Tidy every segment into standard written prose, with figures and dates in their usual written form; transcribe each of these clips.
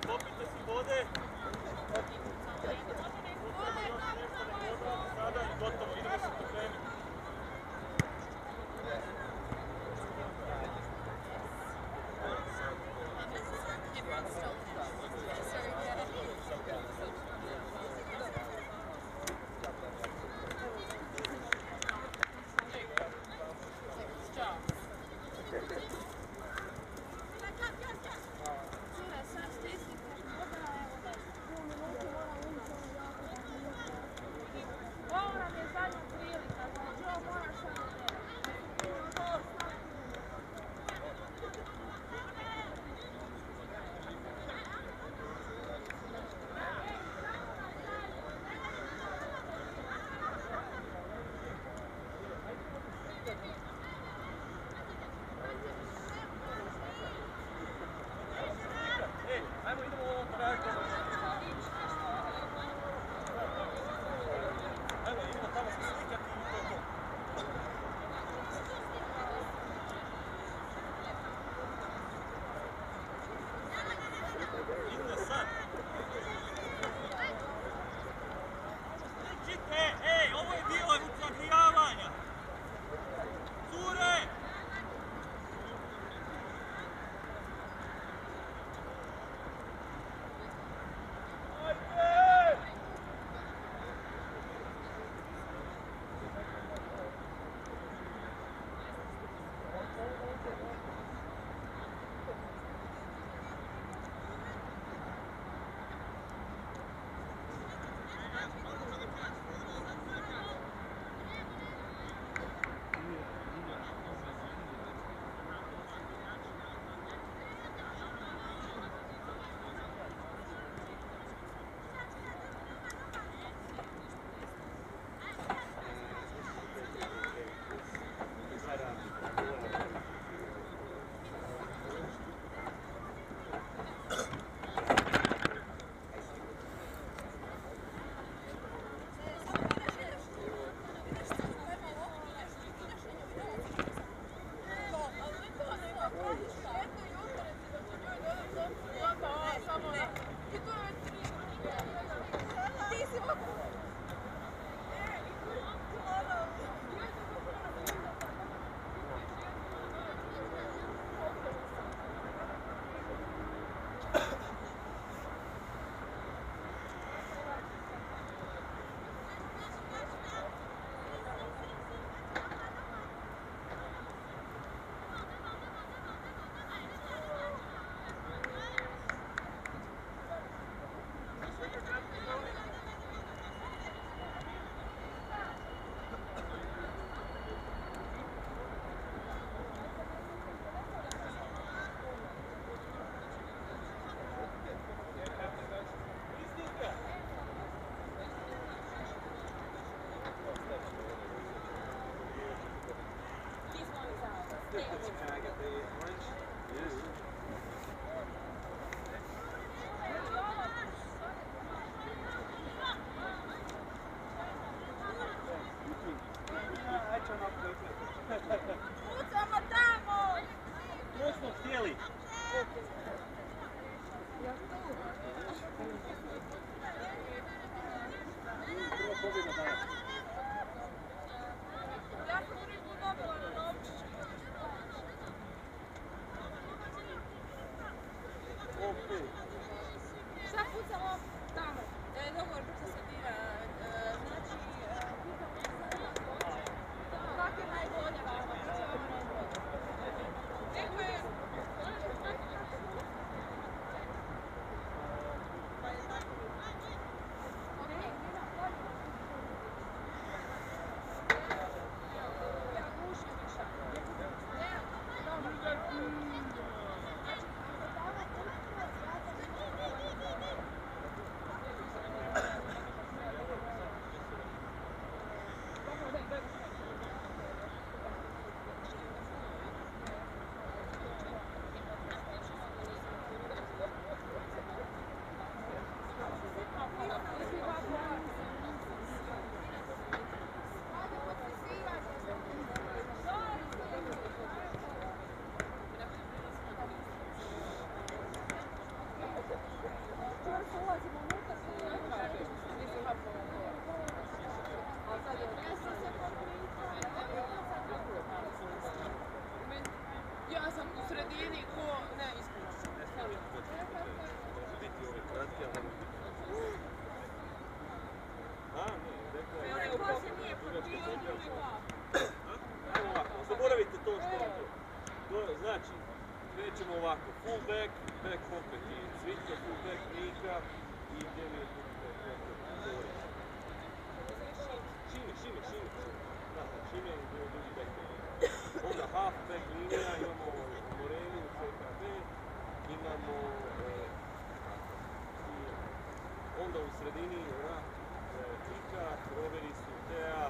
popite si vode. Utremo još nešto da hodamo sada i gotovo, idemo se pripremiti. u sredini, Ika, roveri su Tea,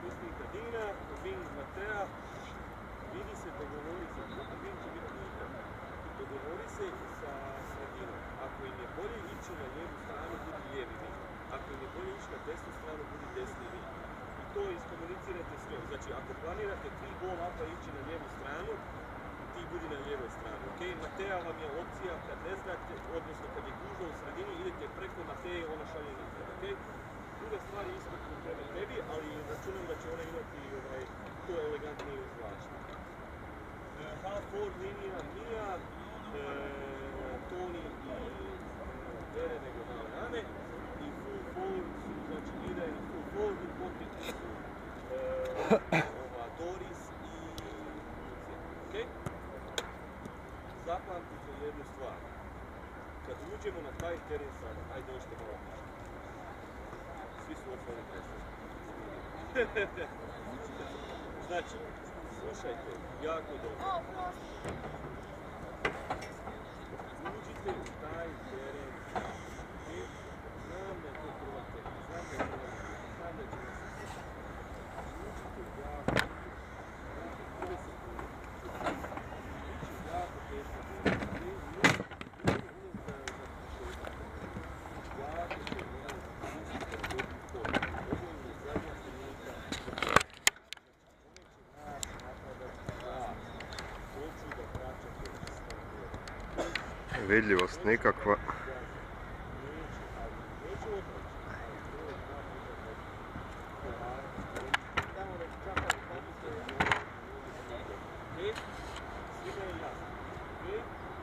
Pustinka Dina, Wing Matea, vidi se, dogovori se, Wing će biti Ika. Dogovori se sa sredinom. Ako im je bolje ići na lijevu stranu, budi lijevi Wing. Ako im je bolje ići na desnu stranu, budi desni Wing. I to iskomunicirate s njom. Znači, ako planirate 3 ball-upa ići na lijevu stranu, ti budi na lijevoj strani, ok? Matea vam je opcija kad ne znate, odnosno kad je gužva u sredini, idete preko Mateje, ona šalje nikad, ok? Druga stvar je isto prema tebi, ali računam da će ona imati to elegantnije izvlačenje. Half forward linija Mija, Toni i Tere nego Valejane i full forward su, znači Ida je na full forward u pokriti su Doris i Lucija, ok? Zapamtite jednu stvar. Kad uđemo na taj teren sada, ajde dođite malo više. Svi su otvoreni preslušati. Znači, slušajte, jako dobro. Uđite u taj teren. Znam da je to prva tema, znam da je prva tema, znam da će nas uđite jako. Prve sekunde. Biće jako teško. Vidljivost nikakva.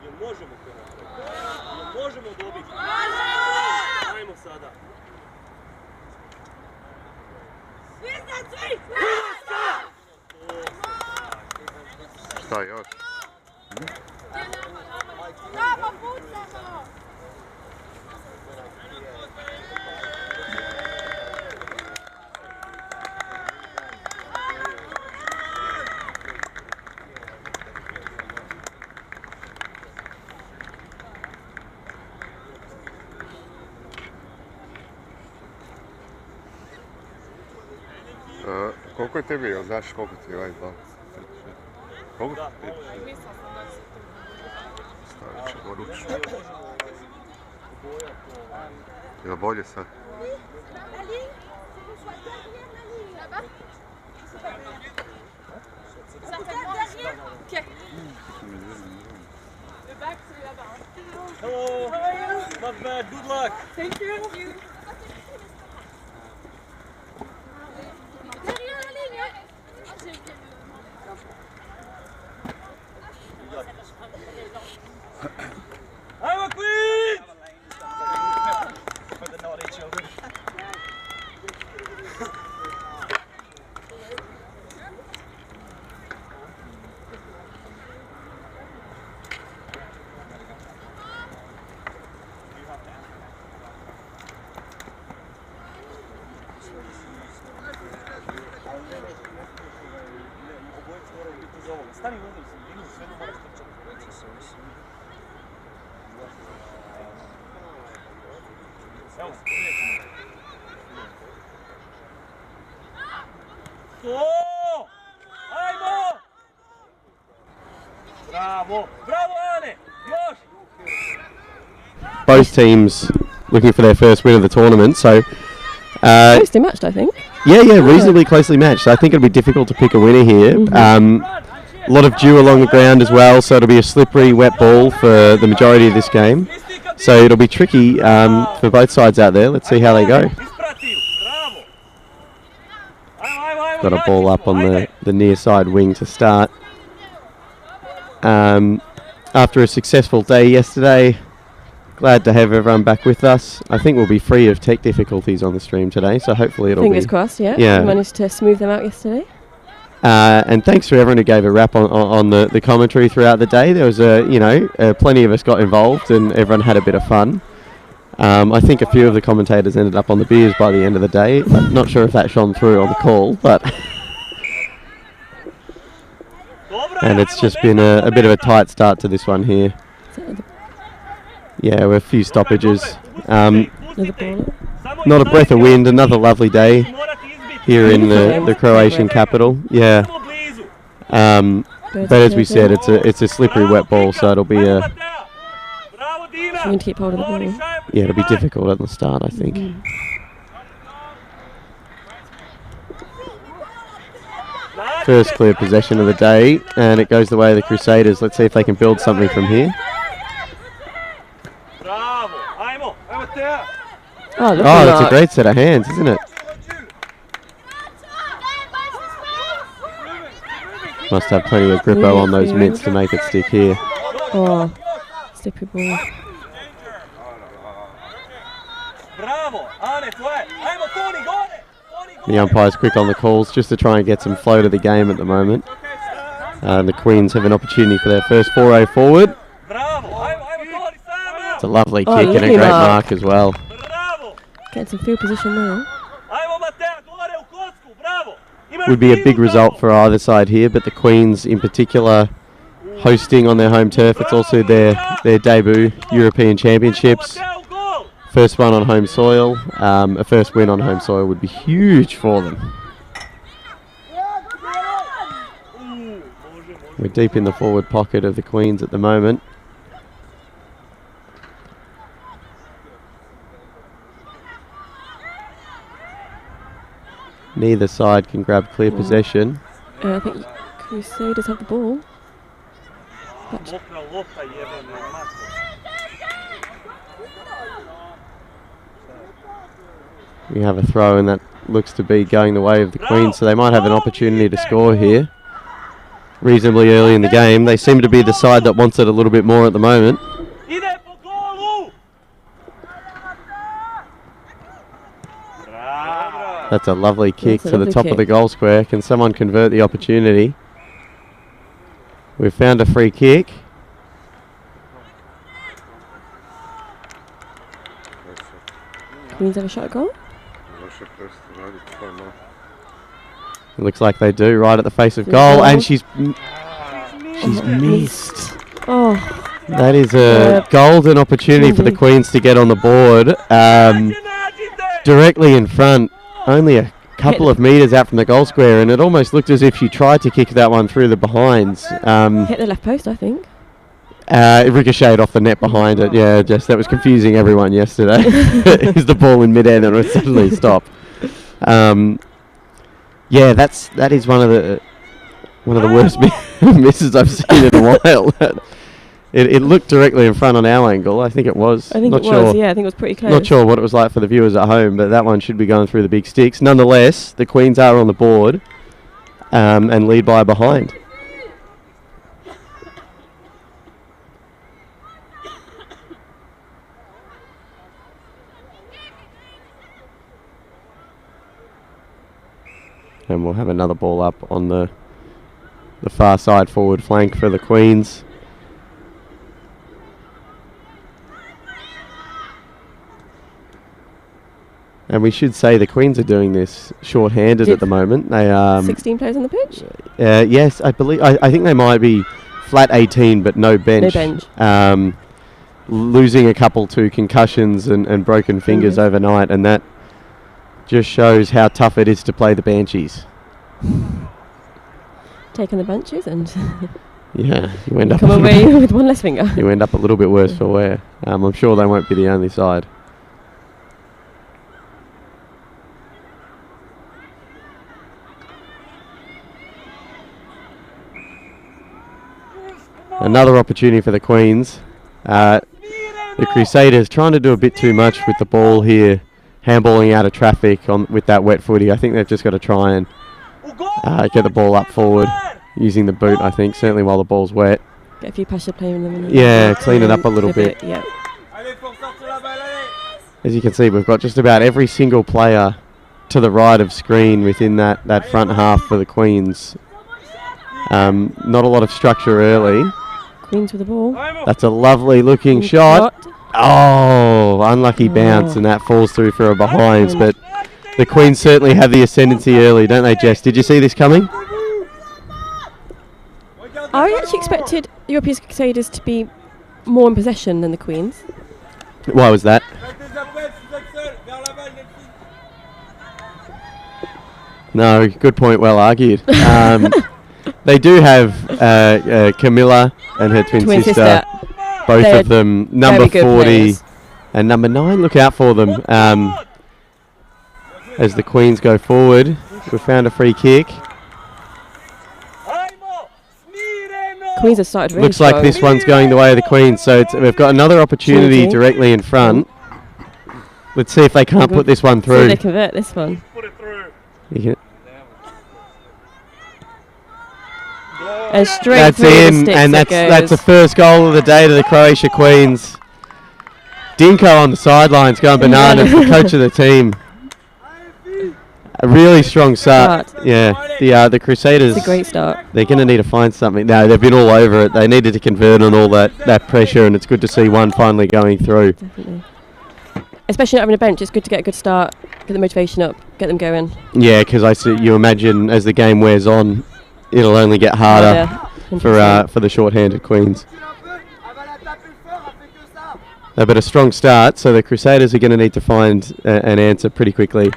Jel možemo to napraviti? Jel možemo dobiti? Ajmo sada. Šta još? Bravo, pucamo! Koliko je tebi, jel znaš koliko ti je ovaj dva? Koliko? Mislila sam da se to... Stavit ćemo ruču. Jel bolje sad? La ligne, c'est qu'on soit derrière la ligne, là-bas. Certainement derrière. Ok. Le bac, c'est là-bas. Hello! Not bad, good luck! Thank you. Derrière la ligne, hein. I'm a queen! For the naughty children. Stani ovdje, vidim sve ne moraš trčati. Evo, to! Ajmo! Bravo! Bravo, Ane! Još! Both teams looking for their first win of the tournament, so Closely matched, I think. yeah, reasonably closely matched. I think it'll be difficult to pick a winner here. A lot of dew along the ground as well, so it'll be a slippery, wet ball for the majority of this game. So it'll be tricky for both sides out there. Let's see how they go. Isprati ju, bravo! Ajmo, Got a ball up on the near side wing to start. After a successful day yesterday, glad to have everyone back with us. I think we'll be free of tech difficulties on the stream today, so hopefully it'll Fingers be... crossed, yeah. Yeah. We managed to smooth them out yesterday. And thanks to everyone who gave a rap on the commentary throughout the day. There was plenty of us got involved and everyone had a bit of fun. I think a few of the commentators ended up on the beers by the end of the day. I'm not sure if that shone through on the call, but and it's just been a bit of a tight start to this one here. So Yeah, with a few stoppages. Another ball. Not a breath of wind, another lovely day here in the Croatian capital. Yeah. But as we said, it's a slippery wet ball, so it'll be You need to keep hold of the ball. yeah, it'll be difficult at the start, I think. First clear possession of the day, and it goes the way of the Crusaders. Let's see if they can build something from here. Oh, look Oh, at that's a that. great set of hands, isn't it? Must have plenty of grippo on those mitts to make it stick here. Oh, slippery ball. The umpire's quick on the calls just to try and get some flow to the game at the moment. And the Queens have an opportunity for their first foray forward. It's a lovely Oh, kick and a lovely great mark. mark as well. Getting some field position now. Would be a big result for either side here, but the Queens in particular hosting on their home turf. It's also their debut European Championships. First one on home soil. A first win on home soil would be huge for them. We're deep in the forward pocket of the Queens at the moment. Neither side can grab clear possession. I think Crusaders have the ball. But We have a throw, and that looks to be going the way of the Queens, so they might have an opportunity to score here reasonably early in the game. They seem to be the side that wants it a little bit more at the moment. That's a lovely kick That's a to the lovely top of the kick. goal square. Can someone convert the opportunity? We've found a free kick. Queens have a shot at goal. It looks like they do, right at the face of Good goal, goal. and she's missed. Oh, That is a golden opportunity for the Indeed. Queens to get on the board. Directly in front, only a couple of metres out from the goal square, and it almost looked as if she tried to kick that one through the behinds. hit the left post, I think. It ricocheted off the net behind it. Yeah, just that was confusing everyone yesterday. It was the ball in midair, and then it would suddenly stop. Yeah, that is one of the worst misses I've seen in a while. It looked directly in front on our angle. I think it was. I think Not it was, sure. yeah, I think it was pretty close. Not sure what it was like for the viewers at home, but that one should be going through the big sticks. Nonetheless, the Queens are on the board and lead by a behind. And we'll have another ball up on the far side forward flank for the Queens. And we should say the Queens are doing this short-handed at the moment. They 16 players on the pitch? yes, I believe. I think they might be flat 18, but no bench. No bench. Losing a couple to concussions and broken fingers overnight, and that just shows how tough it is to play the Banshees. Taking the benches and Yeah, you end up come away with one less finger. you end up a little bit worse for wear. I'm sure they won't be the only side. Another opportunity for the Queens. The Crusaders trying to do a bit too much with the ball here, handballing out of traffic with that wet footy. I think they've just got to try and get the ball up forward using the boot, I think, certainly while the ball's wet. Get a few pressure playing them. Yeah, clean it up a little bit. Yeah. As you can see, we've got just about every single player to the right of screen within that front half for the Queens. Not a lot of structure early. Queens with the ball. That's a lovely looking shot. Oh, unlucky bounce, and that falls through for a behinds. But the Queens certainly have the ascendancy early, don't they, Jess? Did you see this coming? I actually expected European Crusaders to be more in possession than the Queens. Why was that? No, good point. Well argued. They do have Camilla and her twin sister. Both They're of them number very good 40 players. and number 9. Look out for them as the Queens go forward. We found a free kick. Queens have started really Looks like strong. this one's going the way of the Queens, so we've got another opportunity Opportunity. directly in front. Let's see if they can't put this one See if through. they convert this one. Put it through. You can- And straight That's through the in, sticks and it that's the goes. first goal of the day to the Croatia Queens. Dinko on the sidelines going bananas, the coach of the team. A really strong start. Yeah, the Crusaders. It's a great start. They're going to need to find something. No, they've been all over it. They needed to convert on all that pressure, and it's good to see one finally going through. Definitely. Especially not having a bench, it's good to get a good start, get the motivation up, get them going. Yeah, because you imagine as the game wears on, it'll only get harder for the short-handed Queens. No, but a strong start, so the Crusaders are going to need to find an answer pretty quickly.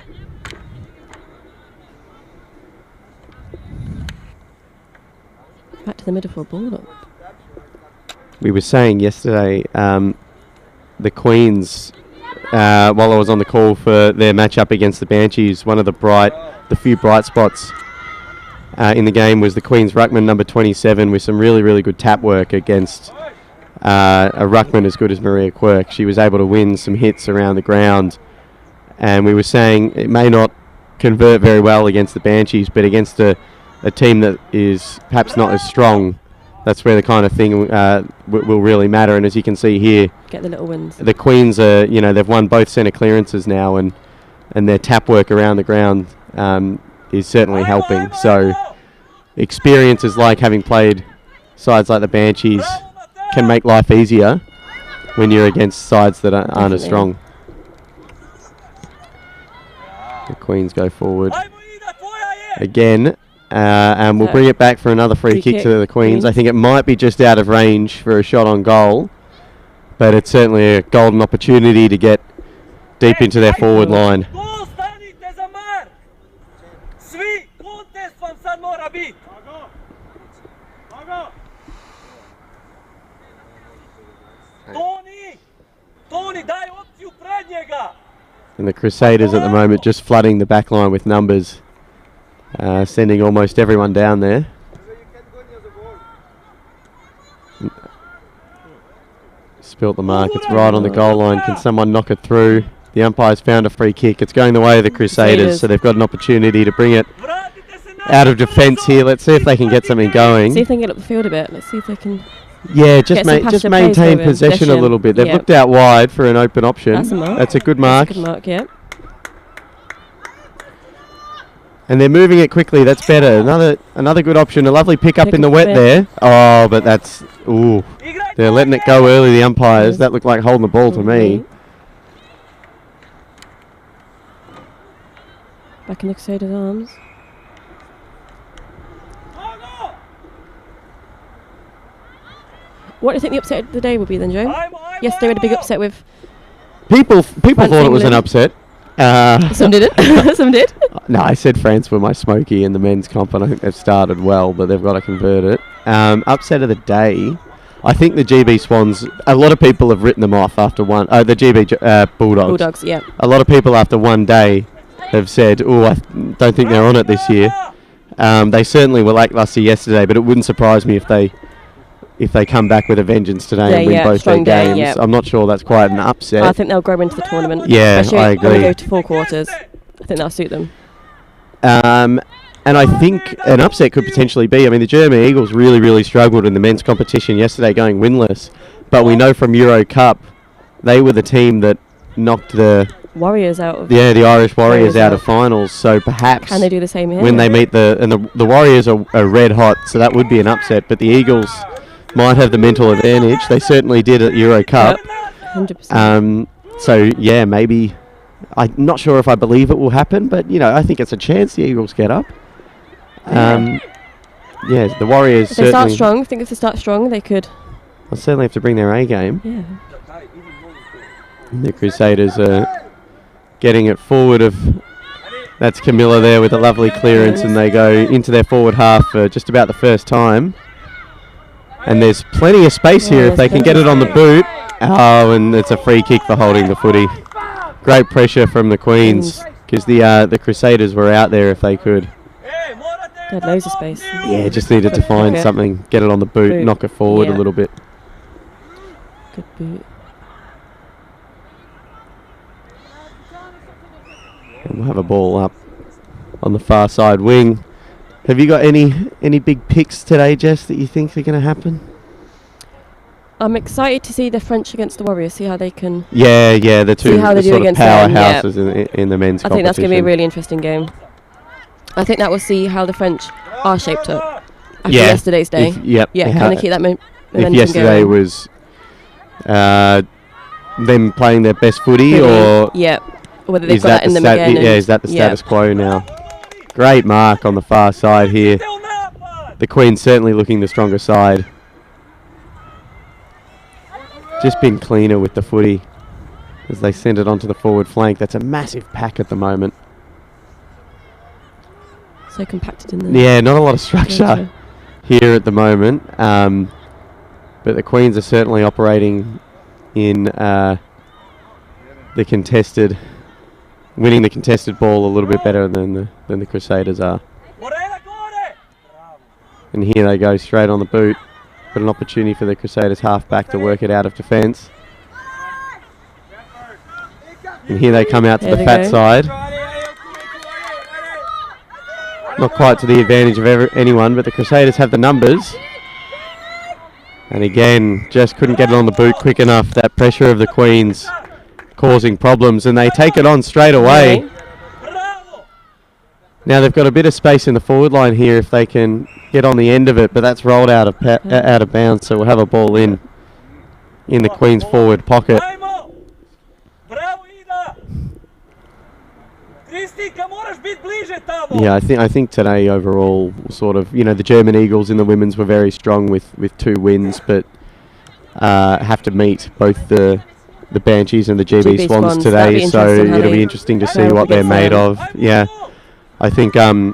Back to the middle for a ball up. We were saying yesterday, the Queens, while I was on the call for their matchup against the Banshees, one of the few bright spots in the game was the Queens ruckman number 27 with some really, really good tap work against a ruckman as good as Maria Quirk. She was able to win some hits around the ground, and we were saying it may not convert very well against the Banshees, but against a team that is perhaps not as strong, that's where the kind of thing will really matter. And as you can see here, Get the little wins. the Queens are, they've won both centre clearances now, and their tap work around the ground is certainly helping. So experiences like having played sides like the Banshees can make life easier when you're against sides that aren't as strong. The Queens go forward again. And we'll bring it back for another free kick to the Queens. I think it might be just out of range for a shot on goal, but it's certainly a golden opportunity to get deep into their forward line. And the Crusaders at the moment just flooding the back line with numbers. Sending almost everyone down there. Spilt the mark. It's right on the goal line. Can someone knock it through? The umpire's found a free kick. It's going the way of the Crusaders, so they've got an opportunity to bring it out of defence here. Let's see if they can get something going. See if they can get up the field a bit. Let's see if they can. Yeah, just get some passive maintain plays possession a little bit. They've Yeah. looked out wide for an open option. That's a mark. That's a good mark. That's a good mark, yeah. And they're moving it quickly. That's better. Another good option. A lovely pick up in the wet there. Oh, but that's... Ooh. They're letting it go early, the umpires. That looked like holding the ball to me. Back in the Crusaders' arms. What do you think the upset of the day will be then, Joe? Yes, they had a big upset with... People thought it was an England. upset. Some didn't. Some did. No, I said France were my smoky in the men's comp, and I think they've started well, but they've got to convert it. Upset of the day, I think the GB Swans, a lot of people have written them off after one... the GB Bulldogs. Bulldogs, yeah. A lot of people after one day have said, I don't think they're on it this year. They certainly were lacklustre yesterday, but it wouldn't surprise me if they come back with a vengeance today and win both their strong day, games. yeah. I'm not sure that's quite an upset. I think they'll grow into the tournament. Yeah, Especially I when agree. we go to 4 quarters. I think that'll suit them. And I think an upset could potentially be, the German Eagles really, really struggled in the men's competition yesterday, going winless. But we know from Euro Cup, they were the team that knocked the Warriors out of... the Irish Warriors Warriors out out. of finals. So perhaps Can they do the same here? when they meet the Warriors are red hot, so that would be an upset. But the Eagles might have the mental advantage. They certainly did at Euro Cup. 100%. So yeah, maybe. I'm not sure if I believe it will happen, but I think it's a chance the Eagles get up. Yeah, the Warriors If they start certainly. strong, I think if they start strong, they could... They'll certainly have to bring their A game. Yeah. And the Crusaders are getting it forward of... That's Camilla there with a lovely clearance, and they go into their forward half for just about the first time. And there's plenty of space here if they can get it on the boot. Oh, and it's a free kick for holding the footy. Great pressure from the Queens, because the Crusaders were out there if they could. They had loads of space. Yeah, just needed to find something, get it on the boot, knock it forward a little bit. Good boot. And we'll have a ball up on the far side wing. Have you got any big picks today, Jess, that you think are going to happen? I'm excited to see the French against the Warriors, see how they can... Yeah, the two how they do sort of against them, powerhouses in the men's competition. I think that's going to be a really interesting game. I think that will see how the French are shaped up after yesterday's day. Yeah, kind of keep that momentum if yesterday going. was them playing their best footy, or... Yeah, or whether they've got that in them again. Yeah, is that the status quo now? Great mark on the far side here. The Queen's certainly looking the stronger side. Just been cleaner with the footy as they send it onto the forward flank. That's a massive pack at the moment. So compacted in the... Yeah, not a lot of structure here at the moment. But the Queens are certainly operating in the contested... winning the contested ball a little bit better than the Crusaders are. And here they go straight on the boot. But an opportunity for the Crusaders half-back to work it out of defence. And here they come out to the fat side. Not quite to the advantage of anyone, but the Crusaders have the numbers. And again, just couldn't get it on the boot quick enough. That pressure of the Queens causing problems, and they take it on straight away. Now they've got a bit of space in the forward line here if they can get on the end of it, but that's rolled out of bounds, so we'll have a ball in the Queen's forward pocket. Yeah, I think today overall, sort of, the German Eagles in the women's were very strong with 2 wins, but have to meet both the Banshees and the GB Swans today, so it'll be interesting to see what they're made of. Yeah, I think, the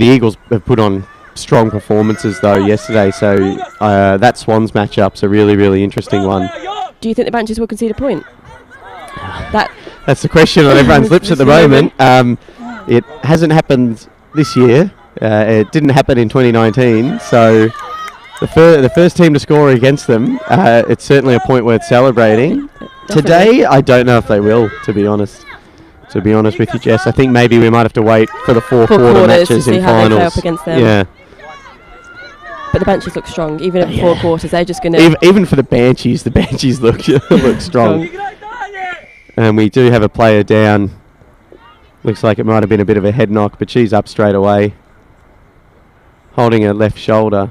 Eagles have put on strong performances though yesterday, so that Swans matchup's a really, really interesting one. Do you think the Banshees will concede a point? That's the question on everyone's lips at the moment. It hasn't happened this year. It didn't happen in 2019, so the first team to score against them, it's certainly a point worth celebrating. Today, I don't know if they will, to be honest. To be honest with you, Jess, I think maybe we might have to wait for the four quarter matches in finals. Up against them. Yeah. But the Banshees look strong, even at 4 quarters. They're just going to... Even for the Banshees look strong. And we do have a player down. Looks like it might have been a bit of a head knock, but she's up straight away. Holding her left shoulder.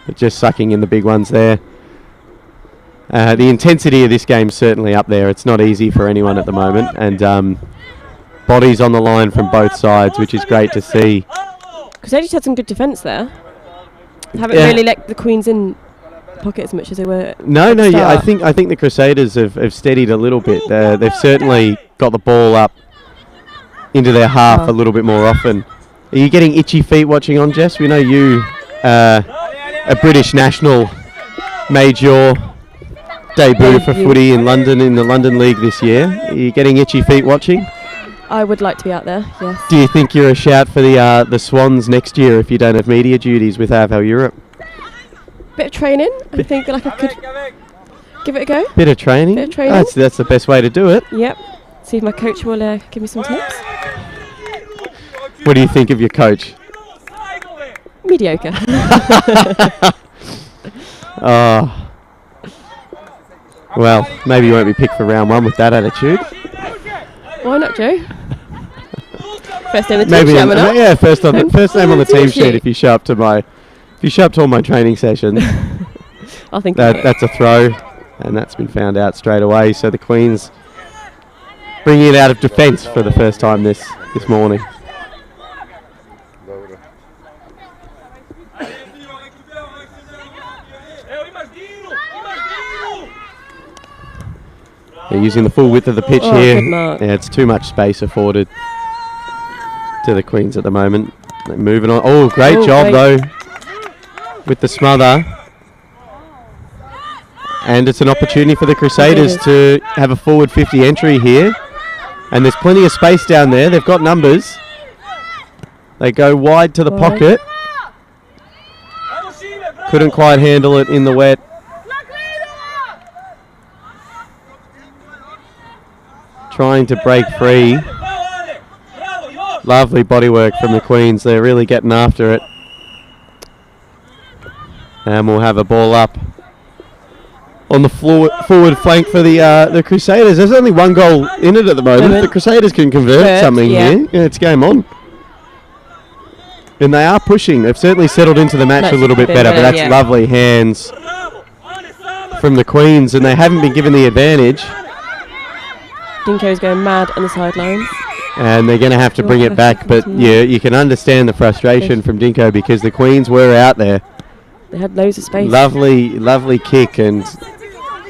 But just sucking in the big ones there. The intensity of this game's certainly up there. It's not easy for anyone at the moment. And bodies on the line from both sides, which is great to see. Crusaders had some good defence there. Haven't really let the Queens in pocket as much as they were. No. Yeah, I think the Crusaders have steadied a little bit. They've certainly got the ball up into their half a little bit more often. Are you getting itchy feet watching on, Jess? We know you, a British national, made your debut for footy in London in the London League this year. Are you getting itchy feet watching? I would like to be out there, yes. Do you think you're a shout for the Swans next year if you don't have media duties with AFL Europe? Bit of training. I think like I could give it a go. Bit of training? That's the best way to do it. Yep. See if my coach will give me some tips. What do you think of your coach? Mediocre. Oh. Well, maybe you won't be picked for round 1 with that attitude. Why not, Joe? First name on the team sheet, am I not? Yeah, first name on the team sheet if you show up to all my training sessions. I think that's a throw, and that's been found out straight away. So the Queens bringing it out of defence for the first time this morning. They're using the full width of the pitch Oh, here. good mark. Yeah, it's too much space afforded to the Queens at the moment. They're moving on. Oh, great Oh, job great. though with the smother. And it's an opportunity for the Crusaders to have a forward 50 entry here. And there's plenty of space down there. They've got numbers. They go wide to the Wide. pocket. Couldn't quite handle it in the wet. Trying to break free. Lovely bodywork from the Queens. They're really getting after it. And we'll have a ball up on the forward flank for the Crusaders. There's only one goal in it at the moment. The Crusaders can convert something here. Yeah, it's game on. And they are pushing. They've certainly settled into the match a little bit better, but that's lovely hands from the Queens, and they haven't been given the advantage. Dinko's going mad on the sidelines. And they're going to have to bring it back, but yeah, you can understand the frustration from Dinko because the Queens were out there. They had loads of space. Lovely kick, and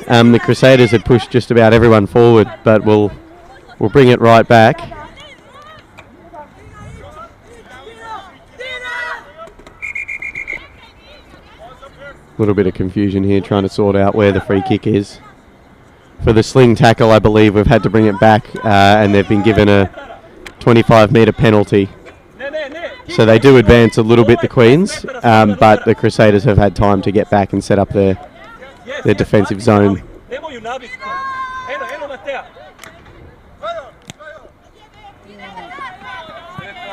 the Crusaders had pushed just about everyone forward, but we'll bring it right back. Little bit of confusion here, trying to sort out where the free kick is. For the sling tackle, I believe we've had to bring it back, and they've been given a 25-metre penalty. So they do advance a little bit, the Queens, but the Crusaders have had time to get back and set up their defensive zone.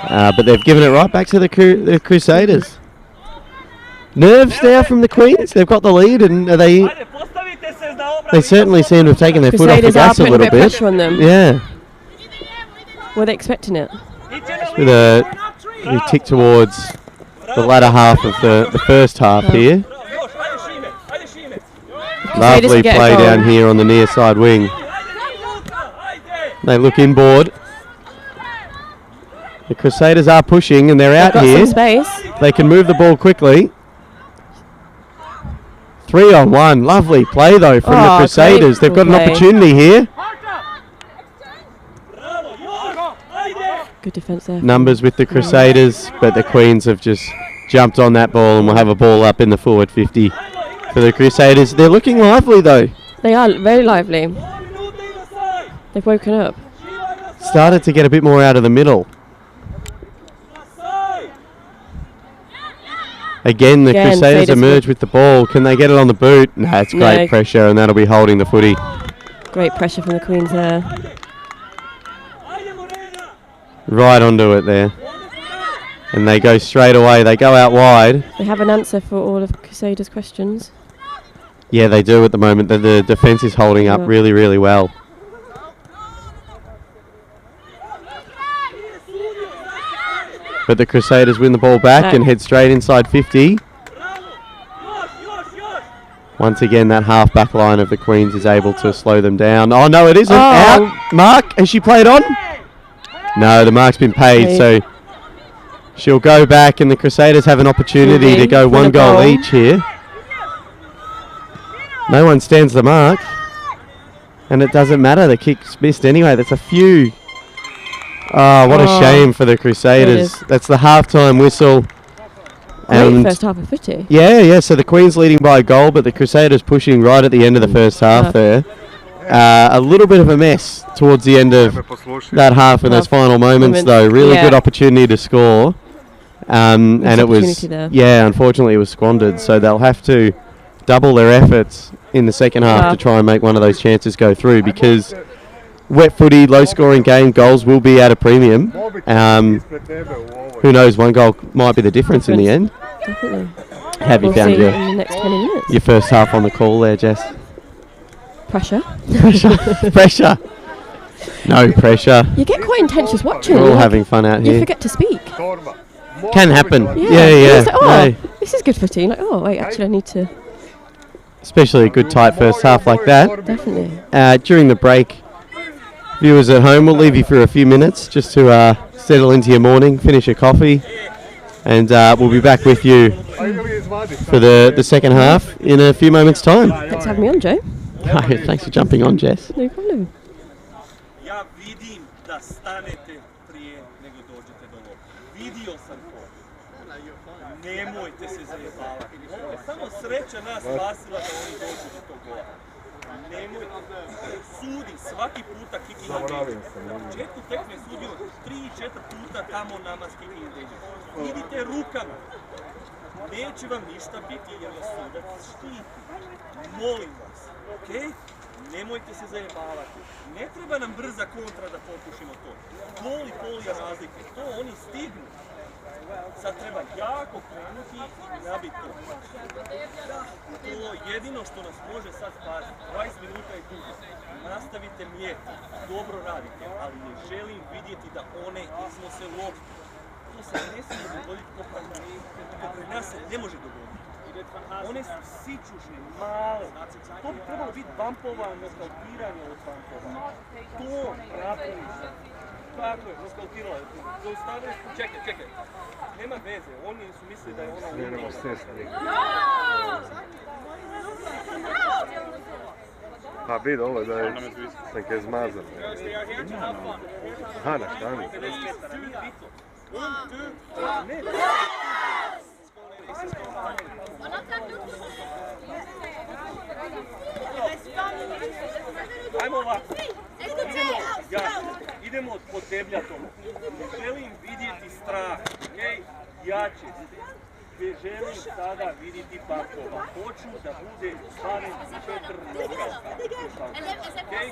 But they've given it right back to the Crusaders. Nerves now from the Queens. They've got the lead, and they certainly seem to have taken their foot off the gas a little bit. Pressure on them. Yeah. Were they expecting it? With a tick towards the latter half of the first half here. Lovely play down here on the near side wing. They look inboard. The Crusaders are pushing, and they're out here. Some space. They can move the ball quickly. 3-on-1. Lovely play though from the Crusaders. They've got an opportunity here. Good defence there. Numbers with the Crusaders, but the Queens have just jumped on that ball, and we'll have a ball up in the forward 50 for the Crusaders. They're looking lively though. They are very lively. They've woken up. Started to get a bit more out of the middle. Again, the Crusaders emerge with the ball. Can they get it on the boot? No, it's great pressure, and that'll be holding the footy. Great pressure from the Queens there. Right onto it there. And they go straight away. They go out wide. They have an answer for all of Crusaders' questions. Yeah, they do at the moment. The defence is holding up really, really well. But the Crusaders win the ball back and head straight inside 50. Once again, that half-back line of the Queens is able to slow them down. Oh, no, it isn't. Out. Mark, has she played on? No, the mark's been paid, so she'll go back, and the Crusaders have an opportunity to go one goal each here. No one stands the mark, and it doesn't matter. The kick's missed anyway. That's a few. Oh, what a shame for the Crusaders. That's the half-time whistle. Great first half of footy. Yeah, so the Queens leading by a goal, but the Crusaders pushing right at the end of the first half there. A little bit of a mess towards the end of that half in those final moments, though. Really good opportunity to score. And it was, unfortunately it was squandered. So they'll have to double their efforts in the second half to try and make one of those chances go through, because wet footy, low-scoring game, goals will be at a premium. Who knows, one goal might be the difference in the end. Definitely. Have you found in the next 20 minutes. Your first half on the call there, Jess? Pressure. Pressure. No pressure. You get quite intense just watching. We're all having fun out here. You forget to speak. Can happen. Yeah. Like, this is good footy. Like, actually I need to. Especially a good tight first half like that. Definitely. During the break, viewers at home, we'll leave you for a few minutes just to settle into your morning, finish your coffee, and we'll be back with you for the second half in a few moments' time. Thanks for having me on, Joe. No, thanks for jumping on, Jess. No problem. Ja vidim da stanete prije nego dođete do lopte. Vidio sam to. Nemojte se zajebavati. Ovo je samo sreća nas spasila da oni dođu do tog gola. Nemojte. Sudi svaki puta kicking engagement. Na početku tekme sudio 3-4 puta tamo nama s kicking engagement. Idite rukama. Neće vam ništa biti jer vas sudac štiti. Molim vas, okej? Nemojte se zajebavati. Ne treba nam brza kontra da pokušimo to. Gol i pol je razlike. To oni stignu. Sad treba jako krenuti i nabiti to. To jedino što nas može sad spasiti. 20 minuta je dugo. Nastavite mjeti. Dobro radite, ali ne želim vidjeti da one iznose loptu. To se ne smije dogoditi pokraj nas se ne može dogoditi. One su sičušne, male. To bi trebalo biti bumpovano, noskautiranje od bumpova. To napravi se. Tako je, noskautirala je. Zaustavili su, čekaj. Nema veze, oni su mislili da je ona umrla. Pa vidi ovo da je neke zmazane. Aha, na štani. Ajmo ovako. Idemo podebljati ovo. Ne želim vidjeti strah, okej? Jače. Ne želim sada vidjeti bakova. Hoću da bude barem 4 nokauta. Okej?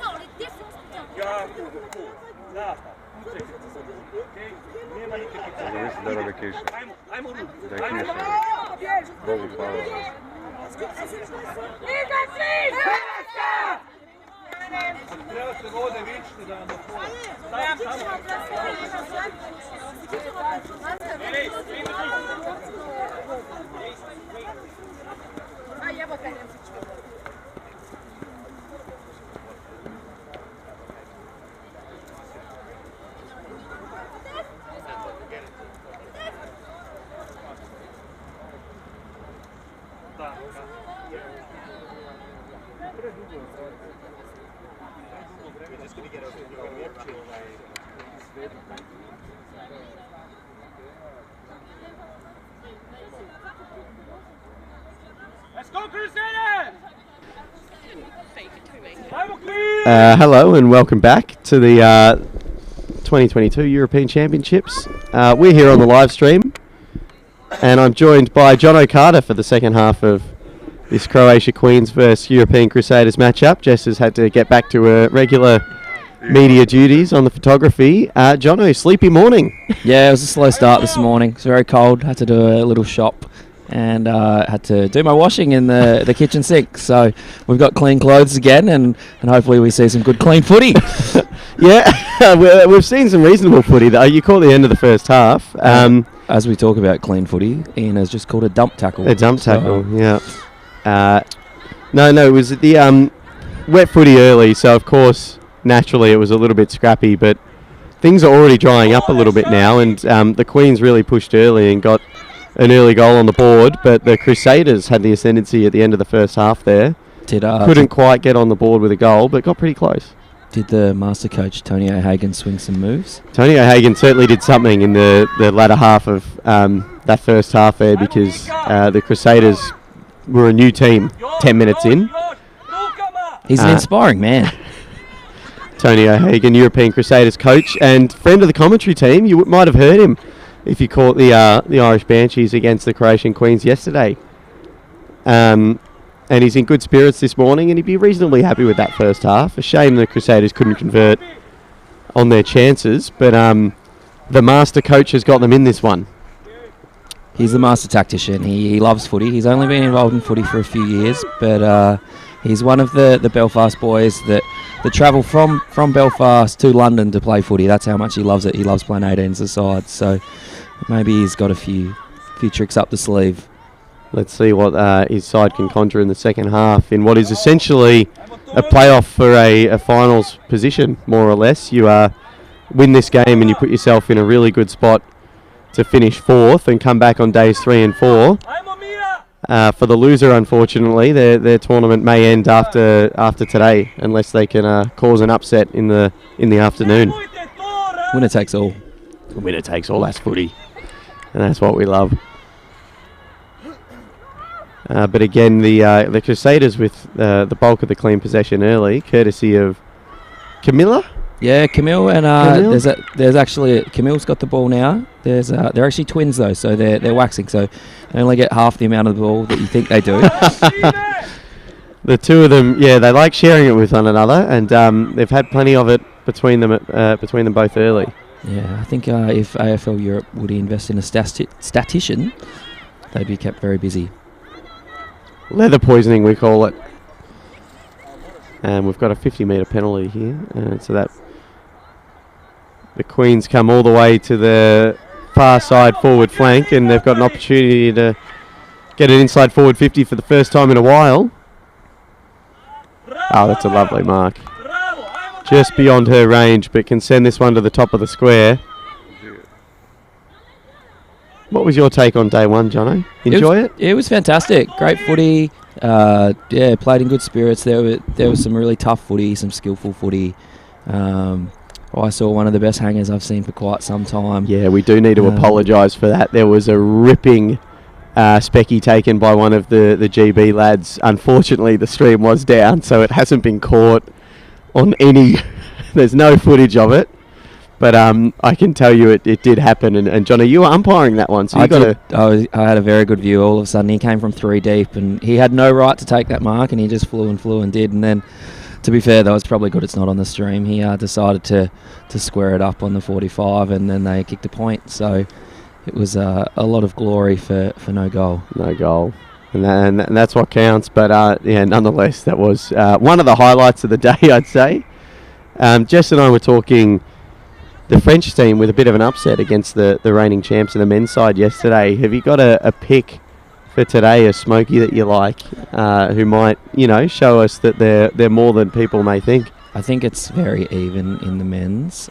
Jako to. Napad. Učekajte se. Okej? Nema nikakvih problema. Mislim da je kiša. Ajmo ruku. Da je kiša. Mogu hvala. Treba se vode vičiti da nam dopola. Let's go, Crusaders! Hello and welcome back to the 2022 European Championships. We're here on the live stream, and I'm joined by John O'Carter for the second half of this Croatia Queens versus European Crusaders matchup. Jess has had to get back to her regular media duties on the photography. Jono, sleepy morning. Yeah, it was a slow start this morning. It's very cold. Had to do a little shop and had to do my washing in the kitchen sink. So we've got clean clothes again, and hopefully we see some good clean footy. Yeah, we've seen some reasonable footy though. You caught the end of the first half. As we talk about clean footy, Ian has just called a dump tackle. A dump tackle, yeah. No, it was the wet footy early, so of course, naturally it was a little bit scrappy, but things are already drying up a little bit now, and the Queens really pushed early and got an early goal on the board, but the Crusaders had the ascendancy at the end of the first half there. Couldn't quite get on the board with a goal, but got pretty close. Did the master coach, Tony O'Hagan, swing some moves? Tony O'Hagan certainly did something in the latter half of that first half there, because the Crusaders were a new team 10 minutes in. He's an inspiring man. Tony O'Hagan, European Crusaders coach and friend of the commentary team. You might have heard him if you caught the Irish Banshees against the Croatian Queens yesterday. And he's in good spirits this morning, and he'd be reasonably happy with that first half. A shame the Crusaders couldn't convert on their chances, but the master coach has got them in this one. He's the master tactician. He loves footy. He's only been involved in footy for a few years, but he's one of the Belfast boys that travel from Belfast to London to play footy. That's how much he loves it. He loves playing 18s aside, so maybe he's got a few tricks up the sleeve. Let's see what his side can conjure in the second half in what is essentially a playoff for a finals position, more or less. You win this game and you put yourself in a really good spot to finish fourth and come back on days 3 and 4 For the loser, unfortunately, their tournament may end after today, unless they can cause an upset in the afternoon. Winner takes all. Winner takes all. That's footy, and that's what we love. But again, the Crusaders with the bulk of the clean possession early, courtesy of Camilla. Yeah, Camille and Camille? there's actually Camille's got the ball now. They're actually twins though, so they're waxing. So they only get half the amount of the ball that you think they do. The two of them, yeah, they like sharing it with one another, and they've had plenty of it between them both early. Yeah, I think if AFL Europe would invest in a statistician, they'd be kept very busy. Leather poisoning, we call it. And we've got a 50-metre penalty here, so that the Queens come all the way to the far side forward flank, and they've got an opportunity to get an inside forward 50 for the first time in a while. Oh, that's a lovely mark. Just beyond her range, but can send this one to the top of the square. What was your take on day one, Jono? Enjoy it? It was fantastic. Great footy. Played in good spirits. There was some really tough footy, some skillful footy. I saw one of the best hangers I've seen for quite some time. Yeah, we do need to apologise for that. There was a ripping specky taken by one of the GB lads. Unfortunately, the stream was down, so it hasn't been caught on any... There's no footage of it. But I can tell you it did happen. And Johnny, you were umpiring that one, so you I had a very good view. All of a sudden, he came from 3 deep, and he had no right to take that mark, and he just flew and did. And then, to be fair, though, it's probably good it's not on the stream. He decided to square it up on the 45, and then they kicked a point. So it was a lot of glory for no goal. No goal. And that's what counts. But, nonetheless, that was one of the highlights of the day, I'd say. Jess and I were talking... The French team with a bit of an upset against the reigning champs in the men's side yesterday. Have you got a pick for today, a smoky that you like, who might, show us that they're more than people may think? I think it's very even in the men's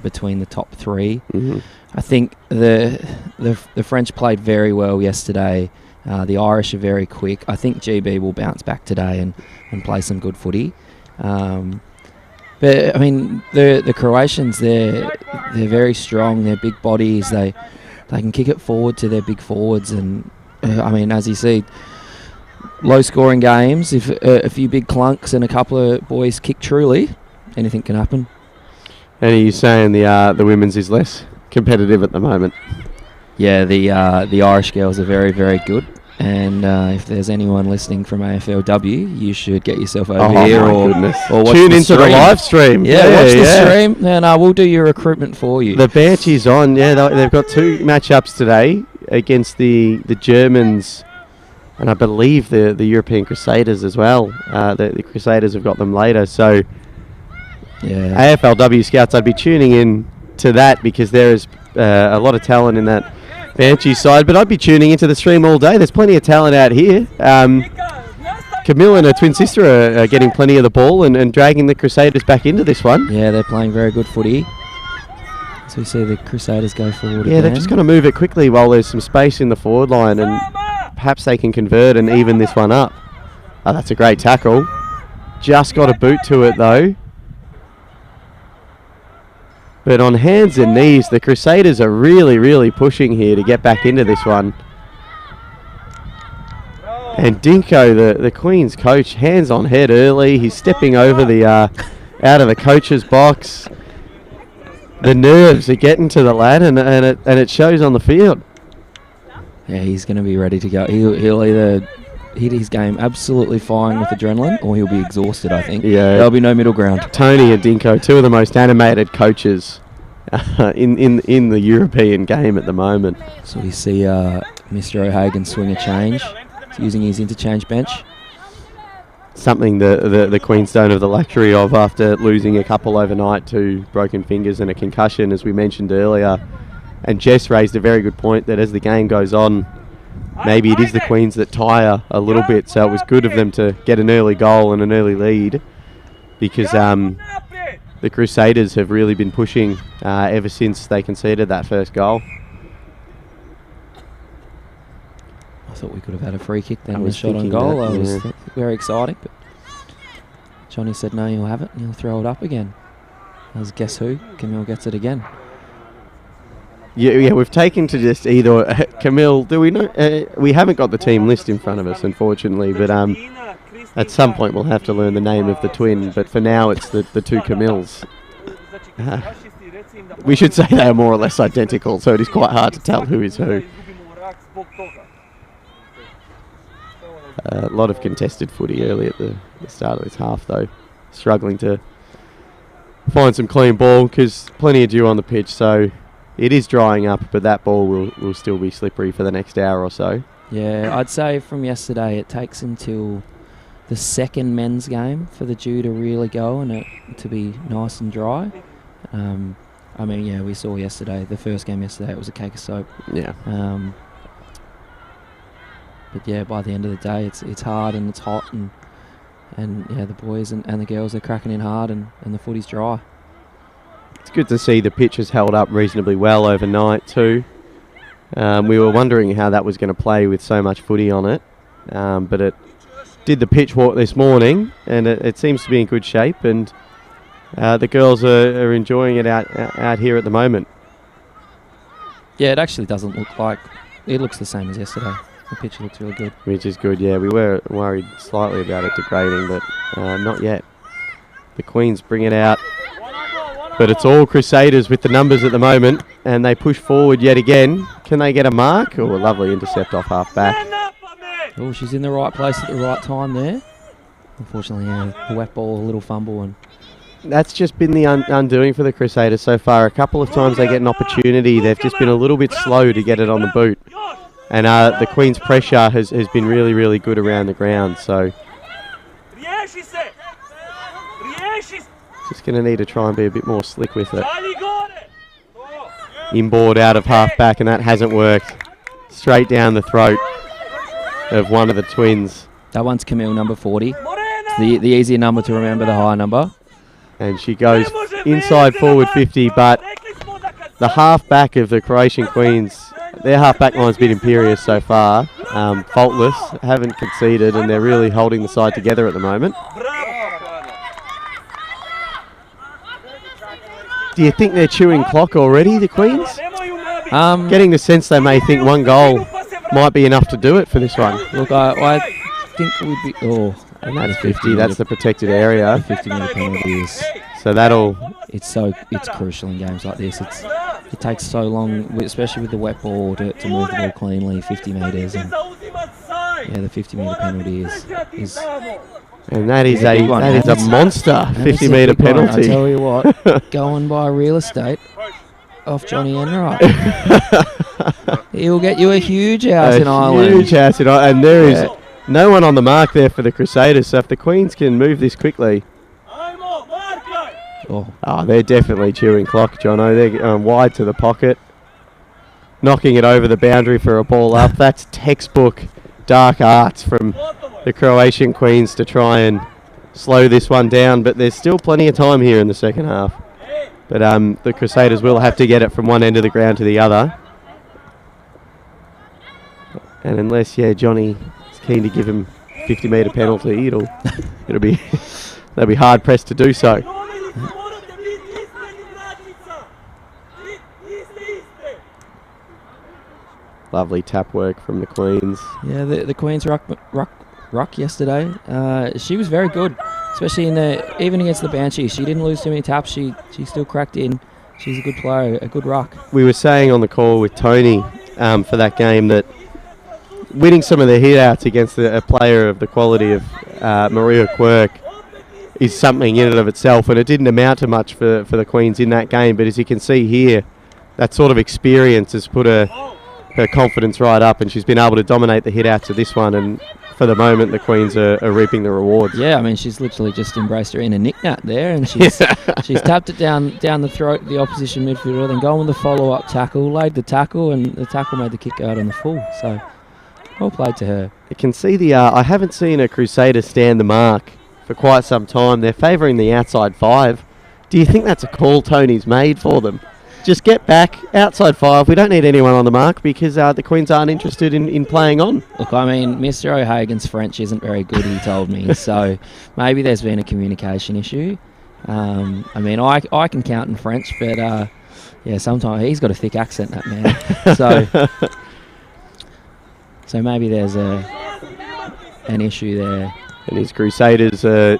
between the top three. Mm-hmm. I think the French played very well yesterday. The Irish are very quick. I think GB will bounce back today and play some good footy. But I mean, the Croatians, they're very strong. They're big bodies. They can kick it forward to their big forwards. And I mean, as you see, low-scoring games. If a few big clunks and a couple of boys kick truly, anything can happen. And are you saying the women's is less competitive at the moment? Yeah, the Irish girls are very, very good. And if there's anyone listening from AFLW, you should get yourself over here or watch tune the into stream. the live stream. Yeah, watch the stream, and we'll do your recruitment for you. The Banshees on. Yeah, they've got 2 matchups today against the Germans, and I believe the European Crusaders as well. The Crusaders have got them later. So, yeah, AFLW scouts, I'd be tuning in to that because there is a lot of talent in that Banshee side, but I'd be tuning into the stream all day. There's plenty of talent out here. Camille and her twin sister are getting plenty of the ball and dragging the Crusaders back into this one. Yeah, they're playing very good footy. So we see the Crusaders go forward Yeah, again. they've just got to move it quickly while there's some space in the forward line, and perhaps they can convert and even this one up. Oh, that's a great tackle. Just got a boot to it, though. But on hands and knees, the Crusaders are really, really pushing here to get back into this one. And Dinko, the Queen's coach, hands on head early. He's stepping over the out of the coach's box. The nerves are getting to the lad, and it shows on the field. Yeah, he's going to be ready to go. He'll either hit his game absolutely firing with adrenaline, or he'll be exhausted, I think. Yeah. There'll be no middle ground. Tony and Dinko, 2 of the most animated coaches in the European game at the moment. So we see Mr. O'Hagan swing a change. He's using his interchange bench. Something the Queens don't have the luxury of after losing a couple overnight to broken fingers and a concussion, as we mentioned earlier. And Jess raised a very good point that as the game goes on, maybe it is the Queens that tire a little bit, so it was good of them to get an early goal and an early lead, because the Crusaders have really been pushing ever since they conceded that first goal. I thought we could have had a free kick I then, a was shot on thinking goal. that, I was yeah. very exciting, but Johnny said no, you'll have it, and he'll throw it up again. As guess who? Camille gets it again. Yeah, we've taken to just either Camille. Do we know? We haven't got the team list in front of us, unfortunately. But at some point we'll have to learn the name of the twin. But for now, it's the two Camilles. We should say they are more or less identical, so it is quite hard to tell who is who. A lot of contested footy early at the start of this half, though. Struggling to find some clean ball because plenty of dew on the pitch, so it is drying up, but that ball will still be slippery for the next hour or so. Yeah, I'd say from yesterday it takes until the second men's game for the dew to really go and it to be nice and dry. I mean, yeah, we saw yesterday, the first game yesterday, it was a cake of soap. Yeah. But yeah, by the end of the day, it's hard and it's hot and yeah, the boys and the girls are cracking in hard and the footy's dry. It's good to see the pitch has held up reasonably well overnight too. We were wondering how that was going to play with so much footy on it, but it did the pitch walk this morning and it seems to be in good shape, and the girls are enjoying it out here at the moment. Yeah, it actually doesn't look like, it looks the same as yesterday. The pitch looks really good. Which is good, yeah. We were worried slightly about it degrading, but not yet. The Queens bring it out. But it's all Crusaders with the numbers at the moment, and they push forward yet again. Can they get a mark? Oh, a lovely intercept off half back. Oh, she's in the right place at the right time there. Unfortunately, a wet ball, a little fumble. And that's just been the undoing for the Crusaders so far. A couple of times they get an opportunity. They've just been a little bit slow to get it on the boot. And the Queen's pressure has been really, really good around the ground. So just going to need to try and be a bit more slick with it. Inboard out of half back, and that hasn't worked. Straight down the throat of one of the twins. that one's Camille, number 40. It's the easier number to remember, the higher number. And she goes inside forward 50, but the half back of the Croatian Queens, their half back line's been imperious so far. Faultless, haven't conceded, and they're really holding the side together at the moment. Do you think they're chewing clock already, the Queens? Getting the sense they may think one goal might be enough to do it for this one. Look, I think we'd be... Oh, and that's 50. That's the protected area. 50-metre penalty is... So that'll... It's crucial in games like this. It takes so long, especially with the wet ball, to move the ball cleanly, 50 metres. And yeah, the 50-metre penalty is and that is a monster 50-metre penalty. I tell you what, go and buy real estate off Johnny Enright. He'll get you a huge house in Ireland. Huge house in Ireland, and there is no one on the mark there for the Crusaders. So if the Queens can move this quickly, they're definitely chewing clock, Jono. They're going wide to the pocket, knocking it over the boundary for a ball up. That's textbook dark arts from the Croatian Queens to try and slow this one down, but there's still plenty of time here in the second half. But the Crusaders will have to get it from one end of the ground to the other. And unless, Johnny is keen to give him 50-metre penalty, it'll be they'll be hard pressed to do so. Lovely tap work from the Queens. Yeah, the Queens ruck yesterday. She was very good, especially even against the Banshees. She didn't lose too many taps. She still cracked in. She's a good player, a good ruck. We were saying on the call with Tony for that game that winning some of the hit-outs against a player of the quality of Maria Quirk is something in and of itself, and it didn't amount to much for the Queens in that game. But as you can see here, that sort of experience has put her confidence right up, and she's been able to dominate the hit-outs of this one, and for the moment the Queens are reaping the rewards. Yeah, I mean, she's literally just embraced her inner knick-knack there, and she's tapped it down the throat of the opposition midfielder, then gone with the follow-up tackle, laid the tackle, and the tackle made the kick out on the full. So, well played to her. You can see I haven't seen a Crusader stand the mark for quite some time. They're favouring the outside 5. Do you think that's a call Tony's made for them? just get back outside 5. We don't need anyone on the mark because the Queens aren't interested in playing on. Look, I mean, Mr. O'Hagan's French isn't very good, he told me, so maybe there's been a communication issue. I mean, I can count in French, but yeah, sometimes he's got a thick accent, that man. So maybe there's an issue there. And his Crusaders are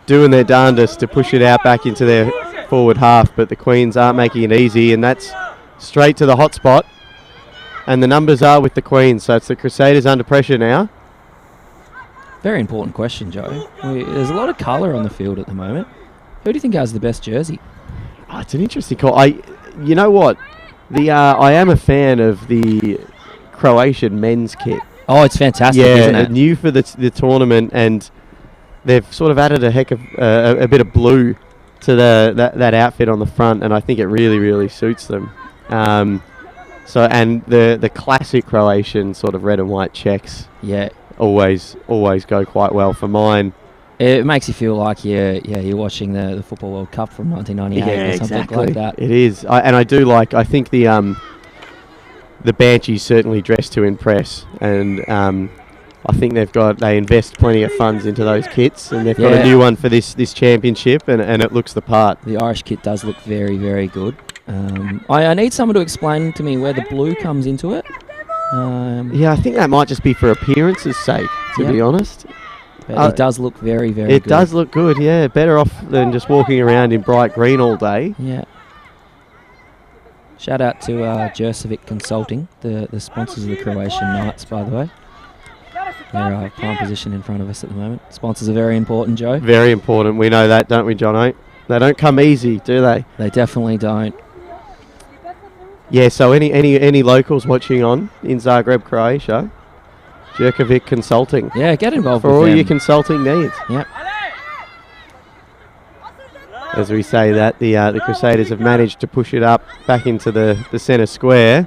doing their darndest to push it out back into their forward half, but the Queens aren't making it easy, and that's straight to the hot spot. And the numbers are with the Queens, so it's the Crusaders under pressure now. Very important question, Joe. There's a lot of colour on the field at the moment. Who do you think has the best jersey? Oh, it's an interesting call. You know what? I am a fan of the Croatian men's kit. Oh, it's fantastic, isn't it? New for the tournament, and they've sort of added a heck of a bit of blue to that outfit on the front, and I think it really, really suits them. And the classic Croatian sort of red and white checks, always go quite well for mine. It makes you feel like you're watching the Football World Cup from 1998 or something like that. It is, I do like. I think the Banshees certainly dress to impress, and I think they invest plenty of funds into those kits, and they've got a new one for this championship, and it looks the part. The Irish kit does look very, very good. I need someone to explain to me where the blue comes into it. I think that might just be for appearance's sake, to be honest. But it does look very, very good. It does look good, yeah. Better off than just walking around in bright green all day. Yeah. Shout out to Jurcevic Consulting, the sponsors of the Croatian Knights, by the way. They're prime position in front of us at the moment. Sponsors are very important, Joe. Very important. We know that, don't we, Jono? They don't come easy, do they? They definitely don't. Yeah, so any locals watching on in Zagreb, Croatia, Jurcevic Consulting. Yeah, get involved for with all them. your consulting needs. Yep. As we say that, the Crusaders have managed to push it up back into the centre square.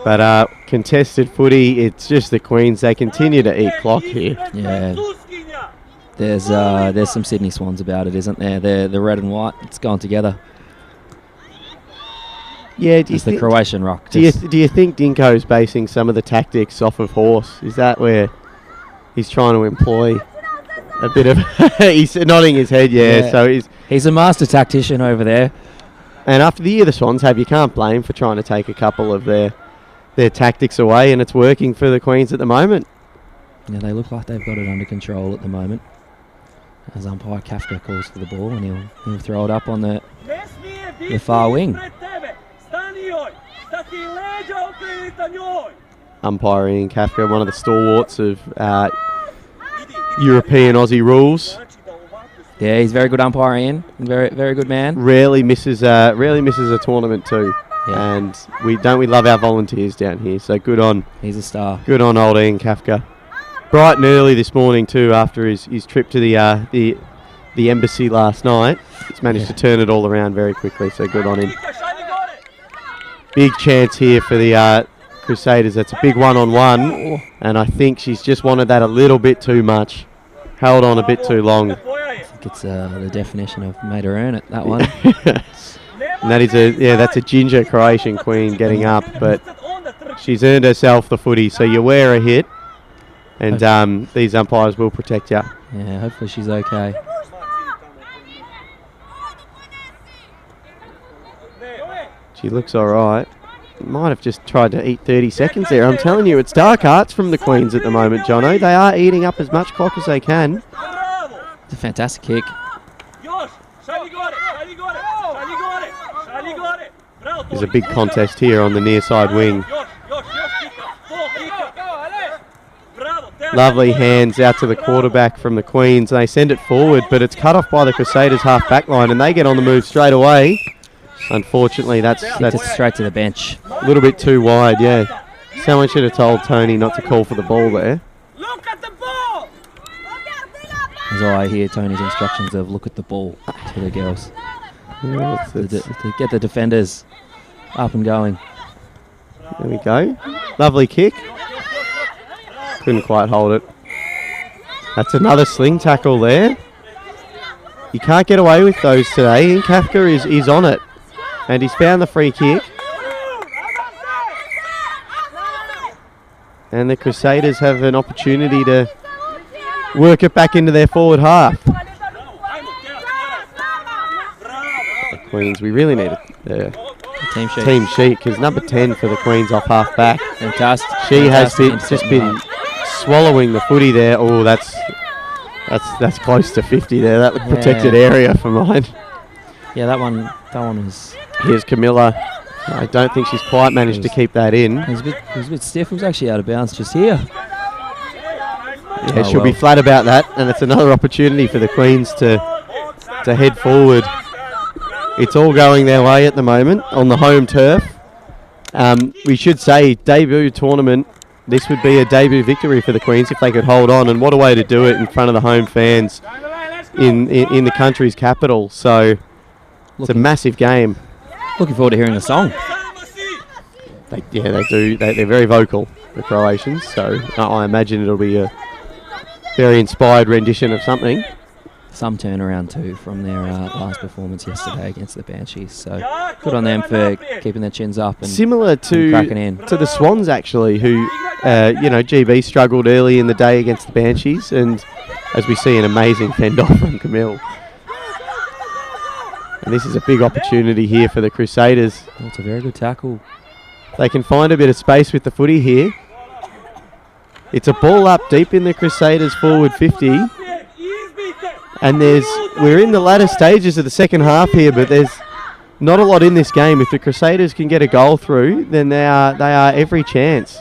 But contested footy, it's just the Queens. They continue to eat clock here. Yeah. There's some Sydney Swans about it, isn't there? The red and white, it's gone together. Yeah, it's the Croatian rock. Do you think Dinko's basing some of the tactics off of Horse? Is that where he's trying to employ a bit of... He's nodding his head, yeah. So he's a master tactician over there. And after the year the Swans have, you can't blame for trying to take a couple of their tactics away, and it's working for the Queens at the moment. Yeah, they look like they've got it under control at the moment. As umpire Kafka calls for the ball, and he'll throw it up on the far wing. Umpiring Kafka, one of the stalwarts of European Aussie rules. Yeah, he's very good umpiring, very, very good man. Rarely misses a tournament too. Yeah. And we love our volunteers down here, so good on. He's a star. Good on old Ian Kafka. Bright and early this morning too, after his trip to the embassy last night. He's managed to turn it all around very quickly, so good on him. Big chance here for the Crusaders. That's a big one-on-one, and I think she's just wanted that a little bit too much. Held on a bit too long. I think it's the definition of made her earn it, that one. And that's a ginger Croatian queen getting up, but she's earned herself the footy, so you wear a hit, and these umpires will protect you. Yeah, hopefully she's okay. She looks alright. Might have just tried to eat 30 seconds there. I'm telling you, it's dark arts from the Queens at the moment, Jono. They are eating up as much clock as they can. It's a fantastic kick. There's a big contest here on the near side wing. Lovely hands out to the quarterback from the Queens. They send it forward, but it's cut off by the Crusaders half back line, and they get on the move straight away. Unfortunately, that's straight to the bench. A little bit too wide, yeah. Someone should have told Tony not to call for the ball there. Look at the ball! As I hear Tony's instructions of look at the ball to the girls. Yeah, to get the defenders up and going. There we go. Lovely kick. Couldn't quite hold it. That's another sling tackle there. You can't get away with those today. Ian Kafka is on it. And he's found the free kick. And the Crusaders have an opportunity to work it back into their forward half. The Queens, we really need a team sheet because number 10 for the Queens off half back. Fantastic. She has just been swallowing the footy there. Oh, that's close to 50 there. That protected area for mine. Yeah, that one was... Here's Camilla. I don't think she's quite managed to keep that in. It was a bit stiff. It was actually out of bounds just here. Yeah, she'll be flat about that, and it's another opportunity for the Queens to head forward. It's all going their way at the moment on the home turf. We should say debut tournament. This would be a debut victory for the Queens if they could hold on, and what a way to do it in front of the home fans in the country's capital. So it's a massive game. Looking forward to hearing the song. They do. They're very vocal, the Croatians. So I imagine it'll be a very inspired rendition of something. Some turnaround too from their last performance yesterday against the Banshees. So good on them for keeping their chins up and similar to cracking in. To the Swans actually, who GB struggled early in the day against the Banshees, and as we see, an amazing fend off from Camille. And this is a big opportunity here for the Crusaders. Oh, it's a very good tackle. They can find a bit of space with the footy here. It's a ball up deep in the Crusaders forward 50. And we're in the latter stages of the second half here, but there's not a lot in this game. If the Crusaders can get a goal through, then they are every chance.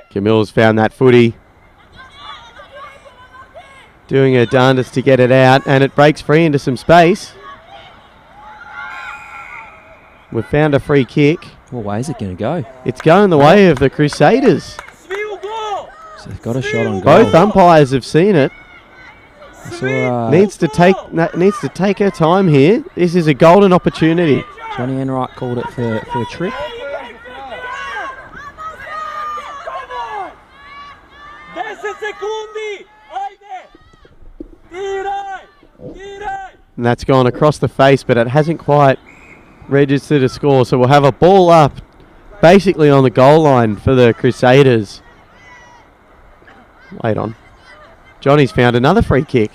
Camille's found that footy. Doing her darndest to get it out, and it breaks free into some space. We've found a free kick. What way is it going to go? It's going the way of the Crusaders. So they've got a shot on goal. Both umpires have seen it. Saw, needs to take her time here. This is a golden opportunity. Johnny Enright called it for a trip. And that's gone across the face, but it hasn't quite registered a score. So we'll have a ball up basically on the goal line for the Crusaders. Wait on. Johnny's found another free kick.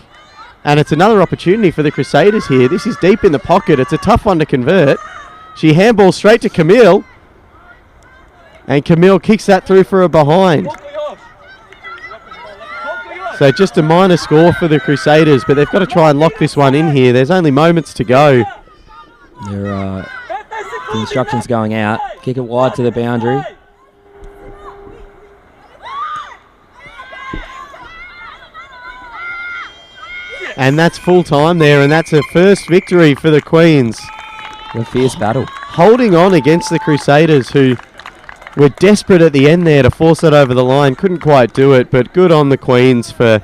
And it's another opportunity for the Crusaders here. This is deep in the pocket. It's a tough one to convert. She handballs straight to Camille. And Camille kicks that through for a behind. So just a minor score for the Crusaders, but they've got to try and lock this one in here. There's only moments to go. The instructions going out. Kick it wide to the boundary. And that's full time there, and that's a first victory for the Queens. A fierce battle. Holding on against the Crusaders, who were desperate at the end there to force it over the line. Couldn't quite do it, but good on the Queens for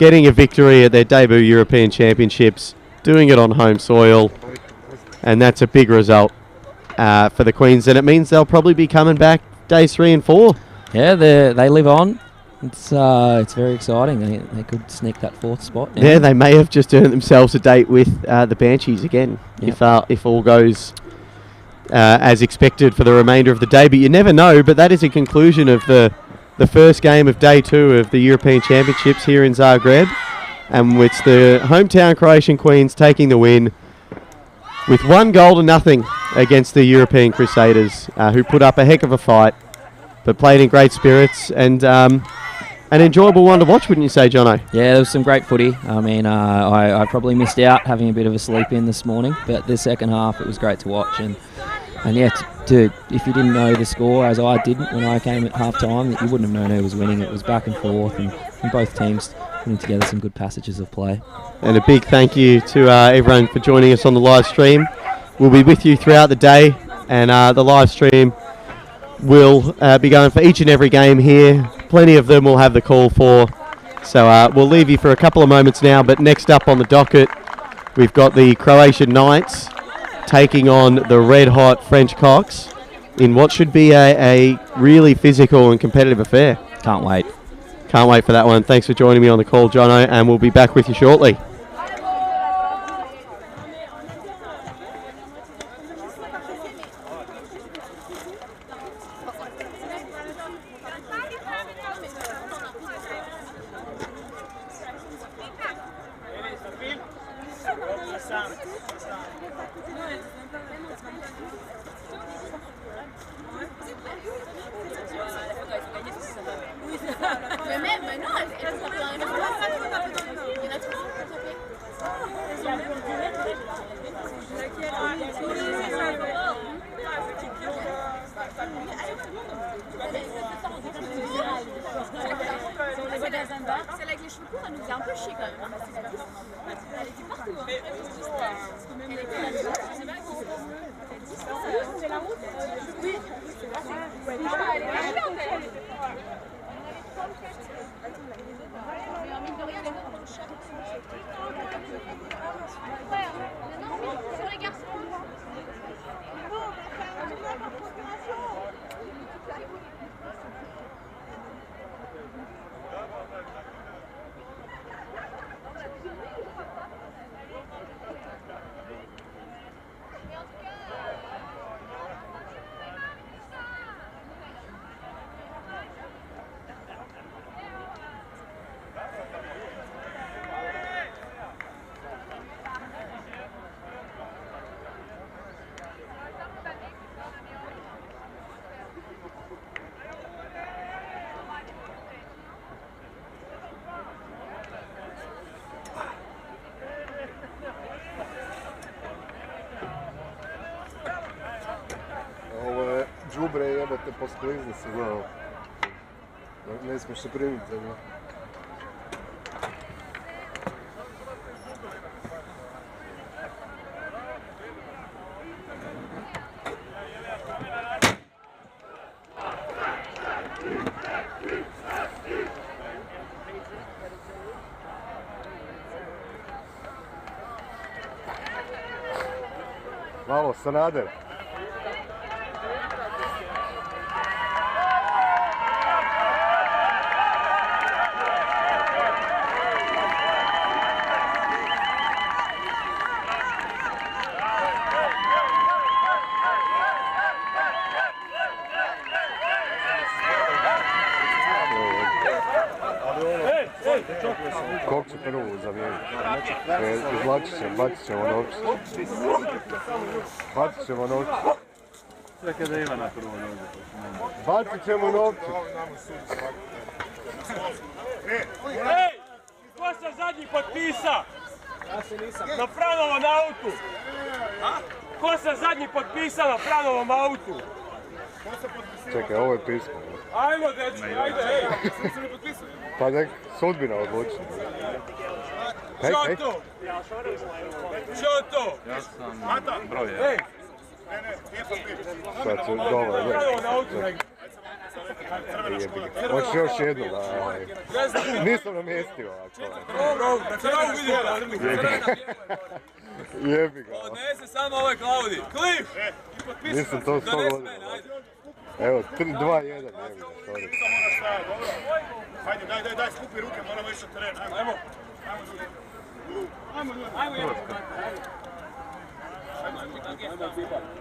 getting a victory at their debut European Championships, doing it on home soil. And that's a big result for the Queens, and it means they'll probably be coming back days 3 and 4. Yeah, they live on. It's very exciting. They could sneak that 4th spot now. Yeah, they may have just earned themselves a date with the Banshees again, if all goes as expected for the remainder of the day. But you never know. But that is a conclusion of the first game of day 2 of the European Championships here in Zagreb. And it's the hometown Croatian Queens taking the win with 1-0 against the European Crusaders, who put up a heck of a fight, but played in great spirits, and an enjoyable one to watch, wouldn't you say, Jono? Yeah, there was some great footy. I mean, I probably missed out having a bit of a sleep in this morning, but the second half it was great to watch, and yeah, if you didn't know the score, as I didn't when I came at half time, you wouldn't have known who was winning. It was back and forth, and both teams putting together some good passages of play. And a big thank you to everyone for joining us on the live stream. We'll be with you throughout the day, and the live stream will be going for each and every game here. Plenty of them we'll have the call for. So we'll leave you for a couple of moments now, but next up on the docket, we've got the Croatian Knights taking on the red-hot French Cocks in what should be a really physical and competitive affair. Can't wait. Can't wait for that one. Thanks for joining me on the call, Jono, and we'll be back with you shortly. Mais même, non, elle se fait un celle avec les cheveux courts, elle nous faisait un peu chier quand même. Elle était partout. Elle était là-dessus. C'est la route. Oui. Sur les garçons. Đubre jebate, posklizne se, znao. Ne smiješ se primiti za nju. Malo, Sanader. Kog će prvo zamijeniti? Bacit ćemo novčić. Bacit ćemo novčić. Čekaj da Ivana prvo dođe. Bacit ćemo novčić. Ej! Ko se zadnji potpisa? Na Franovom autu! Ko se zadnji potpisa na Franovom autu? Čekaj, ovo je pismo. Ajmo, dečki, ajde, ej! Pa nek sudbina odluči. Čoto! Čoto! Ja sam broj 1. Ej! Sad ću dobro, ne. Hoćeš još jednu, da. Nisam namjestio ovako. Jebi ga. Odnese samo ovaj Klaudi. Klif! Nisam to 100 godina. Evo, 2-1, jebi ga, sorry. Hajde, daj, skupi ruke, moramo ići na teren. Ajmo. Ajmo, jedno.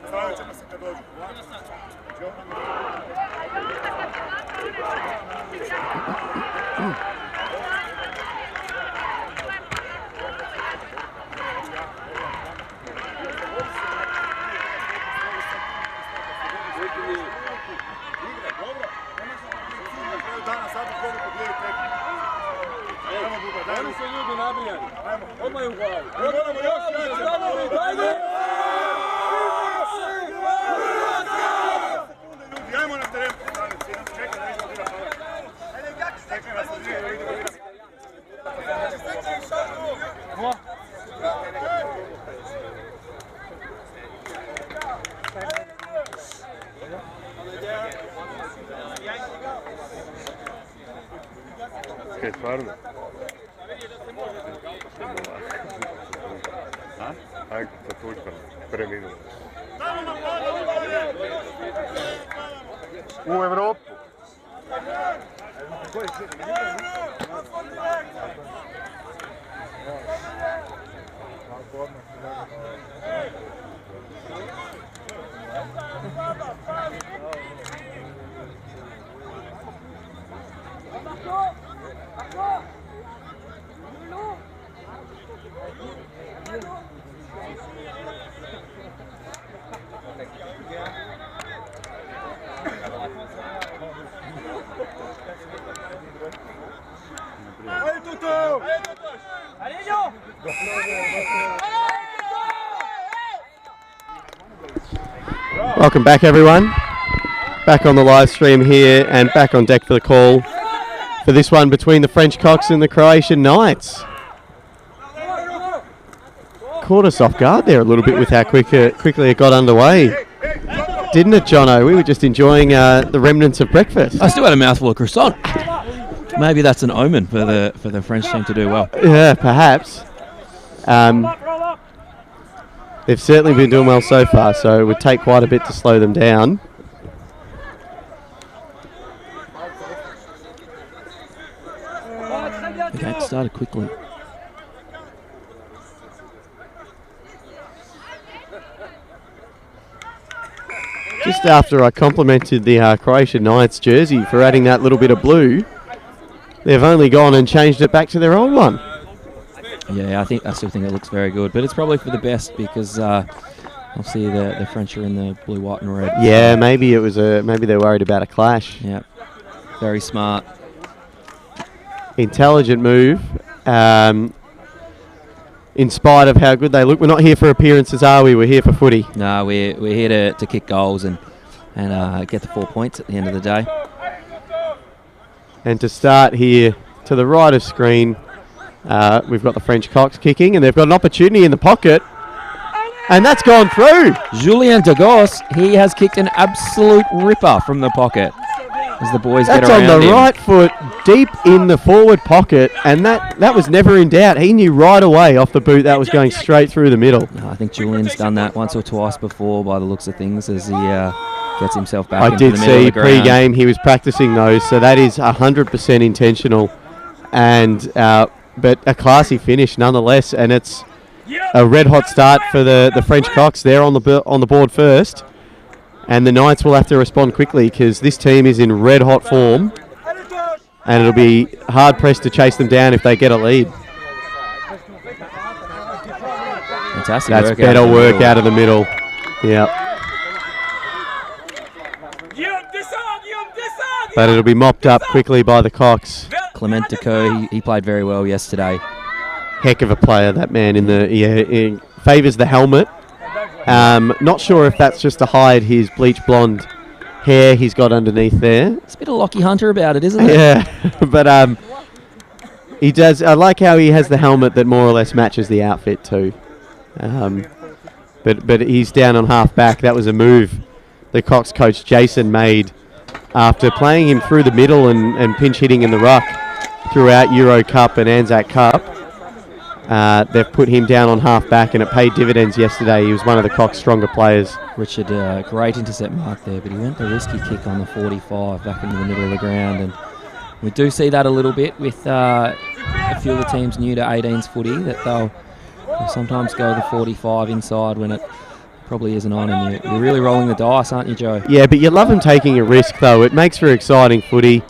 Stavit ćemo se kad dođu. Oni su ljudi nabijani. Odmah je u glavi. Moramo još jače. Ajde! Ljudi, ajmo na teren. Čekaj da vidimo bila hvala. Čekaj nas od dvije da vidimo bila. Kaj, stvarno? Ajde, sa tučkom, preminuo. U Evropu! Welcome back, everyone. Back on the live stream here and back on deck for the call for this one between the French Cocks and the Croatian Knights. Caught us off guard there a little bit with how quickly it got underway. Didn't it, Jono? We were just enjoying the remnants of breakfast. I still had a mouthful of croissant. Maybe that's an omen for the French team to do well. Yeah, perhaps. They've certainly been doing well so far, so it would take quite a bit to slow them down. Okay, it started quickly. Just after I complimented the Croatian Knights jersey for adding that little bit of blue, they've only gone and changed it back to their old one. Yeah, I still think it looks very good, but it's probably for the best because obviously the French are in the blue, white, and red. Yeah, maybe it was maybe they're worried about a clash. Yeah, very smart, intelligent move. In spite of how good they look, we're not here for appearances, are we? We're here for footy. No, we're here to kick goals and get the 4 points at the end of the day. And to start here to the right of screen. We've got the French Cocks kicking, and they've got an opportunity in the pocket, and that's gone through. Julien Dagos, he has kicked an absolute ripper from the pocket as the boys get around him. That's on the right foot, deep in the forward pocket, and that was never in doubt. He knew right away off the boot that was going straight through the middle. No, I think Julian's done that once or twice before by the looks of things as he gets himself back I into the did middle of see the ground. pre-game he was practicing those, so that is 100% intentional, and but a classy finish nonetheless, and it's a red-hot start for the French Cocks. They're on the board first, and the Knights will have to respond quickly because this team is in red-hot form, and it'll be hard-pressed to chase them down if they get a lead. Fantastic That's work better out of the work middle. out of the middle. Yeah. But it'll be mopped up quickly by the Cocks. Clement Decoe, he played very well yesterday. Heck of a player, that man. He favours the helmet. Not sure if that's just to hide his bleach blonde hair he's got underneath there. It's a bit of Lockie Hunter about it, isn't it? Yeah, but he does. I like how he has the helmet that more or less matches the outfit too. But he's down on half back. That was a move the Cox coach Jason made after playing him through the middle and pinch hitting in the ruck throughout Euro Cup and Anzac Cup. They've put him down on half back, and it paid dividends yesterday. He was one of the Cox stronger players. Richard, great intercept mark there, but he went the risky kick on the 45 back into the middle of the ground, and we do see that a little bit with a few of the teams new to 18s footy, that they'll sometimes go the 45 inside when it probably isn't on, and you're really rolling the dice, aren't you, Joe? Yeah, but you love him taking a risk, though. It makes for exciting footy.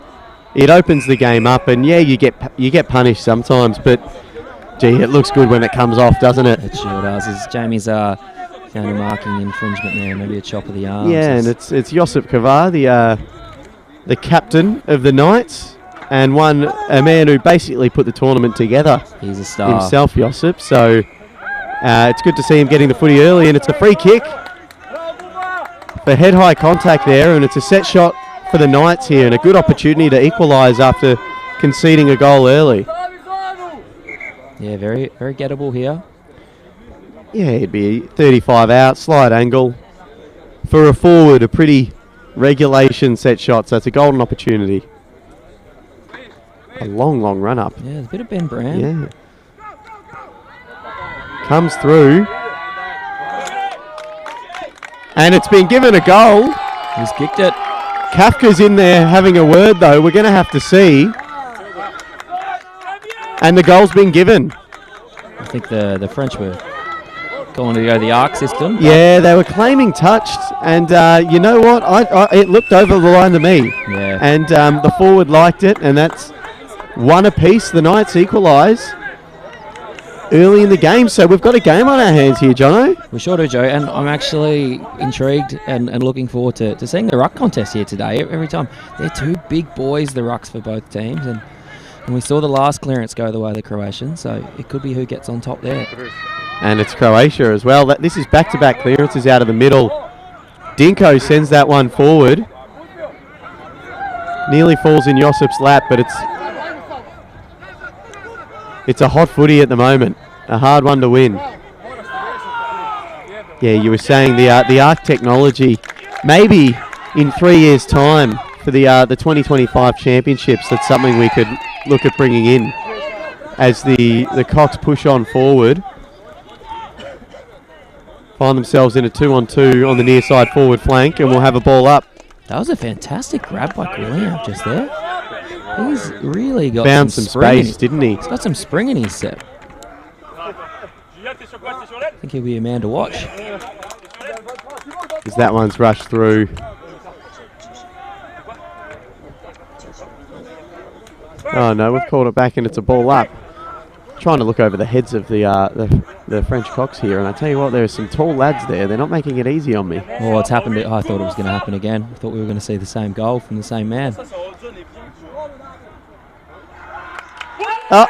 It opens the game up, and yeah, you get punished sometimes, but gee, it looks good when it comes off, doesn't it? It sure does. As Jamie's found a marking infringement there, maybe a chop of the arms. Yeah, and it's Josip Kavar, the captain of the Knights, and a man who basically put the tournament together. He's a star himself, Josip. So it's good to see him getting the footy early, and it's a free kick for head-high contact there, and it's a set shot for the Knights here, and a good opportunity to equalise after conceding a goal early. Yeah, very, very gettable here. Yeah, it'd be 35 out, slight angle. For a forward, a pretty regulation set shot, so it's a golden opportunity. A long run up. Yeah, there's a bit of Ben Brown. Yeah. Comes through. And it's been given a goal. He's kicked it. Kafka's in there having a word, though. We're going to have to see. And the goal's been given. I think the French were going to go the arc system. Yeah, they were claiming touched. And you know what? It looked over the line to me. Yeah. And the forward liked it. And that's one apiece. The Knights equalise early in the game. So we've got a game on our hands here, Jono. We sure do, Joe. And I'm actually intrigued and looking forward to seeing the ruck contest here today. Every time. They're two big boys, the rucks for both teams. And we saw the last clearance go the way of the Croatians. So it could be who gets on top there. And it's Croatia as well. This is back-to-back clearances out of the middle. Dinko sends that one forward. Nearly falls in Josip's lap, but it's a hot footy at the moment. A hard one to win. Yeah, you were saying the arc technology, maybe in 3 years' time for the 2025 championships, that's something we could look at bringing in as the Cox push on forward. Find themselves in a 2-on-2 on the near side forward flank, and we'll have a ball up. That was a fantastic grab by Quilliam just there. He's really got Found some space, didn't he? He's got some spring in his set. I think he'll be a man to watch. As that one's rushed through. Oh no, we've called it back and it's a ball up. Trying to look over the heads of the French Cox here, and I tell you what, there are some tall lads there. They're not making it easy on me. Well, it's happened. I thought it was going to happen again. I thought we were going to see the same goal from the same man. Oh,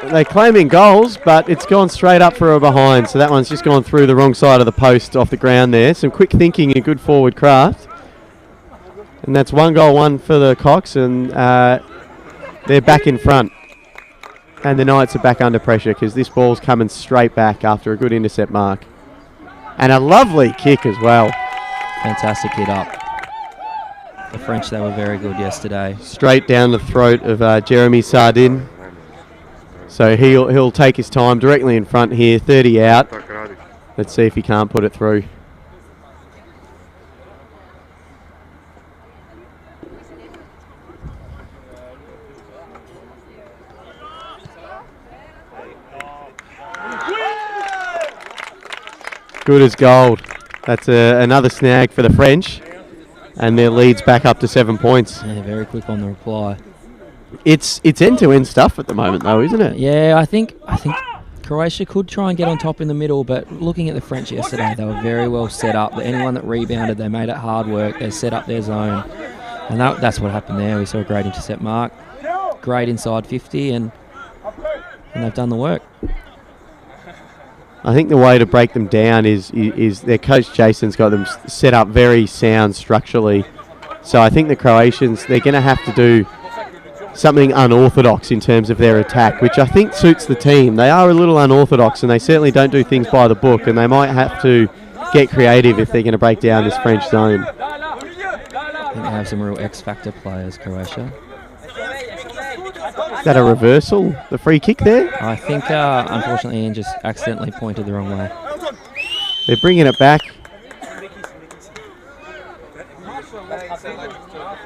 they're claiming goals, but it's gone straight up for a behind. So that one's just gone through the wrong side of the post off the ground there. Some quick thinking and good forward craft. And that's 1 goal, 1 for the Cox, and they're back in front. And the Knights are back under pressure because this ball's coming straight back after a good intercept mark. And a lovely kick as well. Fantastic hit up. The French, they were very good yesterday. Straight down the throat of Jeremy Sardin. So he'll take his time directly in front here, 30 out. Let's see if he can't put it through. Good as gold. That's another snag for the French. And their lead's back up to 7 points. Yeah, very quick on the reply. It's end-to-end stuff at the moment, though, isn't it? Yeah, I think Croatia could try and get on top in the middle, but looking at the French yesterday, they were very well set up. Anyone that rebounded, they made it hard work. They set up their zone. And that's what happened there. We saw a great intercept mark. Great inside 50, and they've done the work. I think the way to break them down is their coach Jason's got them set up very sound structurally. So I think the Croatians, they're going to have to do something unorthodox in terms of their attack, which I think suits the team. They are a little unorthodox and they certainly don't do things by the book, and they might have to get creative if they're going to break down this French zone. I think they have some real X-factor players, Croatia. Is that a reversal? The free kick there? I think, unfortunately, Ian just accidentally pointed the wrong way. They're bringing it back.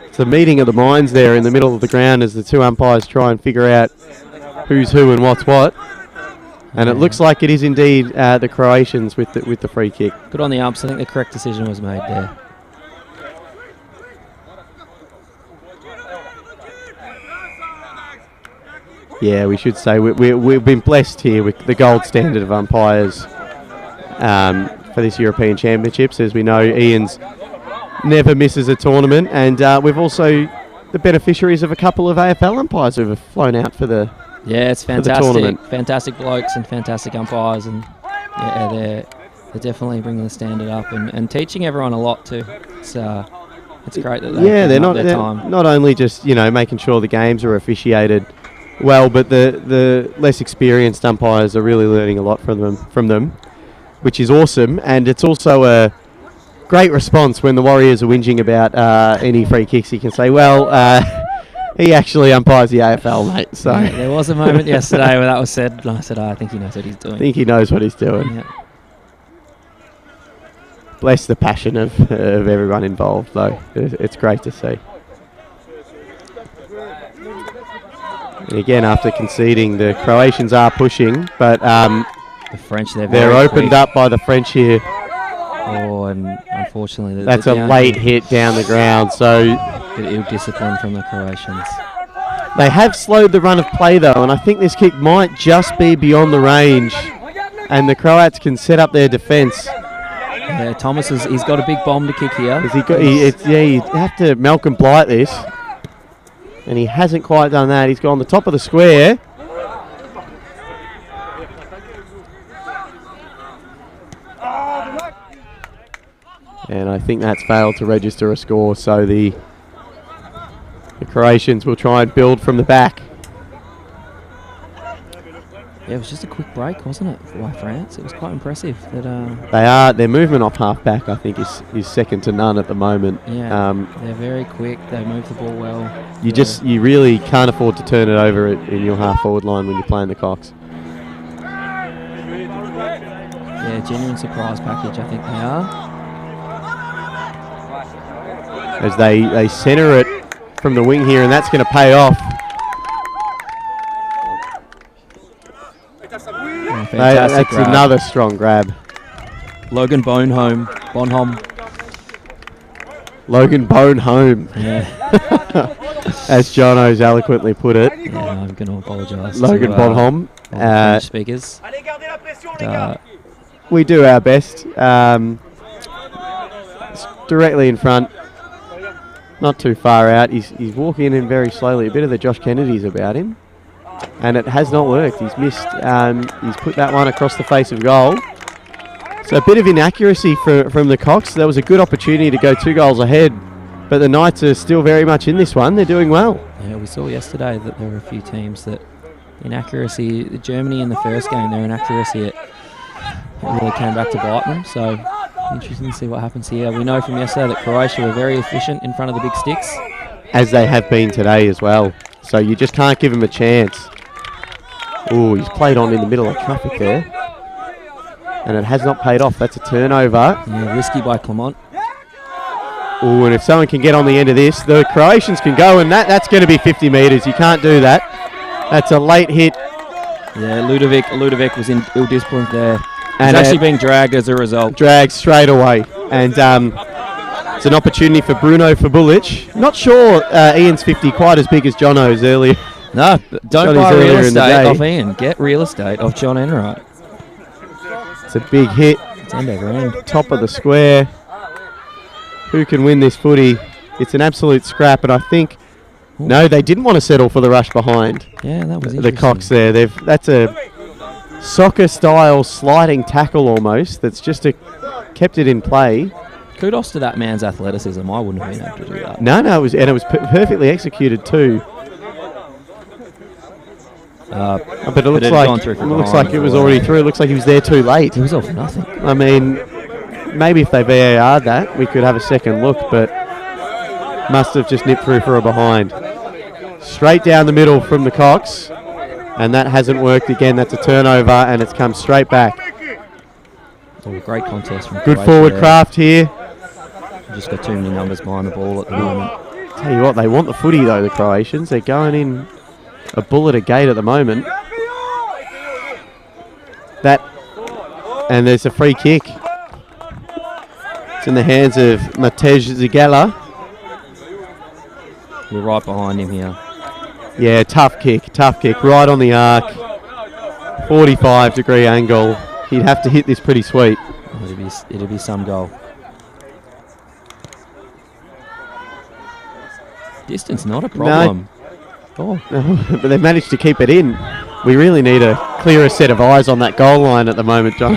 It's a meeting of the minds there in the middle of the ground as the two umpires try and figure out who's who and what's what. And it looks like it is indeed the Croatians with the free kick. Good on the umps. I think the correct decision was made there. Yeah, we should say we've been blessed here with the gold standard of umpires for this European Championships. As we know, Ian's never misses a tournament, and we've also the beneficiaries of a couple of AFL umpires who have flown out for the it's fantastic, fantastic blokes and fantastic umpires, and yeah, they're definitely bringing the standard up and teaching everyone a lot too. It's great that they're not only just making sure the games are officiated well, but the less experienced umpires are really learning a lot from them, which is awesome. And it's also a great response when the Warriors are whinging about any free kicks. You can say, well, he actually umpires the AFL, mate. So yeah, there was a moment yesterday where that was said, and I said, I think he knows what he's doing. I think he knows what he's doing. Yeah. bless the passion of everyone involved, though. It's great to see. And again, after conceding, the Croatians are pushing, but The French, they're opened up by the French here. Oh, and unfortunately, That's a late hit down the ground, so bit ill discipline from the Croatians. they have slowed the run of play, though, and I think this kick might just be beyond the range, and the Croats can set up their defence. Yeah, Thomas he's got a big bomb to kick here. You have to Malcolm Blight this, and he hasn't quite done that. He's gone the top of the square. And I think that's failed to register a score, so the Croatians will try and build from the back. Yeah, it was just a quick break, wasn't it, by France? It was quite impressive. Their movement off half back, I think, is second to none at the moment. Yeah, they're very quick. They move the ball well. You really can't afford to turn it over in your half forward line when you're playing the Cox. Yeah, genuine surprise package, I think they are. As they centre it from the wing here, and that's going to pay off. That's grab. Another strong grab. Logan Bonholm. Logan Bonholm. Yeah. As Jono's eloquently put it. Yeah, I'm going to apologise. Logan Bonholm. Speakers. We do our best. Directly in front. Not too far out. He's walking in very slowly. A bit of the Josh Kennedy's about him. And it has not worked. He's missed. He's put that one across the face of goal. So a bit of inaccuracy from the Cox. That was a good opportunity to go 2 goals ahead. But the Knights are still very much in this one. They're doing well. Yeah, we saw yesterday that there were a few teams that inaccuracy. Germany in the first game, their inaccuracy, it really came back to bite them. So interesting to see what happens here. We know from yesterday that Croatia were very efficient in front of the big sticks. As they have been today as well. So you just can't give him a chance. Ooh, he's played on in the middle of traffic there. And it has not paid off. That's a turnover. Yeah, risky by Clement. Ooh, and if someone can get on the end of this, the Croatians can go, and that's going to be 50 metres. You can't do that. That's a late hit. Yeah, Ludovic was in ill discipline there. And actually being dragged as a result. Dragged straight away. And it's an opportunity for Bruno Fabulic. Not sure Ian's 50 quite as big as Jono's earlier. No, don't buy real estate off Ian. Get real estate off John Enright. It's a big hit. It's end over end. Top of the square. Who can win this footy? It's an absolute scrap, and I think... Ooh. No, they didn't want to settle for the rush behind. Yeah, that was the Cox there. That's a soccer-style sliding tackle almost. That's just kept it in play. Kudos to that man's athleticism. I wouldn't have been able to do that. No, it was perfectly executed too. But it looks like it was already through. It looks like he was there too late. He was off nothing. I mean, maybe if they VAR'd that, we could have a second look, but must have just nipped through for a behind. Straight down the middle from the Cox, and that hasn't worked again. That's a turnover, and it's come straight back. Oh, great contest from Good forward craft here. Just got too many numbers behind the ball at the moment. Tell you what, they want the footy though, the Croatians. They're going in a bull at a gate at the moment. And there's a free kick. It's in the hands of Matej Zigala. We're right behind him here. Yeah, tough kick, right on the arc. 45-degree angle. He'd have to hit this pretty sweet. It'll be some goal. Distance not a problem. No, but they've managed to keep it in. We really need a clearer set of eyes on that goal line at the moment, John.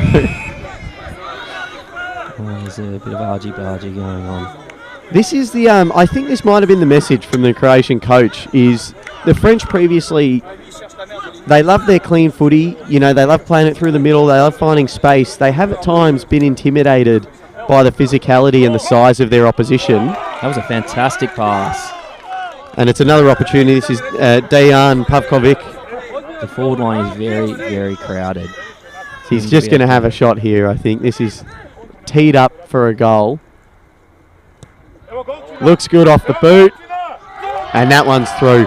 There's a bit of argy-bargy going on. This is the, I think this might have been the message from the Croatian coach, is the French previously, they love their clean footy, you know, they love playing it through the middle, they love finding space. They have at times been intimidated by the physicality and the size of their opposition. That was a fantastic pass. And it's another opportunity. This is Dejan Pavkovic. The forward line is very, very crowded. He's just going to have a shot here, I think. This is teed up for a goal. Looks good off the boot. And that one's through.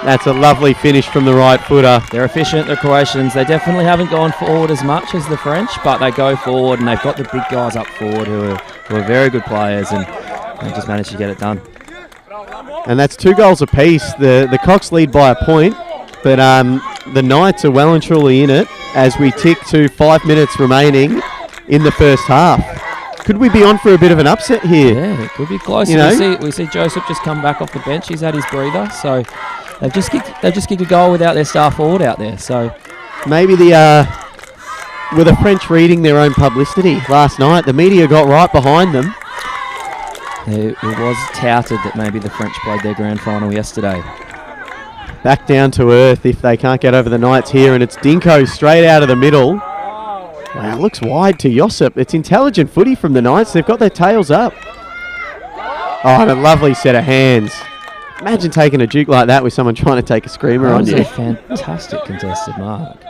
That's a lovely finish from the right footer. They're efficient, the Croatians. They definitely haven't gone forward as much as the French, but they go forward and they've got the big guys up forward who are very good players, and they just managed to get it done. And that's 2 goals apiece. The Cox lead by a point, but the Knights are well and truly in it as we tick to 5 minutes remaining in the first half. Could we be on for a bit of an upset here? Yeah, it could be close. You know? We see Joseph just come back off the bench. He's had his breather, so they've just kicked a goal without their star forward out there. So maybe with the French reading their own publicity last night, the media got right behind them. it was touted that maybe the French played their grand final yesterday. Back down to earth if they can't get over the Knights here, and it's Dinko straight out of the middle. Wow, looks wide to Josip. It's intelligent footy from the Knights. They've got their tails up. Oh, and a lovely set of hands. Imagine taking a juke like that with someone trying to take a screamer on That you. was a fantastic contested mark.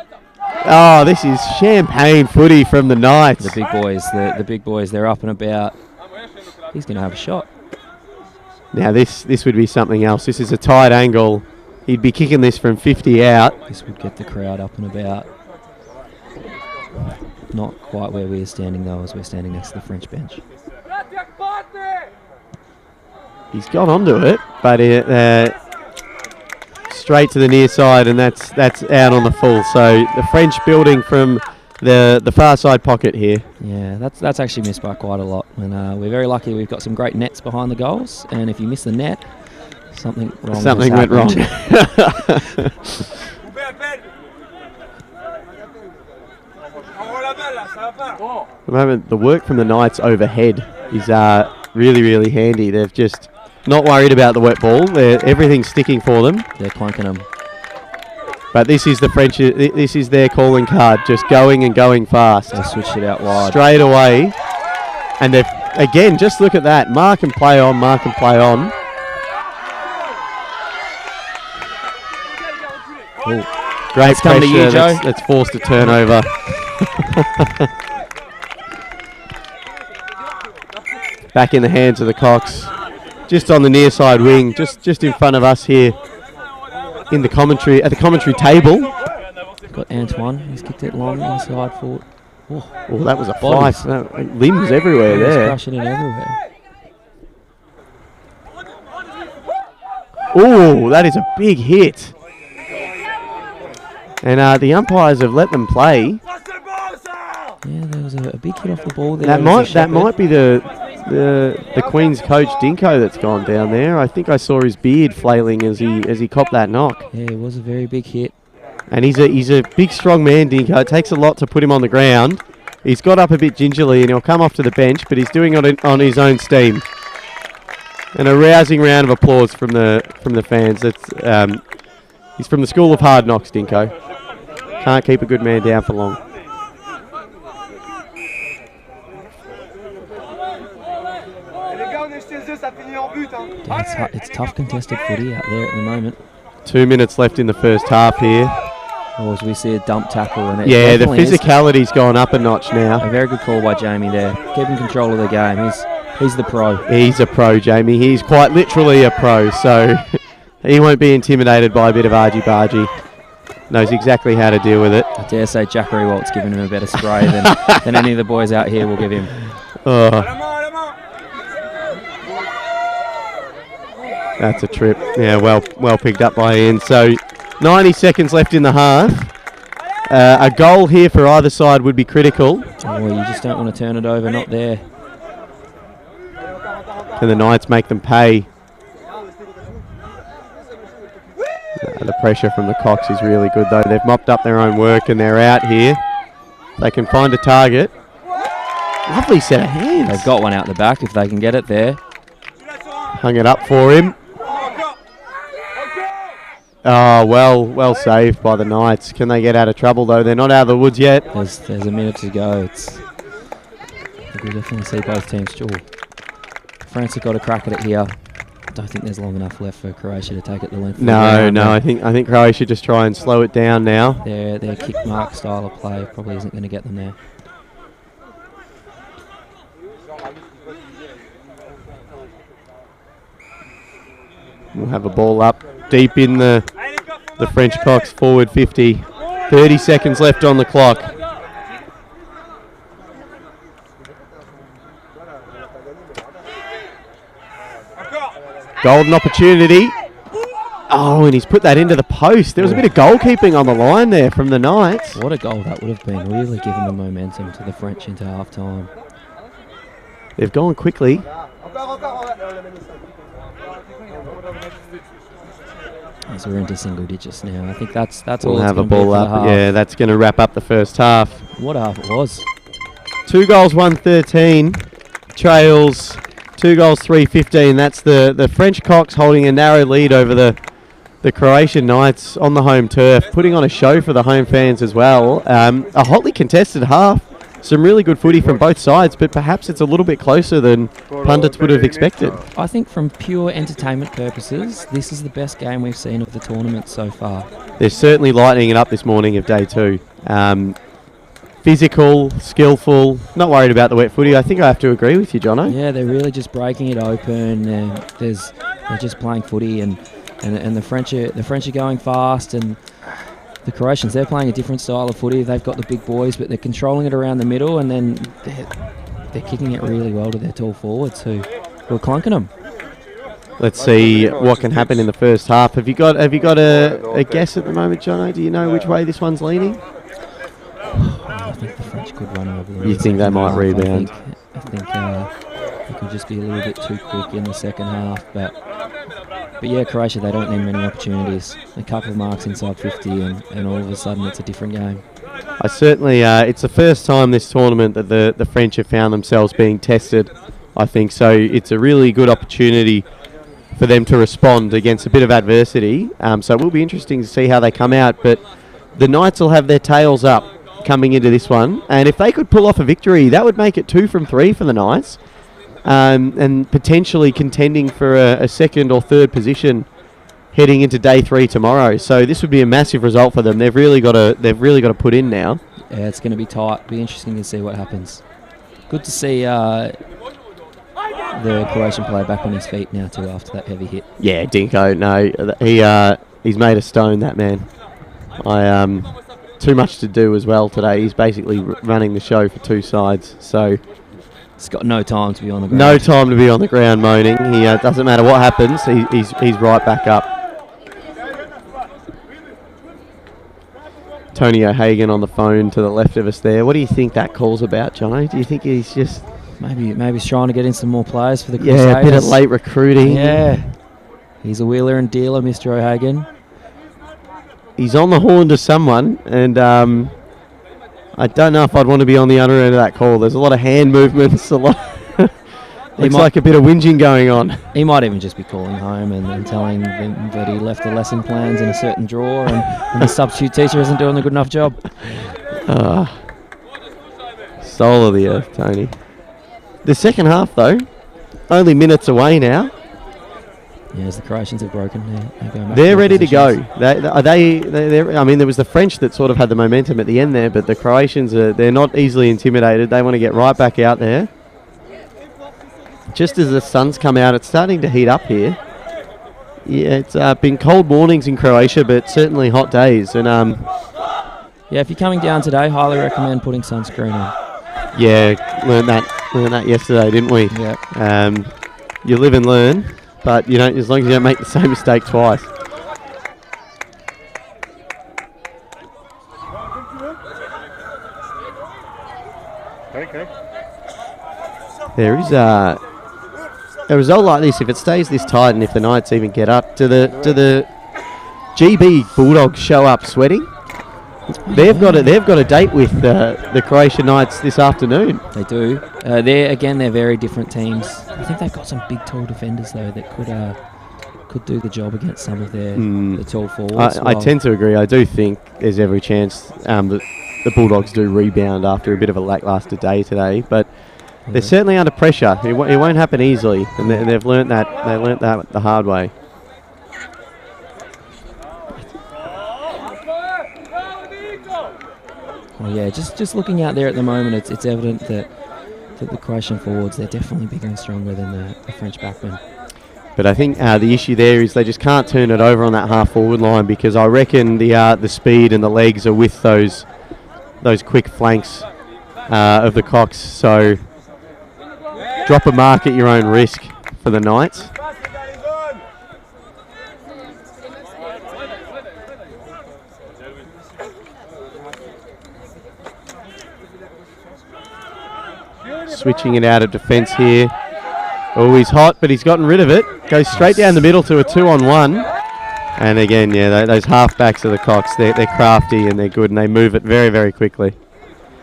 Oh, this is champagne footy from the Knights. The big boys, they're up and about. He's going to have a shot. Now this would be something else. This is a tight angle. He'd be kicking this from 50 out. This would get the crowd up and about. Not quite where we're standing though, as we're standing next to the French bench. He's got onto it, but straight to the near side, and that's out on the full. So the French building from the far side pocket here. Yeah, that's actually missed by quite a lot. And we're very lucky we've got some great nets behind the goals. And if you miss the net, something wrong. Something went wrong. At the moment, the work from the Knights overhead is really, really handy. They've just not worried about the wet ball. Everything's sticking for them. They're clunking them. But this is the French. This is their calling card. Just going and going fast. They switched it out wide. Straight away. And they've again. Just look at that. Mark and play on. Mark and play on. Ooh. Great It's come to pressure. you, Joe. That's forced a turnover. Back in the hands of the Cox. Just on the near side wing. Just in front of us here. In the commentary, at the commentary table. Got Antoine. He's kicked it long inside forward. Oh, that was a Bodies. flight. Limbs everywhere He's there. crushing it everywhere. Oh, that is a big hit. And the umpires have let them play. Yeah, there was a big hit off the ball there. That might be the Queen's coach Dinko that's gone down there. I think I saw his beard flailing as he copped that knock. Yeah, it was a very big hit. And he's a big, strong man, Dinko. It takes a lot to put him on the ground. He's got up a bit gingerly and he'll come off to the bench, but he's doing it on his own steam. And a rousing round of applause from the fans. He's from the School of Hard Knocks, Dinko. Can't keep a good man down for long. Yeah, it's tough contested footy out there at the moment. 2 minutes left in the first half here. Or as we see a dump tackle. And it Yeah, the definitely is physicality's gone up a notch a now. very good call by Jamie there. Keeping control of the game. He's the pro. He's a pro, Jamie. He's quite literally a pro, so he won't be intimidated by a bit of argy-bargy. Knows exactly how to deal with it. I dare say Jackery Walt's given him a better spray than any of the boys out here will give him. Oh. That's a trip. Yeah, well picked up by Ian. So 90 seconds left in the half. A goal here for either side would be critical. Oh, you just don't want to turn it over, not there. Can the Knights make them pay? The pressure from the Cox is really good though. They've mopped up their own work and they're out here. They can find a target. Lovely set of hands. They've got one out the back if they can get it there. Hung it up for him. Oh, well saved by the Knights. Can they get out of trouble though? They're not out of the woods yet. There's a minute to go. I think we definitely see both teams. France have got a crack at it here. I don't think there's long enough left for Croatia to take it the length. No. I think Croatia just try and slow it down now. Their kick mark style of play probably isn't going to get them there. We'll have a ball up deep in the French Cox forward 50. 30 seconds left on the clock. Golden opportunity. Oh, and he's put that into the post. There was a bit of goalkeeping on the line there from the Knights. What a goal that would have been. Really giving the momentum to the French into half-time. They've gone quickly. As we're into single digits now. I think that's all. We'll it's have a gonna be ball for the up. half. Yeah, that's going to wrap up the first half. What a half it was. 2 goals, 1-13. Trails 2 goals, 3-15. That's the French Cox holding a narrow lead over the Croatian Knights on the home turf, putting on a show for the home fans as well. A hotly contested half. Some really good footy from both sides, but perhaps it's a little bit closer than pundits would have expected. I think from pure entertainment purposes, this is the best game we've seen of the tournament so far. They're certainly lightening it up this morning of day 2. Physical, skillful, not worried about the wet footy. I think I have to agree with you, Jono. Yeah, they're really just breaking it open. And they're just playing footy, and the French are going fast, and the Croatians, they're playing a different style of footy. They've got the big boys, but they're controlling it around the middle, and then they're kicking it really well to their tall forwards who are clunking them. Let's see what can happen in the first half. Have you got a guess at the moment, Jono? Do you know which way this one's leaning? I think the French could run over them. You think they might rebound? I think it could just be a little bit too quick in the second half, but yeah, Croatia, they don't need many opportunities. A couple of marks inside 50 and all of a sudden it's a different game. I certainly, it's the first time this tournament that the French have found themselves being tested, I think. So it's a really good opportunity for them to respond against a bit of adversity. So it will be interesting to see how they come out. But the Knights will have their tails up coming into this one. And if they could pull off a victory, that would make it 2 from 3 for the Knights. And potentially contending for a second or third position heading into day 3 tomorrow. So this would be a massive result for them. They've really got to put in now. Yeah, it's going to be tight. Be interesting to see what happens. Good to see the Croatian player back on his feet now too after that heavy hit. Yeah, Dinko. No, he's made of stone, that man. Too much to do as well today. He's basically running the show for 2 sides. So. He's got no time to be on the ground. No time to be on the ground moaning. He doesn't matter what happens. He's right back up. Tony O'Hagan on the phone to the left of us there. What do you think that call's about, Jono? Do you think he's just maybe he's trying to get in some more players for the Crusaders? Yeah, a bit of late recruiting. Yeah, he's a wheeler and dealer, Mr. O'Hagan. He's on the horn to someone, and I don't know if I'd want to be on the other end of that call. There's a lot of hand movements, a lot. Looks like a bit of whinging going on. He might even just be calling home and telling them that he left the lesson plans in a certain drawer and the substitute teacher isn't doing a good enough job. Soul of the earth, Tony. The second half, though, only minutes away now. Yeah, as the Croatians have broken, they're going back. They're ready to go. I mean, there was the French that sort of had the momentum at the end there, but the Croatians, they're not easily intimidated. They want to get right back out there. Just as the sun's come out, it's starting to heat up here. Yeah, it's been cold mornings in Croatia, but certainly hot days. And yeah, if you're coming down today, highly recommend putting sunscreen on. Yeah, learned that yesterday, didn't we? Yeah. You live and learn, but you don't, as long as you don't make the same mistake twice. Okay. There is a result like this, if it stays this tight and if the Knights even get up, do the GB Bulldogs show up sweating? They've got a date with the Croatian Knights this afternoon. They do. They're very different teams. I think they've got some big tall defenders though that could do the job against some of the tall forwards. I tend to agree. I do think there's every chance that the Bulldogs do rebound after a bit of a lackluster day today, but they're certainly under pressure. It won't happen easily, and they've learnt that. They learnt that the hard way. Well, yeah, just looking out there at the moment, it's evident that the Croatian forwards, they're definitely bigger and stronger than the French backmen. But I think the issue there is they just can't turn it over on that half-forward line, because I reckon the speed and the legs are with those quick flanks of the Cox. So drop a mark at your own risk for the Knights. Switching it out of defence here. Oh, he's hot, but he's gotten rid of it. Goes straight down the middle to a 2-on-1. And again, yeah, those half-backs of the Cox, they're crafty and they're good, and they move it very, very quickly.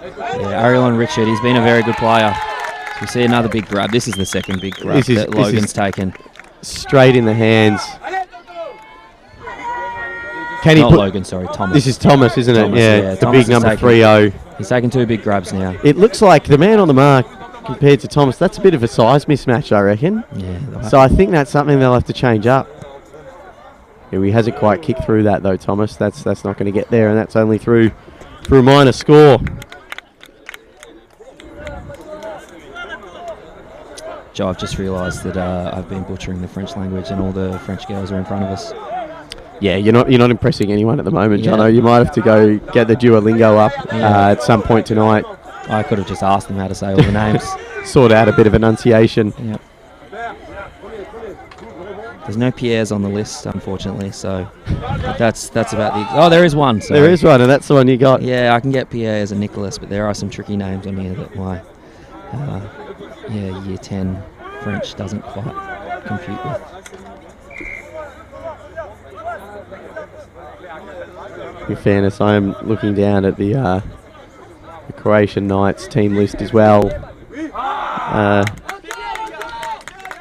Yeah, Ariel Richard, he's been a very good player. So we see another big grab. This is the second big grab that Logan's taken. Straight in the hands. Can he Not Logan, sorry, Thomas. This is Thomas, isn't Thomas, it? Yeah, the Thomas big number taken, 3-0. He's taken 2 big grabs now. It looks like the man on the mark compared to Thomas, that's a bit of a size mismatch, I reckon. Yeah. So I think that's something they'll have to change up. Yeah, he hasn't quite kicked through that though, Thomas. That's not going to get there, and that's only through a minor score. Joe, I've just realised that I've been butchering the French language, and all the French girls are in front of us. Yeah, you're not impressing anyone at the moment, Yeah. Jono. You might have to go get the Duolingo up at some point tonight. I could have just asked them how to say all the names. Sort out a bit of enunciation. Yep. There's no Pierres on the list, unfortunately, so that's about the... Oh, there is one. Sorry. There is one, and that's the one you got. Yeah, I can get Pierre as a Nicholas, but there are some tricky names on here that my Year 10 French doesn't quite compute with. In fairness, I am looking down at the Croatian Knights team list as well.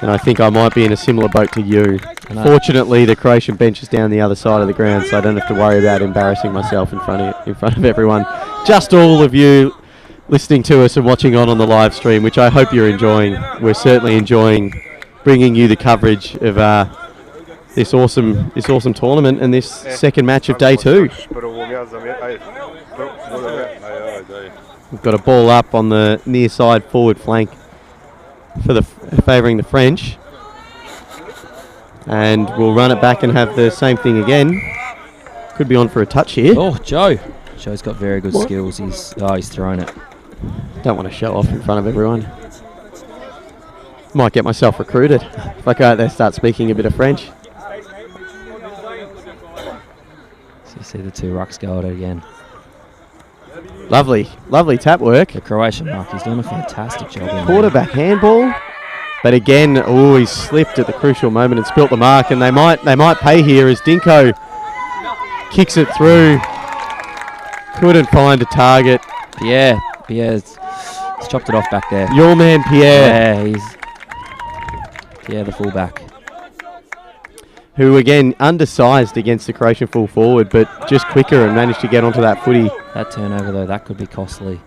And I think I might be in a similar boat to you. Fortunately, the Croatian bench is down the other side of the ground, so I don't have to worry about embarrassing myself in front of everyone. Just all of you listening to us and watching on the live stream, which I hope you're enjoying. We're certainly enjoying bringing you the coverage of this awesome tournament and this second match of day 2. We've got a ball up on the near side forward flank for favouring the French, and we'll run it back and have the same thing again. Could be on for a touch here. Oh, Joe's got very good skills. He's thrown it. Don't want to show off in front of everyone. Might get myself recruited if I go out there and start speaking a bit of French. So you see the 2 rucks go at it again. Lovely tap work. The Croatian mark, he's doing a fantastic job. Quarterback handball, but again, he slipped at the crucial moment and spilt the mark, and they might pay here as Dinko kicks it through. Couldn't find a target. Pierre's chopped it off back there. Your man Pierre. Yeah, Pierre the fullback. Who again undersized against the Croatian full forward, but just quicker and managed to get onto that footy. That turnover though, that could be costly.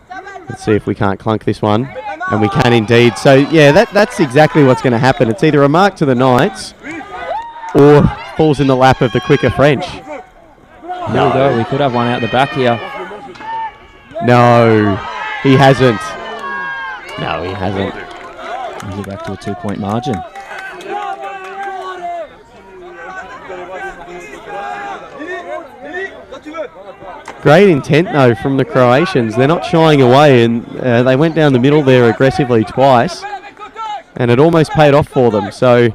Let's see if we can't clunk this one, and we can indeed. So yeah, that's exactly what's going to happen. It's either a mark to the Knights or falls in the lap of the quicker French. Here we go. We could have one out the back here. No, he hasn't. No, he hasn't. Brings it back to a 2-point margin. Great intent, though, from the Croatians. They're not shying away, and they went down the middle there aggressively twice, and it almost paid off for them. So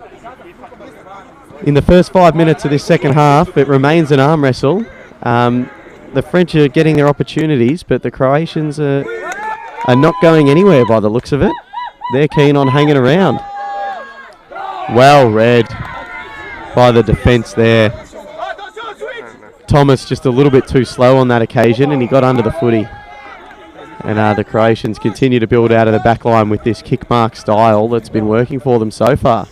in the first 5 minutes of this second half, it remains an arm wrestle. The French are getting their opportunities, but the Croatians are not going anywhere by the looks of it. They're keen on hanging around. Well read by the defence there. Thomas just a little bit too slow on that occasion, and he got under the footy. And the Croatians continue to build out of the back line with this kick mark style that's been working for them so far.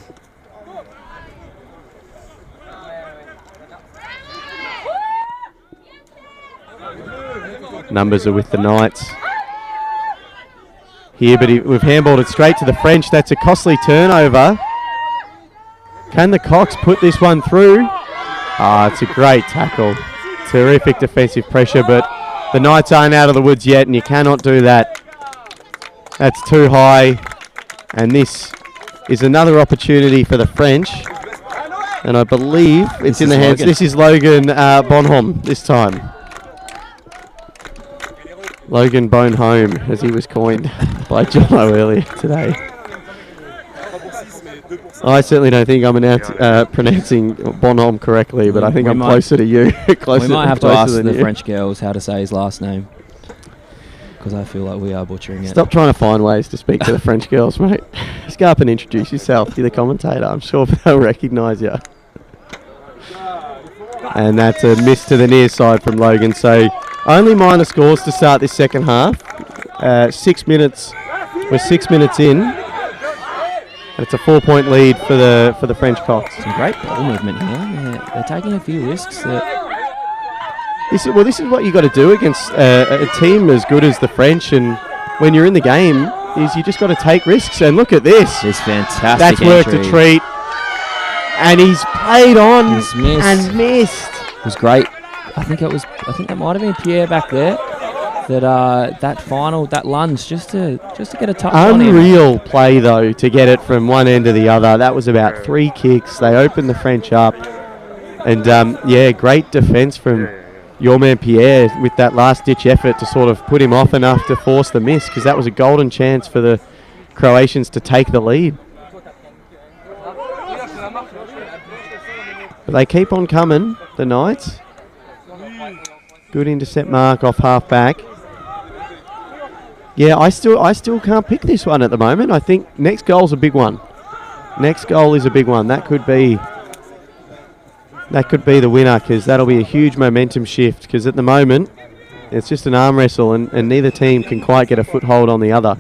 Numbers are with the Knights here, but we've handballed it straight to the French. That's a costly turnover. Can the Cox put this one through? It's a great tackle. Terrific defensive pressure, but the Knights aren't out of the woods yet, and you cannot do that. That's too high, and this is another opportunity for the French And I believe it's in the hands. Logan. This is Logan Bonhomme this time. Logan Bonhomme, as he was coined by Jono earlier today. I certainly don't think I'm pronouncing Bonhomme correctly, but I think I'm closer to you. We might have to ask the French girls how to say his last name, because I feel like we are butchering it. Stop trying to find ways to speak to the French girls, mate. Just go up and introduce yourself. You're the commentator. I'm sure they'll recognise you. And that's a miss to the near side from Logan. So only minor scores to start this second half. 6 minutes. We're 6 minutes in. And it's a 4-point lead for the French Cocks. Some great ball movement here. They're taking a few risks. This is what you got to do against a team as good as the French. And when you're in the game, is you just got to take risks. And look at this. It's fantastic. That's worked a treat. And he's played on He's missed. and missed. It was great. I think that might have been Pierre back there. That lunge just to get a touch on him. Unreal play though to get it from one end to the other. That was about 3 kicks. They opened the French up, and great defence from your man Pierre with that last ditch effort to sort of put him off enough to force the miss, because that was a golden chance for the Croatians to take the lead. But they keep on coming, the Knights. Good intercept mark off half back. Yeah, I still can't pick this one at the moment. I think next goal's a big one. Next goal is a big one. That could be the winner, because that'll be a huge momentum shift, because at the moment it's just an arm wrestle and neither team can quite get a foothold on the other.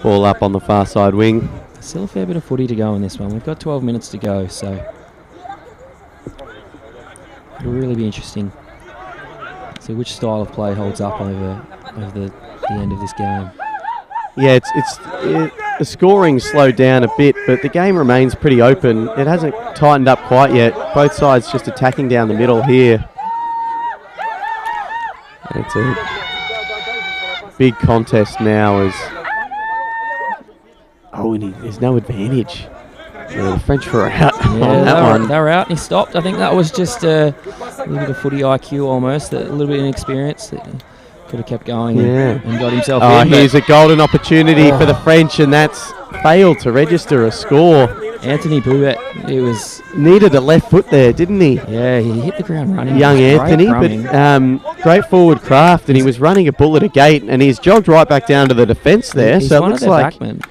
Ball up on the far side wing. Still a fair bit of footy to go in this one. We've got 12 minutes to go, so it'll really be interesting. See which style of play holds up over the end of this game. Yeah, the scoring's slowed down a bit, but the game remains pretty open. It hasn't tightened up quite yet. Both sides just attacking down the middle here. And it's a big contest now as... Oh, and there's no advantage. Yeah, the French were out on that one. They were out and he stopped. I think that was just a little bit of footy IQ almost, a little bit of inexperience. That could have kept going and got himself in. Here's a golden opportunity for the French, and that's failed to register a score. Anthony Bouet, needed a left foot there, didn't he? Yeah, he hit the ground running. Young Anthony, but great forward craft, and he was running a bull at a gate, and he's jogged right back down to the defence there. He's so it one looks of their like backmen.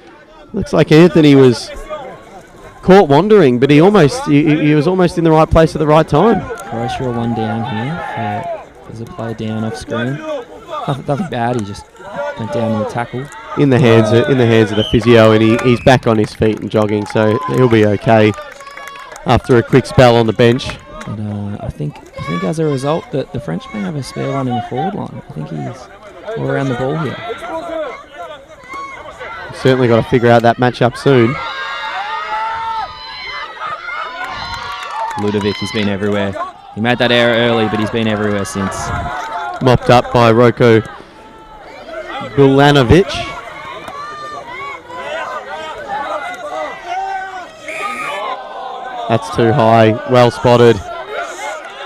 Looks like Anthony was caught wandering, but he was almost in the right place at the right time. Croatia are one down here. There's a play down off screen. Nothing bad. He just went down in the tackle. In the hands of the physio, and he's back on his feet and jogging, so he'll be okay after a quick spell on the bench. And I think as a result that the French may have a spare one in the forward line. I think he's all around the ball here. Certainly got to figure out that matchup soon. Ludovic, he's been everywhere. He made that error early, but he's been everywhere since. Mopped up by Roko Bulanovic. That's too high. Well spotted.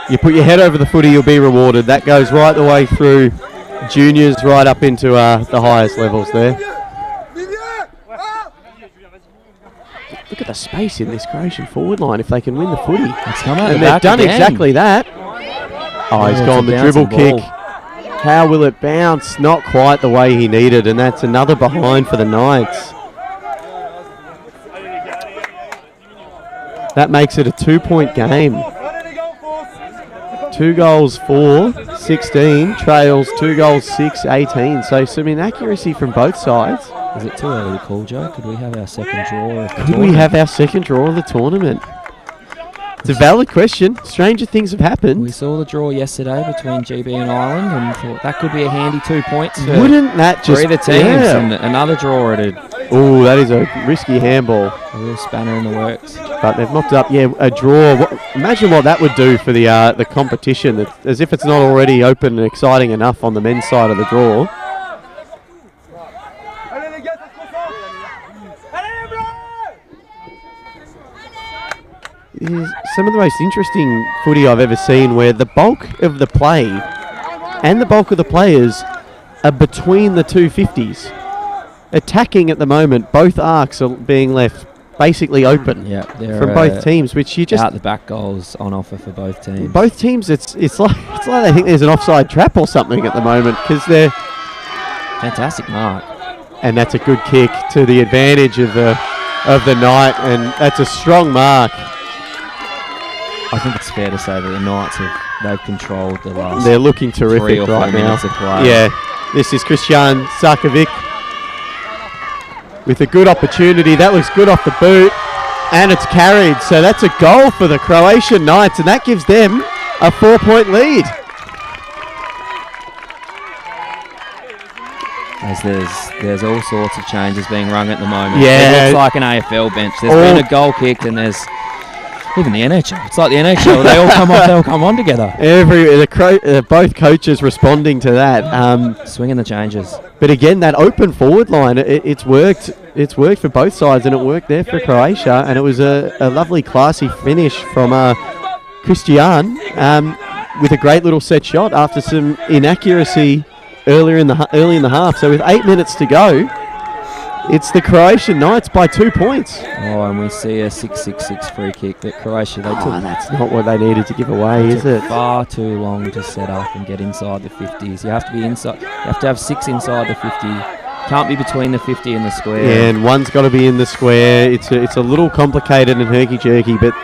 You put your head over the footy, you'll be rewarded. That goes right the way through juniors, right up into the highest levels there. Look at the space in this Croatian forward line if they can win the footy. And they've done exactly that. Oh, he's gone the dribble kick. How will it bounce? Not quite the way he needed, and that's another behind for the Knights. That makes it a 2-point game. 2 goals 4, 16, trails 2 goals 6, 18. So some inaccuracy from both sides. Is it too early to call, Joe? Could we have our second draw of the Could we have our second draw of the tournament? It's a valid question. Stranger things have happened. We saw the draw yesterday between GB and Ireland and thought that could be a handy 2 points for, Wouldn't that just... for either teams. Yeah. And another draw at Oh, that is a risky handball. a real spanner in the works. But they've mopped up, a draw. Imagine what that would do for the competition, as if it's not already open and exciting enough on the men's side of the draw. It is some of the most interesting footy I've ever seen, where the bulk of the play and the bulk of the players are between the two 50s. Attacking at the moment, both arcs are being left basically open from both teams, which you just out the back goals on offer for both teams. Both teams, it's like they think there's an offside trap or something at the moment, because they're fantastic mark, and that's a good kick to the advantage of the night, and that's a strong mark. I think it's fair to say that the Knights they've controlled the last. They're looking terrific 3 or 4 right now. minutes of play. Yeah, this is Christian Sarkovic with a good opportunity. That looks good off the boot, and it's carried. So that's a goal for the Croatian Knights, and that gives them a 4-point lead. As there's all sorts of changes being rung at the moment. Yeah. It looks like an AFL bench. There's been a goal kicked, and there's even the NHL. It's like the NHL. They all come off. They all come on together. Both coaches responding to that. Swinging the changes. But again, that open forward line, it's worked. It's worked for both sides, and it worked there for Croatia. And it was a lovely, classy finish from Christian with a great little set shot after some inaccuracy early in the half. So with 8 minutes to go, it's the Croatian Knights by 2 points. Oh, and we see a 6-6-6 free kick that Croatia that's not what they needed to give away, is it? Far too long to set up and get inside the 50s. You have to be inside. You have to have 6 inside the 50. Can't be between the 50 and the square. Yeah, and one's got to be in the square. It's a little complicated and herky-jerky, but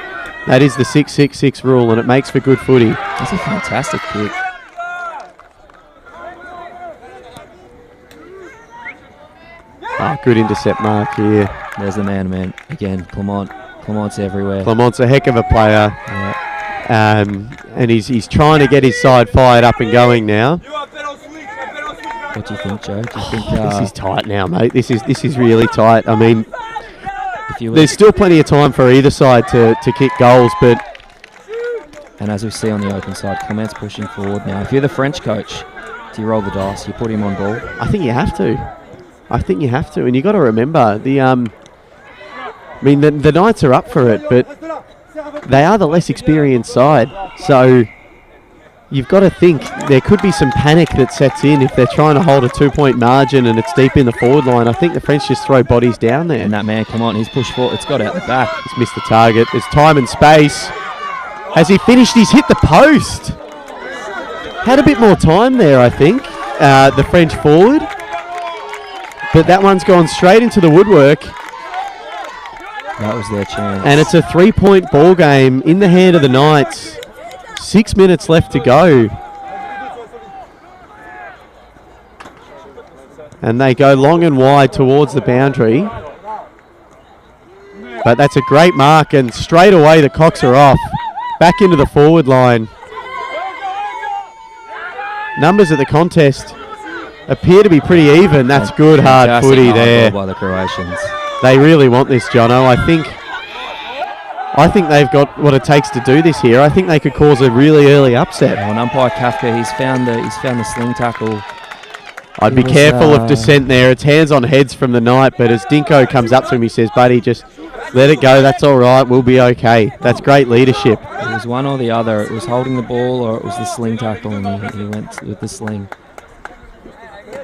that is the 6-6-6 rule, and it makes for good footy. That's a fantastic kick. Good intercept mark here. There's the man. Again, Clement's everywhere. Clement's a heck of a player. Yeah. And he's trying to get his side fired up and going now. What do you think, Joe? Do you think this is tight now, mate. This is really tight. I mean, if there's still plenty of time for either side to kick goals, but... And as we see on the open side, Clement's pushing forward now. If you're the French coach, do you roll the dice? You put him on ball? I think you have to. And you got to remember the Knights are up for it, but they are the less experienced side. So you've got to think there could be some panic that sets in if they're trying to hold a 2-point margin and it's deep in the forward line. I think the French just throw bodies down there. And that man, come on, he's pushed forward. It's got out the back. He's missed the target. There's time and space. Has he finished? He's hit the post. Had a bit more time there, I think, the French forward. But that one's gone straight into the woodwork. That was their chance. And it's a 3-point ball game in the hand of the Knights. 6 minutes left to go. And they go long and wide towards the boundary. But that's a great mark, and straight away the Cocks are off. Back into the forward line. Numbers at the contest appear to be pretty even. That's good hard footy there by the Croatians. They really want this, Jono. I think they've got what it takes to do this here. I think they could cause a really early upset. And umpire Kafka, he's found the sling tackle. I'd be careful of dissent there. It's hands on heads from the Knight, but as Dinko comes up to him, he says, "Buddy, just let it go. That's all right. We'll be okay." That's great leadership. It was one or the other. It was holding the ball or it was the sling tackle, and he went with the sling.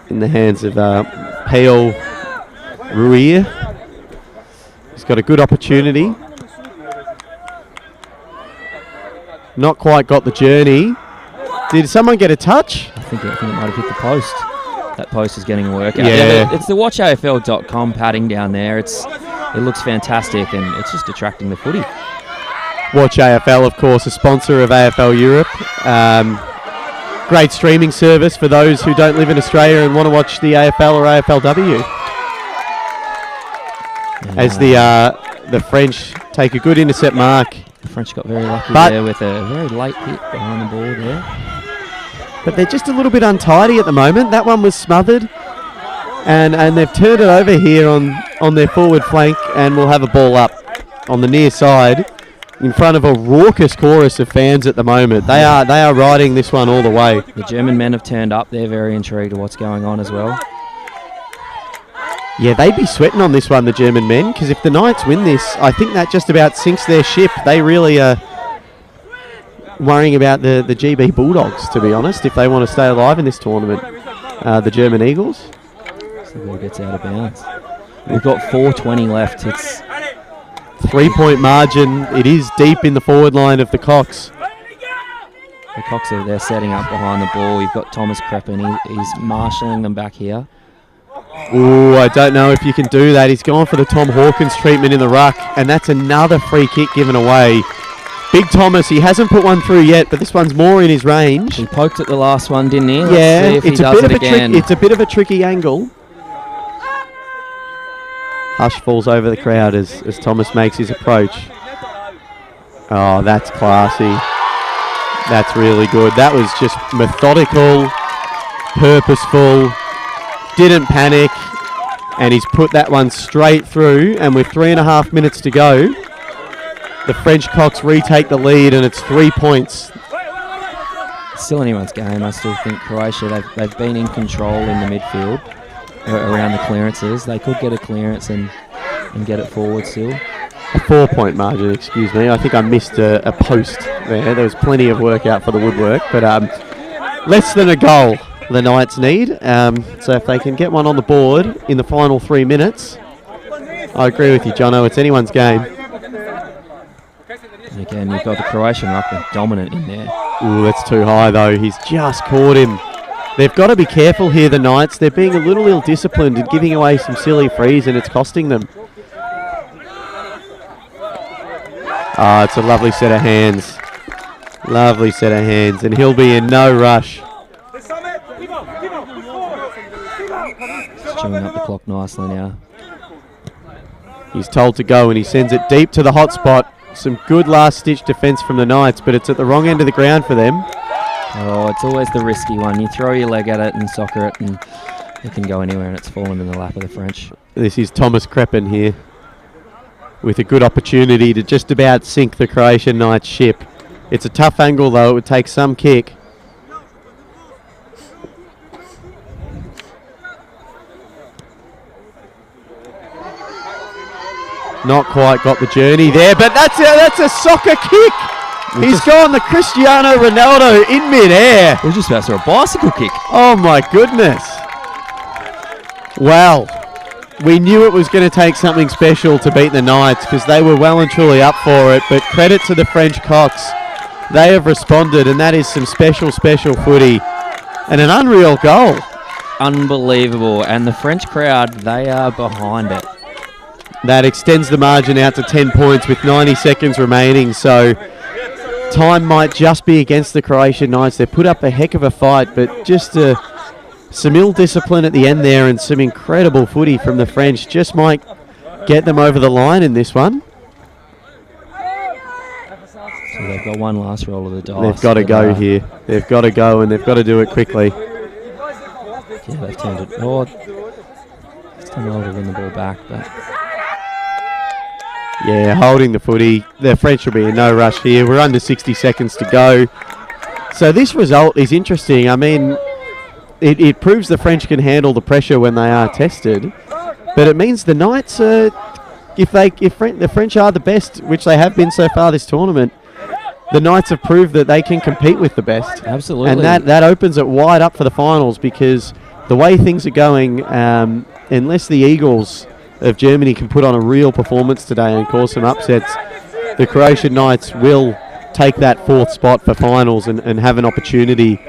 In the hands of Pale Ruier. He's got a good opportunity. Not quite got the journey. Did someone get a touch? I think it might have hit the post. That post is getting a workout. Yeah. It's the watchafl.com padding down there. It looks fantastic, and it's just attracting the footy. Watch AFL, of course, a sponsor of AFL Europe. Great streaming service for those who don't live in Australia and want to watch the AFL or AFLW. As the French take a good intercept mark. The French got very lucky there with a very late hit behind the ball there. But they're just a little bit untidy at the moment. That one was smothered. And they've turned it over here on their forward flank, and we'll have a ball up on the near side in front of a raucous chorus of fans at the moment. They are riding this one all the way. The German men have turned up. They're very intrigued at what's going on as well. Yeah, they'd be sweating on this one, the German men, because if the Knights win this, I think that just about sinks their ship. They really are worrying about the GB Bulldogs, to be honest, if they want to stay alive in this tournament. The German Eagles. So ball gets out of bounds. We've got 4:20 left. It's 3-point margin. It is deep in the forward line of the Cox. the Cox they're setting up behind the ball. We've got Thomas Creppen. He's marshalling them back here. Ooh, I don't know if you can do that. He's gone for the Tom Hawkins treatment in the ruck, and that's another free kick given away. Big Thomas, he hasn't put one through yet, but this one's more in his range. He poked at the last one, didn't he? Yeah, Let's see if he does it again. It's a bit of a tricky angle. Hush falls over the crowd as Thomas makes his approach. Oh, that's classy. That's really good. That was just methodical, purposeful, didn't panic, and he's put that one straight through, and with 3.5 minutes to go, the French Cox retake the lead, and it's 3 points. Still anyone's game. I still think Croatia, they've been in control in the midfield around the clearances. They could get a clearance and get it forward still. A 4-point margin, excuse me. I think I missed a post there. There was plenty of work out for the woodwork, but less than a goal the Knights need. So if they can get one on the board in the final 3 minutes, I agree with you, Jono. It's anyone's game. And again, you've got the Croatian ruckman dominant in there. Ooh, that's too high, though. He's just caught him. They've got to be careful here, the Knights. They're being a little ill-disciplined and giving away some silly frees, and it's costing them. Ah, it's a lovely set of hands. Lovely set of hands, and he'll be in no rush. Chewing up the clock nicely now. He's told to go, and he sends it deep to the hot spot. Some good last-ditch defence from the Knights, but it's at the wrong end of the ground for them. Oh, it's always the risky one. You throw your leg at it and soccer it, and it can go anywhere, and it's fallen in the lap of the French. This is Thomas Creppen here, with a good opportunity to just about sink the Croatian Knights ship. It's a tough angle, though. It would take some kick. Not quite got the journey there, but that's a soccer kick. He's gone the Cristiano Ronaldo in midair. We're just about to throw a bicycle kick. Oh my goodness. Well, we knew it was going to take something special to beat the Knights because they were well and truly up for it, but credit to the French Cox. They have responded, and that is some special footy and an unreal goal. Unbelievable, and the French crowd, they are behind it. That extends the margin out to 10 points with 90 seconds remaining, so time might just be against the Croatian Knights. They put up a heck of a fight, but just some ill-discipline at the end there and some incredible footy from the French just might get them over the line in this one. So they've got one last roll of the dice. They've got to go here. They've got to go, and they've got to do it quickly. Yeah, they've turned it. Oh, it's time to win the ball back, but... Yeah, holding the footy. The French will be in no rush here. We're under 60 seconds to go. So this result is interesting. I mean, it proves the French can handle the pressure when they are tested. But it means the Knights, if the French are the best, which they have been so far this tournament, the Knights have proved that they can compete with the best. Absolutely. And that opens it wide up for the finals because the way things are going, unless the Eagles of Germany can put on a real performance today and cause some upsets, the Croatian Knights will take that 4th spot for finals and have an opportunity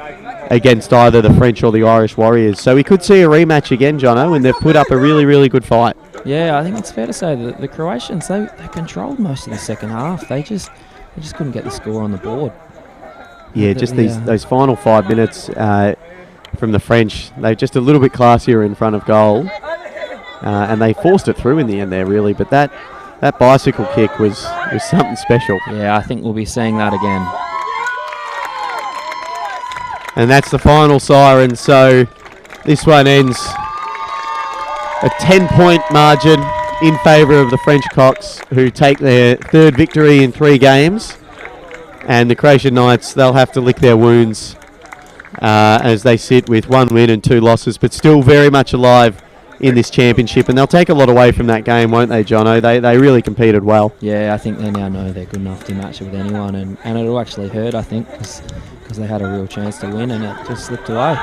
against either the French or the Irish Warriors. So we could see a rematch again, Jono, and they've put up a really, really good fight. Yeah, I think it's fair to say that the Croatians, they controlled most of the second half. They just couldn't get the score on the board. Yeah, just those final 5 minutes from the French, they're just a little bit classier in front of goal. And they forced it through in the end there, really. But that bicycle kick was something special. Yeah, I think we'll be seeing that again. And that's the final siren. So this one ends a 10-point margin in favour of the French Cox, who take their 3rd victory in 3 games. And the Croatian Knights, they'll have to lick their wounds as they sit with 1 win and 2 losses, but still very much alive in this championship, and they'll take a lot away from that game, won't they, Jono? They really competed well. Yeah, I think they now know they're good enough to match it with anyone, and it'll actually hurt, I think, because they had a real chance to win and it just slipped away.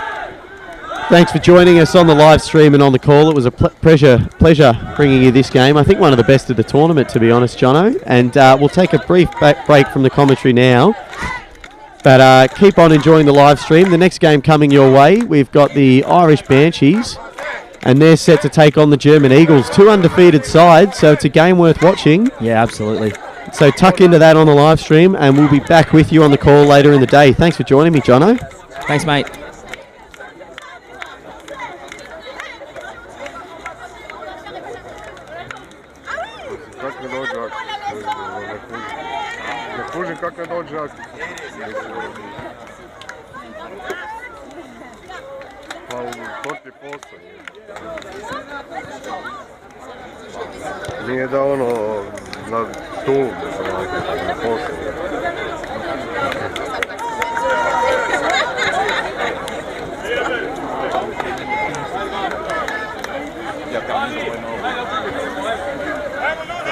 Thanks for joining us on the live stream and on the call. It was a pleasure bringing you this game. I think one of the best of the tournament, to be honest, Jono. And we'll take a brief break from the commentary now. But keep on enjoying the live stream. The next game coming your way, we've got the Irish Banshees, and they're set to take on the German Eagles. 2 undefeated sides, so it's a game worth watching. Yeah, absolutely. So tuck into that on the live stream, and we'll be back with you on the call later in the day. Thanks for joining me, Jono. Thanks, mate. Kako ne dođe Aki? Pa to ti je posao. Nije da ono na tu, na posao.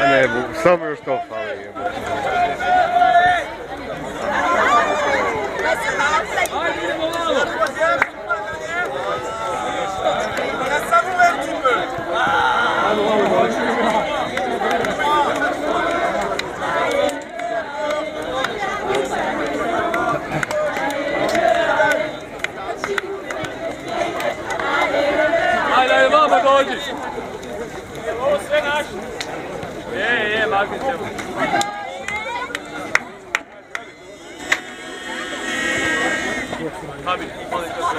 A ne, samo još to fali. Ajde, vama dođi. Ovo sve naše. Je, maknit ćemo. Habi, molim te sve.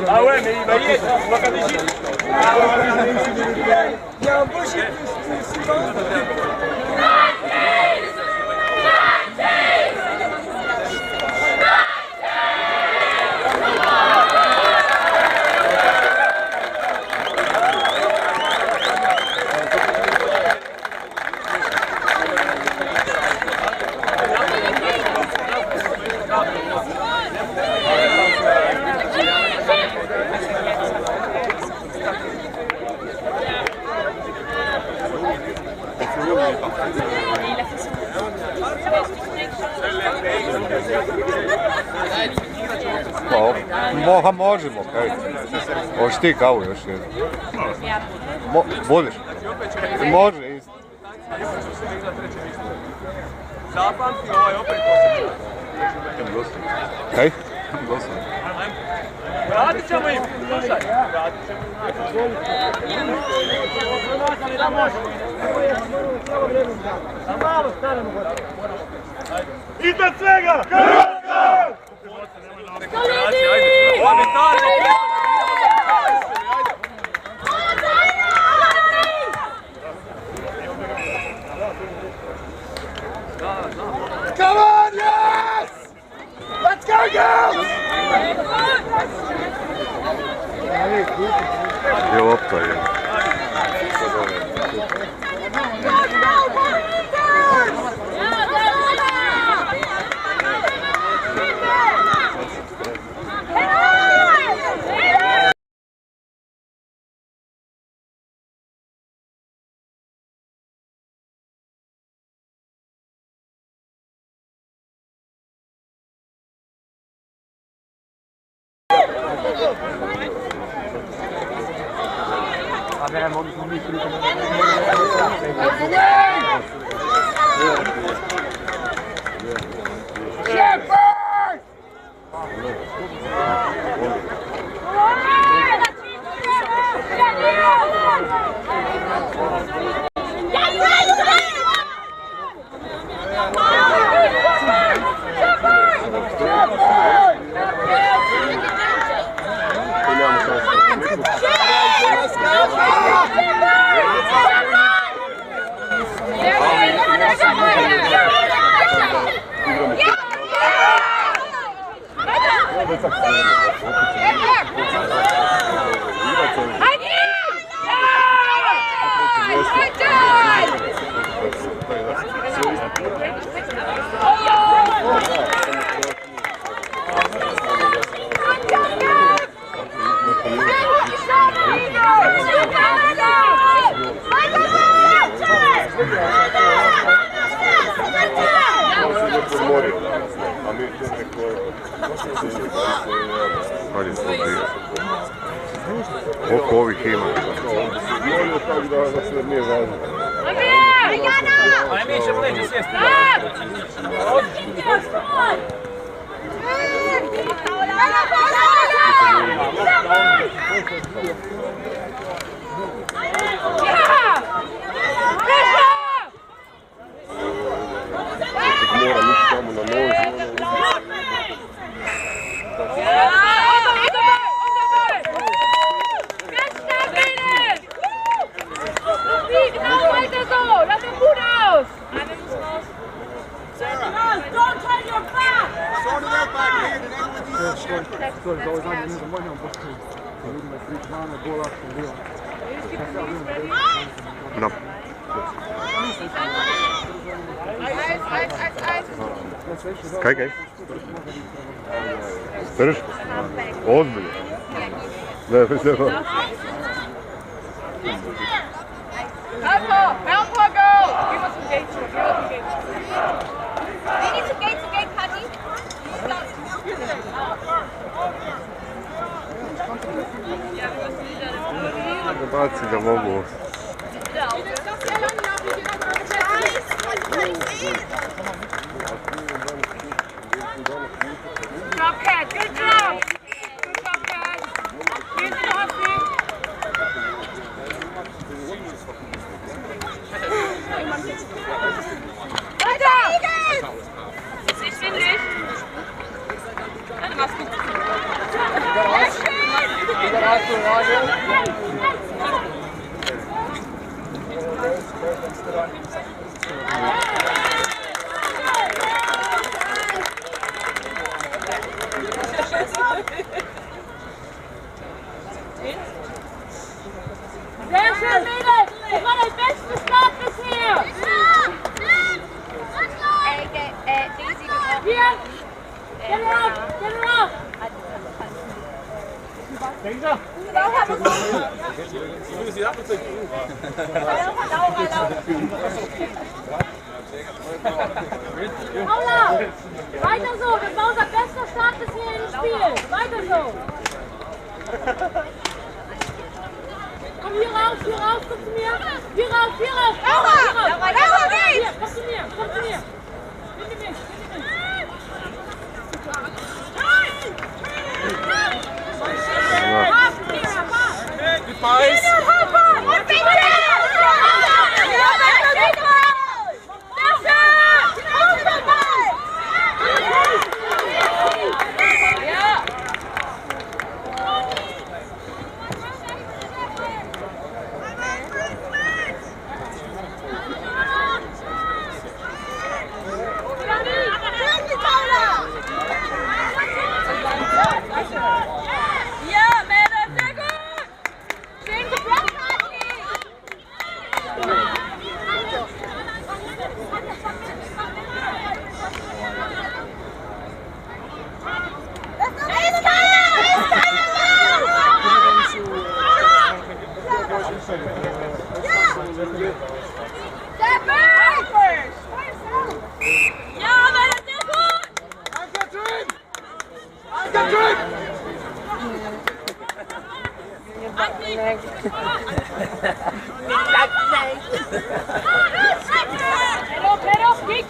Ah ouais, mais il va y être, on va faire des gîtes. Il y a un beau gîte suivant. Možemo, kaj. Hoćeš ti kavu još jednu? Budeš? Može isto. Zapamti ovaj opet posljedno. Kaj? Vratit ćemo im, slušaj. Vratit ćemo im. Iznad svega! Hrvatska! Come on, yes! Let's go, girls! Je lopta je. Oko ovih ima. Tako da se nije važno. Aj Miša, pleđi sjesti. Moram ići tamo na nož. No. Kaj? Strš? Ozbiljno? Ne. Help her go! Give us some gates. We need some gates, Paddy. Baci da mogu. Job, Cat. Good job. Good job, Cat. Here's the Hussey. Weiter! Ich bin nicht. Dann machst du. Sehr schön, Mädels! Das war der beste Start bisher! Hier! Get her up! Get her up! Paula! Weiter so! Das war unser bester Start bisher im Spiel! Weiter so! Komm hier raus, komm zu mir! Hier raus! Hier, komm zu mir! Bitte mich!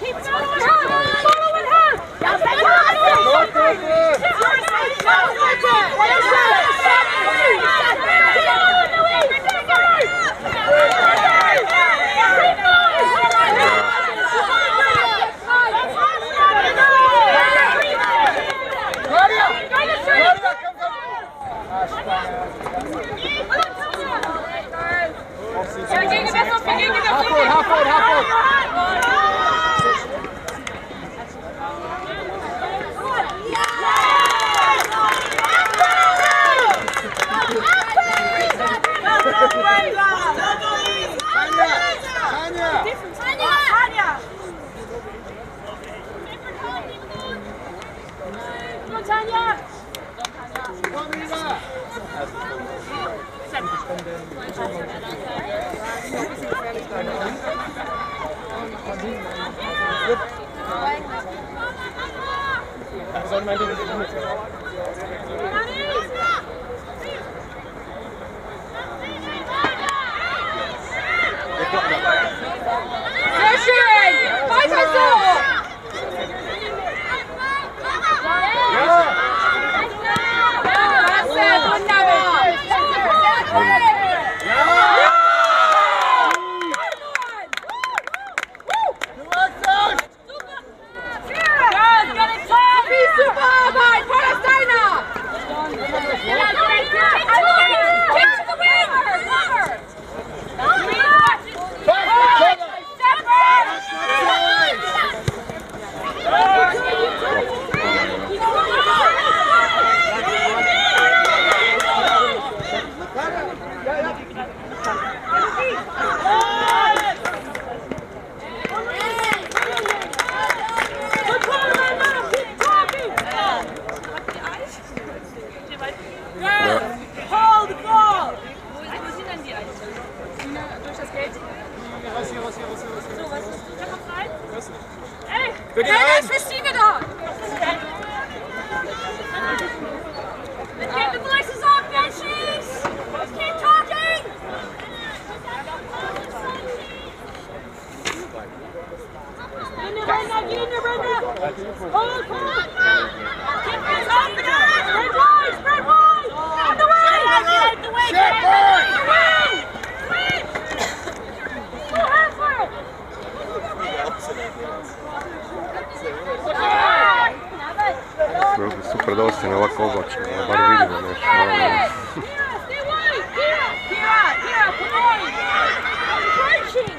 Keep following her! Come on, Tanya! Sehr schön! Weiter so! Hold the ball! Wo sind denn die eigentlich? Durch das Gate? So, was ist? Da kommt rein? Ey! Wer ist für Stine da? Get the voices off, bitches! Let's keep talking! Geh in der Runde! Hold, hold! Keep this open! Spread wide! Spread wide! Out the way! Out the way! Get Go ahead for it! Bilo bi super da ostane ovako oblačno, da bar vidimo nešto malo. Kira, come on! I'm crunching!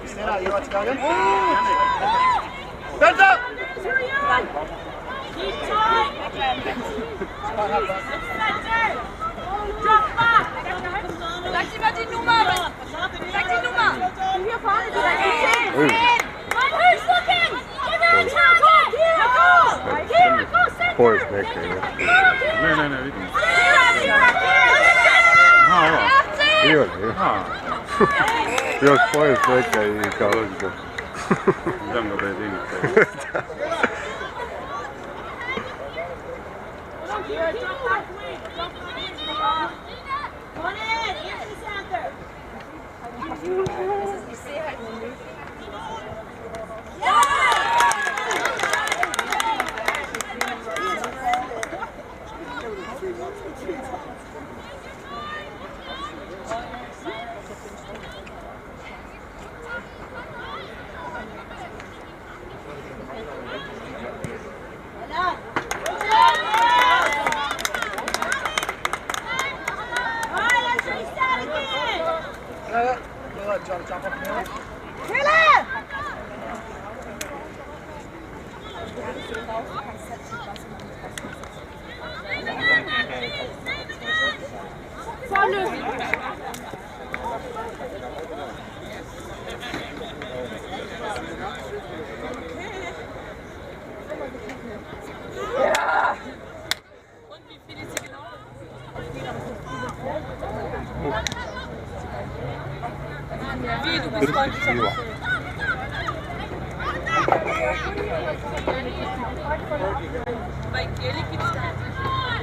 Stella, you want to go again? Stand up! Keep tight! Drop back! Sag dir mal die Nummer! Sag die Nummer! Hier vorne, du sagst 10! Who's looking? Give it a tap! Here, go, send it! Poor maker, Ne, vidim. Bio, još poje smeka i kao zbog. Idem ga bedinite.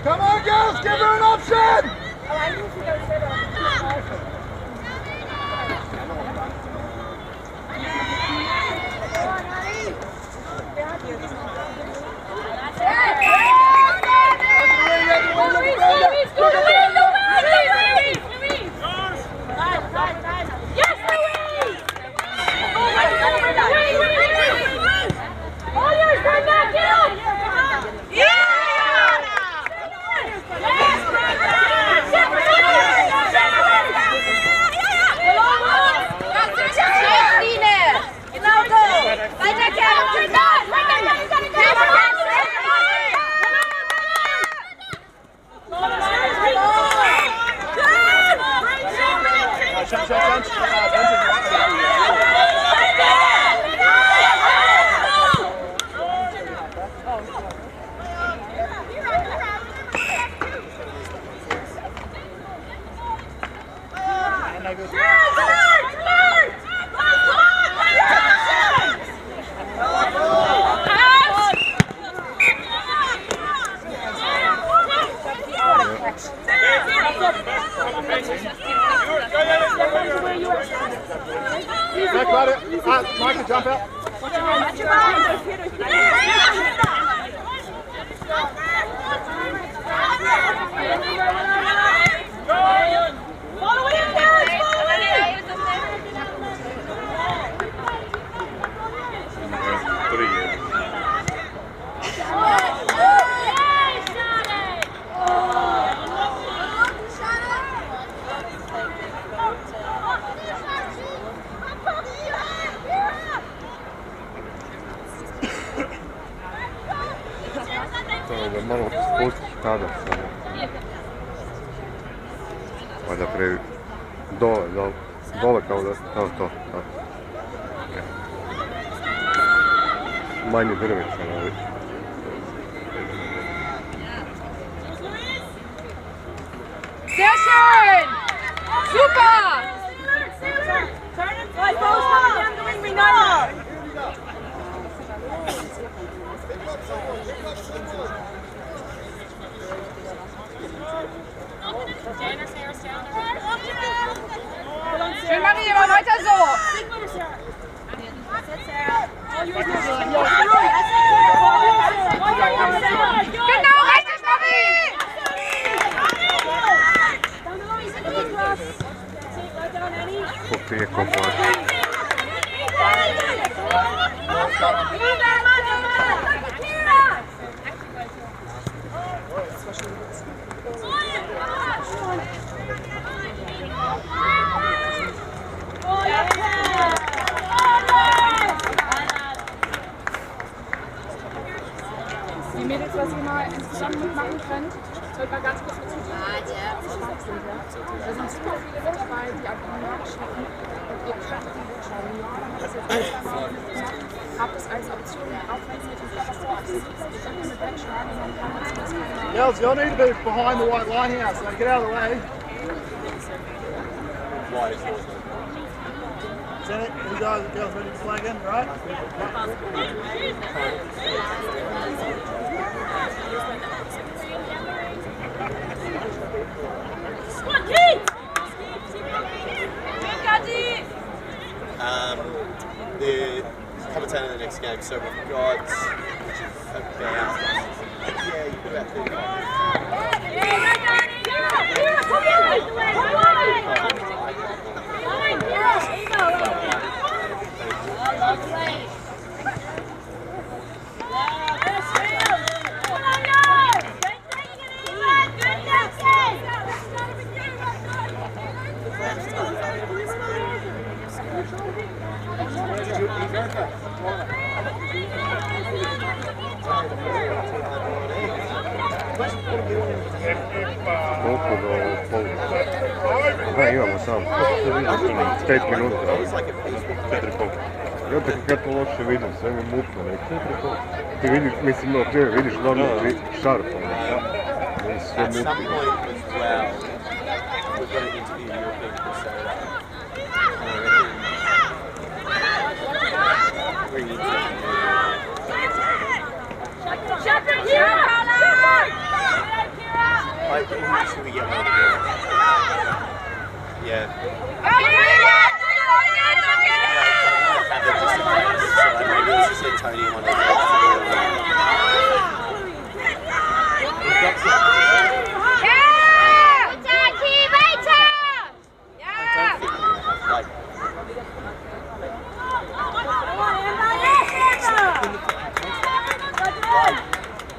Come on, girls, give her an option! Hey! David. Go, Claudia. Michael, jump out. Follow it in, guys! Follow it! 3 years. To da malo spustiš tada samo. Pa da dole kao da, kao to. Manje drvica, ali. Sehr schön! Super! Zwei Balls coming down the wing, we know! Schön, Marie, immer weiter so! Genau, richtig, Marie! Kopije komplet. Die Mädels, was ihr mal insgesamt mitmachen könnt, sollt mal ganz kurz dazu tun. Da sind super viele mit dabei, die ab Junior schaffen. Und ihr könnt die mitschauen. Junior hat das jetzt gemacht. Habt es als Option, auch wenn es mit dem Katastrophen ist, ihr könnt mit wegschlagen und dann kann man es machen. Girls, y'all need to be behind the white line here, so get out of the way. Is that it? You guys, girls ready to play again, right? The commentator in the next game, so we've got about, yeah, you've got about Da, imamo sam. 5 minuta. 4,5. Ja tako kad to loše vidim, sve mi mutno, ne? 4,5. Ti vidiš, mislim, na primjer, vidiš glavno šarp, ono. Sve at some mutno. point as well, we've got an interview European people say that. We need to. I think we should get one together. Yeah. So maybe this is a Tony one of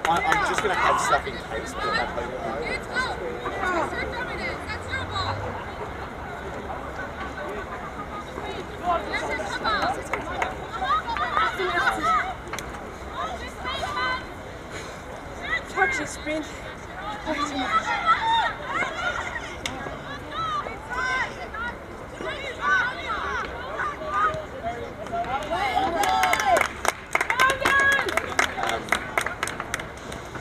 I'm just going to have stuff in case, but I hope Touch sprint.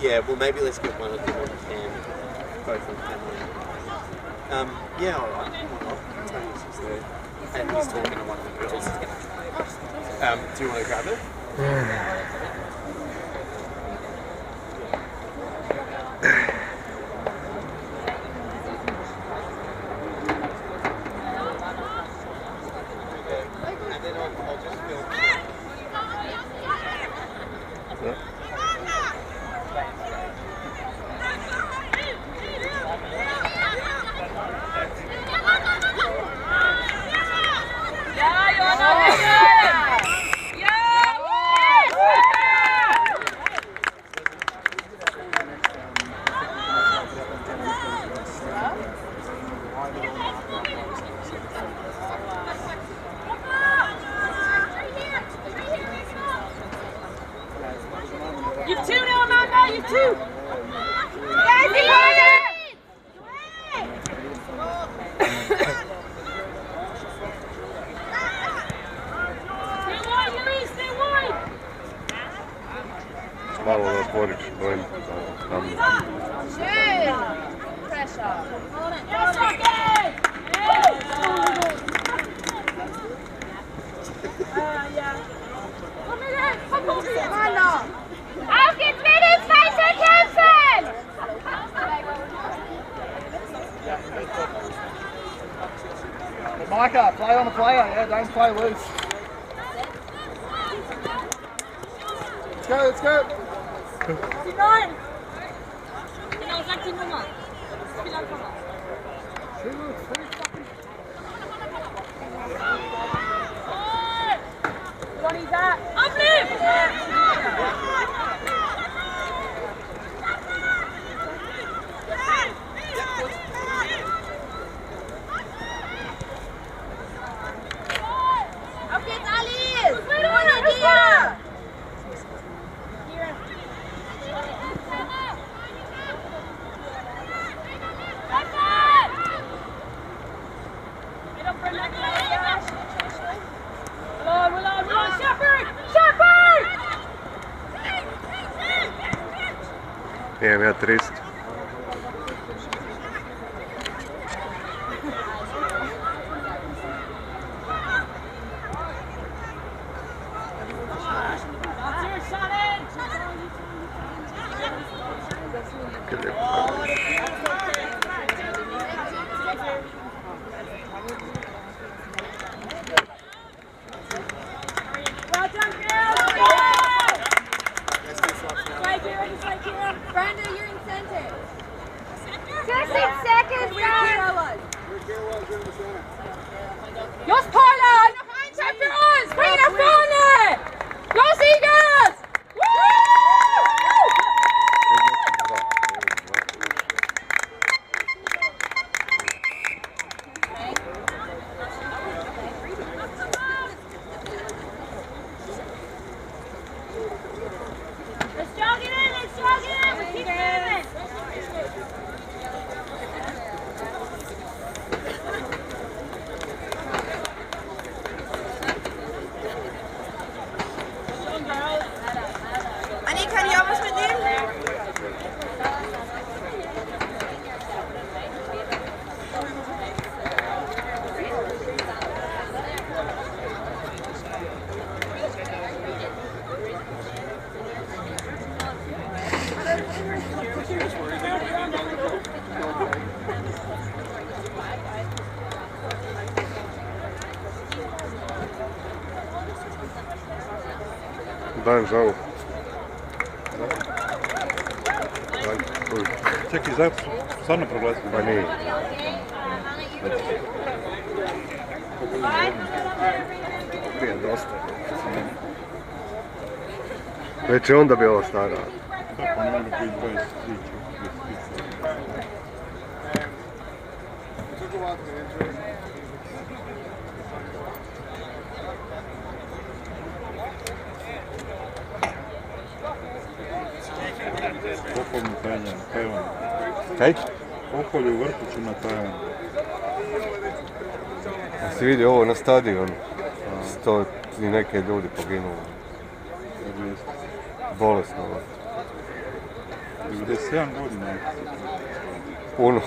yeah, well maybe let's get one of them on cam, both on camera. Yeah, all right. Tony's is there, and he's talking to one of the girls. Do you want to grab it? You two now, Amanda, you two! Malo da otvoriš, dojim tam. Pressure. Auf geht's, Mädels, weiter kämpfen! Micah, play on the player, yeah, don't play loose. Let's go, let's go. Die 9! Genau, sag die Nummer. Spiel einfach mal. Ronny, da! Aufnehmen! Auf geht's, Alice! Ohne dir! 300. Brenda, you're in center. 15 seconds, guys. Los, Paula, noch ein Zeit für uns. Bring ihn nach vorne. Los, Eagles. Let's jog it in. Let's jog it in. We keep moving. Anni, kann ich auch was mitnehmen? Dajem za ovo. Čekaj, stvarno proglasiti? Pa nije. Prije dosta. Već je onda bila stara. Da, pa ne mogu biti 23. Pokolj na Tajvan. Kaj? Pokolj u Vrtiću na Tajvan. A si vidio ovo na stadionu? 100 i neke ljudi poginuli. Bolesno. 97 godina. Puno.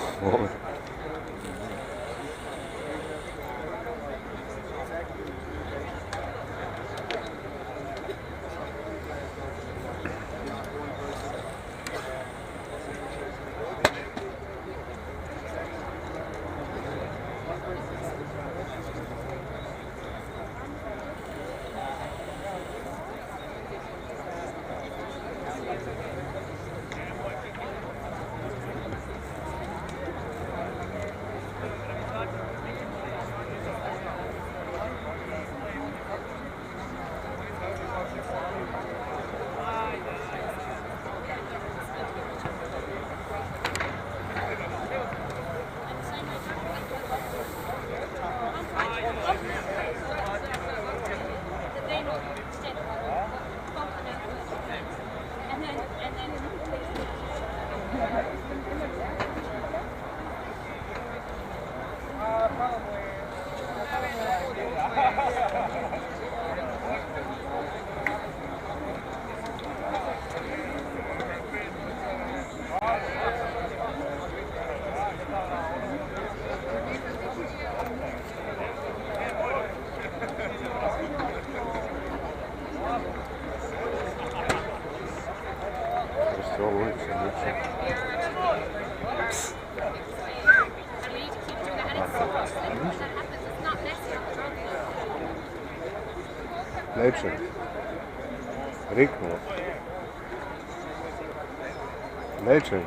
Neće. Riknuo. Neće.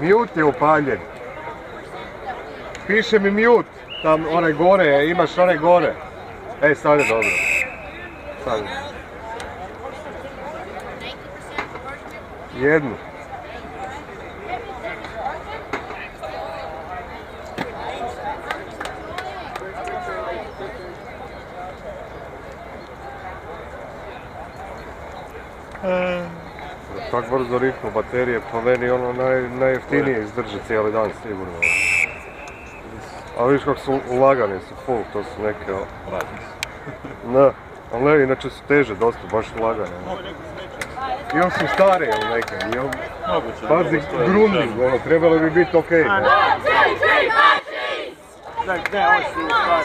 Mute je upaljen. Piše mi mute. Tam onaj gore, imaš onaj gore. Ej, sad je dobro. Sad je. Jednu. Tak brzo riknu baterije, po meni ono najjeftinije izdrže cijeli dan sigurno. A vidiš kako su lagani, su full, to su neke... Ne, ali ne, inače su teže dosta, baš lagane. I on su starije neke, pazi, grunding, ono, trebalo bi biti okej. Ne, ovo su stvari.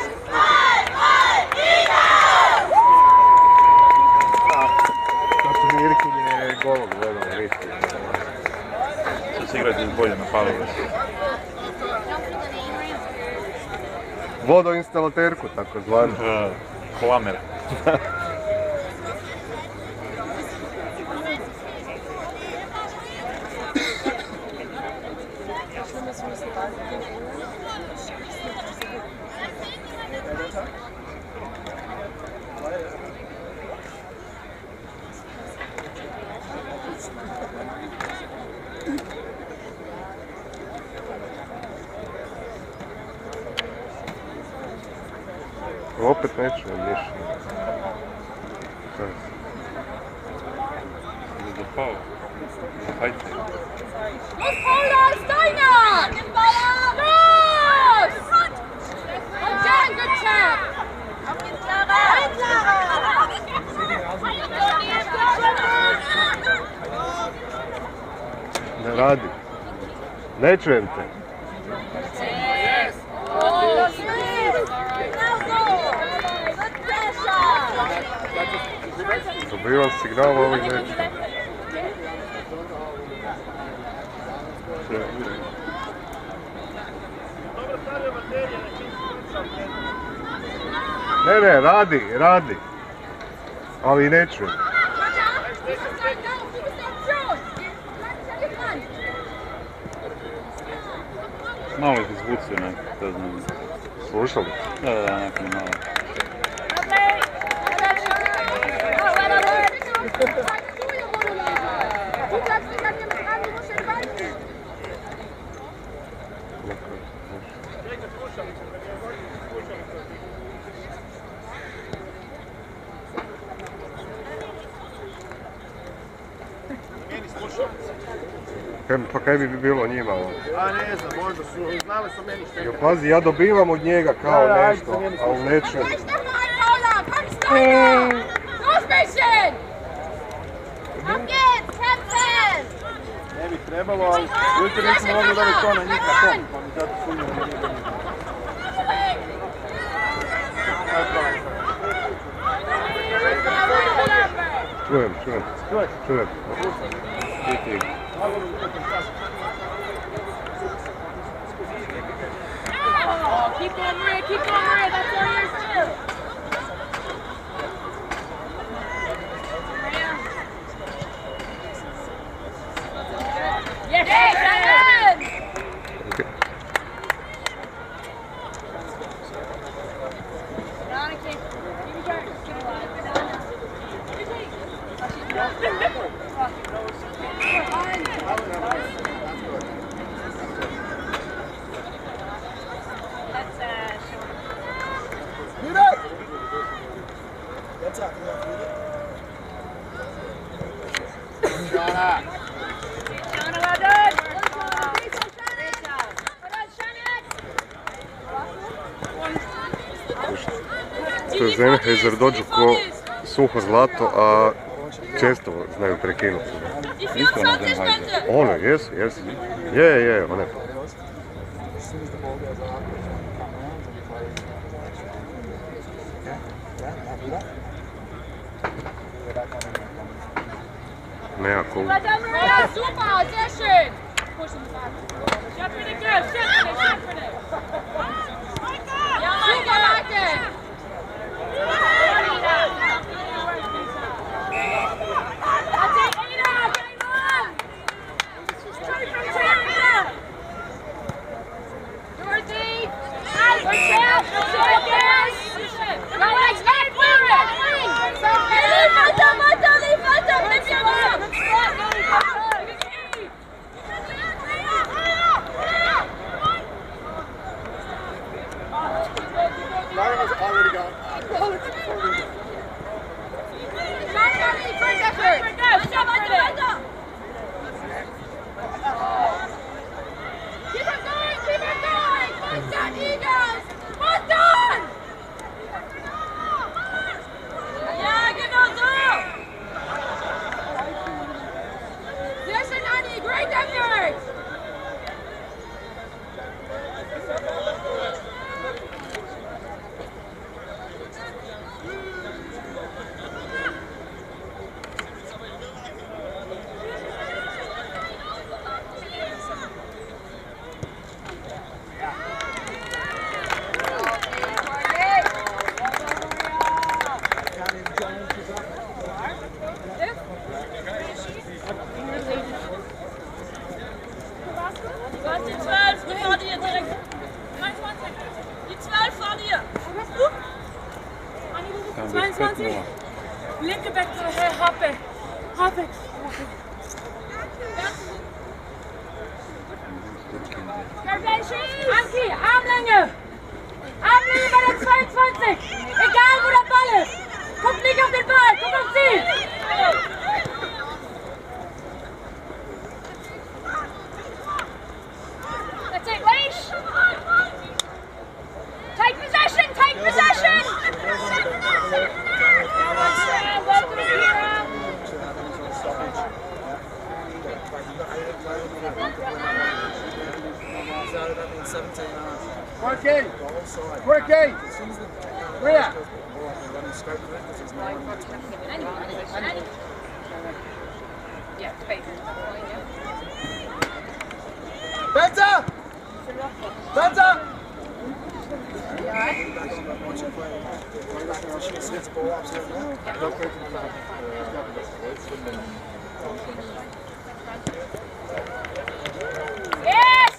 Irkin je golog gledao, Ritki. Sad se igrati bolje na palove. Vodoinstalaterku, tako zvanu. Klamer. Opet neću ništa. Zapao. Hajde. Los, Paula, ist deiner! Nimm Ball ab! Los! Und dann, good tap! Auf geht's, Clara! Hey, Clara! Ne radi. Ne čujem te. Dobivam signal ovih neće. Ne, radi. Ali neću. Malo ih izvucio nekako, da znam. Slušali? Da, nekako malo. Pa kaj bi bilo njima ovo? A ne znam, možda su, znali su meni što je. Jo, pazi, ja dobivam od njega kao nešto, ali neću. Ne bi trebalo, ali ujutro nismo mogli dobiti to na njih na tom, pa mi zato sumnjamo na njih. Čujem. Keep going, Maria, that's all yours too. Yes, Shannon! Shana, well done! Sennheiser dođu ko suho zlato, a često znaju prekinuti. Isto ono Sennheiser. Ono, jesu. Je, one. Nekako. Ja, super, sehr schön. Ja, bitte, Griff, Schöpfene. Ja, super, Marke. Linke Back, Halfback. Halfback. Anki, Armlänge! Armlänge bei der 22! Egal wo der Ball ist! Guck nicht auf den Ball, guck auf sie! That's it, Leish! Take possession, take possession! Work eight! Where? Better! Better! Yes!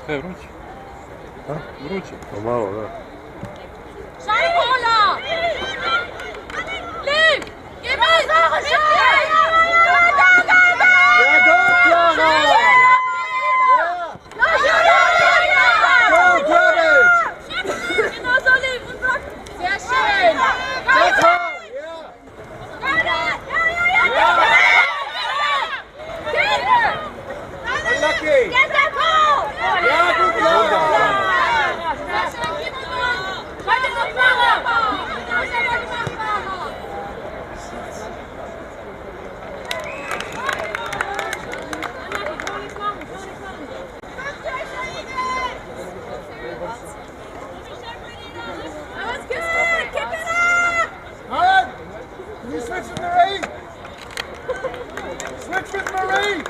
Vruće. Vruće. Pa malo, da. Scheinholer! Liv! Gib es! Ja, go, Clara! Go, grab it! Genau so, Liv! Und block! Sehr schön! That's her! Unlucky! Get that ball! Ja, gut, Clara! Can you switch with Marie? Switch with Marie!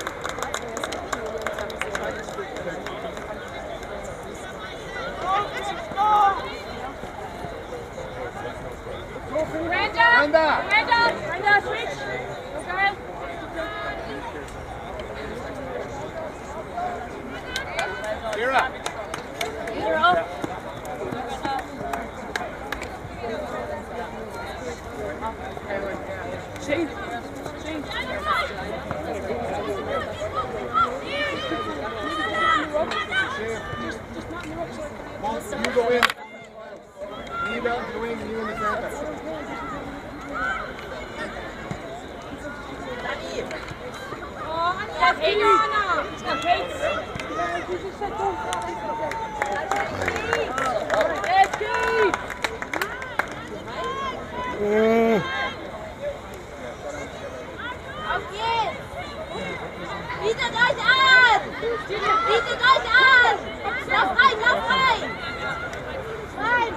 Brenda, switch! Okay. You're up. You're up. Change. You go to the wing and you in the center. Auf geht's! Bietet euch an! Bietet euch an! Lauf rein, lauf rein! Rein!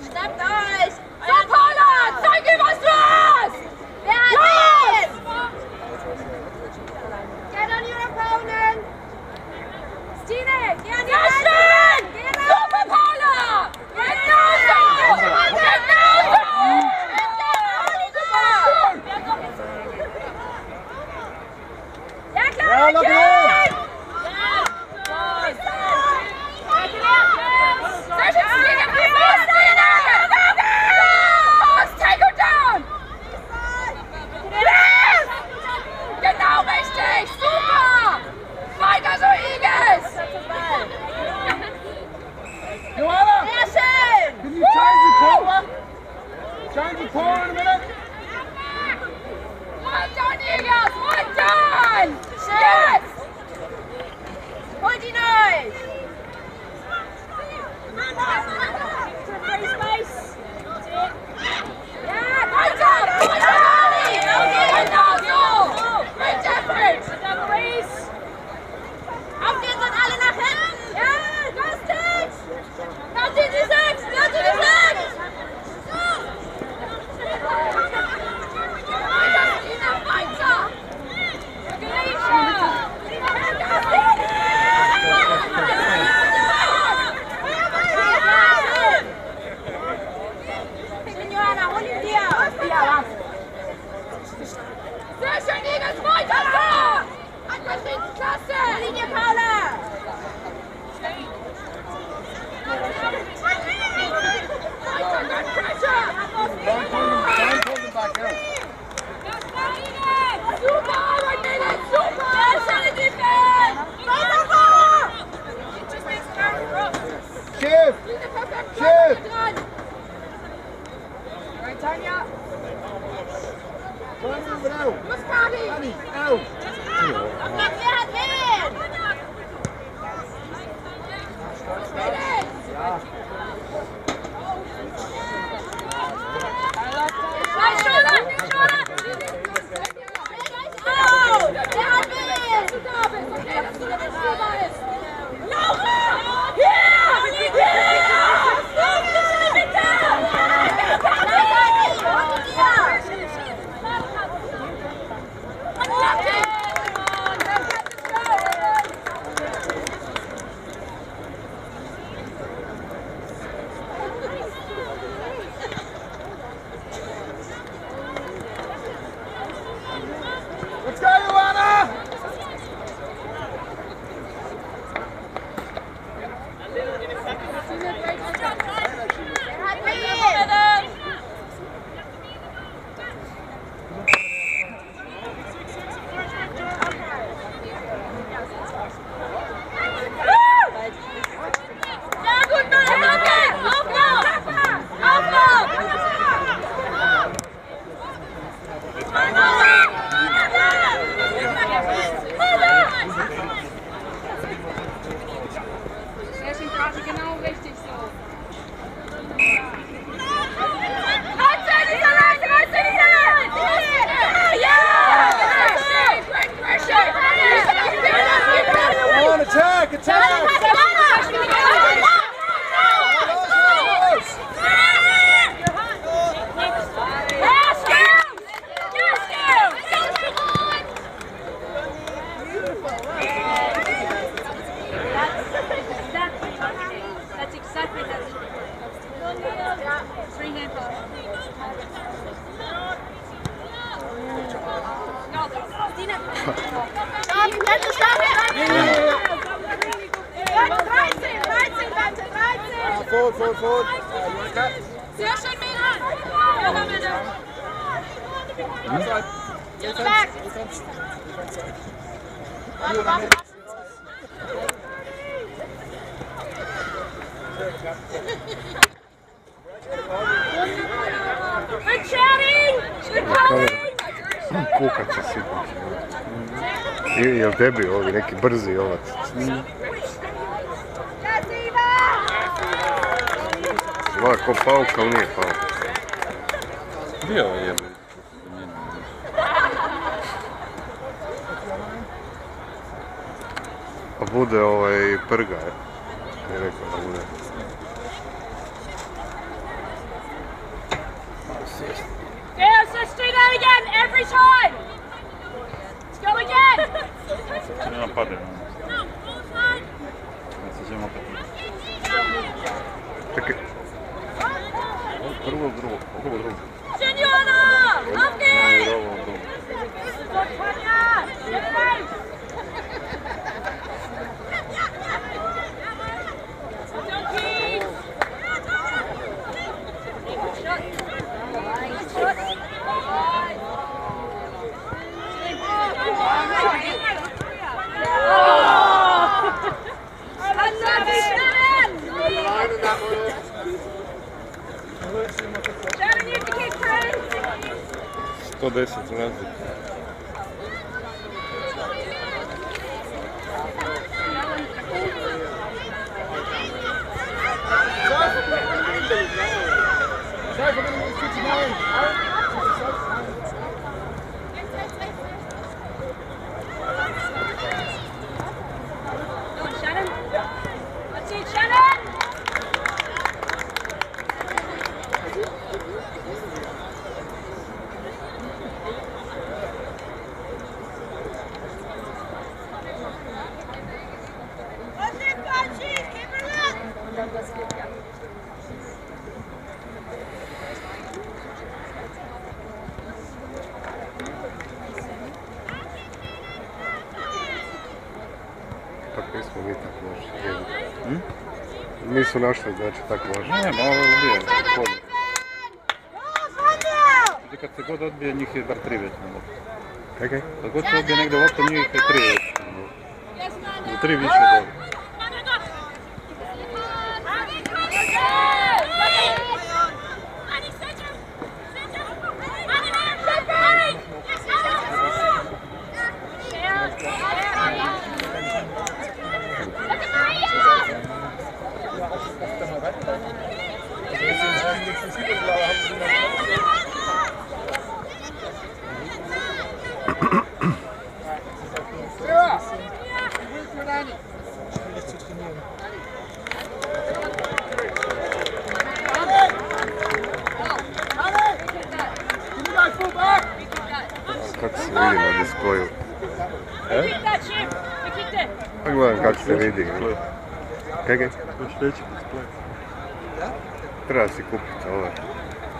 Schnappt euch! So, Paula! Zeig mir, was du hast! Wer hat den? Get on your opponent! Stine, geh an die Seite! Super, Paula! Genau so! Ja, klar! Ja, lock it in! Genau richtig! Super! Weiter so, Igels! Joanna! Sehr schön! Can you change your collar? Change your collar in a minute? Well done, Igels! Well done! Yes! Holt ihn euch! Ja, weiter! Genau so! Great effort! Auf geht's und alle nach hinten! Ja, lasst! Lass ihn die 6! Lass ihn die 6! Weiter, Stina, weiter! Johanna, hol ihn dir! Ja, was? Sehr schön, Igels, weiter so! Angriffsdienst, klasse! Linie, Paula! Weiter, good pressure! Don't pull them back out. Super Arbeit, Mädels, super! Sehr schöne Defense! Weiter so! Shift! Shift! Right, Tanya. Try and move it out. Los, Gabi! Danny, out. Wer hat wen? Forward. Sehr schön, Milan. Ja, bitte. Jetzt back. Good shouting! Good calling! Kukac se sitniš. Jel tebi ovi neki brzi ovac? Gleda ko pauk, ali nije pauk. Bio je jebe. A bude prga, je. Je rekao da bude. Girls, let's do that again every time! Let's go again! Če nema pade. Se ćemo opet. Čekaj. Prvo, drugo. Signora! Lovely! Good, Tanya! Get away! Donkey! Shannon, you have to keep through. 110 razlika. Shannon. That's it, Shannon. Tako nismo mi tako loši. Nisu našli, znači tako loši. Ne, malo ubije. I kad se god odbije, njih je bar 3 već. Kaj? Kad god se odbije negdje lopta, njih je 3 već. 3 više dobro. Kako se vidi na displeju? Pa gledam kako se vidi. Kaj? Još veći display. Treba si kupiti ove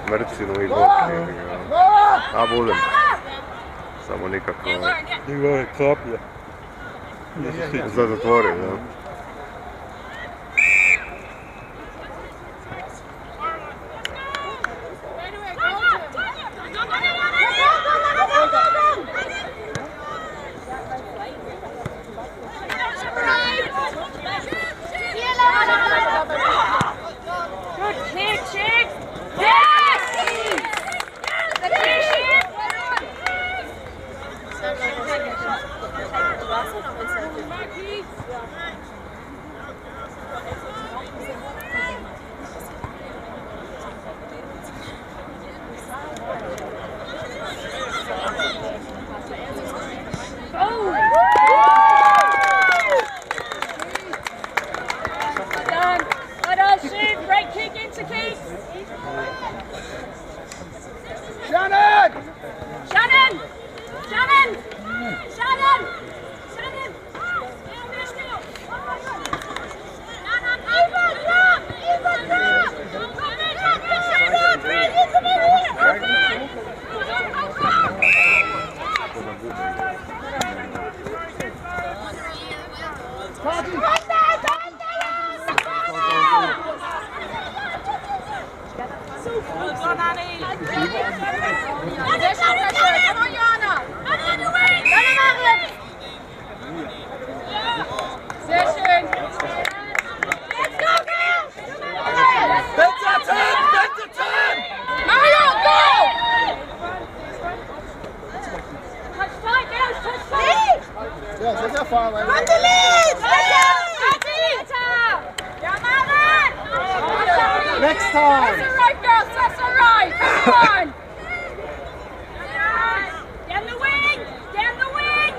Mercinu i Bok. A budem. Samo nikako Ima ove kaplje. za zatvorim, da. Good kick, chick! Yes! The kick! Sehr schön. Mario, go! Touch tight, girls, touch tight! Ja, sicher fahren. Run the lead! Ja, Maren! Next time. That's all right, girls. That's all right. Come on. Down the wing! Down the wing!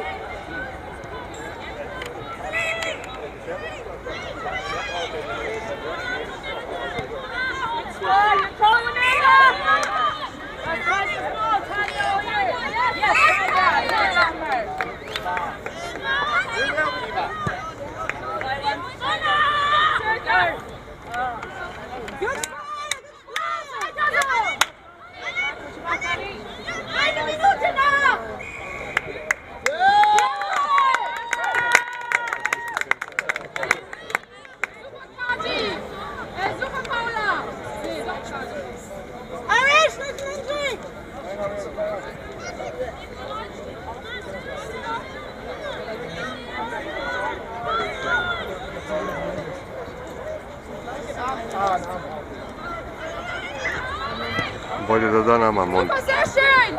Bolje da da nama Monti. Super, sehr schön.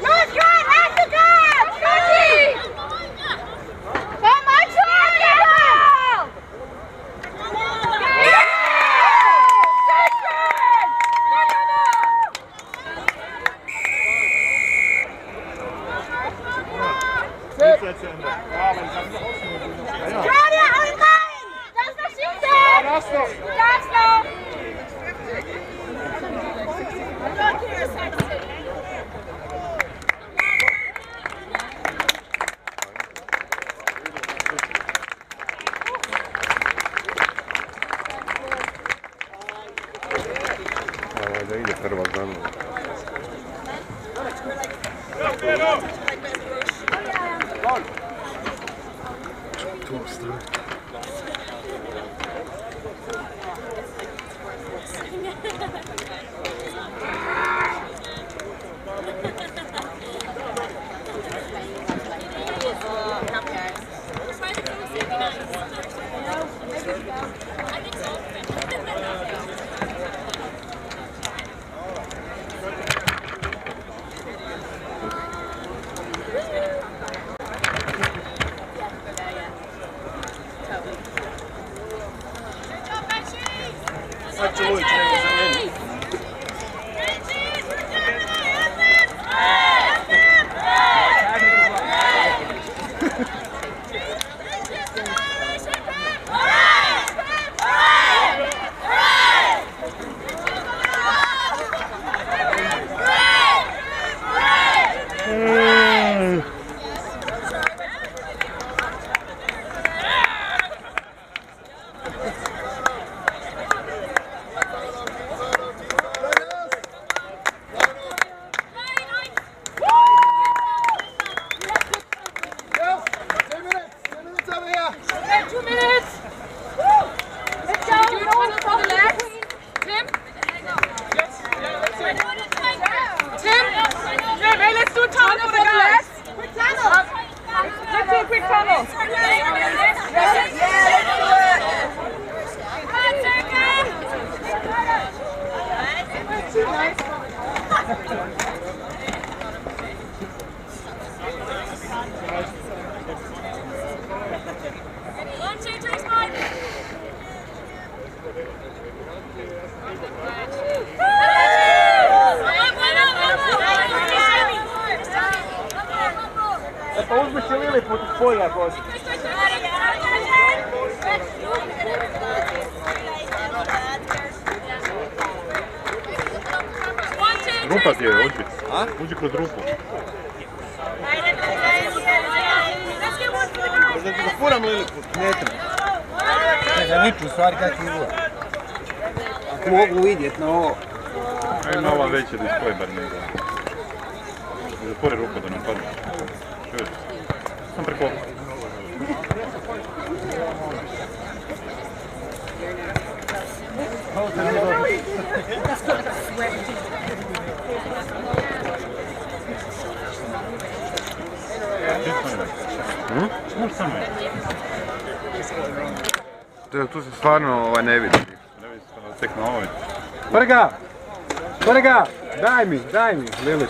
Los, Gott, erste Gott! Scotty! Komm, Mannschaft! Claudia, hol rein! Darfst noch schießen! Darfst noch! Darfst noch! Da ide prva za mnom. Tu ostaje. Uzmi se Lili put polja, Boži. Rupa ti je, uđi. Uđi kroz rupu. Da ti ga furam Lili put, ne treba. Ne, da niču u stvari kako je izgleda. mogu vidjeti na ovo. Ajde malo veće display bar nego. Zatvori ruku da nam padne. Čuješ? Sam preko. Možeš samo Tu se stvarno ne vidi. Ne vidi se tek na ovoj. Prga! Daj mi, Lilić.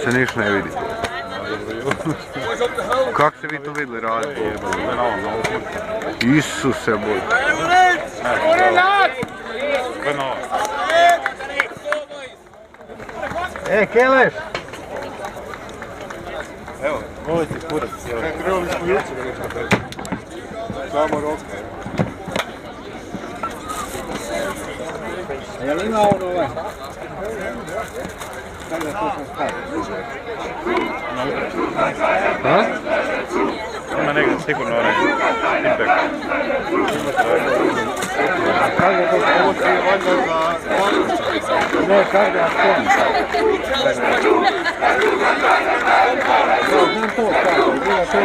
Se niš ne vidi. Kako ste vi to vidjeli raditi? Isuse boj. Keleš! Evo, ovo ti kurac. Trebali smo juče da nešto preći. Samo roka. Je li ima ono ovaj? Kako da to sam stavio? Ima negdje sigurno onaj feedback. Kako da to povući valjda za... Ne, kako da stom. Znam to kako, bila to...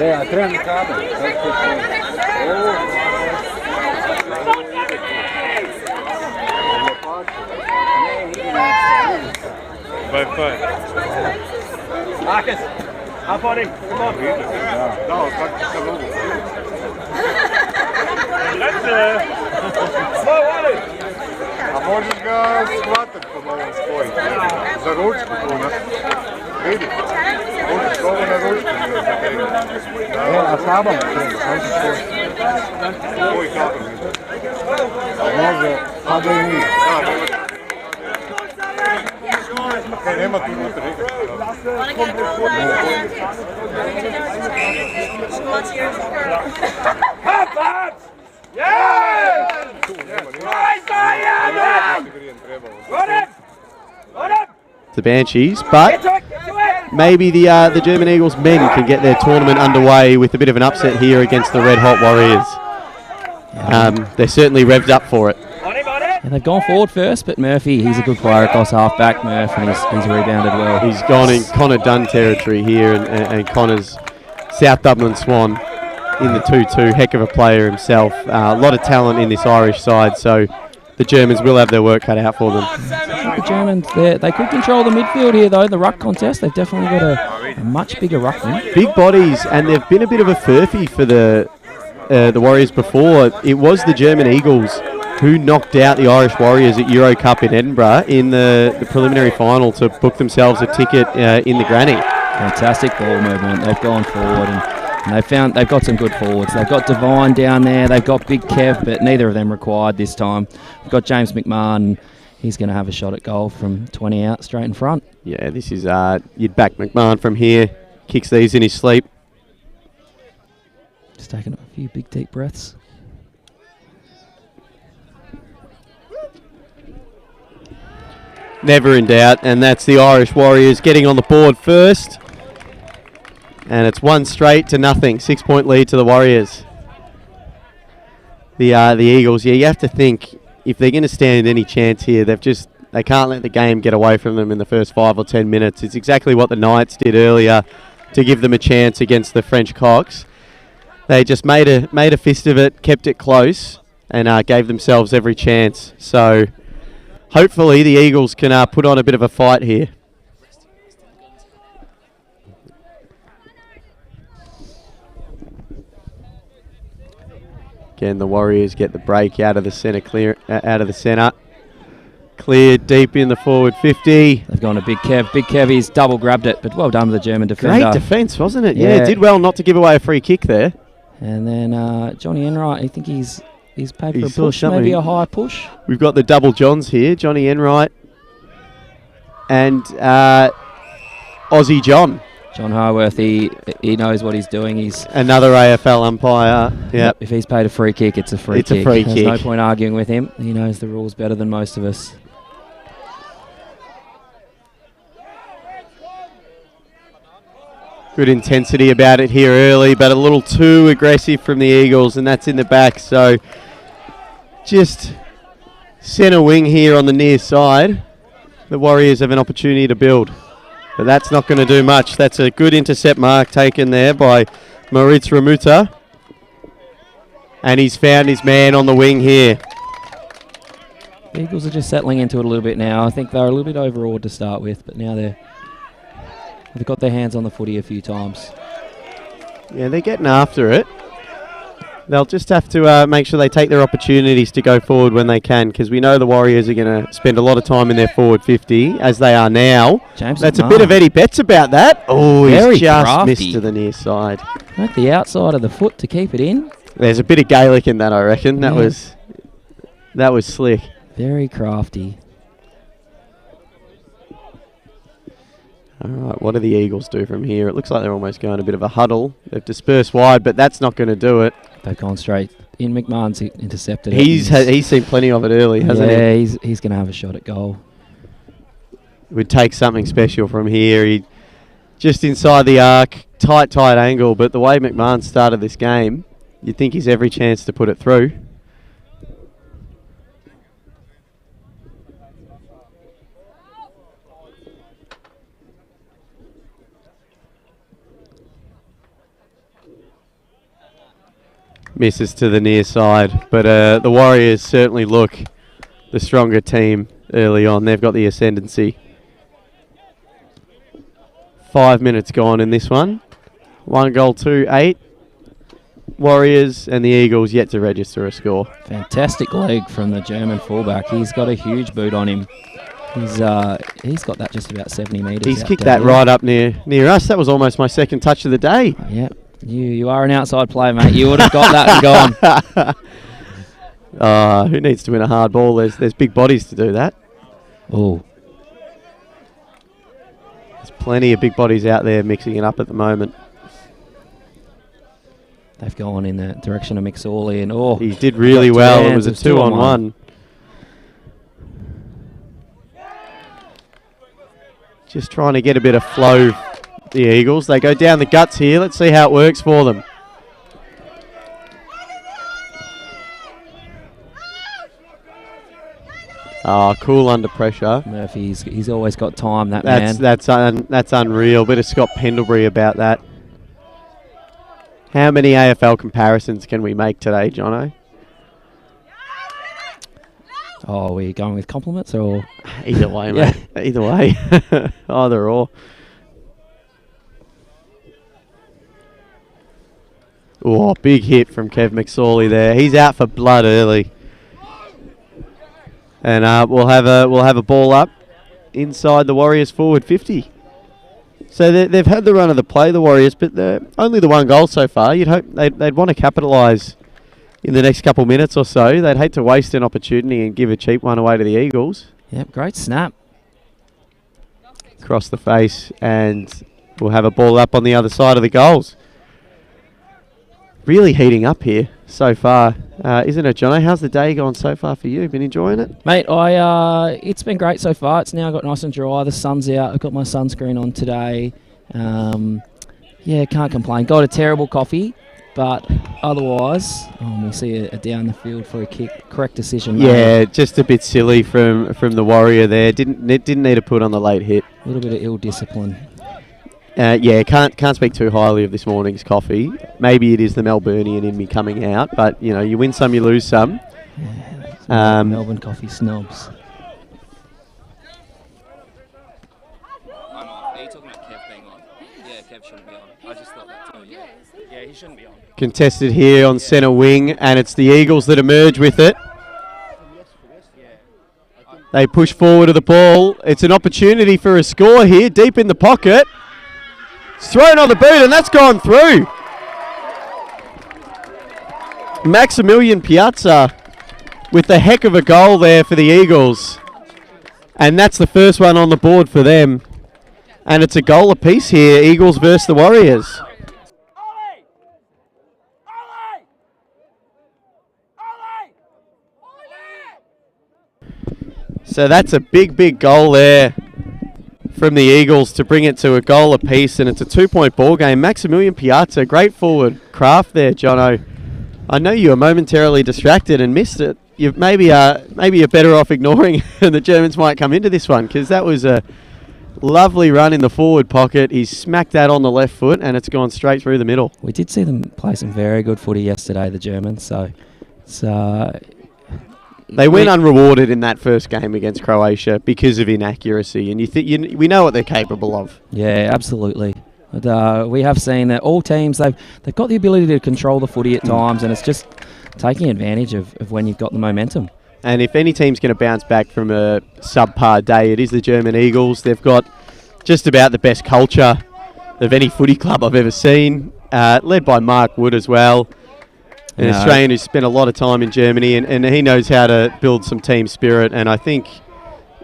Ja trebam kabel. Bye bye. Marcus, up on him. Come on. Da, kako se mogu. A možeš ga shvatat pod ovom spojiti. Za ručku tu, ne? Vidi. Možeš ovo na ručku. A sabom ne treba, sam se spojiti. Koji kabel? Može, HDMI. Nema tu unutra nikak. The Banshees, but maybe the German Eagles men can get their tournament underway with a bit of an upset here against the Red Hot Warriors. They're certainly revved up for it. And they've gone forward first, but Murphy, he's a good player across half-back, Murph, and he's rebounded well. He's gone in Connor Dunn territory here, and Connor's South Dublin Swan in the 2-2. Heck of a player himself. A lot of talent in this Irish side, so the Germans will have their work cut out for them. The Germans, they could control the midfield here, though, the ruck contest. They've definitely got a much bigger ruckman. Big bodies, and they've been a bit of a furphy for the Warriors before. It was the German Eagles who knocked out the Irish Warriors at Euro Cup in Edinburgh in the preliminary final to book themselves a ticket in the granny. Fantastic ball movement. They've gone forward and they've got some good forwards. They've got Devine down there. They've got Big Kev, but neither of them required this time. We've got James McMahon. He's going to have a shot at goal from 20 out straight in front. Yeah, this is you'd back McMahon from here. Kicks these in his sleep. Just taking a few big deep breaths. Never in doubt, and that's the Irish Warriors getting on the board first. And it's 1-0. 6-point lead to the Warriors. The Eagles, yeah, you have to think if they're going to stand any chance here, they can't let the game get away from them in the first 5 or 10 minutes. It's exactly what the Knights did earlier to give them a chance against the French Cocks. They just made a fist of it, kept it close, and gave themselves every chance. So hopefully the Eagles can put on a bit of a fight here. Again, the Warriors get the break out of the centre, cleared deep in the forward 50. They've gone to Big Kev. Big Kev, he's double grabbed it, but well done to the German defender. Great defence, wasn't it? Yeah, did well not to give away a free kick there. And then Johnny Enright, I think he's He's paid for He a saw push, maybe something. a high push. We've got the double Johns here, Johnny Enright and Aussie John. John Harworth, he knows what he's doing. He's another AFL umpire. Yep. If he's paid a free kick, it's a free kick. It's a free There's kick. no point arguing with him. He knows the rules better than most of us. Good intensity about it here early, but a little too aggressive from the Eagles, and that's in the back. So just centre wing here on the near side. The Warriors have an opportunity to build, but that's not going to do much. That's a good intercept mark taken there by Moritz Ramuta. And he's found his man on the wing here. The Eagles are just settling into it a little bit now. I think they're a little bit overawed to start with, but now they've got their hands on the footy a few times. Yeah, they're getting after it. They'll just have to make sure they take their opportunities to go forward when they can, because we know the Warriors are going to spend a lot of time in their forward 50, as they are now. James That's McMahon. a bit of Eddie Betts about that. Oh, Very he's just crafty. missed to the near side. At the outside of the foot to keep it in. There's a bit of Gaelic in that, I reckon. That Yeah. was slick. Very crafty. All right, what do the Eagles do from here? It looks like they're almost going a bit of a huddle. They've dispersed wide, but that's not going to do it. They've gone straight in. McMahon's intercepted it. He's seen plenty of it early, hasn't he? Yeah, he's going to have a shot at goal. Would take something special from here. He just inside the arc, tight angle, but the way McMahon started this game, you'd think he's every chance to put it through. Misses to the near side, but the Warriors certainly look the stronger team early on. They've got the ascendancy. 5 minutes gone in this one. 1 goal to 8. Warriors and the Eagles yet to register a score. Fantastic leg from the German fullback. He's got a huge boot on him. He's got that just about 70 metres. He's out kicked there. that right up near us. That was almost my second touch of the day. Yeah. You are an outside player, mate. You would have got that and gone. Who needs to win a hard ball? There's big bodies to do that. Oh. There's plenty of big bodies out there mixing it up at the moment. They've gone in the direction of McSorley, and he did really well. It was a 2-on-1. Just trying to get a bit of flow. The Eagles, they go down the guts here. Let's see how it works for them. Cool under pressure. Murphy, he's always got time, that man. That's unreal. Bit of Scott Pendlebury about that. How many AFL comparisons can we make today, Jono? Oh, are we going with compliments or? Either way, mate. Either way. Either or. Oh, big hit from Kev McSorley there. He's out for blood early. And we'll have a ball up inside the Warriors forward 50. So they've had the run of the play, the Warriors, but only the 1 goal so far. You'd hope they'd want to capitalise in the next couple minutes or so. They'd hate to waste an opportunity and give a cheap one away to the Eagles. Yep, great snap. Across the face, and we'll have a ball up on the other side of the goals. Really heating up here so far, isn't it, Jono? How's the day gone so far for you? Been enjoying it? Mate, it's been great so far. It's now got nice and dry. The sun's out. I've got my sunscreen on today. Can't complain. Got a terrible coffee, but otherwise, we see a down the field for a kick. Correct decision. Yeah, just a bit silly from the Warrior there. Didn't need to put on the late hit. A little bit of ill discipline. Can't speak too highly of this morning's coffee. Maybe it is the Melburnian in me coming out, but you win some, you lose some. Melbourne coffee snobs. Are you talking about Kev being on? Yeah, Kev shouldn't be on. I just thought that too. Yeah, he shouldn't be on. Contested here on centre wing, and it's the Eagles that emerge with it. They push forward to the ball. It's an opportunity for a score here, deep in the pocket. It's thrown on the boot, and that's gone through. Maximilian Piazza with the heck of a goal there for the Eagles. And that's the first one on the board for them. And it's a goal apiece here, Eagles versus the Warriors. So that's a big goal there from the Eagles to bring it to a goal apiece, and it's a 2-point ball game. Maximilian Piazza, great forward craft there, Jono. I know you were momentarily distracted and missed it. You maybe you're better off ignoring and the Germans might come into this one, because that was a lovely run in the forward pocket. He smacked that on the left foot and it's gone straight through the middle. We did see them play some very good footy yesterday, the Germans, so it's they went unrewarded in that first game against Croatia because of inaccuracy, and we know what they're capable of. Yeah, absolutely. But, we have seen that all teams, they've got the ability to control the footy at times, and it's just taking advantage of when you've got the momentum. And if any team's going to bounce back from a subpar day, it is the German Eagles. They've got just about the best culture of any footy club I've ever seen, led by Mark Wood as well. An Australian who's spent a lot of time in Germany, and he knows how to build some team spirit. And I think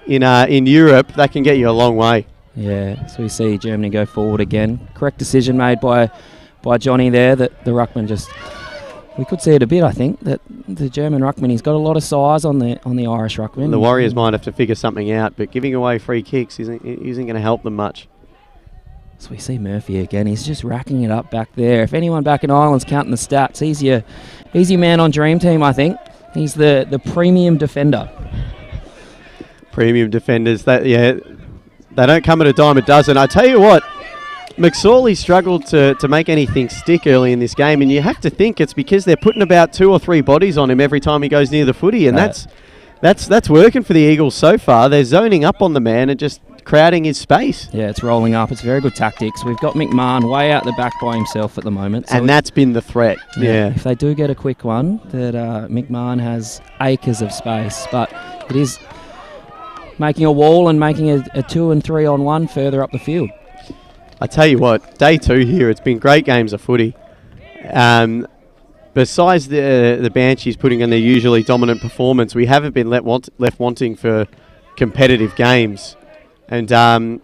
in Europe, that can get you a long way. Yeah, so we see Germany go forward again. Correct decision made by Johnny there, that the ruckman just... We could see it a bit, I think, that the German ruckman, he's got a lot of size on the Irish ruckman. The Warriors might have to figure something out, but giving away free kicks isn't going to help them much. So we see Murphy again. He's just racking it up back there. If anyone back in Ireland's counting the stats, he's your man on Dream Team, I think. He's the premium defender. Premium defenders, they don't come at a dime a dozen. I tell you what, McSorley struggled to make anything stick early in this game, and you have to think it's because they're putting about 2 or 3 bodies on him every time he goes near the footy, and that's working for the Eagles so far. They're zoning up on the man and just crowding his space. Yeah, it's rolling up. It's very good tactics. We've got McMahon way out the back by himself at the moment. So and that's been the threat. Yeah. If they do get a quick one, that McMahon has acres of space, but it is making a wall and making a 2 and 3 on 1 further up the field. I tell you what, day 2 here, it's been great games of footy. Besides the Banshees putting in their usually dominant performance, we haven't been left wanting for competitive games. And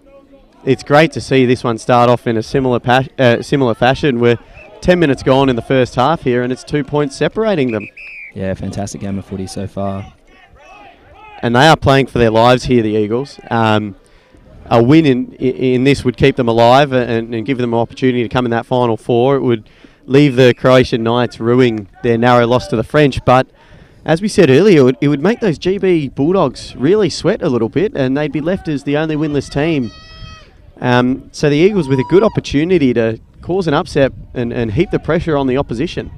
it's great to see this one start off in a similar fashion. We're 10 minutes gone in the first half here, and it's 2 points separating them. Yeah, fantastic game of footy so far. And they are playing for their lives here, the Eagles. A win in this would keep them alive and give them an opportunity to come in that Final Four. It would leave the Croatian Knights ruining their narrow loss to the French, but as we said earlier, it would make those GB Bulldogs really sweat a little bit, and they'd be left as the only winless team. So the Eagles with a good opportunity to cause an upset and heap the pressure on the opposition.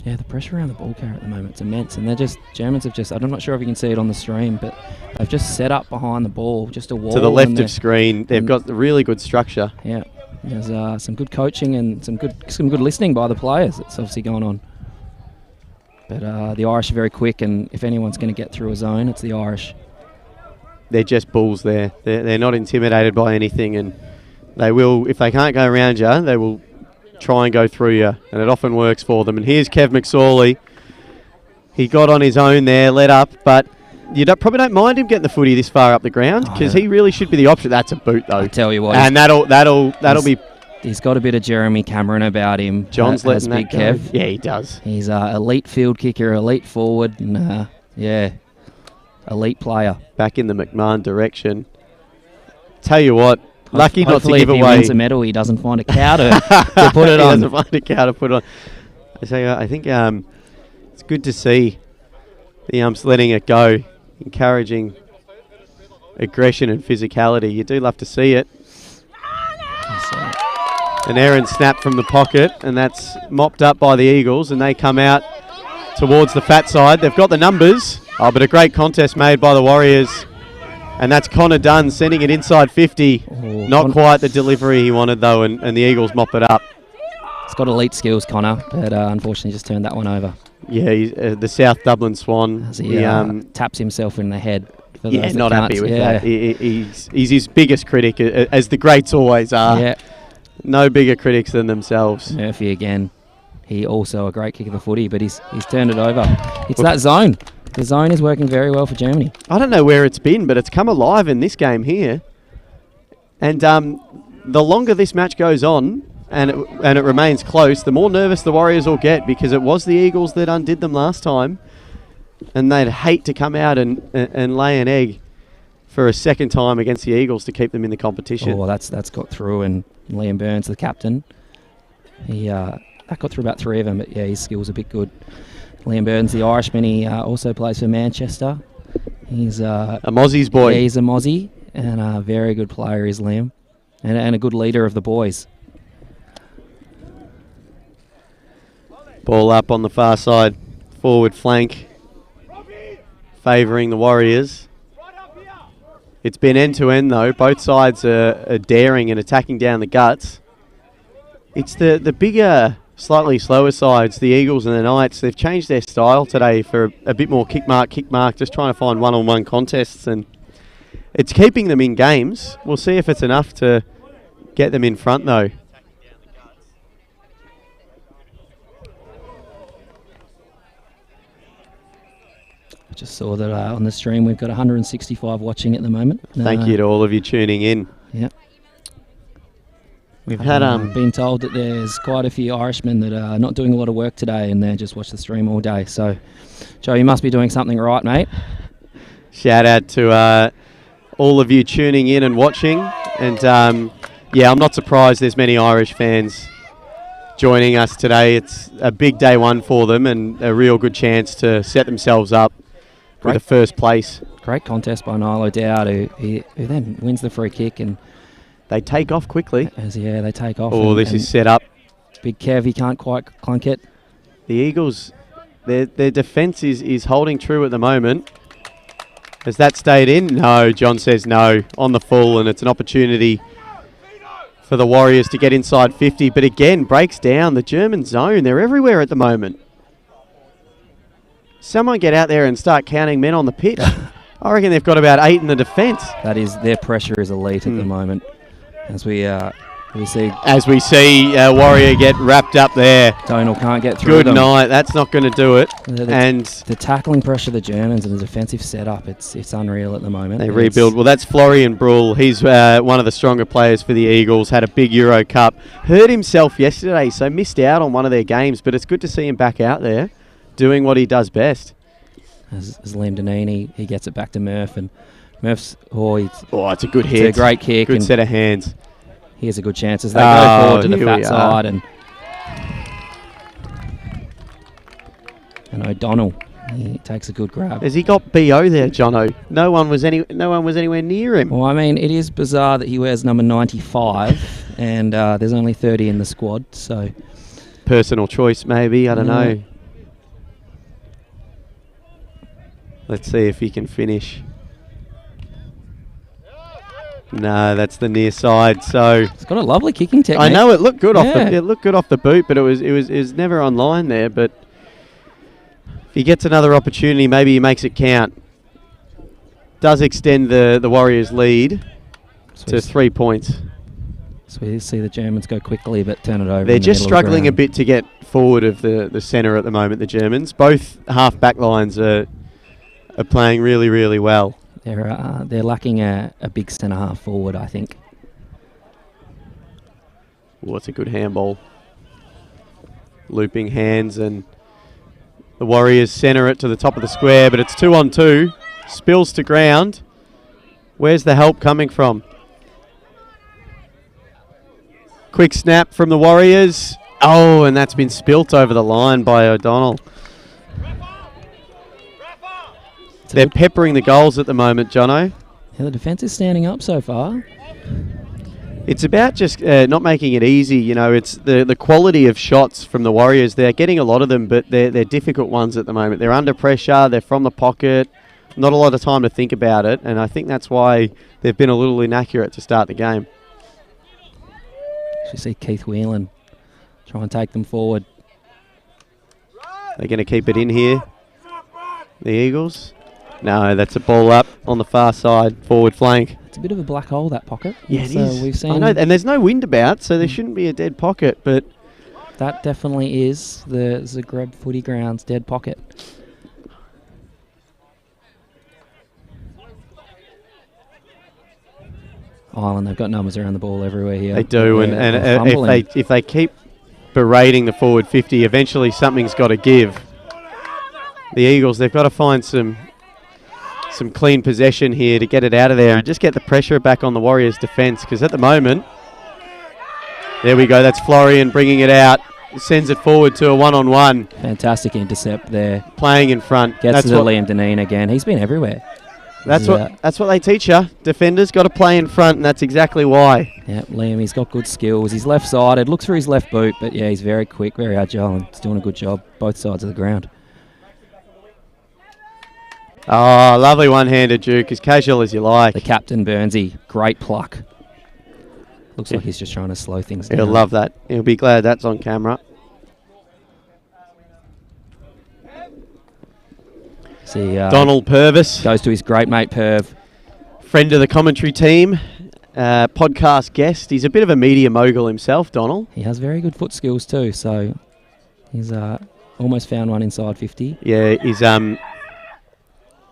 Yeah, the pressure around the ball carrier at the moment is immense, and Germans have just, I'm not sure if you can see it on the stream, but they've just set up behind the ball, just a wall. To the left of screen, they've got the really good structure. Yeah, there's some good coaching and some good listening by the players that's obviously going on. But the Irish are very quick, and if anyone's going to get through a zone, it's the Irish. They're just bulls there. They're not intimidated by anything, and they will, if they can't go around you, they will try and go through you, and it often works for them. And here's Kev McSorley. He got on his own there, led up, but you probably don't mind him getting the footy this far up the ground, because he really should be the option. That's a boot, though. I tell you what, and that'll be. He's got a bit of Jeremy Cameron about him. John's letting Big that Kev. Go. Yeah, he does. He's elite field kicker, elite forward, and elite player. Back in the McMahon direction. Tell you what, lucky not to give away. If he wins a medal, he doesn't find a cow to put it on. He doesn't find a cow to put on. I think it's good to see the umps letting it go, encouraging aggression and physicality. You do love to see it. An errant snap from the pocket, and that's mopped up by the Eagles, and they come out towards the fat side. They've got the numbers, but a great contest made by the Warriors, and that's Connor Dunn sending it inside 50. Not quite the delivery he wanted, though, and the Eagles mop it up. He's got elite skills, Connor, but unfortunately just turned that one over. Yeah, he's, the South Dublin Swan. As he taps himself in the head. Yeah, not happy with that. He's his biggest critic, as the greats always are. Yeah. No bigger critics than themselves. Murphy again. he also a great kick of the footy, but he's turned it over. It's that zone. The zone is working very well for Germany. I don't know where it's been, but it's come alive in this game here. And the longer this match goes on, and it remains close, the more nervous the Warriors will get, because it was the Eagles that undid them last time, and they'd hate to come out and lay an egg for a second time against the Eagles to keep them in the competition. Oh, well, that's got through, and Liam Burns, the captain, that got through about 3 of them, but yeah, his skills are a bit good. Liam Burns, the Irishman, he also plays for Manchester. He's a Mozzie's boy. Yeah, he's a Mozzie, and a very good player is Liam, and a good leader of the boys. Ball up on the far side, forward flank, favouring the Warriors. It's been end-to-end though. Both sides are daring and attacking down the guts. It's the bigger, slightly slower sides, the Eagles and the Knights. They've changed their style today for a bit more kick mark, just trying to find one-on-one contests, and it's keeping them in games. We'll see if it's enough to get them in front though. I just saw that on the stream we've got 165 watching at the moment. Thank you to all of you tuning in. Yeah. We've had been told that there's quite a few Irishmen that are not doing a lot of work today and they just watch the stream all day. So, Joe, you must be doing something right, mate. Shout out to all of you tuning in and watching. And yeah, I'm not surprised there's many Irish fans joining us today. It's a big day one for them and a real good chance to set themselves up for the first place. Great contest by Niall O'Dowd, who then wins the free kick, and they take off quickly. They take off. Oh, this is set up. Big Kev, he can't quite clunk it. The Eagles, their defence is holding true at the moment. Has that stayed in? No, John says no. On the full, and it's an opportunity for the Warriors to get inside 50. But again, breaks down the German zone. They're everywhere at the moment. Someone get out there and start counting men on the pitch. I reckon they've got about 8 in the defence. Their pressure is elite at the moment. As we see Warrior get wrapped up there. Donald can't get through. Good night. That's not going to do it. And the tackling pressure of the Germans and the defensive setup, it's unreal at the moment. They rebuild. Well, that's Florian Bruhl. He's one of the stronger players for the Eagles. Had a big Euro Cup. Hurt himself yesterday, so missed out on one of their games. But it's good to see him back out there, doing what he does best. As Liam Deneen, he gets it back to Murph, and Murph's it's a good hit. It's a great kick. Good set of hands. He has a good chance as they go forward to the fat side, and O'Donnell, he takes a good grab. Has he got BO there, Jono? No one was anywhere near him. Well, I mean, it is bizarre that he wears number 95, and there's only 30 in the squad. So personal choice, maybe. I don't know. Let's see if he can finish. No, that's the near side. So it's got a lovely kicking technique. I know it looked good off the boot, but it was never online there. But if he gets another opportunity, maybe he makes it count. Does extend the Warriors' lead to 3 points. So we see the Germans go quickly, but turn it over. They're just struggling a bit to get forward of the centre at the moment. The Germans, both half back lines are playing really, really well. They're lacking a big centre half forward, I think. It's a good handball. Looping hands, and the Warriors centre it to the top of the square, but it's 2-on-2. Spills to ground. Where's the help coming from? Quick snap from the Warriors. Oh, and that's been spilt over the line by O'Donnell. They're peppering the goals at the moment, Jono. Yeah, the defence is standing up so far. It's about just not making it easy. You know, it's the quality of shots from the Warriors. They're getting a lot of them, but they're difficult ones at the moment. They're under pressure. They're from the pocket. Not a lot of time to think about it, and I think that's why they've been a little inaccurate to start the game. You see Keith Whelan try and take them forward. They're going to keep it in here, the Eagles. No, that's a ball up on the far side, forward flank. It's a bit of a black hole, that pocket. Yeah, it is. We've seen I know, and there's no wind about, so there shouldn't be a dead pocket, but that definitely is the Zagreb Footy Grounds dead pocket. Ireland, they've got numbers around the ball everywhere here. They do, Yeah, and if they keep berating the forward 50, eventually something's got to give. The Eagles, they've got to find some clean possession here to get it out of there and just get the pressure back on the Warriors' defence, because at the moment, there we go, that's Florian bringing it out, sends it forward to a one-on-one. Fantastic intercept there. Playing in front. Gets to Liam Deneen again. He's been everywhere. That's what they teach you. Defenders got to play in front, and that's exactly why. Yeah, Liam, he's got good skills. He's left-sided, looks for his left boot, but yeah, he's very quick, very agile, and he's doing a good job both sides of the ground. Oh, lovely one-handed Duke, as casual as you like. The captain, Burnsy, great pluck. Looks like he's just trying to slow things down. He'll love that. He'll be glad that's on camera. See, Donald Purvis goes to his great mate Perv. Friend of the commentary team, podcast guest. He's a bit of a media mogul himself, Donald. He has very good foot skills too, so he's almost found one inside 50. Yeah, he's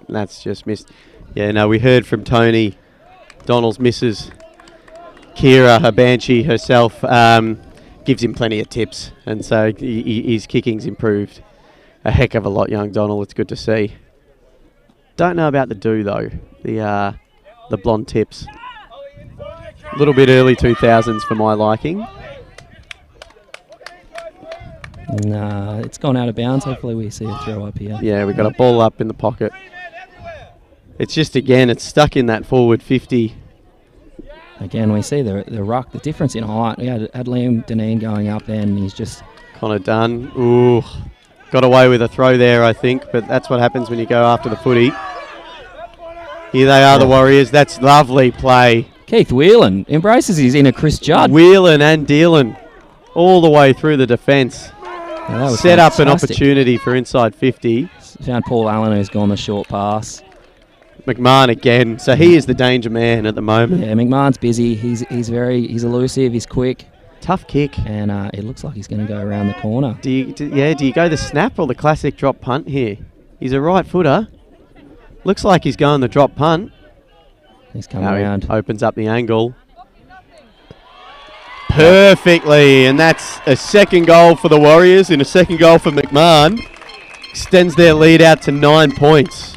that's just missed. Yeah, no, we heard from Tony, Donald's missus, Kira, her banshee herself, gives him plenty of tips, and so his kicking's improved a heck of a lot, young Donald. It's good to see. Don't know about the do though, the blonde tips. A little bit early 2000s for my liking. Nah, it's gone out of bounds. Hopefully we see a throw up here. Yeah, we got a ball up in the pocket. It's just, again, it's stuck in that forward 50. Again, we see the ruck, the difference in height. We had Liam Deneen going up there, and he's just... Connor Dunn. Ooh. Got away with a throw there, I think, but that's what happens when you go after the footy. Here they are, the Warriors. That's lovely play. Keith Whelan embraces his inner Chris Judd. Whelan and Dillon all the way through the defence. Yeah, set up an opportunity for inside 50. Found Paul Allen, who's gone the short pass. McMahon again. So he is the danger man at the moment. Yeah, McMahon's busy. He's he's elusive. He's quick. Tough kick. And it looks like he's going to go around the corner. Do you go the snap or the classic drop punt here? He's a right footer. Looks like he's going the drop punt. He's coming around. Opens up the angle. Perfectly. And that's a second goal for the Warriors and a second goal for McMahon. Extends their lead out to 9 points.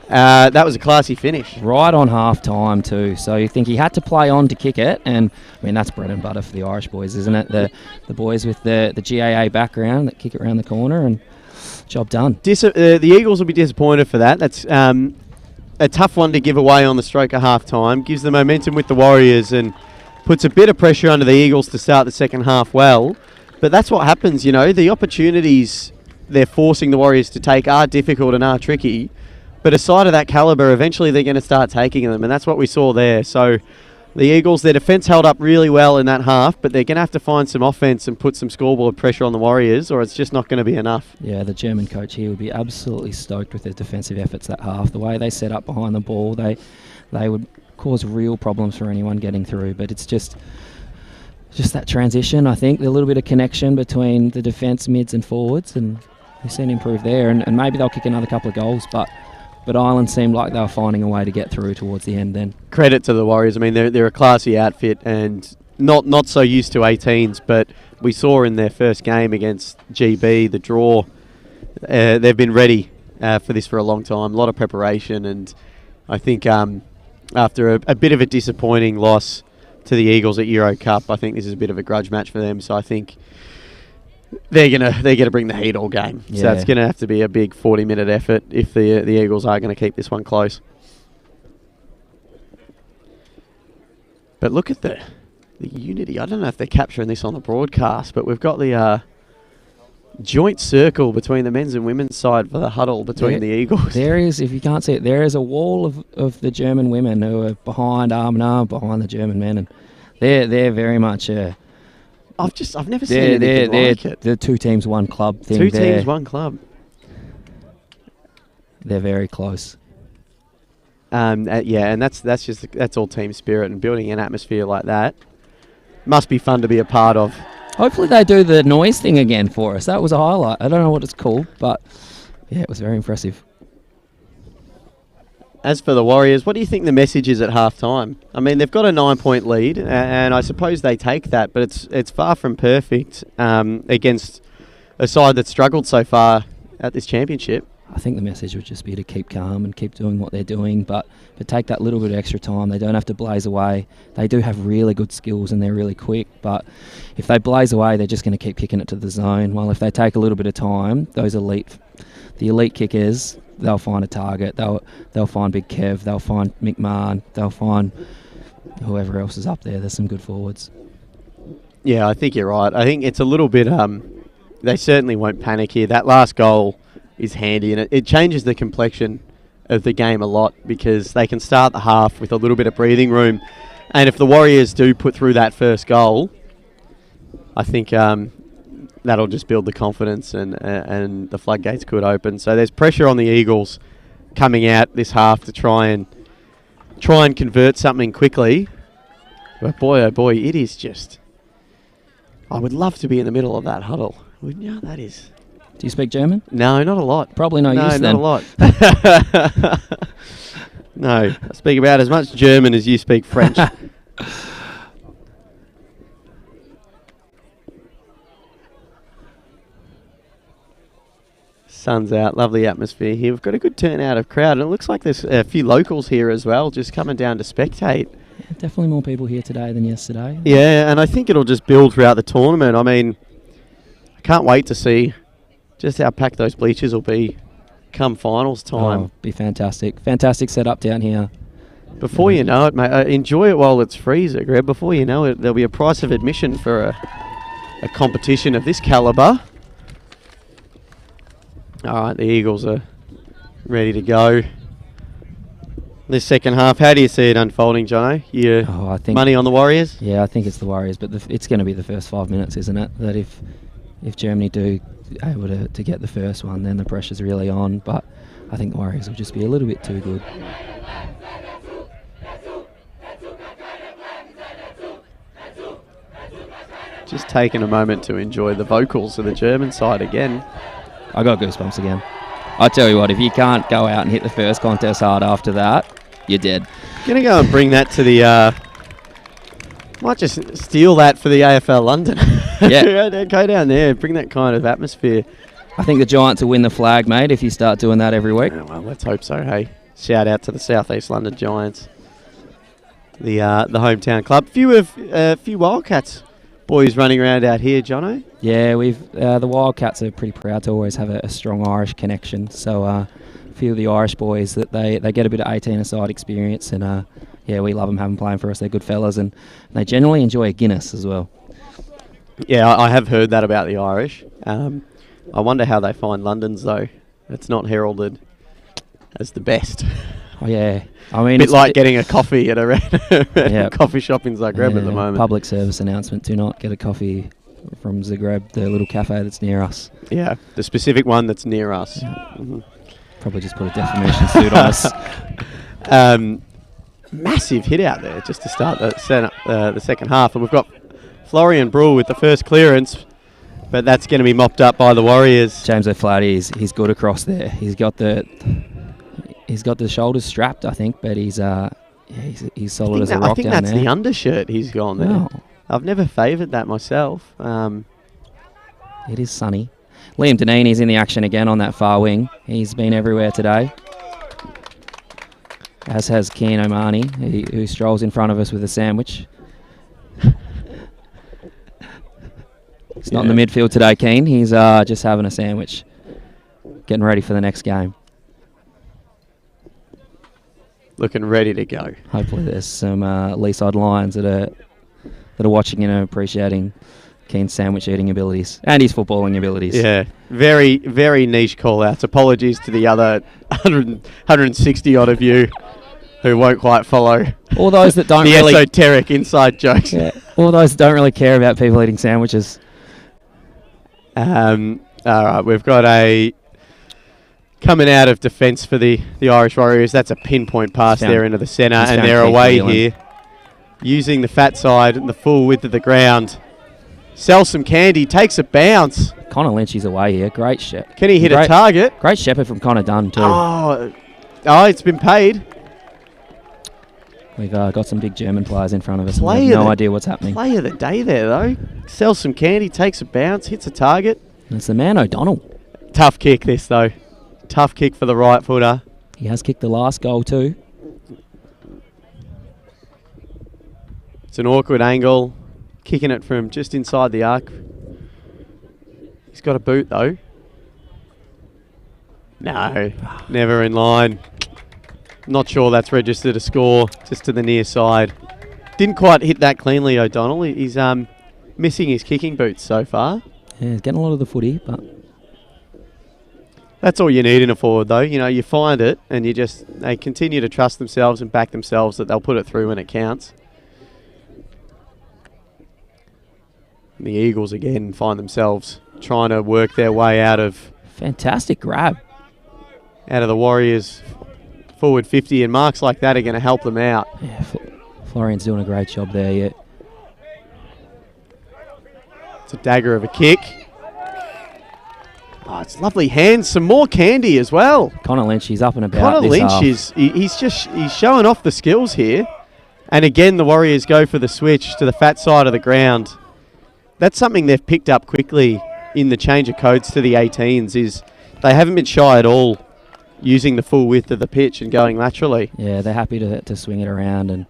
That was a classy finish. Right on half time too. So you think he had to play on to kick it, and I mean that's bread and butter for the Irish boys, isn't it? The boys with the GAA background that kick it around the corner, and job done. The Eagles will be disappointed for that. That's a tough one to give away on the stroke of half time. Gives the momentum with the Warriors and puts a bit of pressure under the Eagles to start the second half well. But that's what happens, you know. The opportunities they're forcing the Warriors to take are difficult and are tricky. But a side of that calibre, eventually they're going to start taking them, and that's what we saw there. So the Eagles, their defence held up really well in that half, but they're going to have to find some offence and put some scoreboard pressure on the Warriors, or it's just not going to be enough. Yeah, the German coach here would be absolutely stoked with their defensive efforts that half. The way they set up behind the ball, they would cause real problems for anyone getting through, but it's just that transition, I think, a little bit of connection between the defence, mids and forwards, and we've seen improve there, and maybe they'll kick another couple of goals, but Ireland seemed like they were finding a way to get through towards the end then. Credit to the Warriors. I mean, they're a classy outfit and not so used to 18s, but we saw in their first game against GB, the draw, they've been ready for this for a long time. A lot of preparation, and I think after a bit of a disappointing loss to the Eagles at Euro Cup, I think this is a bit of a grudge match for them, so I think they're gonna bring the heat all game. Yeah. So it's gonna have to be a big 40-minute effort if the Eagles are gonna keep this one close. But look at the unity. I don't know if they're capturing this on the broadcast, but we've got the joint circle between the men's and women's side for the huddle between the Eagles. There is, if you can't see it, there is a wall of the German women who are behind arm in arm behind the German men, and they're very much. I've never seen anything like it. The 2 teams, 1 club thing. 2 teams, 1 club. They're very close. And that's all team spirit, and building an atmosphere like that must be fun to be a part of. Hopefully they do the noise thing again for us. That was a highlight. I don't know what it's called, but yeah, it was very impressive. As for the Warriors, what do you think the message is at half-time? I mean, they've got a 9-point lead, and I suppose they take that, but it's far from perfect against a side that's struggled so far at this championship. I think the message would just be to keep calm and keep doing what they're doing, but take that little bit of extra time. They don't have to blaze away. They do have really good skills and they're really quick, but if they blaze away, they're just going to keep kicking it to the zone. While if they take a little bit of time, the elite kickers, they'll find a target. They'll find Big Kev. They'll find Mick Mahon. They'll find whoever else is up there. There's some good forwards. Yeah, I think you're right. I think it's a little bit... they certainly won't panic here. That last goal is handy, and it changes the complexion of the game a lot because they can start the half with a little bit of breathing room. And if the Warriors do put through that first goal, I think that'll just build the confidence and the floodgates could open. So there's pressure on the Eagles coming out this half to try and convert something quickly. But boy, oh boy, it is just... I would love to be in the middle of that huddle. Wouldn't you? That is... Do you speak German? No, not a lot. Probably no use then. No, not a lot. No, I speak about as much German as you speak French. Sun's out, lovely atmosphere here. We've got a good turnout of crowd, and it looks like there's a few locals here as well, just coming down to spectate. Yeah, definitely more people here today than yesterday. Yeah, and I think it'll just build throughout the tournament. I mean, I can't wait to see just how packed those bleachers will be come finals time. Oh, be fantastic. Fantastic setup down here. Before you know it, mate, enjoy it while it's freezer, Greg. Before you know it, there'll be a price of admission for a competition of this calibre. All right, the Eagles are ready to go. This second half, how do you see it unfolding, Jono? I think money on the Warriors? Yeah, I think it's the Warriors, but it's going to be the first 5 minutes, isn't it? That if Germany do able to get the first one, then the pressure's really on. But I think the Warriors will just be a little bit too good. Just taking a moment to enjoy the vocals of the German side again. I got goosebumps again. I tell you what, if you can't go out and hit the first contest hard after that, you're dead. Gonna go and bring that to the... might just steal that for the AFL London. Yeah. Go down there, bring that kind of atmosphere. I think the Giants will win the flag, mate, if you start doing that every week. Oh, well, let's hope so, hey. Shout out to the South East London Giants. The hometown club. Few Wildcats boys running around out here, Jono. Yeah, the Wildcats are pretty proud to always have a strong Irish connection. So a few of the Irish boys that they get a bit of 18-a-side experience, and yeah, we love them having playing for us. They're good fellas, and they generally enjoy a Guinness as well. Yeah, I have heard that about the Irish. I wonder how they find London's though. It's not heralded as the best. Oh yeah, I mean, a bit like getting a coffee at a random coffee shop in Zagreb at the moment. Public service announcement: do not get a coffee from Zagreb, the little cafe that's near us. Yeah, the specific one that's near us. Yeah. Mm-hmm. Probably just put a defamation suit on us. Massive hit out there just to start the second half, and we've got Florian Brule with the first clearance, but that's going to be mopped up by the Warriors. James O'Flaherty, he's good across there. He's got the shoulders strapped, I think, but he's solid as a rock down there. I think that's the undershirt he's gone there. Oh. I've never favoured that myself. It is sunny. Liam Deneeney's in the action again on that far wing. He's been everywhere today. As has Kian O'Mahony, who strolls in front of us with a sandwich. He's not in the midfield today, Keen. He's just having a sandwich, getting ready for the next game. Looking ready to go. Hopefully there's some Leaside Lions that are watching and appreciating Keen's sandwich eating abilities and his footballing abilities. Yeah, very, very niche call-outs. Apologies to the other 160 odd of you who won't quite follow all those that don't the really esoteric inside jokes. Yeah, all those that don't really care about people eating sandwiches. All right, we've got a coming out of defence for the Irish Warriors. That's a pinpoint pass there into the centre, and they're away here, using the fat side and the full width of the ground. Sell some candy, takes a bounce. Connor Lynch is away here. Great shot. Can he hit a target? Great shepherd from Connor Dunn too. Oh, it's been paid. We've got some big German players in front of us. And we have no idea what's happening. Play of the day there, though. Sells some candy, takes a bounce, hits a target. And it's the man O'Donnell. Tough kick this, though. Tough kick for the right footer. He has kicked the last goal too. It's an awkward angle. Kicking it from just inside the arc. He's got a boot, though. No, never in line. Not sure that's registered a score, just to the near side. Didn't quite hit that cleanly, O'Donnell. He's missing his kicking boots so far. Yeah, he's getting a lot of the footy, but... That's all you need in a forward, though. You know, you find it, and they continue to trust themselves and back themselves that they'll put it through when it counts. And the Eagles, again, find themselves trying to work their way out of... Fantastic grab. Out of the Warriors' forward 50, and marks like that are going to help them out. Yeah, Florian's doing a great job there, yeah. It's a dagger of a kick. Oh, it's lovely hands. Some more candy as well. Connor Lynch, he's up and about. Connor Lynch he's showing off the skills here. And again, the Warriors go for the switch to the fat side of the ground. That's something they've picked up quickly in the change of codes to the 18s, is they haven't been shy at all using the full width of the pitch and going laterally. Yeah, they're happy to swing it around and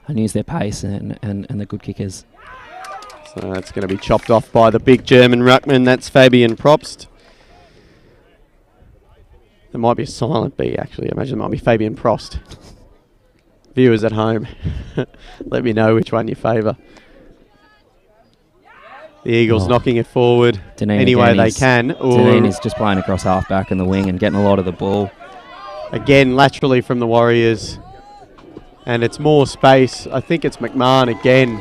use their pace and the good kickers. So that's going to be chopped off by the big German ruckman. That's Fabian Probst. There might be a silent B, actually. I imagine it might be Fabian Prost. Viewers at home, let me know which one you favour. The Eagles knocking it forward any way they can. Deneen is just playing across half-back in the wing and getting a lot of the ball. Again, laterally from the Warriors. And it's more space. I think it's McMahon again.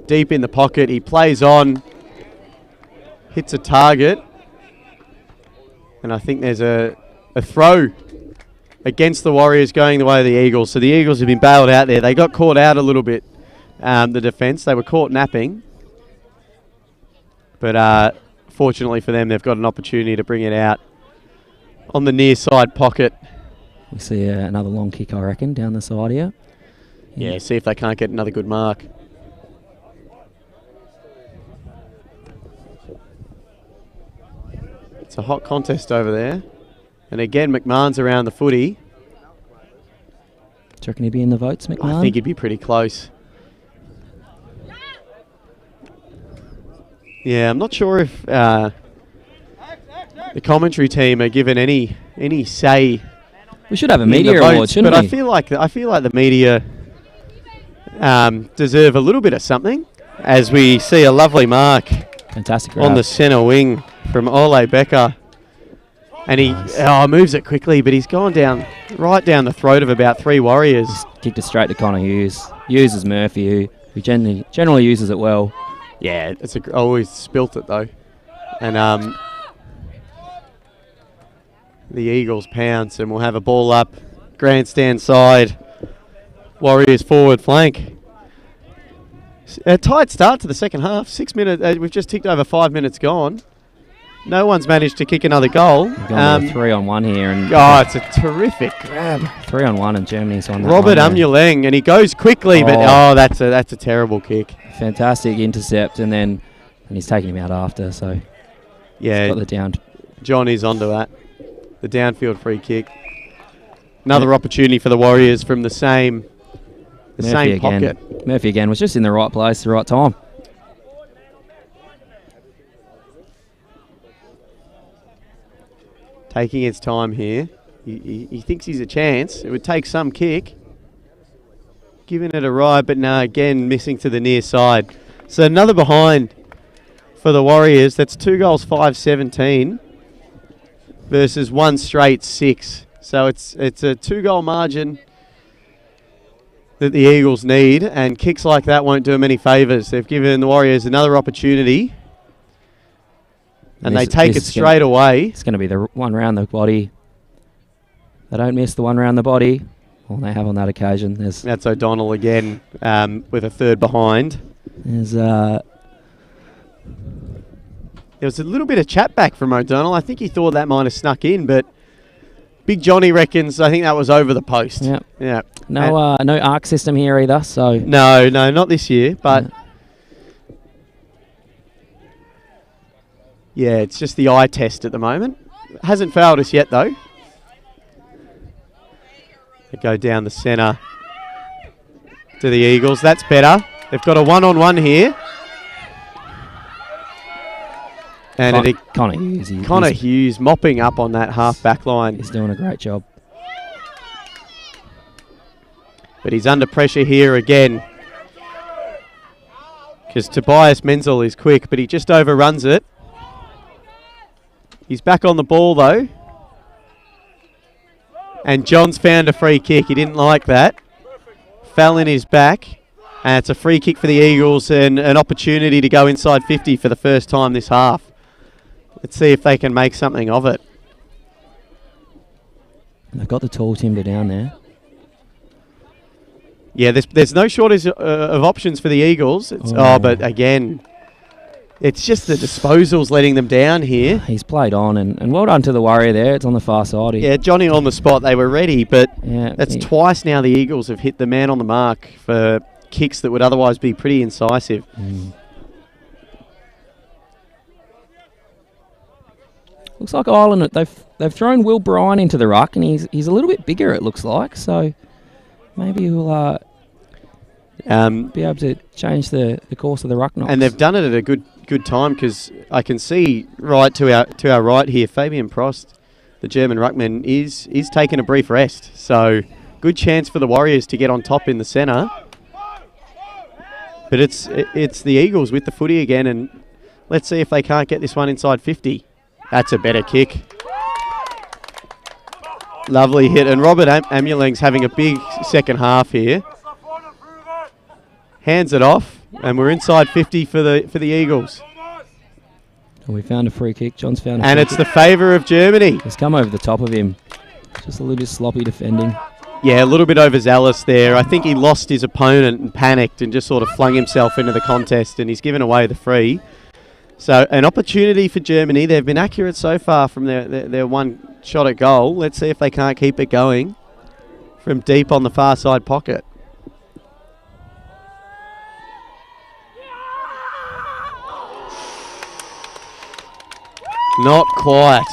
Deep in the pocket. He plays on. Hits a target. And I think there's a throw against the Warriors going the way of the Eagles. So the Eagles have been bailed out there. They got caught out a little bit. The defence, they were caught napping, but fortunately for them, they've got an opportunity to bring it out on the near side pocket. We see another long kick, I reckon, down the side here. Yeah, see if they can't get another good mark. It's a hot contest over there, and again, McMahon's around the footy. Do you reckon he'd be in the votes, McMahon? I think he'd be pretty close. Yeah, I'm not sure if the commentary team are given any say. We should have a media award, shouldn't we? But I feel like the media deserve a little bit of something, as we see a lovely mark. Fantastic on the centre wing from Ole Becker, and he moves it quickly, but he's gone right down the throat of about 3 Warriors. He's kicked it straight to Connor Hughes. Hughes is Murphy, who generally uses it well. Yeah, always spilt it though. And the Eagles pounce, and we'll have a ball up, grandstand side, Warriors forward flank. A tight start to the second half. 6 minutes, we've just ticked over 5 minutes gone. No one's managed to kick another goal. We've gone to a 3-on-1 here. And it's a terrific grab. 3-on-1 and Germany's on that. Robert Umuleng, and he goes quickly, but that's a terrible kick. Fantastic intercept, and he's taking him out after. So yeah, he's got the down. John is onto that. The downfield free kick. Another opportunity for the Warriors from the same pocket. Murphy again was just in the right place, the right time. Taking its time here. He thinks he's a chance. It would take some kick. Giving it a ride, but no, again, missing to the near side. So another behind for the Warriors. That's 2 goals, 5-17 versus 1 straight 6. So it's a 2-goal margin that the Eagles need, and kicks like that won't do them any favours. They've given the Warriors another opportunity, and they take it straight away. It's going to be the one round the body. They don't miss the one round the body. Well, they have on that occasion. That's O'Donnell again with a third behind. There was a little bit of chat back from O'Donnell. I think he thought that might have snuck in, but Big Johnny reckons I think that was over the post. Yep. Yeah. No arc system here either, so... No, not this year, but... Yeah, it's just the eye test at the moment. Hasn't failed us yet, though. They go down the centre to the Eagles. That's better. They've got a one-on-one here. And Connor Hughes. Connor Hughes mopping up on that half-back line. He's doing a great job. But he's under pressure here again. Because Tobias Menzel is quick, but he just overruns it. He's back on the ball, though. And John's found a free kick. He didn't like that. Fell in his back. And it's a free kick for the Eagles and an opportunity to go inside 50 for the first time this half. Let's see if they can make something of it. They've got the tall timber down there. Yeah, there's no shortage of options for the Eagles. But again, it's just the disposals letting them down here. He's played on, and well done to the Warrior there. It's on the far side. Yeah, Johnny on the spot. They were ready, but that's twice now the Eagles have hit the man on the mark for kicks that would otherwise be pretty incisive. Looks like Ireland, they've thrown Will Bryan into the ruck, and he's a little bit bigger, it looks like, so maybe he'll be able to change the course of the ruck knocks. And they've done it at a good time, because I can see right to our right here, Fabian Prost, the German ruckman, is taking a brief rest. So good chance for the Warriors to get on top in the centre. But it's the Eagles with the footy again, and let's see if they can't get this one inside 50. That's a better kick. Lovely hit, and Robert Amulang's having a big second half here. Hands it off, and we're inside 50 for the Eagles. And we found a free kick. John's found a and free it's kick. the favour of Germany. He's come over the top of him. Just a little bit sloppy defending. Yeah, a little bit overzealous there. I think he lost his opponent and panicked and just sort of flung himself into the contest, and he's given away the free. So an opportunity for Germany. They've been accurate so far from their one shot at goal. Let's see if they can't keep it going from deep on the far side pocket. Not quite.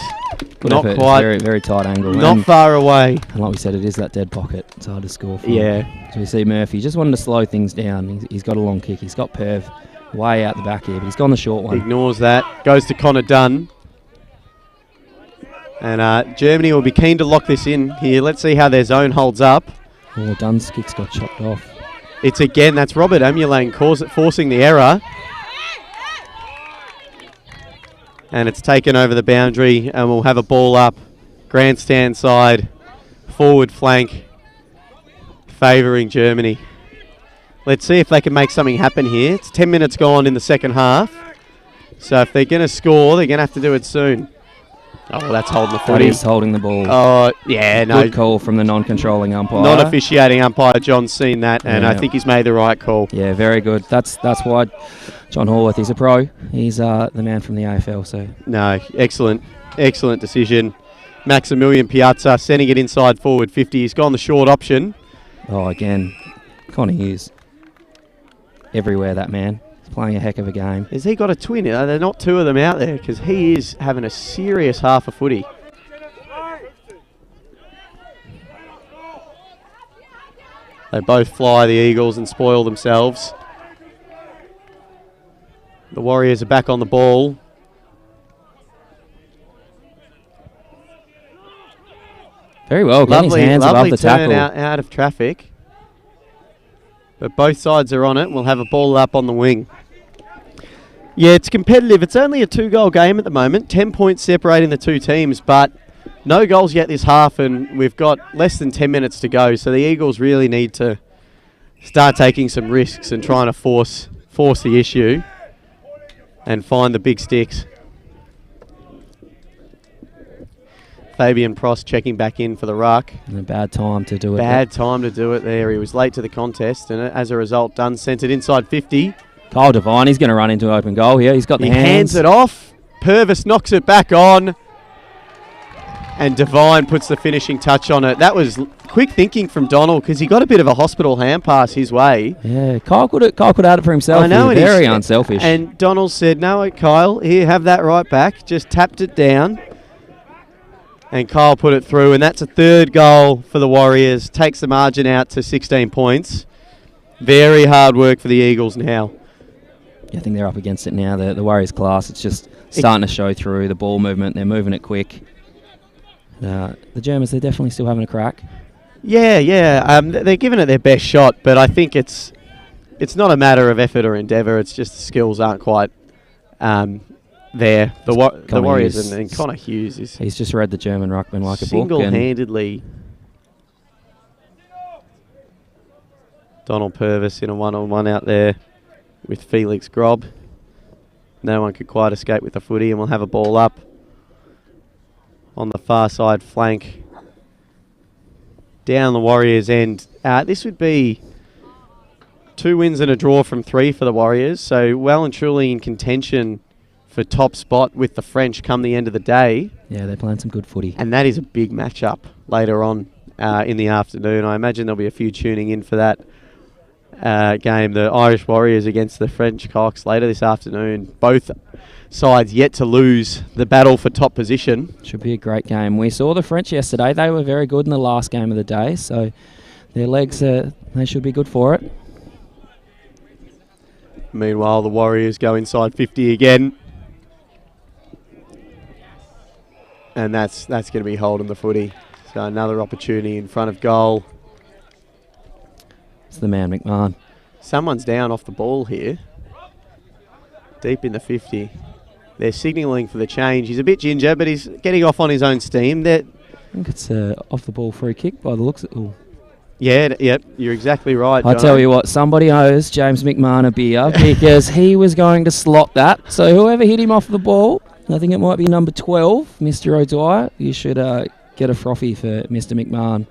Good Not effort. quite. Very, very tight angle. Not far away. And like we said, it is that dead pocket. It's hard to score from. Yeah. So we see Murphy just wanted to slow things down. He's got a long kick. He's got Perv way out the back here, but he's gone the short one. Ignores that. Goes to Connor Dunn. And Germany will be keen to lock this in here. Let's see how their zone holds up. Oh, Dunn's kick's got chopped off. It's again, that's Robert Amulang forcing the error. And it's taken over the boundary, and we'll have a ball up. Grandstand side, forward flank, favouring Germany. Let's see if they can make something happen here. It's 10 minutes gone in the second half. So if they're going to score, they're going to have to do it soon. Oh, that's holding the footy. That is holding the ball. Oh, yeah, no. Good call from the non-controlling umpire. Non-officiating umpire, John's seen that, and I think he's made the right call. Yeah, very good. That's why John Horwath is a pro. He's the man from the AFL. So no, excellent decision. Maximilian Piazza sending it inside forward 50. He's gone the short option. Oh, again, Connor Hughes. Everywhere, that man. He's playing a heck of a game. Has he got a twin? Are there not two of them out there? Because he is having a serious half of footy. They both fly, the Eagles, and spoil themselves. The Warriors are back on the ball. Very well, getting his hands above the tackle. Out of traffic. But both sides are on it. We'll have a ball up on the wing. Yeah, it's competitive. It's only a 2-goal game at the moment. 10 points separating the two teams, but no goals yet this half, and we've got less than 10 minutes to go. So the Eagles really need to start taking some risks and trying to force the issue and find the big sticks. Fabian Prost checking back in for the ruck. And a bad time to do it. Bad time to do it there. He was late to the contest, and as a result, Dunn sent it inside 50. Kyle Devine, he's going to run into open goal here. He's got the He hands. hands it off. Purvis knocks it back on. And Devine puts the finishing touch on it. That was quick thinking from Donald because he got a bit of a hospital hand pass his way. Yeah, Kyle could have had it for himself. I know, He was and very unselfish. And Donald said, no, Kyle, here, have that right back. Just tapped it down. And Kyle put it through, and that's a third goal for the Warriors. Takes the margin out to 16 points. Very hard work for the Eagles now. Yeah, I think they're up against it now. The Warriors class, it's just starting to show through the ball movement. They're moving it quick. The Germans, they're definitely still having a crack. Yeah. They're giving it their best shot, but I think it's not a matter of effort or endeavour. It's just the skills aren't quite there. The Warriors and Connor Hughes he's just read the German ruckman like a book. Single-handedly. Donald Purvis in a one-on-one out there with Felix Grob. No one could quite escape with the footy, and we'll have a ball up on the far side flank down the Warriors' end. This would be 2 wins and a draw from 3 for the Warriors, so well and truly in contention for top spot with the French come the end of the day. Yeah, they're playing some good footy. And that is a big matchup later on in the afternoon. I imagine there'll be a few tuning in for that game. The Irish Warriors against the French Cocks later this afternoon. Both sides yet to lose the battle for top position. Should be a great game. We saw the French yesterday. They were very good in the last game of the day, so their legs, they should be good for it. Meanwhile, the Warriors go inside 50 again. And that's going to be holding the footy. So another opportunity in front of goal. It's the man, McMahon. Someone's down off the ball here. Deep in the 50. They're signalling for the change. He's a bit ginger, but he's getting off on his own steam. I think it's off the ball free kick by the looks of it. Yep, you're exactly right. I tell you what, somebody owes James McMahon a beer because he was going to slot that. So whoever hit him off the ball, I think it might be number 12, Mr. O'Dwyer. You should get a frothy for Mr. McMahon.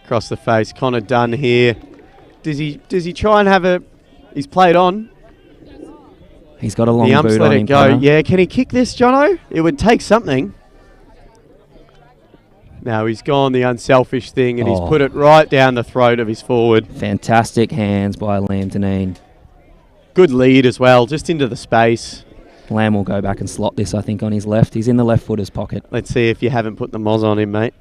Across the face, Connor Dunn here. Does he try and have he's played on. He's got a long boot on him. The umps let it go. Connor. Yeah, can he kick this, Jono? It would take something. No, he's gone the unselfish thing, and he's put it right down the throat of his forward. Fantastic hands by Liam Deneen. Good lead as well, just into the space. Lamb will go back and slot this, I think, on his left. He's in the left footer's pocket. Let's see if you haven't put the moz on him, mate.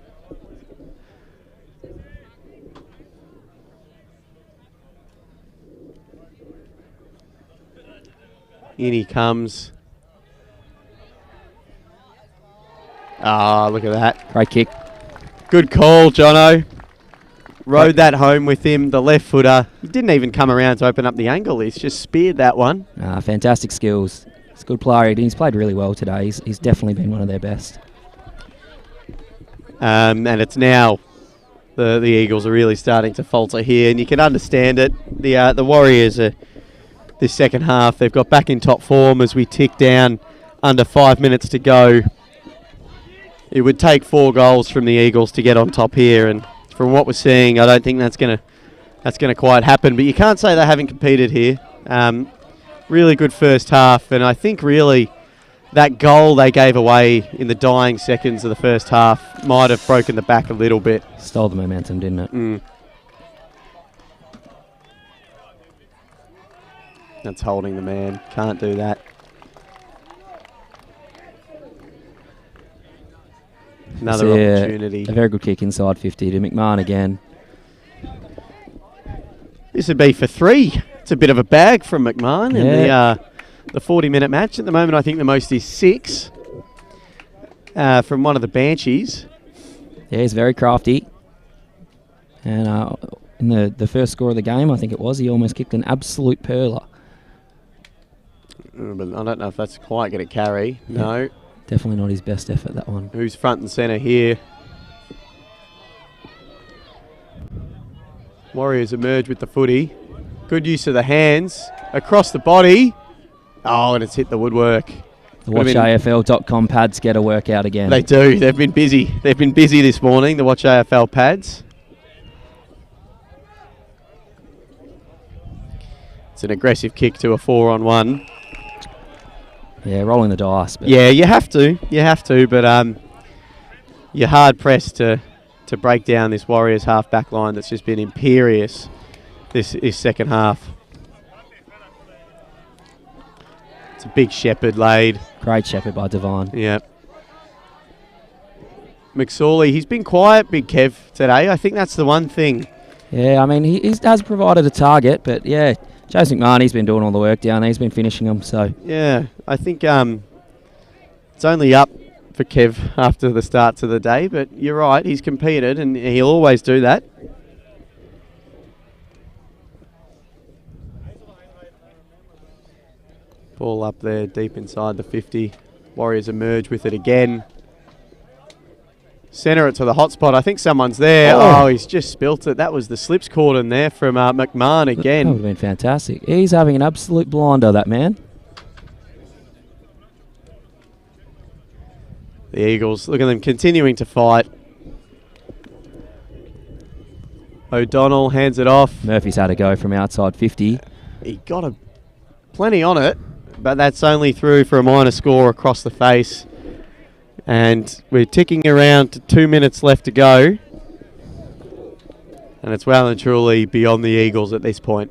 In he comes. Ah, look at that. Great kick. Good call, Jono. Rode that home with him, the left footer. He didn't even come around to open up the angle. He's just speared that one. Fantastic skills. He's a good player. He's played really well today. He's definitely been one of their best. And it's now the Eagles are really starting to falter here, and you can understand it. The Warriors are, this second half, they've got back in top form as we tick down under 5 minutes to go. It would take 4 goals from the Eagles to get on top here, and from what we're seeing, I don't think that's gonna quite happen. But you can't say they haven't competed here. Really good first half, and I think really that goal they gave away in the dying seconds of the first half might have broken the back a little bit. Stole the momentum, didn't it? That's holding the man. Can't do that. Another opportunity. A very good kick inside 50 to McMahon again. This would be for 3. It's a bit of a bag from McMahon in the 40-minute match. At the moment, I think the most is 6 from one of the Banshees. Yeah, he's very crafty. And in the first score of the game, I think it was, he almost kicked an absolute perler. But I don't know if that's quite going to carry. Yeah. No. Definitely not his best effort, that one. Who's front and centre here? Warriors emerge with the footy. Good use of the hands. Across the body. Oh, and it's hit the woodwork. The WatchAFL.com pads get a workout again. They do. They've been busy. They've been busy this morning, the Watch AFL pads. It's an aggressive kick to a 4-on-1. Yeah, rolling the dice. But Yeah, you have to. You have to, but you're hard pressed to break down this Warriors half back line that's just been imperious this second half. It's a big Shepherd laid. Great Shepherd by Devine. Yeah. McSorley, he's been quiet, Big Kev, today. I think that's the one thing. Yeah, I mean, he has provided a target, but yeah, James McMahon, he's been doing all the work down there. He's been finishing them, so. Yeah, I think it's only up for Kev after the starts of the day, but you're right, he's competed and he'll always do that. Ball up there deep inside the 50. Warriors emerge with it again. Centre it to the hot spot. I think someone's there. Oh, he's just spilt it. That was the slips cordon there from McMahon again. That would have been fantastic. He's having an absolute blinder, that man. The Eagles, look at them continuing to fight. O'Donnell hands it off. Murphy's had a go from outside 50. He got plenty on it, but that's only through for a minor score across the face. And we're ticking around to 2 minutes left to go. And it's well and truly beyond the Eagles at this point.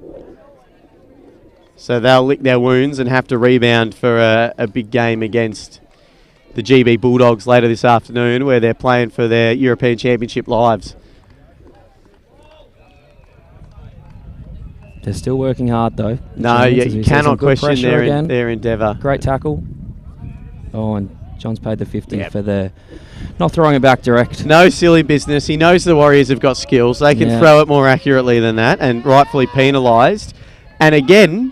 So they'll lick their wounds and have to rebound for a big game against the GB Bulldogs later this afternoon, where they're playing for their European Championship lives. They're still working hard, though. No, you cannot question their endeavour. Great tackle. Oh, and John's paid the 50 for the not throwing it back direct. No silly business. He knows the Warriors have got skills. They can throw it more accurately than that, and rightfully penalised. And again,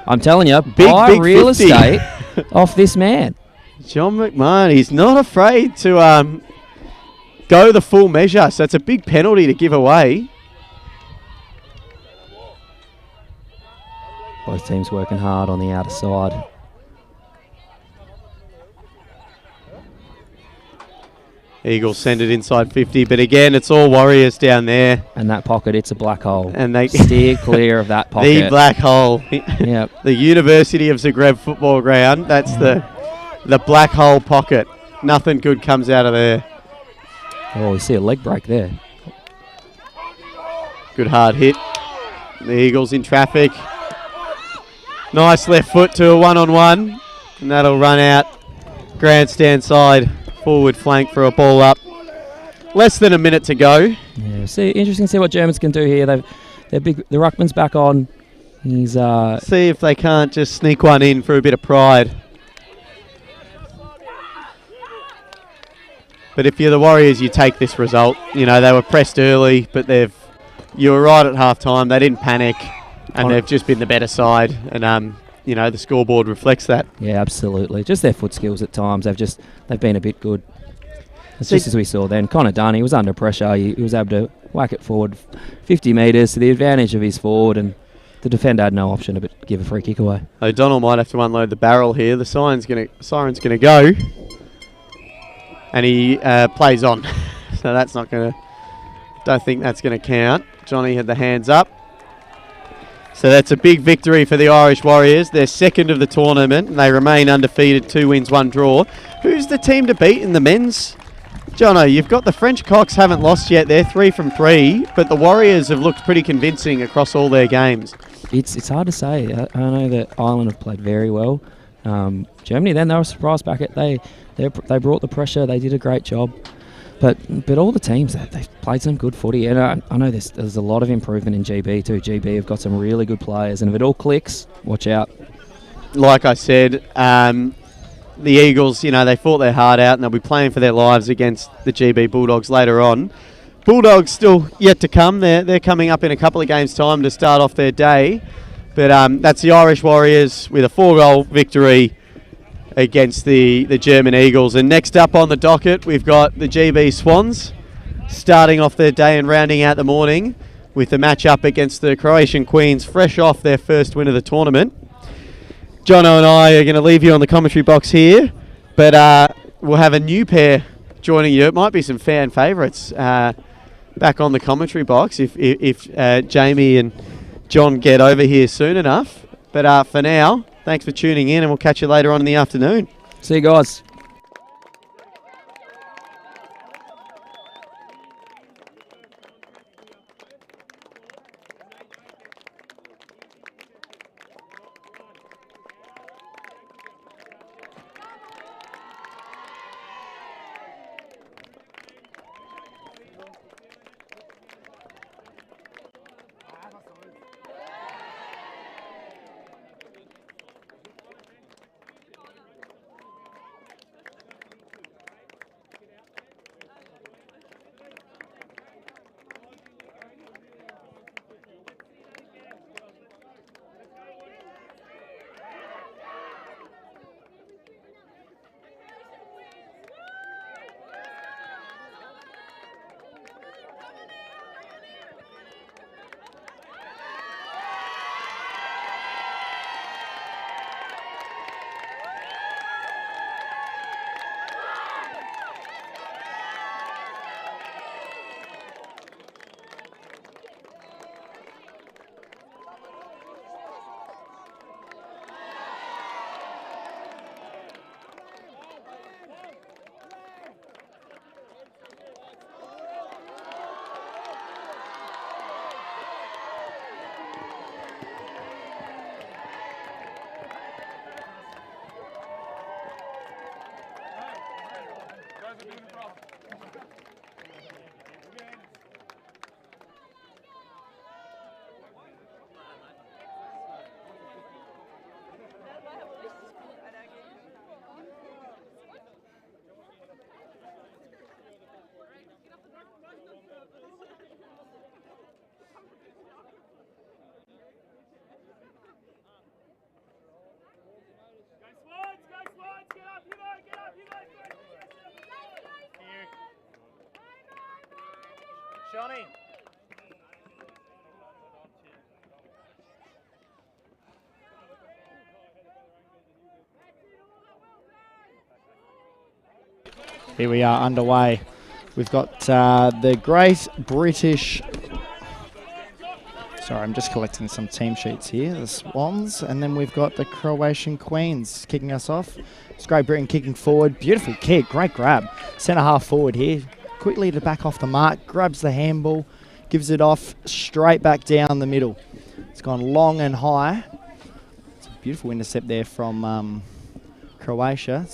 I'm telling you, buy real 50. estate off this man. John McMahon, he's not afraid to go the full measure, so it's a big penalty to give away. Both teams working hard on the outer side. Eagles send it inside 50, but again, it's all Warriors down there. And that pocket, it's a black hole. And they steer clear of that pocket. The black hole. Yep. The University of Zagreb football ground. That's the black hole pocket. Nothing good comes out of there. Oh, we see a leg break there. Good hard hit. The Eagles in traffic. Nice left foot to a one-on-one. And that'll run out grandstand side. Forward flank for a ball up. Less than a minute to go. Yeah, see, interesting to see what Germans can do here. They're big. The ruckman's back on. He's see if they can't just sneak one in for a bit of pride. But if you're the Warriors, you take this result. You know, they were pressed early, but you were right at half time. They didn't panic, and they've just been the better side. And you know, the scoreboard reflects that. Yeah, absolutely. Just their foot skills at times. They've been a bit good. It's just as we saw then. Connor Dunn, he was under pressure. He was able to whack it forward 50 metres to the advantage of his forward, and the defender had no option to give a free kick away. O'Donnell might have to unload the barrel here. The siren's gonna go, and he plays on. So that's not gonna. Don't think that's gonna count. Johnny had the hands up. So that's a big victory for the Irish Warriors. They're second of the tournament, and they remain undefeated, 2 wins, 1 draw. Who's the team to beat in the men's? Jono, you've got the French Cocks haven't lost yet. They're 3 from 3, but the Warriors have looked pretty convincing across all their games. It's hard to say. I know that Ireland have played very well. Germany, then they were surprised back at they brought the pressure. They did a great job. But all the teams, they've played some good footy. And I know there's a lot of improvement in GB too. GB have got some really good players. And if it all clicks, watch out. Like I said, the Eagles, you know, they fought their heart out and they'll be playing for their lives against the GB Bulldogs later on. Bulldogs still yet to come. They're coming up in a couple of games' time to start off their day. But that's the Irish Warriors with a 4-goal victory against the German Eagles. And next up on the docket, we've got the GB Swans starting off their day and rounding out the morning with the match up against the Croatian Queens, fresh off their first win of the tournament. Jono and I are going to leave you on the commentary box here, but we'll have a new pair joining you. It might be some fan favourites back on the commentary box if Jamie and John get over here soon enough. But for now, thanks for tuning in, and we'll catch you later on in the afternoon. See you guys. Johnny. Here we are underway. We've got the Great British... Sorry, I'm just collecting some team sheets here. The Swans, and then we've got the Croatian Queens kicking us off. It's Great Britain kicking forward. Beautiful kick, great grab. Centre half forward here. Quickly to back off the mark, grabs the handball, gives it off straight back down the middle. It's gone long and high. It's a beautiful intercept there from Croatia.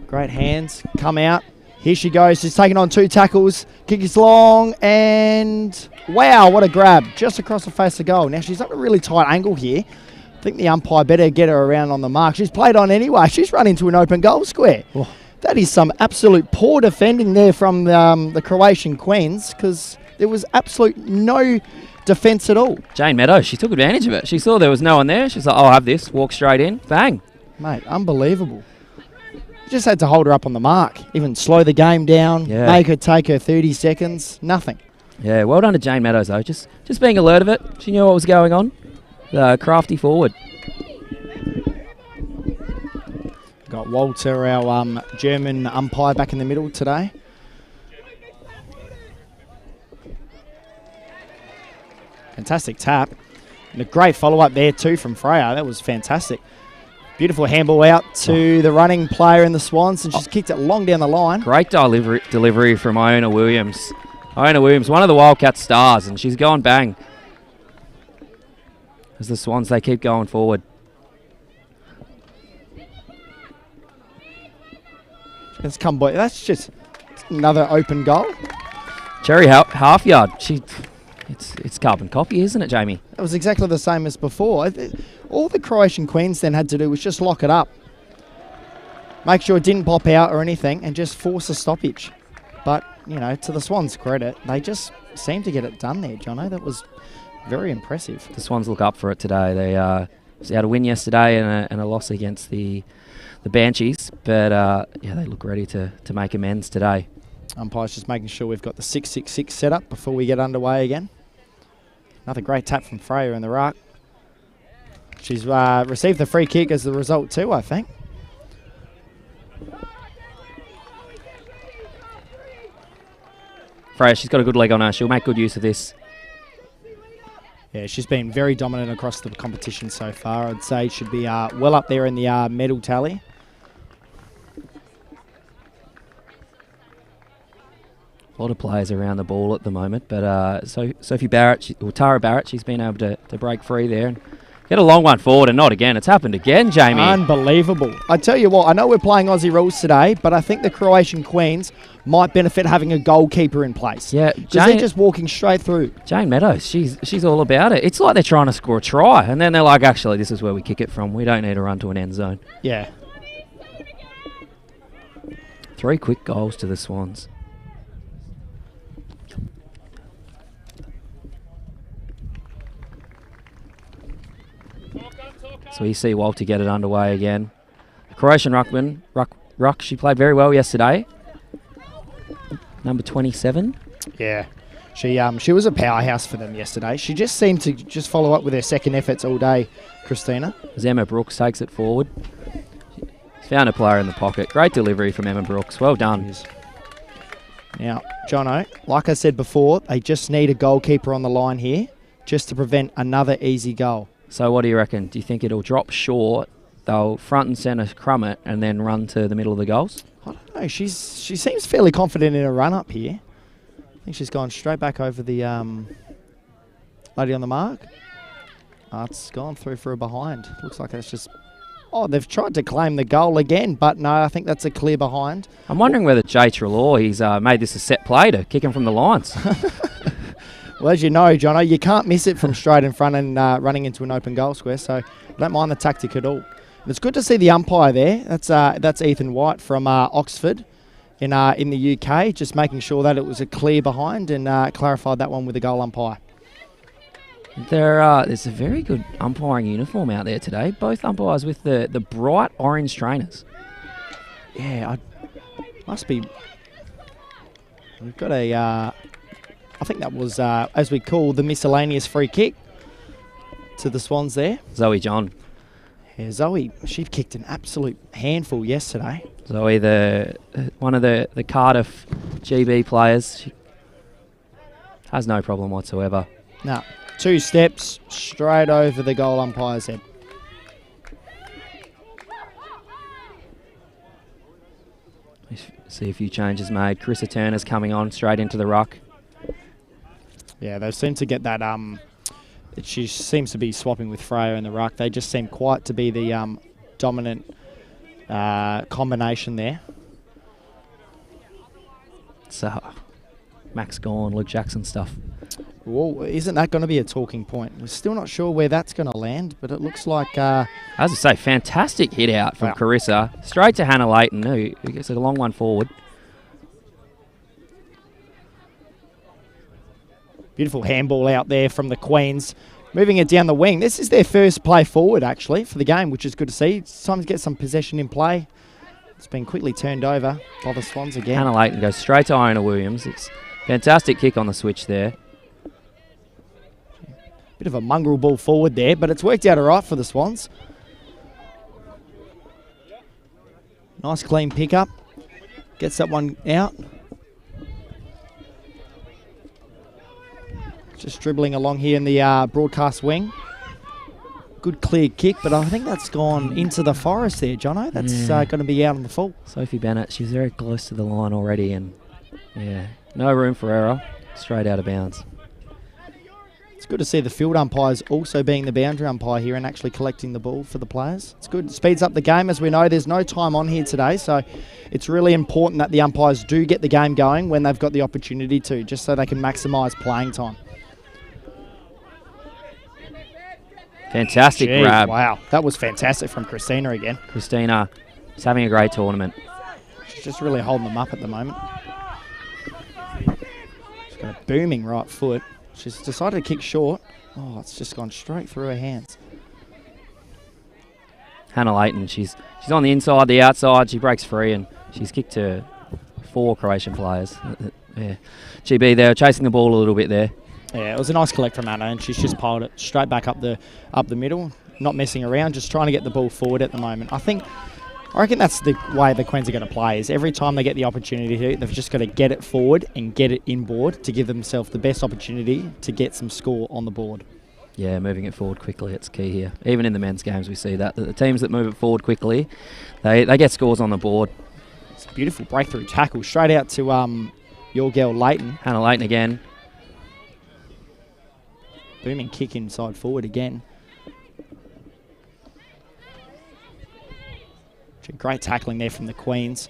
Great hands, come out. Here she goes, she's taking on 2 tackles. Kick is long, and wow, what a grab. Just across the face of goal. Now she's at a really tight angle here. I think the umpire better get her around on the mark. She's played on anyway. She's run into an open goal square. Oh. That is some absolute poor defending there from the Croatian Queens, because there was absolute no defence at all. Jane Meadows, she took advantage of it. She saw there was no one there. She's like, I'll have this. Walk straight in. Bang. Mate, unbelievable. Just had to hold her up on the mark. Even slow the game down, make her take her 30 seconds. Nothing. Yeah, well done to Jane Meadows, though. Just being alert of it. She knew what was going on. Crafty forward. Got Walter, our German umpire, back in the middle today. Fantastic tap. And a great follow-up there too from Freya. That was fantastic. Beautiful handball out to the running player in the Swans, and she's kicked it long down the line. Great delivery from Iona Williams. Iona Williams, one of the Wildcat stars, and she's gone bang. As the Swans, they keep going forward. It's come by. That's just another open goal. Cherry half yard. It's carbon copy, isn't it, Jamie? It was exactly the same as before. All the Croatian Queens then had to do was just lock it up. Make sure it didn't pop out or anything, and just force a stoppage. But, you know, to the Swans' credit, they just seemed to get it done there, Jono. That was very impressive. The Swans look up for it today. They had a win yesterday and a loss against the Banshees, but yeah, they look ready to make amends today. Umpire's just making sure we've got the 6-6-6 set up before we get underway again. Another great tap from Freya in the ruck. She's received the free kick as the result too, I think. Freya, she's got a good leg on her. She'll make good use of this. Yeah, she's been very dominant across the competition so far. I'd say should be well up there in the medal tally. A lot of players around the ball at the moment, but Sophie Barrett, or Tara Barrett, she's been able to break free there and get a long one forward, and not again. It's happened again, Jamie. Unbelievable. I tell you what, I know we're playing Aussie rules today, but I think the Croatian Queens might benefit having a goalkeeper in place. Yeah, because they're just walking straight through. Jane Meadows, she's all about it. It's like they're trying to score a try, and then they're like, actually, this is where we kick it from. We don't need to run to an end zone. Yeah. 3 quick goals to the Swans. So you see Walter get it underway again. The Croatian ruckman, Ruck, she played very well yesterday. Number 27. Yeah. She was a powerhouse for them yesterday. She just seemed to just follow up with her second efforts all day, Christina. As Emma Brooks takes it forward. She's found a player in the pocket. Great delivery from Emma Brooks. Well done. Now, Jono, like I said before, they just need a goalkeeper on the line here just to prevent another easy goal. So what do you reckon? Do you think it'll drop short, they'll front and centre crumb it, and then run to the middle of the goals? I don't know. She seems fairly confident in her run-up here. I think she's gone straight back over the lady on the mark. It's gone through for a behind. Looks like it's just... Oh, they've tried to claim the goal again, but no, I think that's a clear behind. I'm wondering whether Jay Trelaw, he's made this a set play to kick him from the lines. Well, as you know, Jono, you can't miss it from straight in front and running into an open goal square, so I don't mind the tactic at all. And it's good to see the umpire there. That's Ethan White from Oxford in the UK, just making sure that it was a clear behind and clarified that one with the goal umpire. There's a very good umpiring uniform out there today. Both umpires with the bright orange trainers. Yeah, must be... We've got a... I think that was, as we call, the miscellaneous free kick to the Swans there. Zoe John. Yeah, Zoe, she kicked an absolute handful yesterday. Zoe, one of the Cardiff GB players, she has no problem whatsoever. No, 2 steps straight over the goal umpire's head. See a few changes made. Carissa Turner's coming on straight into the ruck. Yeah, they seem to get that... she seems to be swapping with Freya in the ruck. They just seem quite to be the dominant combination there. So, Max Gorn, Luke Jackson stuff. Well, isn't that going to be a talking point? We're still not sure where that's going to land, but it looks like... As I say, fantastic hit out from Carissa. Straight to Hannah Layton, who gets a long one forward. Beautiful handball out there from the Queens. Moving it down the wing. This is their first play forward, actually, for the game, which is good to see. It's time to get some possession in play. It's been quickly turned over by the Swans again. Hannah Layton goes straight to Iona Williams. It's fantastic kick on the switch there. Bit of a mongrel ball forward there, but it's worked out all right for the Swans. Nice clean pickup. Gets that one out. Just dribbling along here in the broadcast wing. Good clear kick, but I think that's gone into the forest there, Jono. That's going to be out on the full. Sophie Bennett, she's very close to the line already, and yeah, no room for error. Straight out of bounds. It's good to see the field umpires also being the boundary umpire here and actually collecting the ball for the players. It's good. It speeds up the game. As we know, there's no time on here today, so it's really important that the umpires do get the game going when they've got the opportunity to, just so they can maximise playing time. Fantastic grab. Wow, that was fantastic from Christina again. Christina is having a great tournament. She's just really holding them up at the moment. She's got a booming right foot. She's decided to kick short. Oh, it's just gone straight through her hands. Hannah Layton, she's on the inside, the outside. She breaks free and she's kicked to 4 Croatian players. Yeah, GB there chasing the ball a little bit there. Yeah, it was a nice collect from Anna, and she's just piled it straight back up the middle. not messing around, just trying to get the ball forward at the moment. I reckon that's the way the Queens are going to play, is every time they get the opportunity to, they've just got to get it forward and get it inboard to give themselves the best opportunity to get some score on the board. Yeah, moving it forward quickly, it's key here. Even in the men's games we see that the teams that move it forward quickly, they get scores on the board. It's a beautiful breakthrough tackle straight out to your girl Leighton. Hannah Leighton again. Booming kick inside forward again. Great tackling there from the Queens.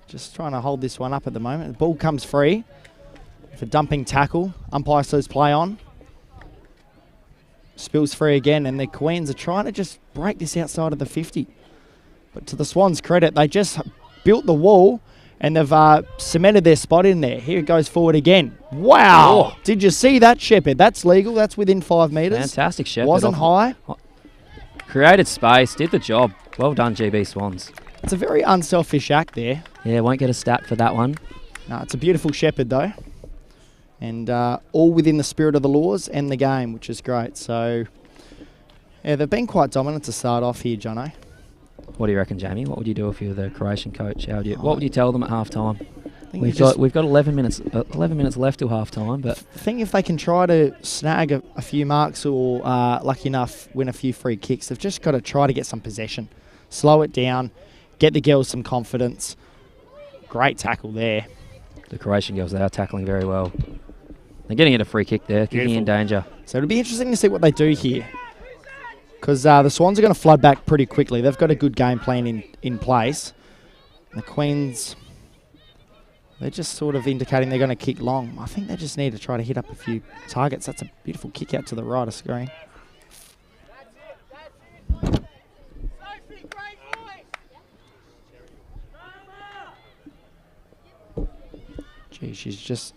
Just trying to hold this one up at the moment. The ball comes free for dumping tackle. Umpire says play on. Spills free again, and the Queens are trying to just break this outside of the 50. But to the Swans' credit, they just built the wall and they've cemented their spot in there. Here it goes forward again. Wow! Oh. Did you see that, Shepherd? That's legal. That's within 5 metres. Fantastic, Shepherd. Wasn't high. Created space, did the job. Well done, GB Swans. It's a very unselfish act there. Yeah, won't get a stat for that one. No, it's a beautiful Shepherd, though. And all within the spirit of the laws and the game, which is great. So, yeah, they've been quite dominant to start off here, Jono. What do you reckon, Jamie? What would you do if you were the Croatian coach? What would you tell them at half-time? We've got 11 minutes left till half-time. But I think if they can try to snag a few marks or, lucky enough, win a few free kicks, they've just got to try to get some possession. Slow it down, get the girls some confidence. Great tackle there. The Croatian girls, they are tackling very well. They're getting it a free kick there, kicking in danger. So it'll be interesting to see what they do here, because the Swans are going to flood back pretty quickly. They've got a good game plan in place. The Queens, they're just sort of indicating they're going to kick long. I think they just need to try to hit up a few targets. That's a beautiful kick out to the right of screen. Gee, she's just...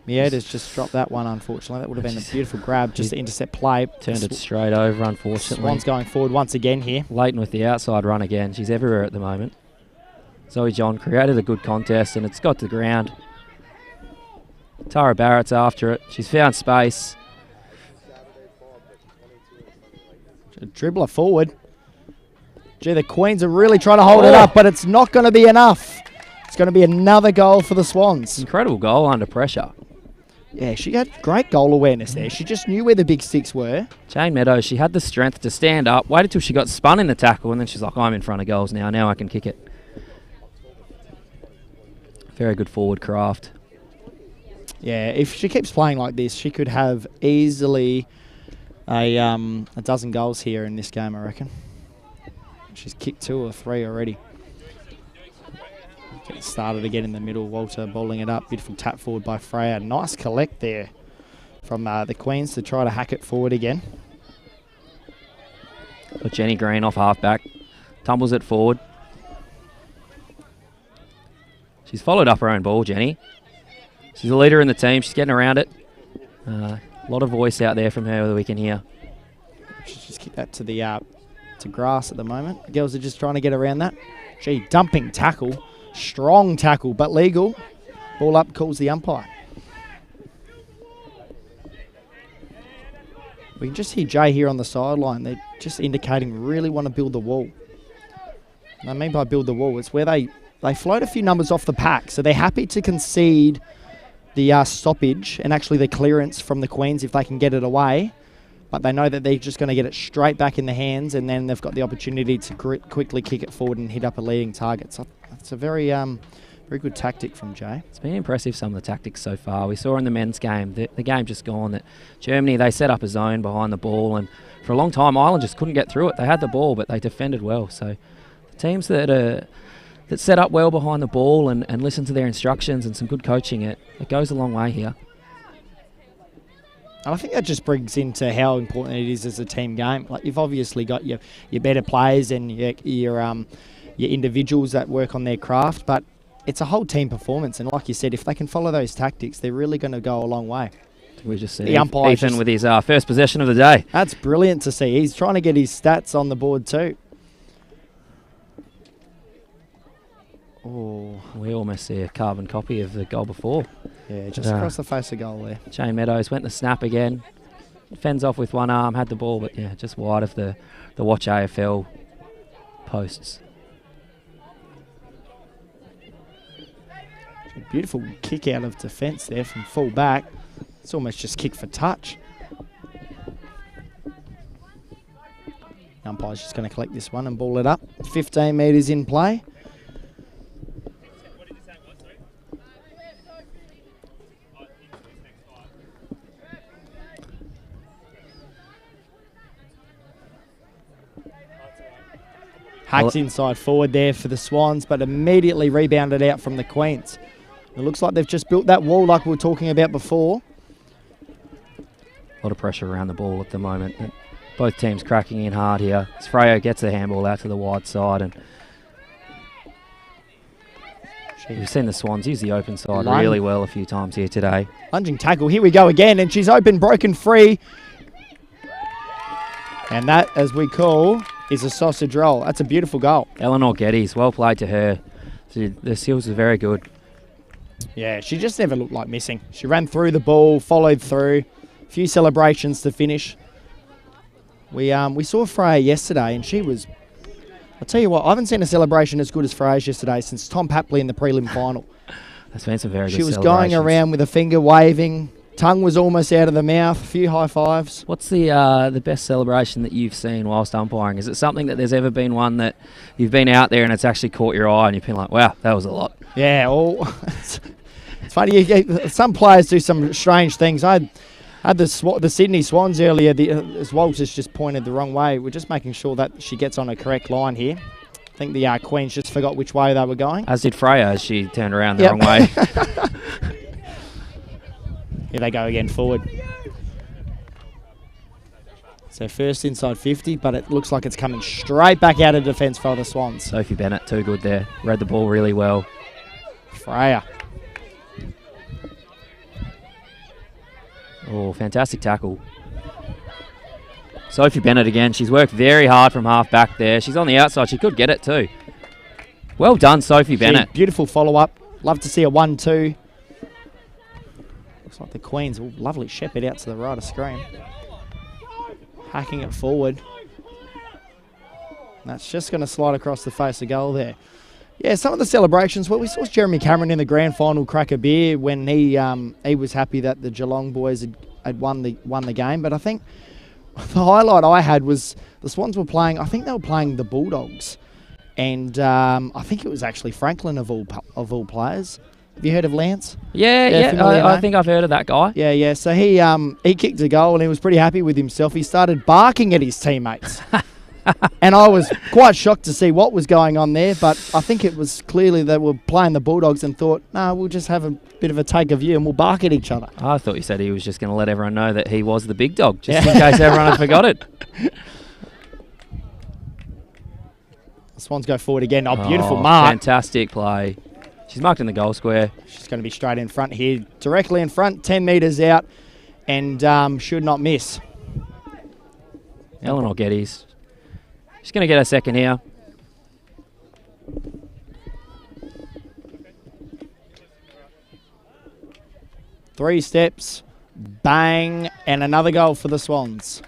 Mieda's just dropped that one, unfortunately. That would have been a beautiful grab just to intercept play. Turned it straight over, unfortunately. Swans going forward once again here. Leighton with the outside run again. She's everywhere at the moment. Zoe John created a good contest and it's got to the ground. Tara Barrett's after it. She's found space. A dribbler forward. Gee, the Queens are really trying to hold it up, but it's not going to be enough. It's going to be another goal for the Swans. Incredible goal under pressure. Yeah, she had great goal awareness there. She just knew where the big sticks were. Jane Meadows, she had the strength to stand up, waited till she got spun in the tackle, and then she's like, I'm in front of goals now. Now I can kick it. Very good forward craft. Yeah, if she keeps playing like this, she could have easily a dozen goals here in this game, I reckon. She's kicked 2 or 3 already. Getting started again in the middle. Walter bowling it up. Beautiful tap forward by Freya. Nice collect there from the Queens to try to hack it forward again. Got Jenny Green off halfback. Tumbles it forward. She's followed up her own ball, Jenny. She's a leader in the team. She's getting around it. A lot of voice out there from her that we can hear. She's just kicked that to the to grass at the moment. The girls are just trying to get around that. Gee, dumping tackle. Strong tackle, but legal. Ball up, calls the umpire. We can just hear Jay here on the sideline. They're just indicating really want to build the wall. And I mean by build the wall, it's where they float a few numbers off the pack. So they're happy to concede the stoppage and actually the clearance from the Queens if they can get it away. But they know that they're just going to get it straight back in the hands, and then they've got the opportunity to quickly kick it forward and hit up a leading target. So it's a very good tactic from Jay. It's been impressive, some of the tactics so far. We saw in the men's game, the game just gone, that Germany, they set up a zone behind the ball, and for a long time Ireland just couldn't get through it. They had the ball, but they defended well. So the teams that set up well behind the ball and listen to their instructions and some good coaching, it goes a long way here. And I think that just brings into how important it is as a team game. Like, you've obviously got your better players and your individuals that work on their craft, but it's a whole team performance. And like you said, if they can follow those tactics, they're really going to go a long way. We just see Ethan with his first possession of the day. That's brilliant to see. He's trying to get his stats on the board too. Oh, we almost see a carbon copy of the goal before. Yeah, just across the face of goal there. Jane Meadows went the snap again. fends off with one arm, had the ball, but yeah, just wide of the Watch AFL posts. Beautiful kick out of defence there from full back. It's almost just kick for touch. Umpire's just going to collect this one and ball it up. 15 metres in play. Hacks inside forward there for the Swans, but immediately rebounded out from the Queens. It looks like they've just built that wall like we were talking about before. A lot of pressure around the ball at the moment. Both teams cracking in hard here. As Freo gets the handball out to the wide side, and we've seen the Swans use the open side really well a few times here today. Lunging tackle, here we go again, and she's open, broken free. And that, as we call, is a sausage roll. That's a beautiful goal. Eleanor Geddes, well played to her. The skills are very good. Yeah, she just never looked like missing. She ran through the ball, followed through. A few celebrations to finish. We saw Freya yesterday, and she was... I'll tell you what, I haven't seen a celebration as good as Freya's yesterday since Tom Papley in the prelim final. That's been some very good She was going around with a finger waving. Tongue was almost out of the mouth. A few high fives. What's the best celebration that you've seen whilst umpiring? Is it something that there's ever been one that you've been out there and it's actually caught your eye and you've been like, wow, that was a lot? Yeah, it's funny. Some players do some strange things. I had the Sydney Swans earlier. As Walters just pointed the wrong way. We're just making sure that she gets on a correct line here. I think the Queens just forgot which way they were going. As did Freya as she turned around the wrong way. Here they go again, forward. So first inside 50, but it looks like it's coming straight back out of defence for the Swans. Sophie Bennett, too good there. Read the ball really well. Freya. Oh, fantastic tackle. Sophie Bennett again. She's worked very hard from half back there. She's on the outside. She could get it too. Well done, Sophie Bennett. Beautiful follow-up. Love to see a 1-2. Looks like the Queens. Oh, lovely shepherd out to the right of screen. Hacking it forward. That's just going to slide across the face of goal there. Yeah, some of the celebrations. Well, we saw Jeremy Cameron in the grand final crack a beer when he was happy that the Geelong boys had won the game. But I think the highlight I had was the Swans were playing. I think they were playing the Bulldogs, and I think it was actually Franklin of all players. Have you heard of Lance? Yeah. I think I've heard of that guy. Yeah. So he kicked a goal and he was pretty happy with himself. He started barking at his teammates. And I was quite shocked to see what was going on there, but I think it was clearly they were playing the Bulldogs and thought, no, we'll just have a bit of a take of you and we'll bark at each other. I thought you said he was just going to let everyone know that he was the big dog, just in case everyone had forgot it. The Swans go forward again. Oh, beautiful mark. Fantastic play. She's marked in the goal square. She's going to be straight in front here, directly in front, 10 metres out, and should not miss. Eleanor Geddes. She's going to get a second here. Three steps, bang, and another goal for the Swans.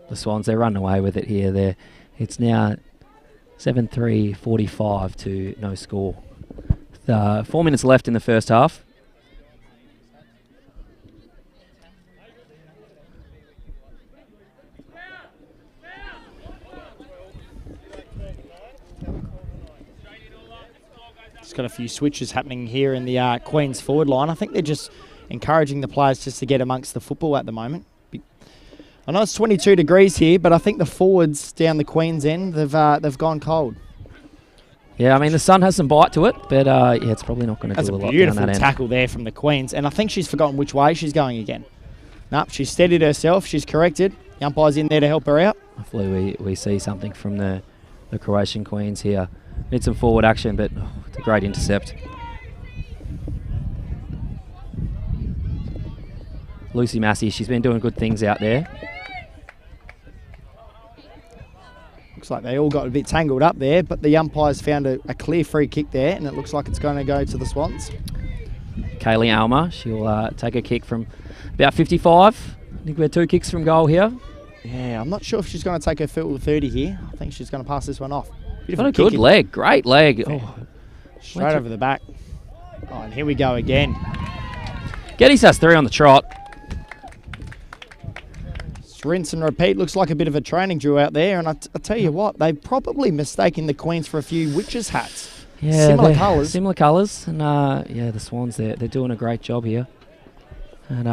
The Swans, they're running away with it here. It's now 7-3-45 to no score. 4 minutes left in the first half. Got a few switches happening here in the Queens forward line. I think they're just encouraging the players just to get amongst the football at the moment. I know it's 22 degrees here, but I think the forwards down the Queens end, they've gone cold. Yeah, I mean, the sun has some bite to it, but it's probably not going to do a lot down that end. That's a beautiful tackle there from the Queens, and I think she's forgotten which way she's going again. Nope, she's steadied herself. She's corrected. The umpire's in there to help her out. Hopefully we see something from the Croatian Queens here. Need some forward action, but it's a great intercept. Lucy Massey, she's been doing good things out there. Looks like they all got a bit tangled up there, but the umpires found a clear free kick there, and it looks like it's going to go to the Swans. Kaylee Alma. She'll take a kick from about 55. I think we're 2 kicks from goal here. Yeah, I'm not sure if she's going to take her full 30 here. I think she's going to pass this one off. What a good leg. Great leg. Oh, straight over the back. Oh, and here we go again. Geddes has 3 on the trot. Rinse and repeat. Looks like a bit of a training drill out there. And I tell you what, they've probably mistaken the Queens for a few witches' hats. Yeah, similar colours. Similar colours. And yeah, the Swans, they're doing a great job here. And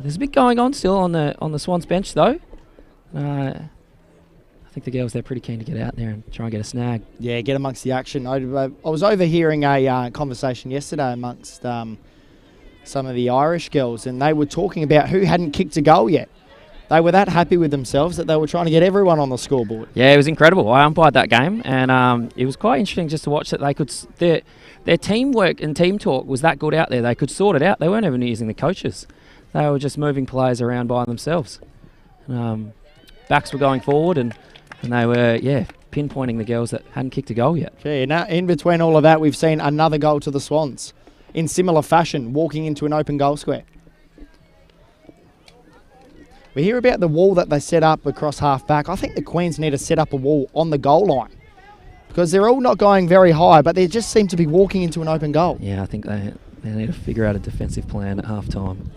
there's a bit going on still on the Swans bench though. I think the girls, they're pretty keen to get out there and try and get a snag. Yeah, get amongst the action. I was overhearing a conversation yesterday amongst some of the Irish girls, and they were talking about who hadn't kicked a goal yet. They were that happy with themselves that they were trying to get everyone on the scoreboard. Yeah, it was incredible. I umpired that game, and it was quite interesting just to watch that they could. Their teamwork and team talk was that good out there. They could sort it out. They weren't even using the coaches. They were just moving players around by themselves. Backs were going forward, and they were, pinpointing the girls that hadn't kicked a goal yet. Okay, now in between all of that, we've seen another goal to the Swans. In similar fashion, walking into an open goal square. We hear about the wall that they set up across half back. I think the Queens need to set up a wall on the goal line because they're all not going very high, but they just seem to be walking into an open goal. Yeah, I think they need to figure out a defensive plan at half time.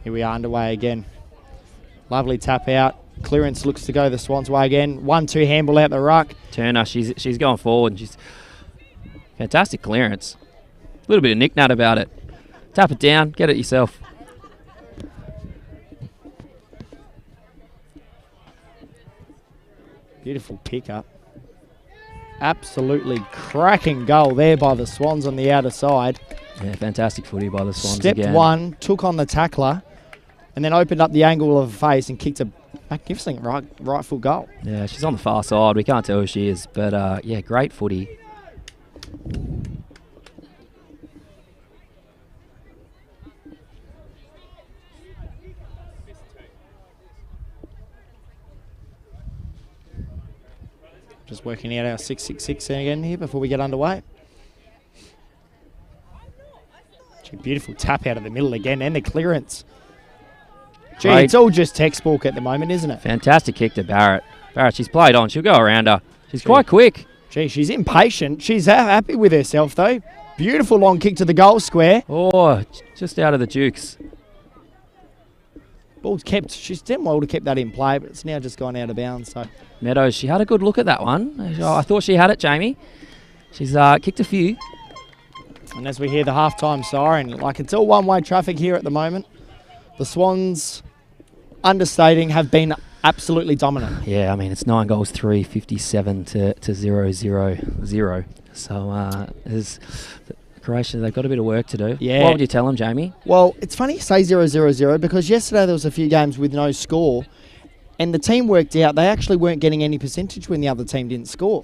Here we are underway again. Lovely tap out. Clearance looks to go the Swans' way again. 1-2 handball out the ruck. Turner, she's going forward. She's fantastic clearance. A little bit of knick-nut about it. Tap it down, get it yourself. Beautiful pick-up. Absolutely cracking goal there by the Swans on the outer side. Yeah, fantastic footy by the Swans Stepped again. one, took on the tackler, and then opened up the angle of the face and kicked a magnificent right foot goal. Yeah, she's on the far side. We can't tell who she is, but yeah, great footy. Just working out our 666 again here before we get underway. Beautiful tap out of the middle again, and the clearance. Gee, Great. It's all just textbook at the moment, isn't it? Fantastic kick to Barrett. Barrett, she's played on. She'll go around her. She's quite quick. Gee, she's impatient. She's happy with herself, though. Beautiful long kick to the goal square. Oh, just out of the Dukes. Ball's kept. She's done well to keep that in play, but it's now just gone out of bounds. So Meadows, she had a good look at that one. I thought she had it, Jamie. She's kicked a few. And as we hear the halftime siren, like it's all one-way traffic here at the moment. The Swans, understating, have been absolutely dominant. Yeah, I mean, it's 9 goals, 3, 57 to 0-0-0. So there's Croatia, they've got a bit of work to do. Yeah. What would you tell them, Jamie? Well, it's funny you say 0-0-0 because yesterday there was a few games with no score, and the team worked out they actually weren't getting any percentage when the other team didn't score.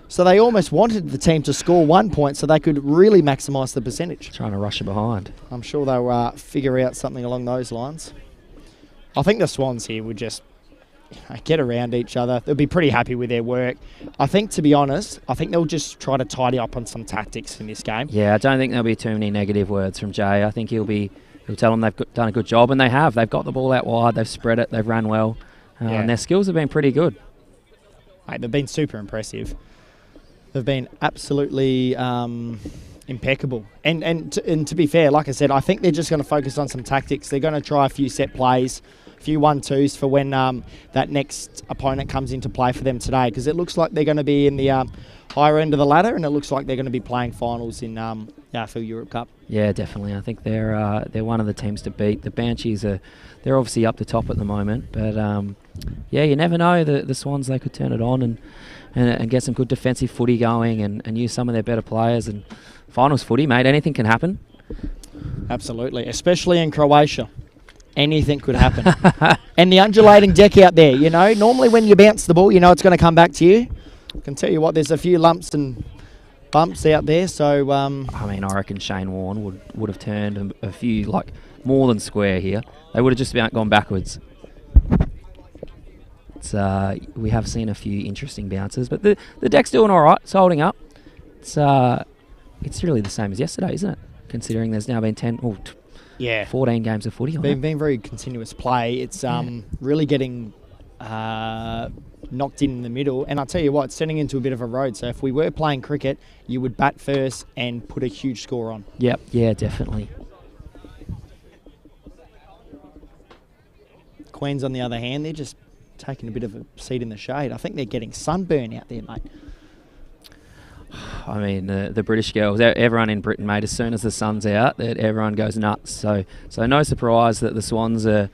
So they almost wanted the team to score 1 point so they could really maximise the percentage. Trying to rush it behind. I'm sure they'll figure out something along those lines. I think the Swans here would just get around each other. They'll be pretty happy with their work. I think, to be honest, they'll just try to tidy up on some tactics in this game. Yeah, I don't think there'll be too many negative words from Jay. I think he'll tell them they've done a good job, and they have. They've got the ball out wide. They've spread it. They've run well. And their skills have been pretty good. Mate, they've been super impressive. They've been absolutely impeccable. And to be fair, like I said, I think they're just going to focus on some tactics. They're going to try a few set plays, a few 1-2s for when that next opponent comes into play for them today, because it looks like they're going to be in the higher end of the ladder, and it looks like they're going to be playing finals in the AFL Europe Cup. Yeah, definitely. I think they're one of the teams to beat. The Banshees they're obviously up the top at the moment, but yeah, you never know. The Swans, they could turn it on and get some good defensive footy going and use some of their better players. And finals footy, mate, anything can happen. Absolutely, especially in Croatia. Anything could happen. And the undulating deck out there, normally when you bounce the ball, it's going to come back to you. I can tell you what, there's a few lumps and bumps out there. So I mean, I reckon Shane Warne would have turned a few, like, more than square here. They would have just about gone backwards. We have seen a few interesting bounces, but the deck's doing all right. It's holding up. It's it's really the same as yesterday, isn't it? Considering there's now been 14 games of footy on it. Been very continuous play. It's really getting knocked in the middle. And I'll tell you what, it's turning into a bit of a road. So if we were playing cricket, you would bat first and put a huge score on. Yep, yeah, definitely. Queens, on the other hand, they're just taking a bit of a seat in the shade. I think they're getting sunburn out there, mate. I mean, the British girls, everyone in Britain, mate, as soon as the sun's out, everyone goes nuts. So no surprise that the Swans are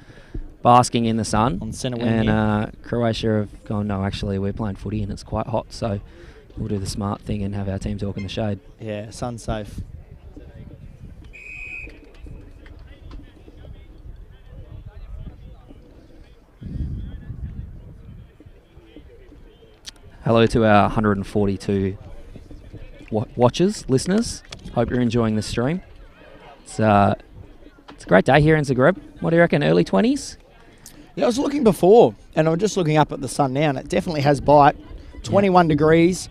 basking in the sun. On centre wing. And Croatia have gone, no, actually, we're playing footy and it's quite hot, so we'll do the smart thing and have our team talk in the shade. Yeah, sun safe. Hello to our 142 watchers, listeners. Hope you're enjoying the stream. It's a great day here in Zagreb. What do you reckon, early 20s? Yeah, I was looking before, and I'm just looking up at the sun now, and it definitely has bite. 21 degrees.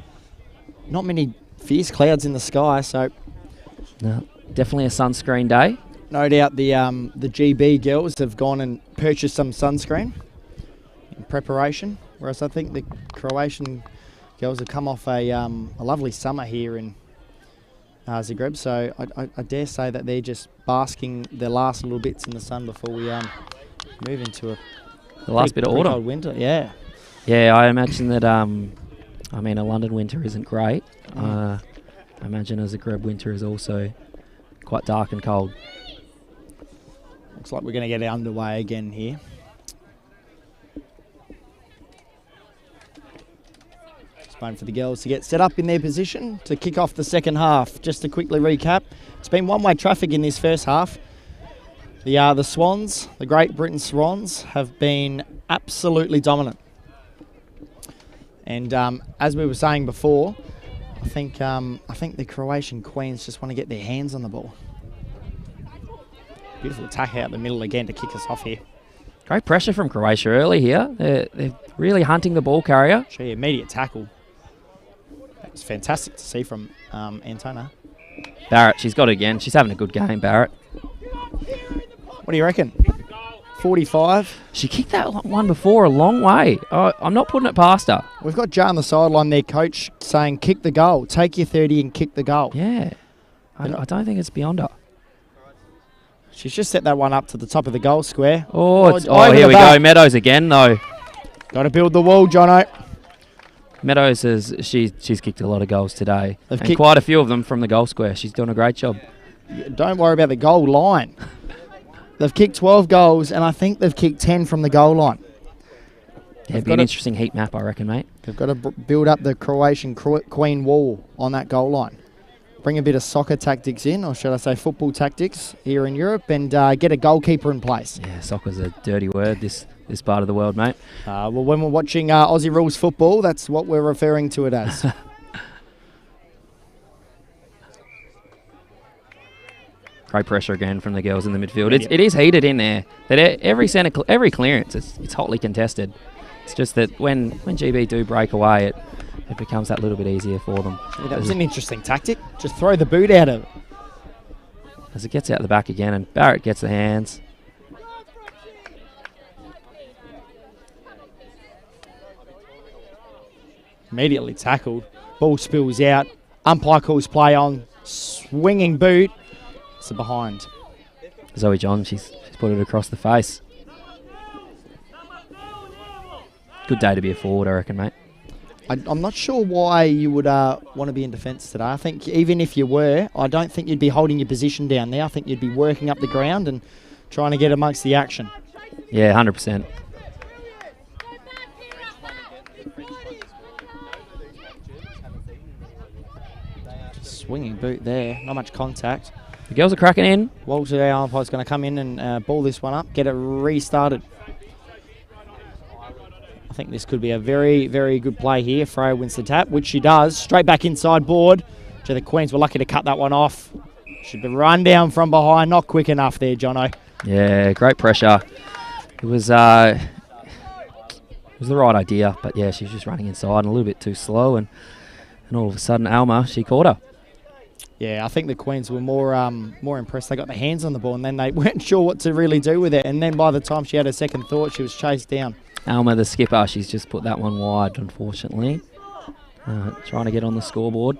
Not many fierce clouds in the sky, so... No, definitely a sunscreen day. No doubt the GB girls have gone and purchased some sunscreen in preparation, whereas I think the Croatian girls have come off a lovely summer here in Zagreb, so I dare say that they're just basking their last little bits in the sun before we move into the last bit of autumn. Cold winter. Yeah. Yeah, I imagine that. I mean, a London winter isn't great. I imagine a Zagreb winter is also quite dark and cold. Looks like we're going to get underway again here. Time for the girls to get set up in their position to kick off the second half. Just to quickly recap, it's been one-way traffic in this first half. The Swans, the Great Britain Swans, have been absolutely dominant. And as we were saying before, I think the Croatian Queens just want to get their hands on the ball. Beautiful attack out the middle again to kick us off here. Great pressure from Croatia early here. They're really hunting the ball carrier. Gee, immediate tackle. That was fantastic to see from Antona. Barrett, she's got it again. She's having a good game, Barrett. What do you reckon? 45. She kicked that one before a long way. I'm not putting it past her. We've got Joe on the sideline there, coach, saying kick the goal. Take your 30 and kick the goal. Yeah. I don't think it's beyond her. She's just set that one up to the top of the goal square. Oh, here we go. Meadows again, though. Got to build the wall, Jono. Meadows says she's kicked a lot of goals today. And quite a few of them from the goal square. She's doing a great job. Don't worry about the goal line. They've kicked 12 goals, and I think they've kicked 10 from the goal line. Yeah, it'd be an interesting heat map, I reckon, mate. They've got to build up the Croatian Queen wall on that goal line. Bring a bit of soccer tactics in, or should I say football tactics here in Europe, and get a goalkeeper in place. Yeah, soccer's a dirty word, this part of the world, mate. Well, when we're watching Aussie rules football, that's what we're referring to it as. Great pressure again from the girls in the midfield. It is heated in there. Every clearance, it's hotly contested. It's just that when GB do break away, it becomes that little bit easier for them. Yeah, that was an interesting tactic. Just throw the boot out of it. As it gets out the back again, and Barrett gets the hands. Immediately tackled. Ball spills out. Umpire calls play on. Swinging boot. It's a behind. Zoe John, she's put it across the face. Good day to be a forward, I reckon, mate. I'm not sure why you would want to be in defence today. I think even if you were, I don't think you'd be holding your position down there. I think you'd be working up the ground and trying to get amongst the action. Yeah, 100%. Swinging boot there. Not much contact. The girls are cracking in. Walter, our umpire's going to come in and ball this one up, get it restarted. I think this could be a very, very good play here. Freya wins the tap, which she does. Straight back inside board. So the Queens were lucky to cut that one off. Should be run down from behind. Not quick enough there, Jono. Yeah, great pressure. It was the right idea, but yeah, she was just running inside and a little bit too slow, and all of a sudden Alma, she caught her. Yeah, I think the Queens were more impressed. They got their hands on the ball and then they weren't sure what to really do with it. And then by the time she had a second thought, she was chased down. Alma, the skipper, she's just put that one wide, unfortunately. Trying to get on the scoreboard.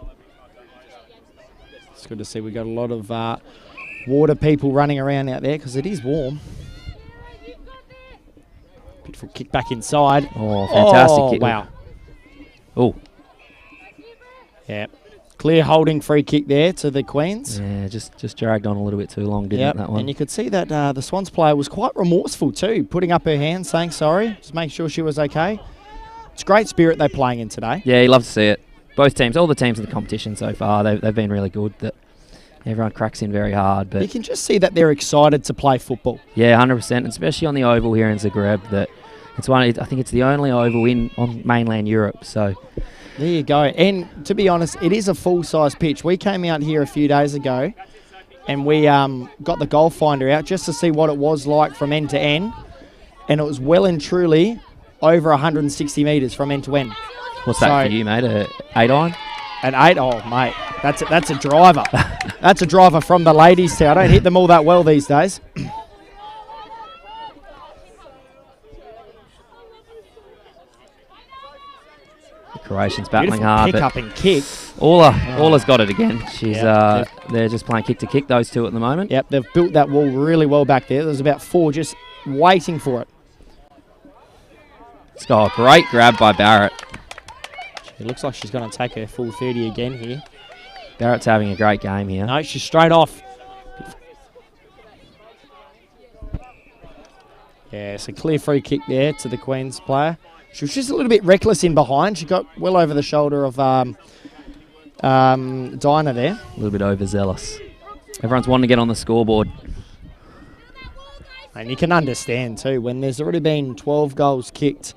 It's good to see we got a lot of water people running around out there because it is warm. Beautiful kick back inside. Oh, fantastic kick. Wow. Oh. Yeah. Clear holding free kick there to the Queens. Yeah, just dragged on a little bit too long, didn't it, that one? And you could see that the Swans player was quite remorseful too, putting up her hand, saying sorry, just make sure she was okay. It's great spirit they're playing in today. Yeah, you love to see it. Both teams, all the teams in the competition so far, they've been really good. That everyone cracks in very hard. But you can just see that they're excited to play football. Yeah, 100%, especially on the oval here in Zagreb. That it's I think it's the only oval on mainland Europe. So. There you go. And to be honest, it is a full-size pitch. We came out here a few days ago and we got the goal finder out just to see what it was like from end to end. And it was well and truly over 160 metres from end to end. What's that for you, mate? An 8-iron? An 8? Oh, mate. That's a driver. That's a driver from the ladies' team. I don't hit them all that well these days. Croatians battling hard. Pick up and kick. Orla's got it again. She's they're just playing kick to kick, those two at the moment. Yep, they've built that wall really well back there. There's about 4 just waiting for it. It's got a great grab by Barrett. It looks like she's going to take her full 30 again here. Barrett's having a great game here. No, she's straight off. Yeah, it's a clear free kick there to the Queens player. She was just a little bit reckless in behind. She got well over the shoulder of Dinah there. A little bit overzealous. Everyone's wanting to get on the scoreboard. And you can understand too, when there's already been 12 goals kicked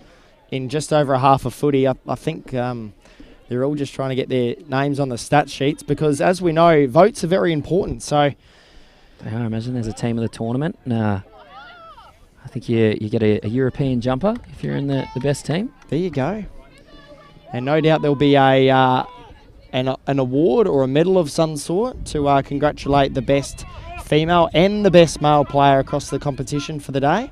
in just over a half a footy, I think they're all just trying to get their names on the stat sheets because, as we know, votes are very important. So, I imagine there's a team of the tournament. I think you get a European jumper if you're in the best team. There you go. And no doubt there'll be an award or a medal of some sort to congratulate the best female and the best male player across the competition for the day.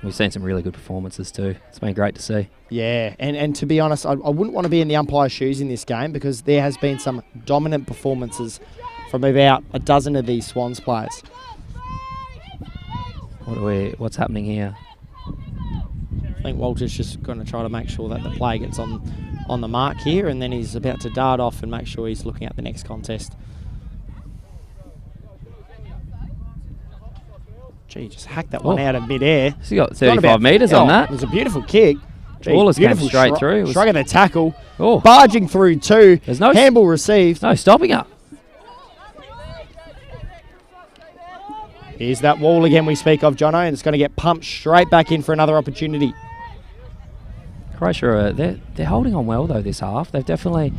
We've seen some really good performances too. It's been great to see. Yeah, and to be honest, I wouldn't want to be in the umpire's shoes in this game because there has been some dominant performances from about a dozen of these Swans players. What's happening here? I think Walter's just going to try to make sure that the play gets on the mark here, and then he's about to dart off and make sure he's looking at the next contest. Gee, just hacked that one out of mid-air. So you got 35 metres on that. It was a beautiful kick. Wallace came straight through. Shrug of the tackle. Barging through two. There's no handball received. No stopping her. Here's that wall again we speak of, Jono, and it's going to get pumped straight back in for another opportunity. Croatia, they're holding on well though this half. They've definitely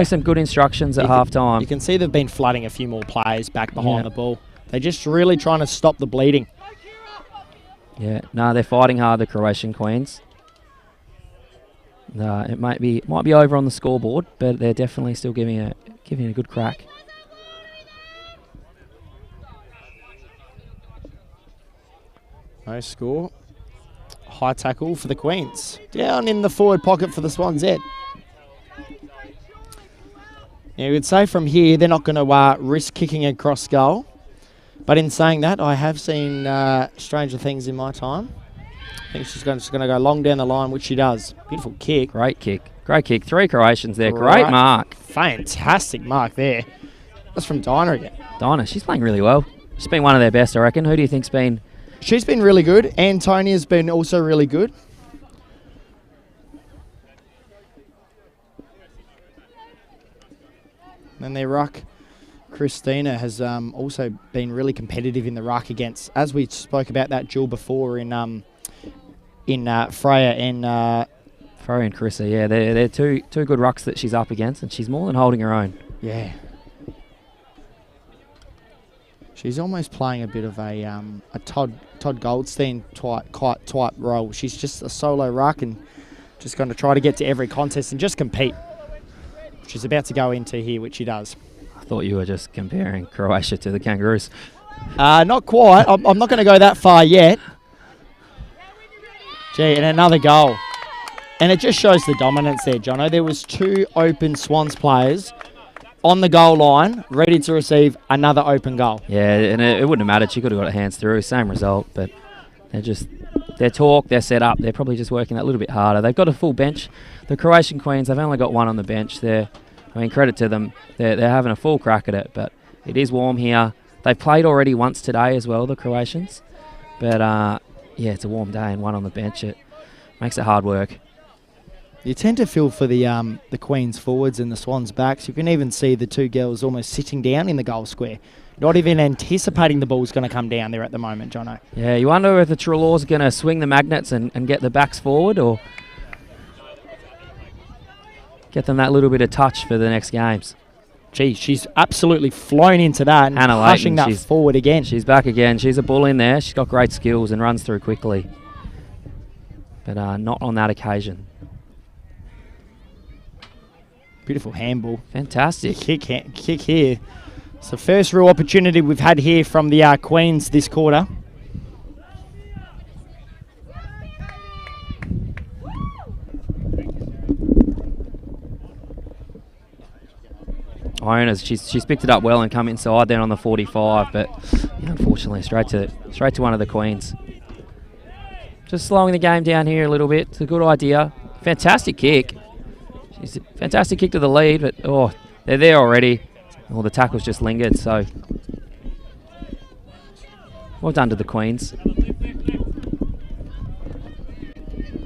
some good instructions at half time. You can see they've been flooding a few more players back behind the ball. They're just really trying to stop the bleeding. Yeah, no, they're fighting hard, the Croatian Queens. It might be over on the scoreboard, but they're definitely still giving a good crack. No score. High tackle for the Queens. Down in the forward pocket for the Swans Ed. Now, you would say from here they're not going to risk kicking across goal. But in saying that, I have seen stranger things in my time. I think she's just going to go long down the line, which she does. Beautiful kick. Great kick. Great kick. 3 Croatians there. Great mark. Fantastic mark there. That's from Dinah again. Dinah, she's playing really well. She's been one of their best, I reckon. Who do you think's been... She's been really good. Antonia's been also really good. And their ruck, Christina, has also been really competitive in the ruck against, as we spoke about that duel before in Freya and... Freya and Carissa, yeah. They're two good rucks that she's up against, and she's more than holding her own. Yeah. She's almost playing a bit of a Todd Goldstein type role. She's just a solo ruck and just going to try to get to every contest and just compete. She's about to go into here, which she does. I thought you were just comparing Croatia to the Kangaroos. Not quite. I'm not going to go that far yet. Gee, and another goal. And it just shows the dominance there, Jono. There was 2 open Swans players on the goal line, ready to receive another open goal. Yeah, and it wouldn't have mattered. She could have got her hands through. Same result, but their talk, their setup, they're probably just working that little bit harder. They've got a full bench. The Croatian Queens, they've only got one on the bench. Credit to them. They're having a full crack at it, but it is warm here. They've played already once today as well, the Croatians. But, yeah, it's a warm day and one on the bench. It makes it hard work. You tend to feel for the Queens forwards and the Swans backs. You can even see the 2 girls almost sitting down in the goal square. Not even anticipating the ball's going to come down there at the moment, Jono. Yeah, you wonder if the Trelaw's going to swing the magnets and get the backs forward or get them that little bit of touch for the next games. Gee, she's absolutely flown into that and Hannah pushing Leighton, that forward again. She's back again. She's a bull in there. She's got great skills and runs through quickly. But not on that occasion. Beautiful handball. Fantastic. Kick here. It's the first real opportunity we've had here from the Queens this quarter. Ionas, she's picked it up well and come inside then on the 45, but yeah, unfortunately straight to one of the Queens. Just slowing the game down here a little bit. It's a good idea. Fantastic kick. She's a fantastic kick to the lead, but they're there already. Well, the tackle's just lingered, so well done to the Queens.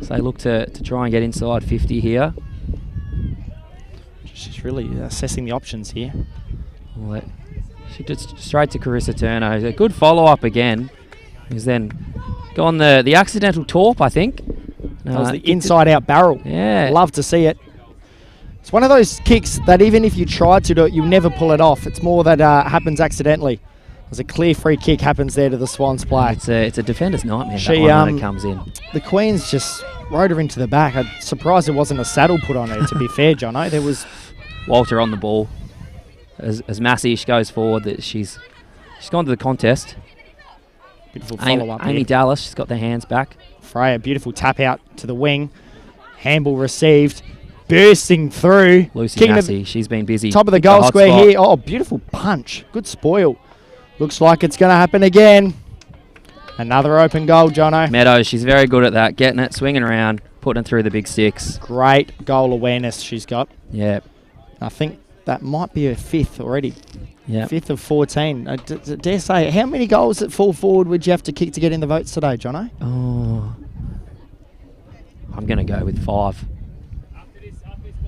So they look to try and get inside 50 here. She's really assessing the options here. Well, she did straight to Carissa Turner. A good follow-up again. He's then gone the accidental torp, I think. That was the inside-out barrel. Yeah. Love to see it. It's one of those kicks that even if you try to do it, you never pull it off. It's more that happens accidentally. There's a clear free kick happens there to the Swans play. It's a defender's nightmare, that one when it comes in. The Queens just rode her into the back. I'm surprised there wasn't a saddle put on her, to be fair, Jono. There was... Walter on the ball. As Massey goes forward, that she's gone to the contest. Beautiful follow-up Amy Dallas, she's got their hands back. Freya, beautiful tap out to the wing. Handball received. Bursting through. Lucy Massey, she's been busy. Top of the goal square here. Oh, beautiful punch. Good spoil. Looks like it's going to happen again. Another open goal, Jono. Meadows, she's very good at that. Getting it, swinging around, putting it through the big sticks. Great goal awareness she's got. Yeah. I think that might be her 5th already. Yeah. 5th of 14. I dare say, how many goals at full forward would you have to kick to get in the votes today, Jono? Oh, I'm going to go with 5.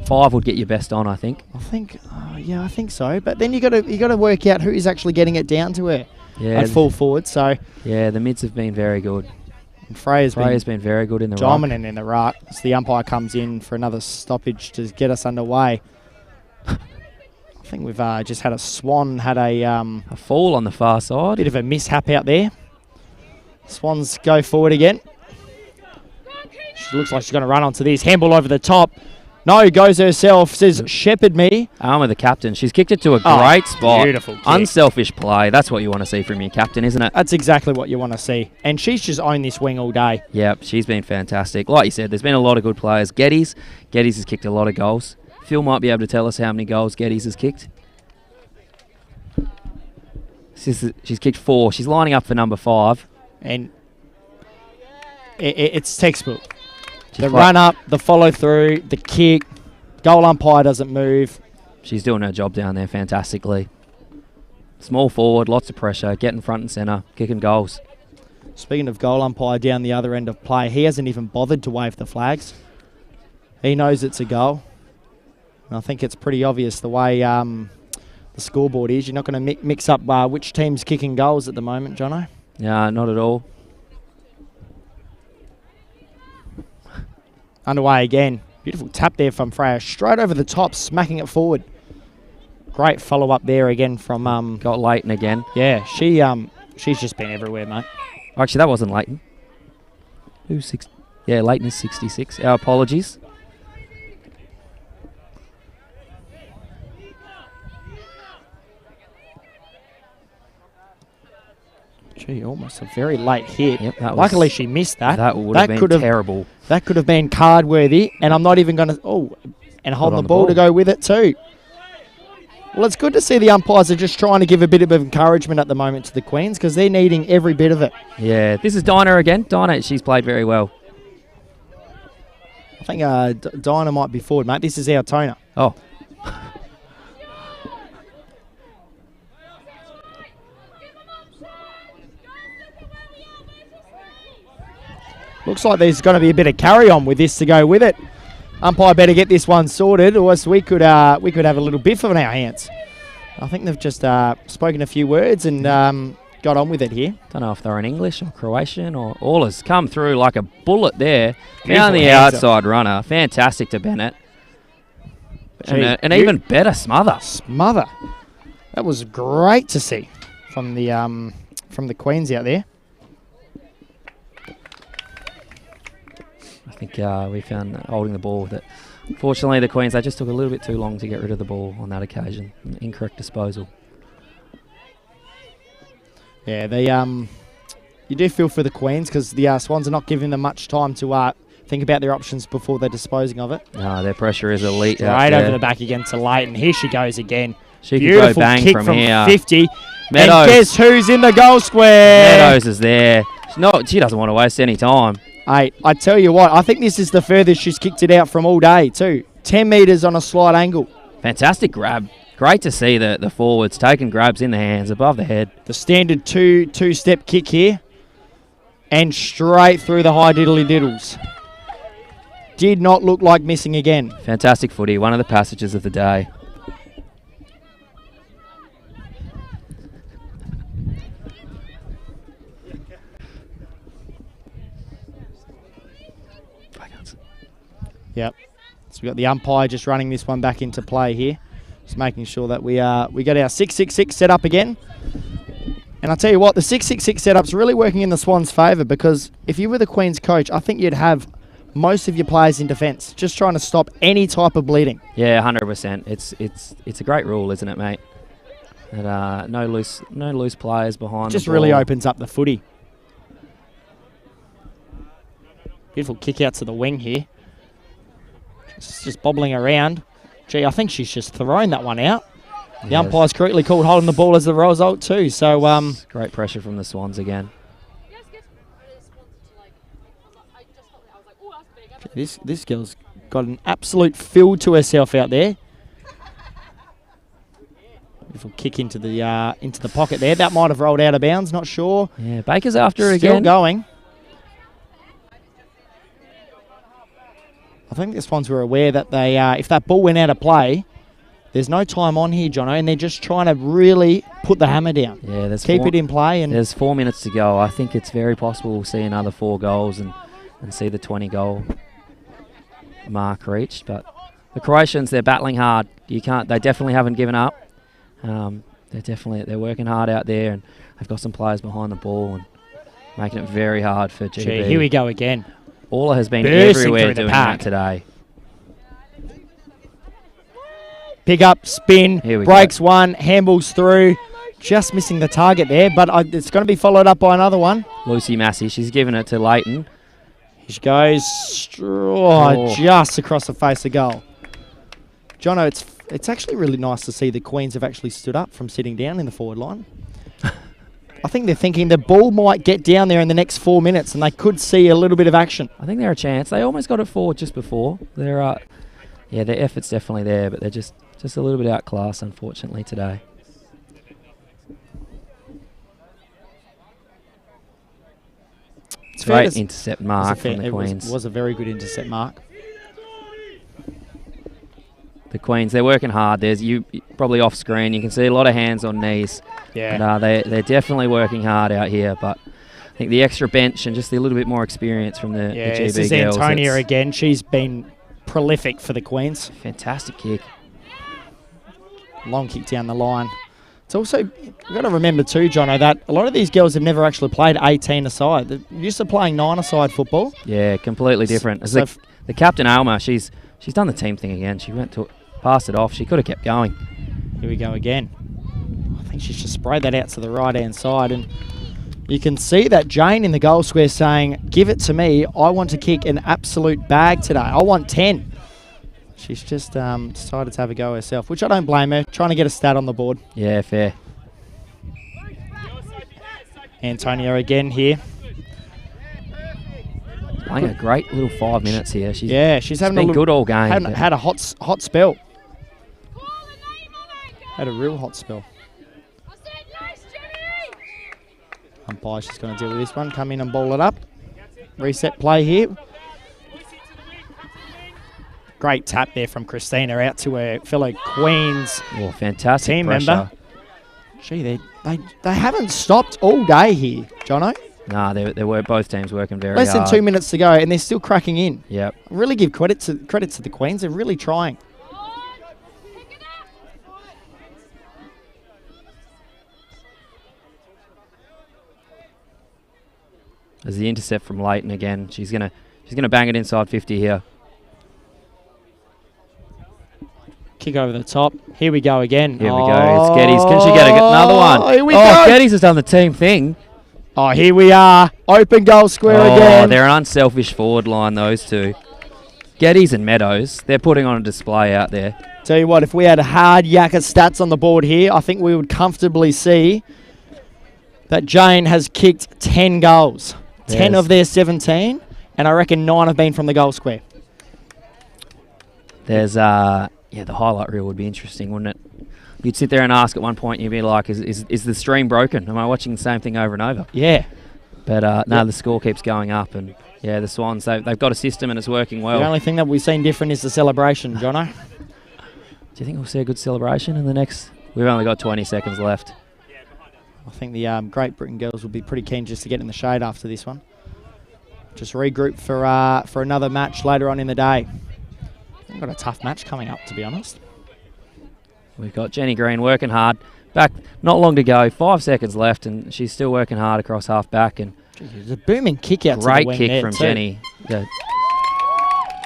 5 would get you best on, I think. I think so. But then you got to work out who is actually getting it down to her at full forward. So yeah, the mids have been very good. And Freya's been very good in the dominant in the ruck. So the umpire comes in for another stoppage to get us underway. I think we've just had a Swan had a fall on the far side. Bit of a mishap out there. Swans go forward again. She looks like she's going to run onto this. Handball over the top. No, goes herself. Says, shepherd me. Alma, the captain. She's kicked it to a great spot. Beautiful kick. Unselfish play. That's what you want to see from your captain, isn't it? That's exactly what you want to see. And she's just owned this wing all day. Yep, she's been fantastic. Like you said, there's been a lot of good players. Geddes has kicked a lot of goals. Phil might be able to tell us how many goals Geddes has kicked. She's kicked 4. She's lining up for number 5. And it's textbook. The run-up, the follow-through, the kick, goal umpire doesn't move. She's doing her job down there fantastically. Small forward, lots of pressure, getting front and centre, kicking goals. Speaking of goal umpire down the other end of play, he hasn't even bothered to wave the flags. He knows it's a goal. And I think it's pretty obvious the way the scoreboard is. You're not going to mix up which team's kicking goals at the moment, Jono. Yeah, not at all. Underway again. Beautiful tap there from Freya. Straight over the top, smacking it forward. Great follow-up there again from... Got Leighton again. Yeah, she's just been everywhere, mate. Actually, that wasn't Leighton. Yeah, Leighton is 66. Our apologies. Gee, almost a very late hit. Yep, that Luckily, was- she missed that. That would have been terrible. That could have been card worthy, and I'm not even going to. Oh, and holding on the the ball to ball. go with it too. Well, it's good to see the umpires are just trying to give a bit of encouragement at the moment to the Queens because they're needing every bit of it. Yeah, this is Dinah again. Dinah, she's played very well. I think Dinah might be forward, mate. This is our toner. Oh. Looks like there's going to be a bit of carry on with this to go with it. Umpire better get this one sorted, or else we could have a little biff on our hands. I think they've just spoken a few words and got on with it here. Don't know if they're in English or Croatian or all has come through like a bullet there. Beautiful Down the hands outside runner. Fantastic to Bennett. Gee, And an even better smother. Smother. That was great to see from the Queens out there. I think we found that holding the ball that fortunately the Queens, they just took a little bit too long to get rid of the ball on that occasion. Incorrect disposal. Yeah, they you do feel for the Queens because the Swans are not giving them much time to think about their options before they're disposing of it. No, their pressure is elite. Right over the back again to Leighton. Here she goes again. She could Beautiful go bang kick from here. 50. Meadows. And guess who's in the goal square? Meadows is there. She doesn't want to waste any time. Hey, I tell you what, I think this is the furthest she's kicked it out from all day too. 10 metres on a slight angle. Fantastic grab. Great to see the forwards taking grabs in the hands above the head. The standard two-step kick here. And straight through the high diddly-diddles. Did not look like missing again. Fantastic footy. One of the passages of the day. Yep. So we've got the umpire just running this one back into play here. Just making sure that we got our 6-6-6 set up again. And I'll tell you what, the 6-6-6 setup's really working in the Swans' favour because if you were the Queen's coach, I think you'd have most of your players in defence, just trying to stop any type of bleeding. Yeah, 100%. It's a great rule, isn't it, mate? That no loose players behind. Just the really ball. opens up the footy. Beautiful kick out to the wing here. Just bobbling around. Gee, I think she's just thrown that one out. The Yes. umpire's correctly called holding the ball as the result too. So great pressure from the Swans again. This girl's got an absolute feel to herself out there. Beautiful kick into the pocket there. That might have rolled out of bounds. Not sure. Yeah, Baker's after her Still again. going. I think the Swans were aware that they, if that ball went out of play, there's no time on here, Jono, and they're just trying to really put the hammer down. Yeah, keep it in play. And there's 4 minutes to go. I think it's very possible we'll see another 4 goals and see the 20-goal mark reached. But the Croatians, they're battling hard. They definitely haven't given up. They're working hard out there, and they've got some players behind the ball and making it very hard for GB. Gee, here we go again. Orla has been Bursting everywhere through the doing pack that today. Pick up, spin, Here we breaks one, handballs through. Just missing the target there, but it's going to be followed up by another one. Lucy Massey, she's given it to Leighton. Here she goes, just across the face of goal. Jono, it's actually really nice to see the Queens have actually stood up from sitting down in the forward line. I think they're thinking the ball might get down there in the next 4 minutes and they could see a little bit of action. I think they're a chance. They almost got it forward just before. Their effort's definitely there, but they're just a little bit outclassed, unfortunately, today. It's great intercept mark from the Queens. It was a very good intercept mark. The Queens, they're working hard. There's you probably off screen. You can see a lot of hands on knees. Yeah. And, they're definitely working hard out here. But I think the extra bench and just a little bit more experience from the GB this is girls. Antonia again. She's been prolific for the Queens. Fantastic kick. Long kick down the line. It's also, you've got to remember too, Jono, that a lot of these girls have never actually played 18 aside. They're used to playing 9-a-side football. Yeah, completely different. So the captain, Alma, she's done the team thing again. She went to pass it off. She could have kept going. Here we go again. I think she's just sprayed that out to the right-hand side. And You can see that Jane in the goal square saying, give it to me. I want to kick an absolute bag today. I want 10. She's just decided to have a go herself, which I don't blame her. Trying to get a stat on the board. Yeah, fair. Antonia again here. Playing a great little 5 minutes here. She's having been good all game. Had a hot spell. Had a real hot spell. Umpire, she's going to deal with this one. Come in and ball it up. Reset play here. Great tap there from Christina out to her fellow Queens. Oh, fantastic team pressure. member. Gee, they haven't stopped all day here, Jono. Nah, they were both teams working very Less hard. than 2 minutes to go, and they're still cracking in. Yep. Really give credit to the Queens. They're really trying. There's the intercept from Leighton again. She's gonna bang it inside 50 here. Kick over the top. Here we go again. Here we go. It's Geddes. Can she get another one? Here we go. Geddes has done the team thing. Oh, here we are. Open goal square again. They're an unselfish forward line, those two. Geddes and Meadows. They're putting on a display out there. Tell you what, if we had a hard yak of stats on the board here, I think we would comfortably see that Jane has kicked 10 goals. 10 of their 17, and I reckon 9 have been from the goal square. There's the highlight reel would be interesting, wouldn't it? You'd sit there and ask at one point, you'd be like, is the stream broken? Am I watching the same thing over and over? Yeah. But no, the score keeps going up, and yeah, the Swans, they've got a system and it's working well. The only thing that we've seen different is the celebration, Jono. Do you think we'll see a good celebration in the next? We've only got 20 seconds left. I think the Great Britain girls will be pretty keen just to get in the shade after this one. Just regroup for another match later on in the day. We've got a tough match coming up, to be honest. We've got Jenny Green working hard. Back, not long to go. 5 seconds left, and she's still working hard across half back. And there's a booming kick out. Great to the wing kick there from too. Jenny. Yeah.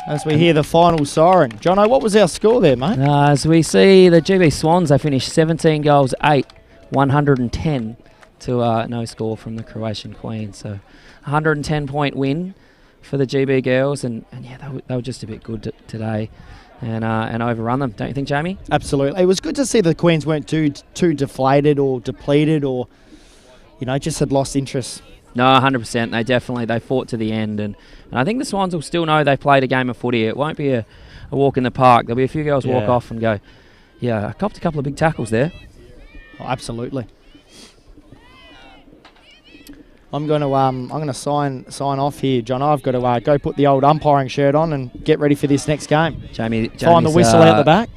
As we hear the final siren. Jono, what was our score there, mate? As we see the GB Swans, they finished 17 goals, 8, 110 to no score from the Croatian Queens. So 110-point win for the GB girls, and yeah, they were just a bit good today, and overrun them. Don't you think, Jamie? Absolutely. It was good to see the Queens weren't too deflated or depleted, or just had lost interest. No, 100%. They fought to the end, and I think the Swans will still know they've played a game of footy. It won't be a walk in the park. There'll be a few girls walk off and go, yeah, I copped a couple of big tackles there. Oh, absolutely. I'm going to sign off here, John. I've got to go put the old umpiring shirt on and get ready for this next game. Jamie's find the whistle out the back.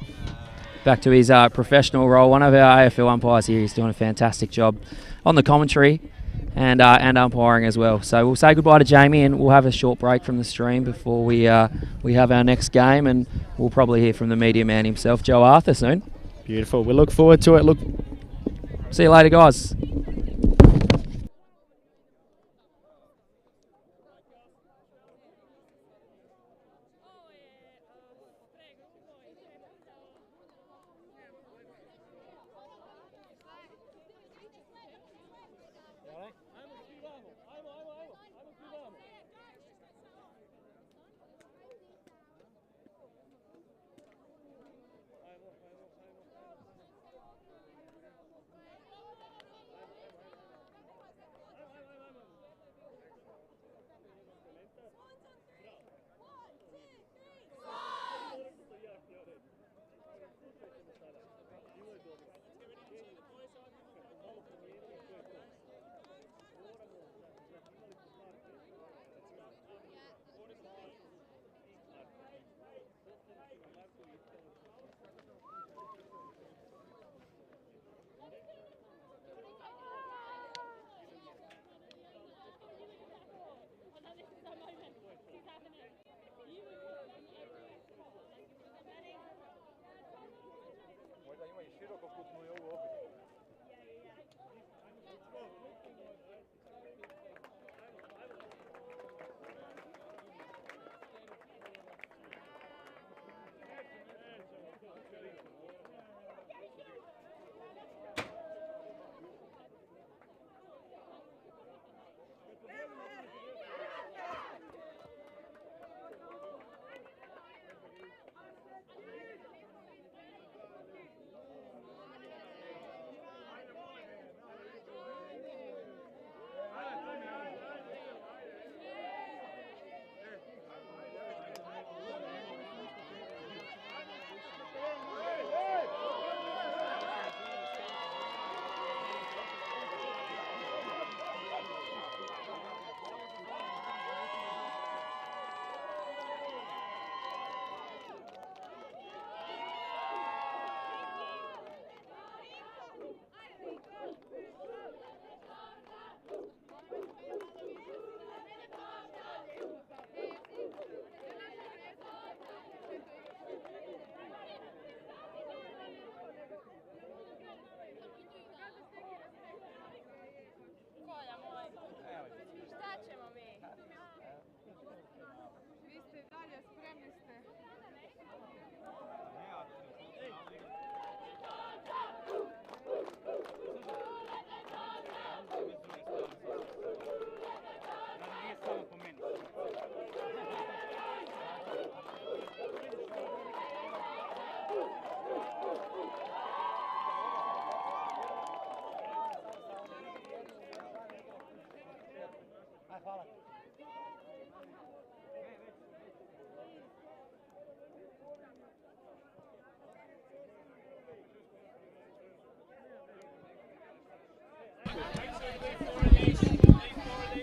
Back to his professional role. One of our AFL umpires here is doing a fantastic job on the commentary and umpiring as well. So we'll say goodbye to Jamie, and we'll have a short break from the stream before we have our next game, and we'll probably hear from the media man himself, Joe Arthur, soon. Beautiful. We look forward to it. See you later, guys.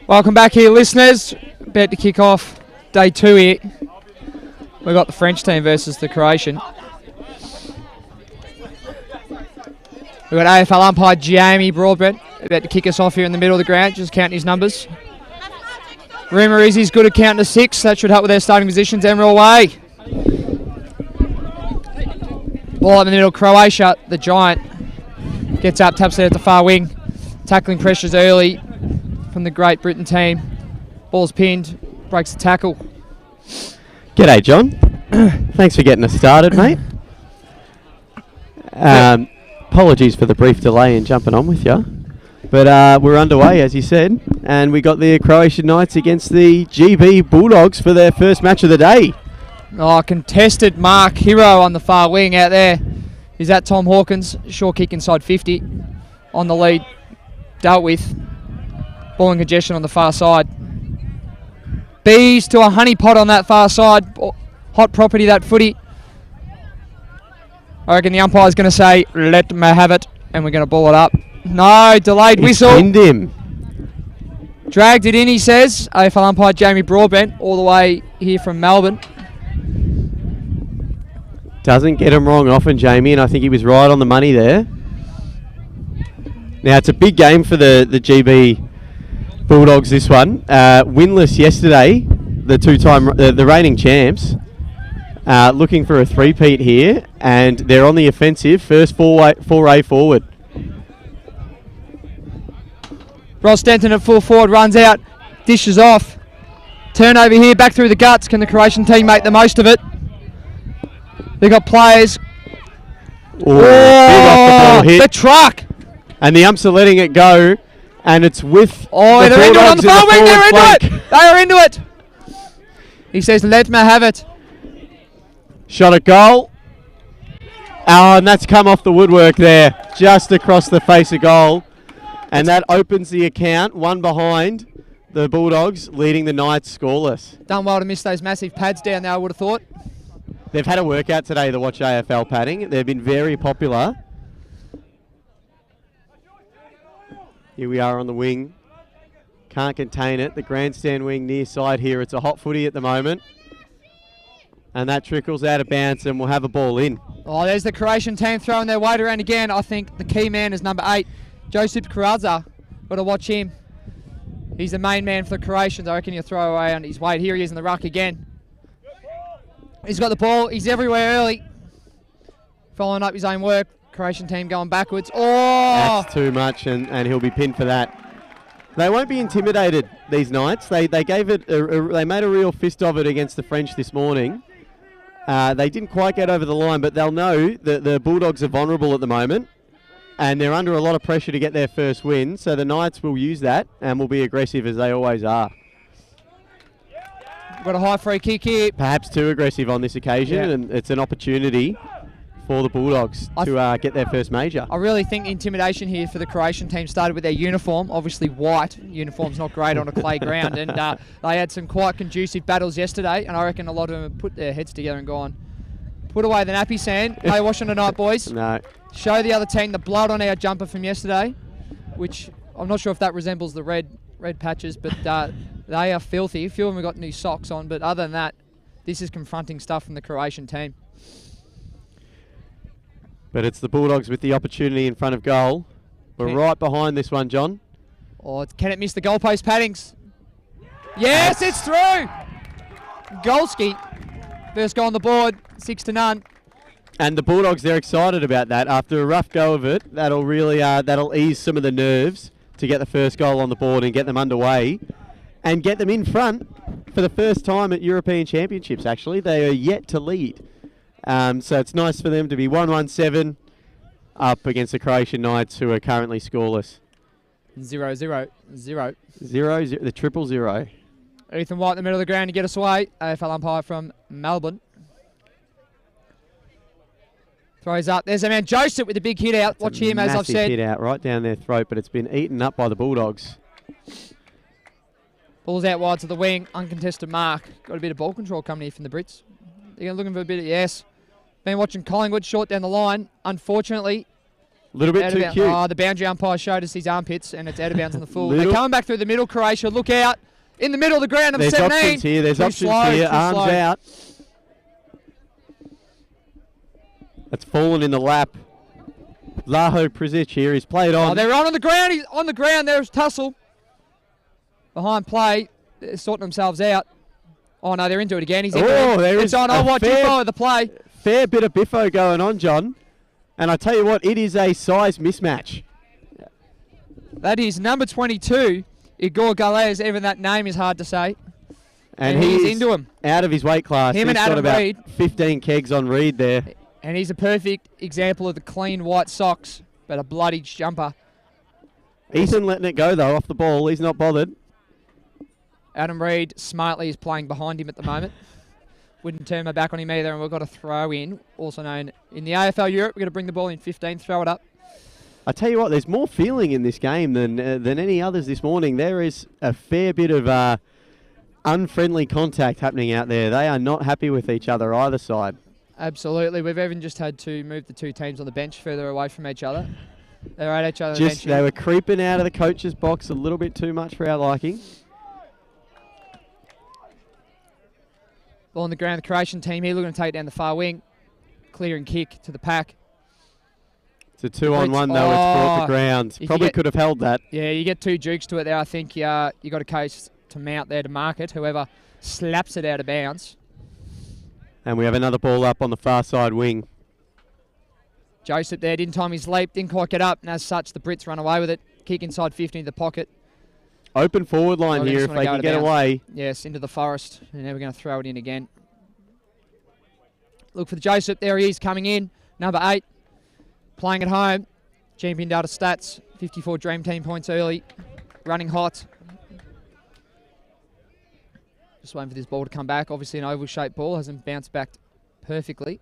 Welcome back here, listeners. About to kick off day 2 here. We've got the French team versus the Croatian. We've got AFL umpire Jamie Broadbent about to kick us off here in the middle of the ground, just counting his numbers. Rumour is he's good at counting to 6. That should help with their starting positions. Emerald away. Ball in the middle, Croatia, the giant. Gets up, taps it at the far wing. Tackling pressures early from the Great Britain team. Ball's pinned, breaks the tackle. G'day, John. Thanks for getting us started, mate. Apologies for the brief delay in jumping on with you. But we're underway, as you said, and we got the Croatian Knights against the GB Bulldogs for their first match of the day. Oh, contested mark. Hero on the far wing out there. Is that Tom Hawkins? Short kick inside 50 on the lead. Dealt with. Ball and congestion on the far side. Bees to a honey pot on that far side. Hot property, that footy. I reckon the umpire's going to say, let me have it, and we're going to ball it up. No, delayed whistle. Pinned him. Dragged it in, he says. AFL umpire Jamie Broadbent, all the way here from Melbourne. Doesn't get him wrong often, Jamie, and I think he was right on the money there. Now, it's a big game for the GB Bulldogs, this one. Winless yesterday, the reigning champs. Looking for a three-peat here, and they're on the offensive. First foray forward. Ross Denton at full forward, runs out, dishes off. Turnover here, back through the guts. Can the Croatian team make the most of it? They've got players. Big off the ball hit. The truck! And the umps are letting it go, and it's with they're into it on the far wing, they're into it! They are into it! He says, let me have it. Shot at goal. Oh, and that's come off the woodwork there, just across the face of goal. And that opens the account, one behind the Bulldogs, leading the Knights scoreless. Done well to miss those massive pads down there, I would have thought. They've had a workout today, the Watch AFL padding. They've been very popular. Here we are on the wing. Can't contain it. The grandstand wing near side here. It's a hot footy at the moment. And that trickles out of bounds and we'll have a ball in. Oh, there's the Croatian team throwing their weight around again. I think the key man is number 8, Josip Kradza. Got to watch him. He's the main man for the Croatians. I reckon he'll throw away on his weight. Here he is in the ruck again. He's got the ball. He's everywhere early. Following up his own work. Croatian team going backwards. Oh! That's too much, and he'll be pinned for that. They won't be intimidated, these Knights. They gave it. They made a real fist of it against the French this morning. They didn't quite get over the line, but they'll know that the Bulldogs are vulnerable at the moment, and they're under a lot of pressure to get their first win. So the Knights will use that and will be aggressive as they always are. Got a high free kick here. Perhaps too aggressive on this occasion, and it's an opportunity for the Bulldogs to get their first major. I really think intimidation here for the Croatian team started with their uniform. Obviously white. Uniform's not great on a clay ground. And they had some quite conducive battles yesterday. And I reckon a lot of them have put their heads together and gone, put away the nappy sand. No washing tonight, boys. No. Show the other team the blood on our jumper from yesterday, which I'm not sure if that resembles the red patches, but they are filthy. A few of them have got new socks on. But other than that, this is confronting stuff from the Croatian team. But it's the Bulldogs with the opportunity in front of goal. We're right behind this one, John. Oh, can it miss the goalpost paddings? Yes, it's through! Golski. First goal on the board, 6-0. And the Bulldogs, they're excited about that. After a rough go of it, that'll really that'll ease some of the nerves to get the first goal on the board and get them underway. And get them in front for the first time at European Championships, actually. They are yet to lead. So it's nice for them to be 1-1-7 up against the Croatian Knights, who are currently scoreless. 0-0-0. 0-0, the 0-0. Ethan White in the middle of the ground to get us away. AFL umpire from Melbourne. Throws up. There's a man, Joseph, with a big hit out. Watch him, as I've said. Hit out right down their throat, but it's been eaten up by the Bulldogs. Ball's out wide to the wing. Uncontested mark. Got a bit of ball control coming here from the Brits. They're looking for a bit of, yes. Been watching Collingwood short down the line. Unfortunately, A little bit Out of too bounds. cute. Oh, the boundary umpire showed us his armpits, and it's out of bounds on the full. Little- They're coming back through the middle, Croatia. Look out. In the middle of the ground, number There's 17. options here. There's Too options slow, here. too Arms slow. out. That's fallen in the lap. Zaho Prizic here. He's played on. Oh, they're on the ground. He's on the ground. There's tussle. Behind play. They're sorting themselves out. Oh, no, they're into it again. He's into it. there It's is on. a I'll watch you fair- follow the play. Fair bit of biffo going on, John. And I tell you what, it is a size mismatch. That is number 22, Igor Galez. Even that name is hard to say. And he's into him. Out of his weight class. Him and He's got Adam about Reid. 15 kegs on Reid there. And he's a perfect example of the clean white socks, but a bloody jumper. Ethan letting it go, though, off the ball. He's not bothered. Adam Reid smartly is playing behind him at the moment. Wouldn't turn my back on him either, and we've got a throw in, also known in the AFL Europe. We're going to bring the ball in 15, throw it up. I tell you what, there's more feeling in this game than any others this morning. There is a fair bit of unfriendly contact happening out there. They are not happy with each other, either side. Absolutely. We've even just had to move the two teams on the bench further away from each other. They're at each other on the bench. They were creeping out of the coach's box a little bit too much for our liking. Ball on the ground, the Croatian team here looking to take down the far wing. Clear and kick to the pack. It's a 2-on-1 though, it's brought to ground. If Probably you get- could have held that. Yeah, you get two jukes to it there. I think you got a case to mount there to mark it. Whoever slaps it out of bounds. And we have another ball up on the far side wing. Joseph there didn't time his leap, didn't quite get up, and as such, the Brits run away with it. Kick inside 50 into the pocket. Open forward line Oh, they here just if wanna they go can out of get bounds. away. Yes, into the forest. And now we're going to throw it in again. Look for the Joseph. There he is coming in. Number 8. Playing at home. Champion data stats. 54 Dream Team points early. Running hot. Just waiting for this ball to come back. Obviously an oval-shaped ball. Hasn't bounced back perfectly.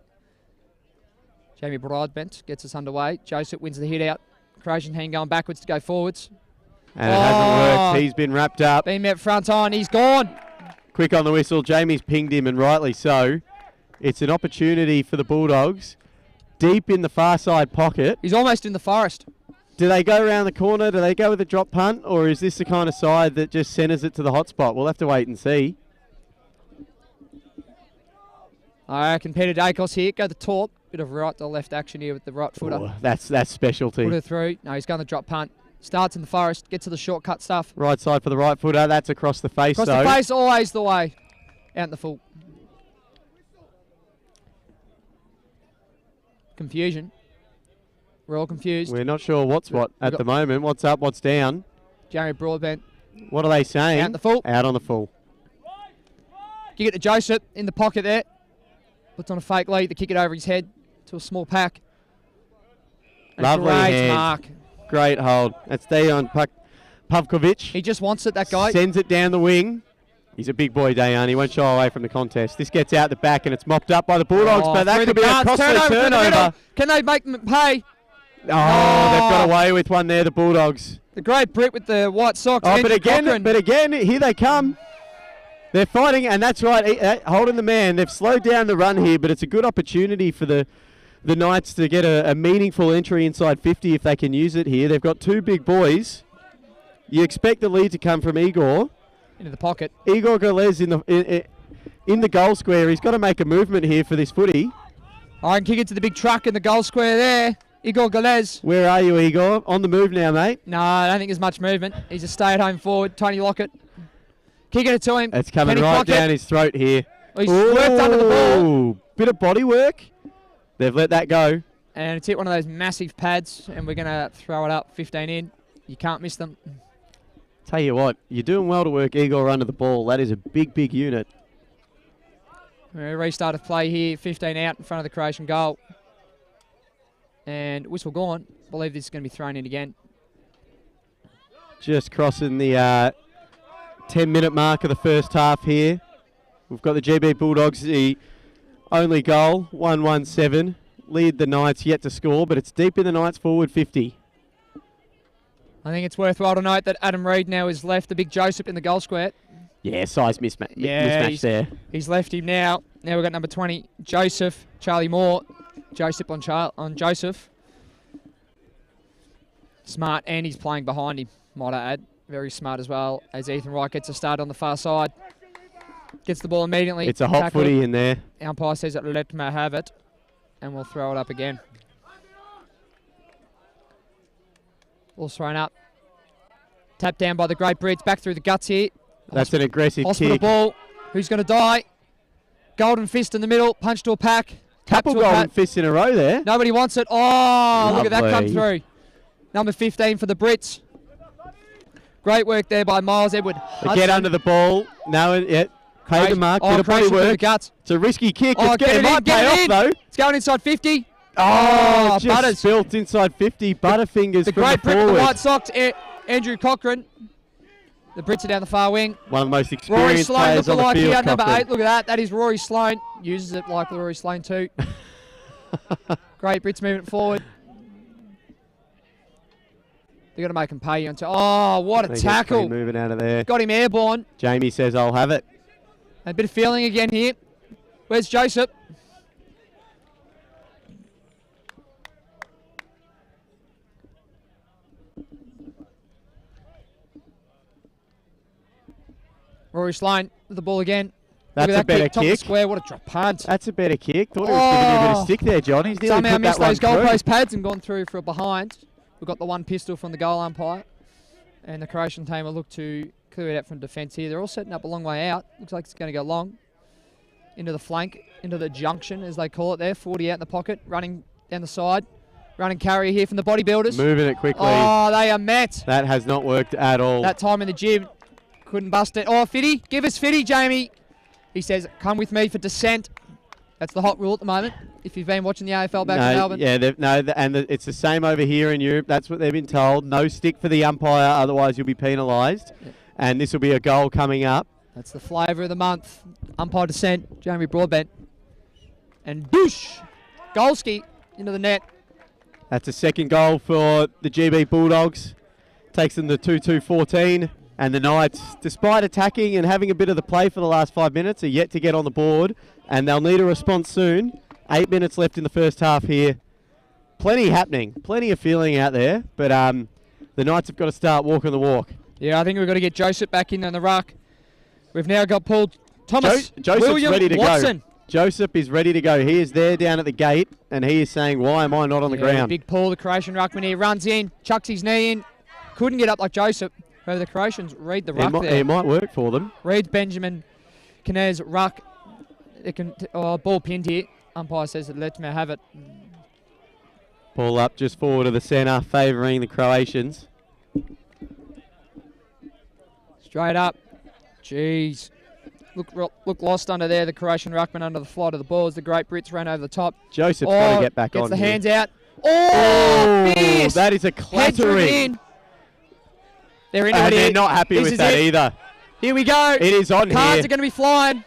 Jamie Broadbent gets us underway. Joseph wins the hit out. Croatian hand going backwards to go forwards. And it hasn't worked. He's been wrapped up. Been met front on. He's gone. Quick on the whistle. Jamie's pinged him, and rightly so. It's an opportunity for the Bulldogs. Deep in the far side pocket. He's almost in the forest. Do they go around the corner? Do they go with a drop punt? Or is this the kind of side that just centres it to the hot spot? We'll have to wait and see. I reckon Peter Dacos here. Go the top. Bit of right to left action here with the right footer. Oh, that's specialty. Put it through. No, he's going the drop punt. Starts in the forest. Gets to the shortcut stuff. Right side for the right footer. That's across the face, Across though. the face, always the way. Out in the full. Confusion. We're all confused. We're not sure what's what at the moment. What's up, what's down? Jerry Broadbent. What are they saying? Out in the full. Out on the full. Kick it to Joseph in the pocket there. Puts on a fake lead to kick it over his head to a small pack. And Lovely great hand. mark. Great hold. That's Dejan Pavkovic. He just wants it, that guy. Sends it down the wing. He's a big boy, Dejan. He won't shy away from the contest. This gets out the back, and it's mopped up by the Bulldogs, but that through could the be a guards, costly through the turnover. middle. Can they make them pay? They've got away with one there, the Bulldogs. The great Brit with the white socks. Oh, but Andrew again, Cochran. here they come. They're fighting, and that's right, holding the man. They've slowed down the run here, but it's a good opportunity for the Knights to get a meaningful entry inside 50 if they can use it here. They've got two big boys. You expect the lead to come from Igor. Into the pocket. Igor Galez in the goal square. He's got to make a movement here for this footy. I can kick it to the big truck in the goal square there. Igor Galez. Where are you, Igor? On the move now, mate. No, I don't think there's much movement. He's a stay-at-home forward. Tony Lockett. Kicking it to him. It's coming Kenny right Crockett. down his throat here. He's worked under the ball. Bit of body work. They've let that go. And it's hit one of those massive pads, and we're going to throw it up 15 in. You can't miss them. Tell you what, you're doing well to work Igor under the ball. That is a big, big unit. Restart of play here. 15 out in front of the Croatian goal. And whistle gone. I believe this is going to be thrown in again. Just crossing the 10-minute mark of the first half here. We've got the GB Bulldogs, the only goal, 1-1-7. Lead the Knights, yet to score, but it's deep in the Knights forward 50. I think it's worthwhile to note that Adam Reid now is left the big Joseph in the goal square. Yeah, size mismatch he's, there. He's left him now. Now we've got number 20, Joseph, Charlie Moore. Joseph on Joseph. Smart, and he's playing behind him, might I add. Very smart as well, as Ethan Wright gets a start on the far side. Gets the ball immediately. It's a hot tackled. footy in there. Umpire says that let me have it, and we'll throw it up again. Ball's thrown up. Tapped down by the Great Brits, back through the guts here. That's an aggressive Hospital kick. ball. Who's going to die? Golden fist in the middle, punch to a pack. Tap Couple to a golden pat. fists in a row there. Nobody wants it. Oh, look at that come Lovely. through. Number 15 for the Brits. Great work there by Miles Edward. They get under the ball. Now, yeah. Pay the mark. Bit of body Croatian through the work. guts. It's a risky kick. Oh, It might pay off, though. It's going inside 50. Oh, Oh, just Butters. spilt inside 50. Butterfingers The from Great the Brit with the forward. White Sox, Andrew Cochrane. The Brits are down the far wing. One of the most Rory experienced Sloane players looking on the like field. here, number Cochrane. 8. Look at that. That is Rory Sloane. Uses it like Rory Sloane too. Great Brits moving it forward. They're going to make him pay you. Oh, what a They get tackle. clean moving out of there. Got him airborne. Jamie says, I'll have it. A bit of feeling again here. Where's Joseph? Rory Sloane with the ball again. That's Look a at that better kick. Top of the kick. square. What a drop punt. That's a better kick. Thought he was giving you a bit of Oh. stick there, John. He's nearly Somehow put that missed those one goalpost through. pads and gone through for a behind. We've got the one pistol from the goal umpire. And the Croatian team will look to clear it out from defence here. They're all setting up a long way out. Looks like it's going to go long. Into the flank, into the junction, as they call it there. 40 out in the pocket, running down the side. Running carrier here from the bodybuilders. Moving it quickly. Oh, they are met. That has not worked at all. That time in the gym, couldn't bust it. Oh, Fitty, give us Fitty, Jamie. He says, come with me for descent. That's the hot rule at the moment. If you've been watching the AFL back in Melbourne. Yeah, it's the same over here in Europe. That's what they've been told. No stick for the umpire, otherwise you'll be penalised. Yeah. And this will be a goal coming up. That's the flavour of the month. Umpire descent, Jamie Broadbent. And boosh! Golski into the net. That's a second goal for the GB Bulldogs. Takes them to 2-2-14. And the Knights, despite attacking and having a bit of the play for the last 5 minutes, are yet to get on the board. And they'll need a response soon. 8 minutes left in the first half here. Plenty happening. Plenty of feeling out there. But the Knights have got to start walking the walk. Yeah, I think we've got to get Joseph back in on the ruck. We've now got Paul Thomas. Joseph's William ready to Watson. go. Joseph is ready to go. He is there down at the gate, and he is saying, why am I not on the ground? Big Paul, the Croatian ruckman here, runs in, chucks his knee in. Couldn't get up like Joseph. However, the Croatians read the ruck there. It might work for them. Reads Benjamin Kinez ruck. Ball pinned here. Umpire says that let me have it. Ball up just forward of the centre, favouring the Croatians. Straight up. Jeez. Look lost under there, the Croatian ruckman under the flight of the ball as the Great Brits ran over the top. Joseph's got to get back on Gets the here. hands out. Oh, fierce. That is a Heads are clattering. in. They're into And it they're here. not happy This with is that it. either. Here we go. It is on Cards here. are going to be flying.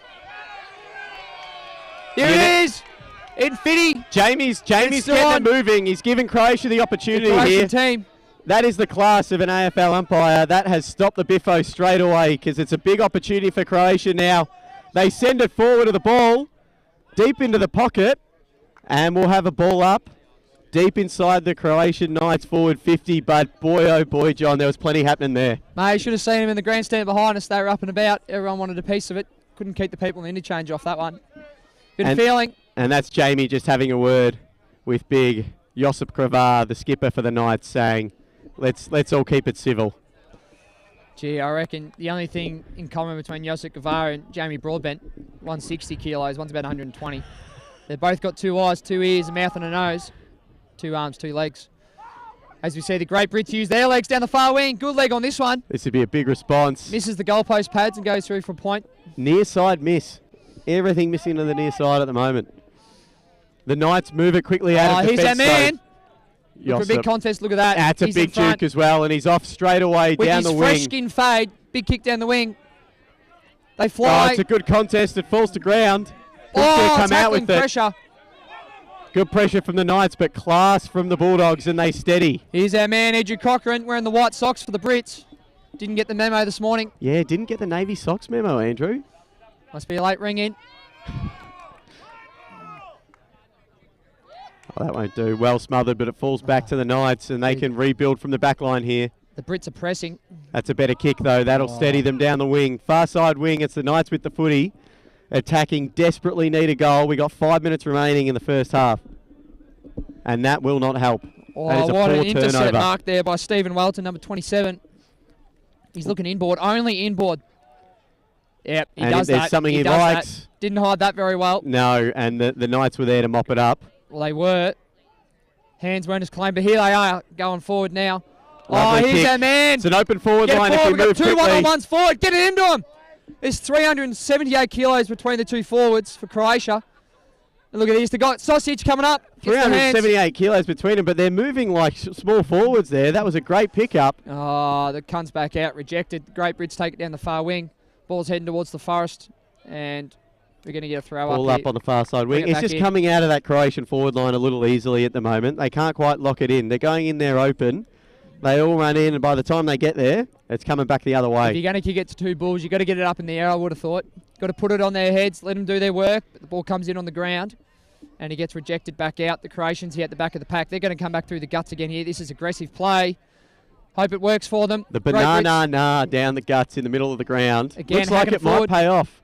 Here it is. Infini. Jamie's It's still getting on. it moving. He's giving Croatia the opportunity Croatian here. team. That is the class of an AFL umpire. That has stopped the biffo straight away because it's a big opportunity for Croatia now. They send it forward to the ball, deep into the pocket, and we'll have a ball up deep inside the Croatian Knights forward 50. But boy, oh boy, John, there was plenty happening there. Mate, you should have seen him in the grandstand behind us. They were up and about. Everyone wanted a piece of it. Couldn't keep the people in the interchange off that one. Bit of feeling. And that's Jamie just having a word with big Josip Kravar, the skipper for the Knights, saying, let's all keep it civil. Gee, I reckon the only thing in common between Josip Guevara and Jamie Broadbent, one's 60 kilos, one's about 120. They've both got 2 eyes, 2 ears, a mouth and a nose, 2 arms, 2 legs. As we see the Great Brits use their legs down the far wing. Good leg on this one. This would be a big response. Misses the goalpost pads and goes through for a point. Near side miss. Everything missing to the near side at the moment. The Knights move it quickly out of Here's defence. that man. though. Look for a big Josip. contest. Look at that. That's a He's in big front. juke as well, and he's off straight away With down his the fresh wing. skin fade. Big kick down the wing. They Oh, fly. it's a good contest. It falls to ground. Who's Oh, gonna come out tackling with it? pressure. Good pressure from the Knights, but class from the Bulldogs, and they steady. Here's our man, Andrew Cochrane, wearing the white socks for the Brits. Didn't get the memo this morning. Yeah, didn't get the Navy socks memo, Andrew. Must be a late ring in. Oh, that won't do. Well smothered, but it falls back to the Knights, and they can rebuild from the back line here. The Brits are pressing. That's a better kick, though. That'll steady them down the wing. Far side wing, it's the Knights with the footy. Attacking, desperately need a goal. We got 5 minutes remaining in the first half. And that will not help. Oh, that is a what poor an intercept turnover. mark there by Stephen Welton, number 27. He's looking inboard, only inboard. Yep, he And does there's that. something he does likes. That. Didn't hide that very well. No, and the Knights were there to mop it up. Well, they were. Hands weren't as claimed, but here they are going forward now. Lovely Here's kick. our man. It's an open forward Get line forward. if We've we got move two quickly. one-on-ones forward. Get it into him. There's 378 kilos between the two forwards for Croatia. And look at this. They got Sausage coming up. Gets the hands. 378 kilos between them, but they're moving like small forwards there. That was a great pickup. Oh, the comes back out. Rejected. The Great Brits take it down the far wing. Ball's heading towards the Forest. And we're going to get a throw All up up on the far side Bring wing. it It's back just in. coming out of that Croatian forward line a little easily at the moment. They can't quite lock it in. They're going in there open. They all run in, and by the time they get there, it's coming back the other way. If you're going to kick it to two Bulls, you've got to get it up in the air, I would have thought. Got to put it on their heads, let them do their work. But the ball comes in on the ground, and he gets rejected back out. The Croatians here at the back of the pack. They're going to come back through the guts again here. This is aggressive play. Hope it works for them. The Great Brits. banana down the guts in the middle of the ground. Again, Looks like hacking it forward. might pay off.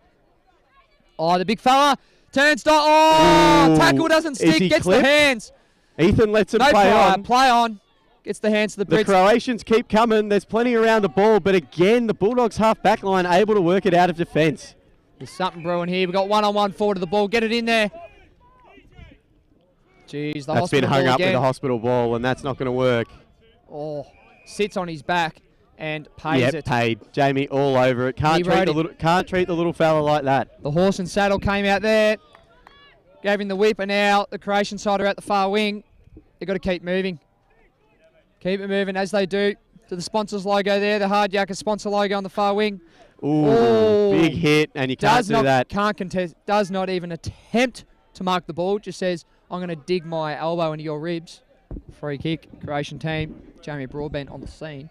Oh, the big fella turns. Oh, Ooh. tackle doesn't Is stick. he Gets clipped? the hands. Ethan lets him No play try. on. Play on. Gets the hands to the The Brits. Croatians keep coming. There's plenty around the ball, but again, the Bulldogs half back line able to work it out of defence. There's something brewing here. We've got one-on-one forward to the ball. Get it in there. Jeez, the That's been hospital hung ball up with again. the hospital ball, and that's not going to work. Oh, sits on his back and pays Yep, it. paid. Jamie all over it. He Can't rode treat the little fella like that. The horse and saddle came out there. Gave him the whip, and now the Croatian side are at the far wing. They've got to keep moving. Keep it moving as they do. To the sponsors logo there, the Hard Yakka sponsor logo on the far wing. Ooh, Oh. big hit, and you can't do that. Can't contest. Does not even attempt to mark the ball. Just says, I'm going to dig my elbow into your ribs. Free kick, Croatian team. Jamie Broadbent on the scene.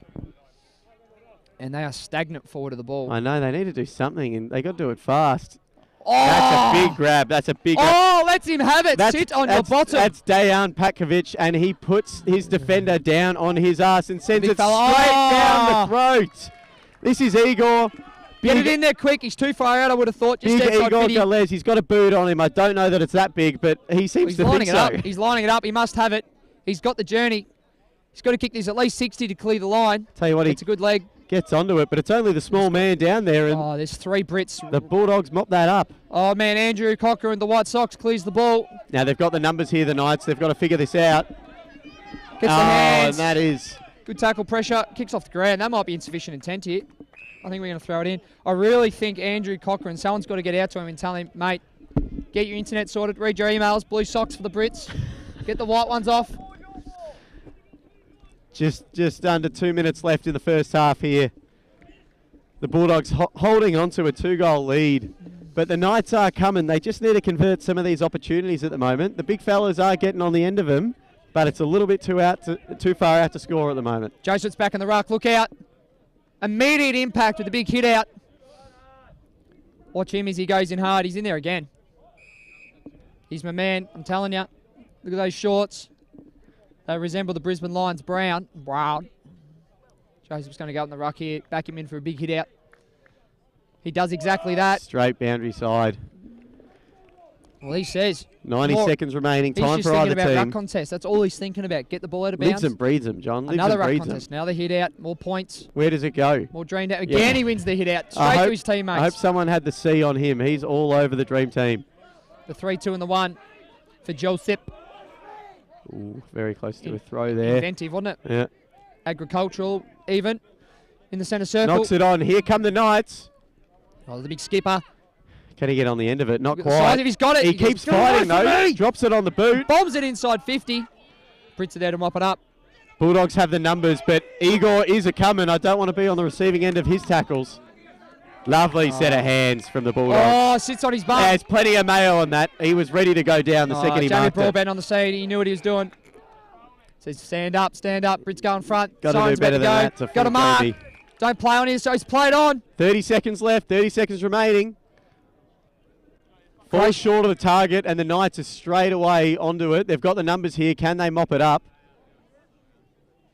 And they are stagnant forward of the ball. I know, they need to do something, and they got to do it fast. Oh! That's a big grab. That's a big grab. Oh, lets him have it. Sit on your bottom. That's Dejan Patkovic, and he puts his defender down on his ass and sends Big it fella. straight Oh! down the throat. This is Igor. Get Big- it in there quick. He's too far out, I would have thought. Just Big outside Igor 50. Galez. He's got a boot on him. I don't know that it's that big, but he seems He's to lining think it so. up. He's lining it up. He must have it. He's got the journey. He's got to kick this at least 60 to clear the line. Tell you what, It's a good leg. gets onto it, but it's only the small man down there, and Oh, there's three Brits. the Bulldogs mop that up. Oh, man, Andrew Cocker and the White Sox clears the ball. Now they've got the numbers here, the Knights. They've got to figure this out. Gets the hands. And that is Good tackle pressure. Kicks off the ground. That might be insufficient intent here. I think we're going to throw it in. I really think Andrew Cochran, someone's got to get out to him and tell him, mate, get your internet sorted, read your emails, blue socks for the Brits, get the white ones off. just under 2 minutes left in the first half here. The Bulldogs holding on to a 2-goal lead. But the Knights are coming. They just need to convert some of these opportunities at the moment. The big fellas are getting on the end of them, but it's a little bit too far out to score at the moment. Joseph's back in the ruck. Look out. Immediate impact with the big hit out. Watch him as he goes in hard. He's in there again. He's my man. I'm telling you. Look at those shorts. They resemble the Brisbane Lions brown. Wow. Joseph's going to go in the ruck here. Back him in for a big hit out. He does exactly that. Straight boundary side. Well, he says. 90 seconds remaining. He's Time just for thinking either about ruck team. contest. That's all he's thinking about. Get the ball out of Lives bounds. and breathes them, John. Lives Another and ruck breathes contest. them. Now the hit out. More points. Where does it go? More drained out. Again, he wins the hit out. I Straight hope- to his teammates. I hope someone had the C on him. He's all over the dream team. The 3-2 and the 1 for Joseph. Ooh, very close to a throw there. Inventive, wasn't it? Yeah. Agricultural, even. In the centre circle. Knocks it on. Here come the Knights. Oh, the big skipper. Can he get on the end of it? Not Look at the size quite. of he's got it. He He goes, keeps "Get away fighting from though. me!" Drops it on the boot. Bombs it inside 50. Brits are there to mop it up. Bulldogs have the numbers, but Igor is a coming. I don't want to be on the receiving end of his tackles. Lovely set of hands from the Bulldogs. Oh, sits on his bum. There's plenty of mayo on that. He was ready to go down the second he Jamie marked it. Broadbent on the scene. He knew what he was doing. Says stand up, stand up. Brits go in front. Gotta do Siren's better about than to that. It's go. a Got a full mark. gravy. Don't play on here, so he's played on. 30 seconds left. 30 seconds remaining. Falls short of the target, and the Knights are straight away onto it. They've got the numbers here. Can they mop it up?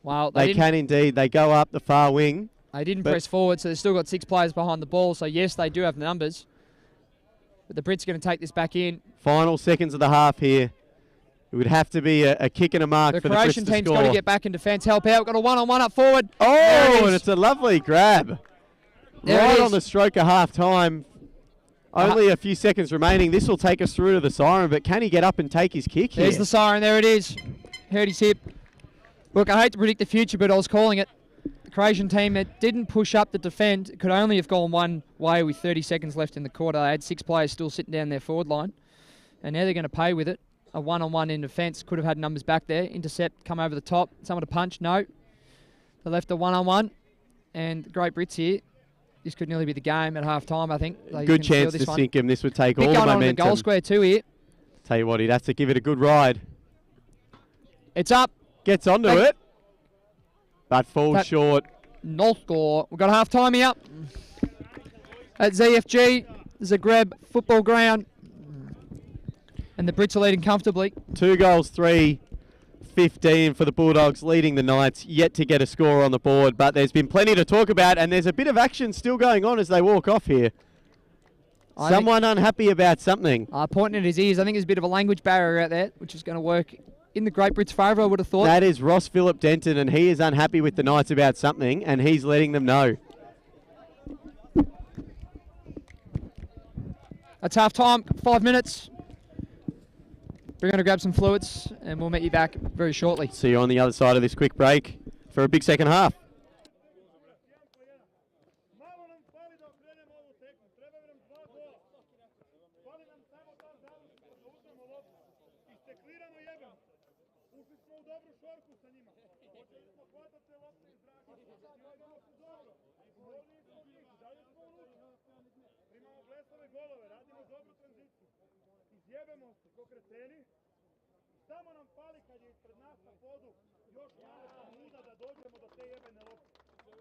Well, they can indeed. They go up the far wing. They didn't press forward, so they've still got 6 players behind the ball. So, yes, they do have the numbers. But the Brits are going to take this back in. Final seconds of the half here. It would have to be a kick and a mark for the Brits to score. The Croatian team's got to get back in defence, help out. Got a one-on-one up forward. Oh, and it's a lovely grab. Right on the stroke of half-time. Only a few seconds remaining. This will take us through to the siren, but can he get up and take his kick here? There's the siren. There it is. Heard his hip. Look, I hate to predict the future, but I was calling it. The Croatian team that didn't push up to defend could only have gone one way with 30 seconds left in the quarter. They had 6 players still sitting down their forward line, and now they're going to pay with it. A one-on-one in defence. Could have had numbers back there. Intercept, come over the top. Someone to punch. No. They left a one-on-one, and the Great Brits here. This could nearly be the game at half-time, I think. Good chance to sink him. This would take all the momentum. On the goal square too here. Tell you what, he'd have to give it a good ride. It's up. Gets onto it. But falls short. No score. We've got half-time here at ZFG, Zagreb football ground. And the Brits are leading comfortably. 2 goals, 3-15 for the Bulldogs, leading the Knights. Yet to get a score on the board, but there's been plenty to talk about, and there's a bit of action still going on as they walk off here. Someone unhappy about something. Pointing at his ears. I think there's a bit of a language barrier out there, which is going to work in the Great Brits' favour, I would have thought. That is Ross Phillip Denton, and he is unhappy with the Knights about something, and he's letting them know. That's half-time, 5 minutes. We're going to grab some fluids, and we'll meet you back very shortly. See you on the other side of this quick break for a big second half. Samo nam fali kad je ispred nas na podu još malo pomuda da dođemo do te jebene lopte.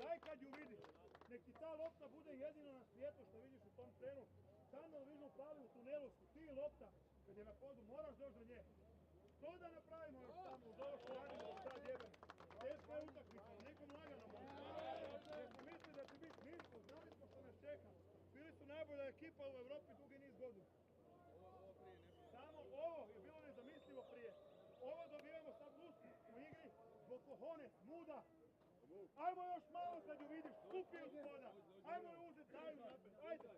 Daj kad ju vidiš, nek ti ta lopta bude jedino na svijetu što vidiš u tom trenu. Samo vidiš pali u tunelu su ti lopta, kad je na podu moraš doći do nje. Što da napravimo još tamo uz ovo što radimo do sad jebene? Teška je utakmica, nekom lagano može. Neko misli da će biti minsko, znali smo što nas čeka. Bili su najbolja ekipa u Evropi dugi niz godina. Samo ovo je bilo nezamislivo prije. Ovo dobijamo sad lust u igri, zbog cojones, muda. Ajmo još malo kad ju vidiš, skupi od poda. Ajmo je uzeti, daju napred, ajde.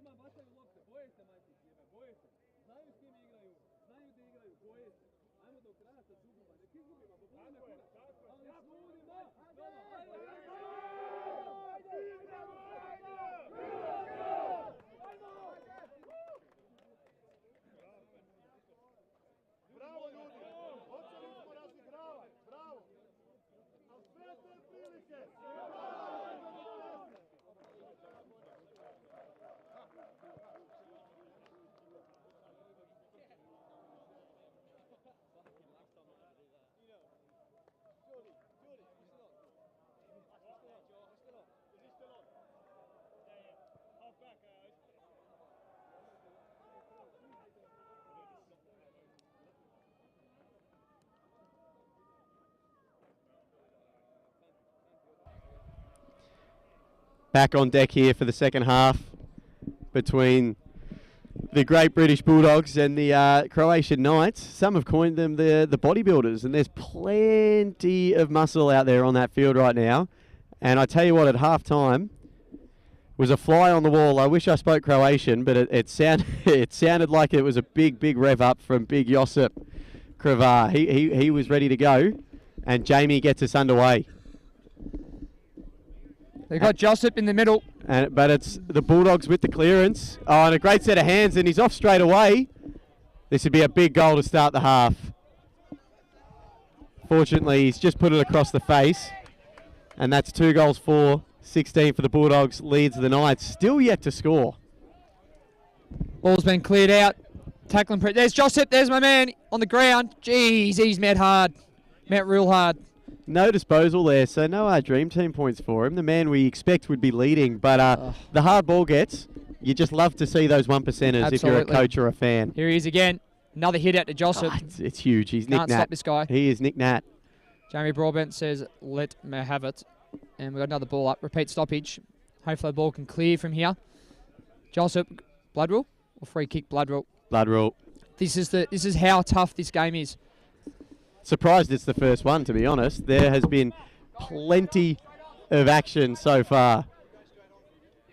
Ima vataju lopte, boje se majke sjebe, boje se. Znaju s kim igraju, znaju gdje igraju, boje se. Ajmo do kraja sa zubima, nek izgubimo, bo budemo kurac. Ali sludimo, bravo ljudi, počeli smo razigravati, bravo. Ali sve te prilike. Back on deck here for the second half between the Great British Bulldogs and the Croatian Knights. Some have coined them the bodybuilders, and there's plenty of muscle out there on that field right now. And I tell you what, at half-time was a fly on the wall. I wish I spoke Croatian, but it sounded like it was a big rev up from big Josip Kravar. He was ready to go, and Jamie gets us underway. They've got Josip in the middle. But it's the Bulldogs with the clearance. Oh, and a great set of hands, and he's off straight away. This would be a big goal to start the half. Fortunately, he's just put it across the face. And that's 2 goals for, 16 for the Bulldogs, leads the Knights. Still yet to score. Ball's been cleared out. Tackling. There's Josip. There's my man on the ground. Jeez, he's met hard. Met real hard. No disposal there, so no dream team points for him. The man we expect would be leading, but the hard ball gets. You just love to see those 1%ers if you're a coach or a fan. Here he is again. Another hit out to Josip. It's huge. He's Nick Can't Nat. stop this guy. He is Nick Nat. Jamie Broadbent says, let me have it. And we've got another ball up. Repeat stoppage. Hopefully the ball can clear from here. Josip, blood rule or free kick? Blood rule. Blood rule. This is how tough this game is. Surprised it's the first one, to be honest. There has been plenty of action so far.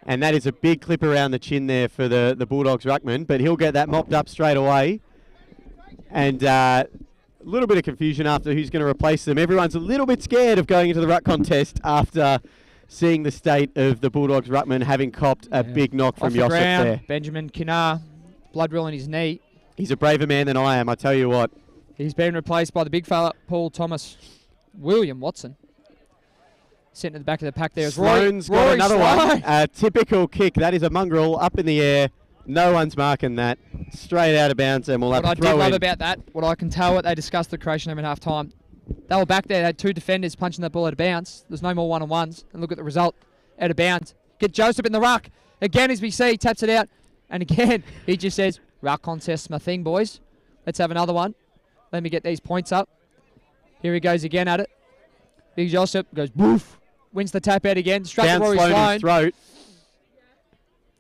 And that is a big clip around the chin there for the Bulldogs ruckman, but he'll get that mopped up straight away. And a little bit of confusion after who's going to replace them. Everyone's a little bit scared of going into the ruck contest after seeing the state of the Bulldogs ruckman having copped a big knock from Josip there. Benjamin Kinar, blood rill in his knee. He's a braver man than I am, I tell you what. He's been replaced by the big fella, Paul Thomas. William Watson. Sitting at the back of the pack there is Sloane's got another one. A typical kick. That is a mongrel up in the air. No one's marking that. Straight out of bounds, and we'll have What to throw I did in. love about that, what I can tell what they discussed the Croatian team at half time, they were back there, they had two defenders punching that ball out of bounds. There's no more one-on-ones. And look at the result. Out of bounds. Get Josip in the ruck. Again, as we see, he taps it out. And again, he just says, ruck contest's my thing, boys. Let's have another one. Let me get these points up. Here he goes again at it. Big Josip goes boof. Wins the tap out again. Straight to Rory Sloane. Throat.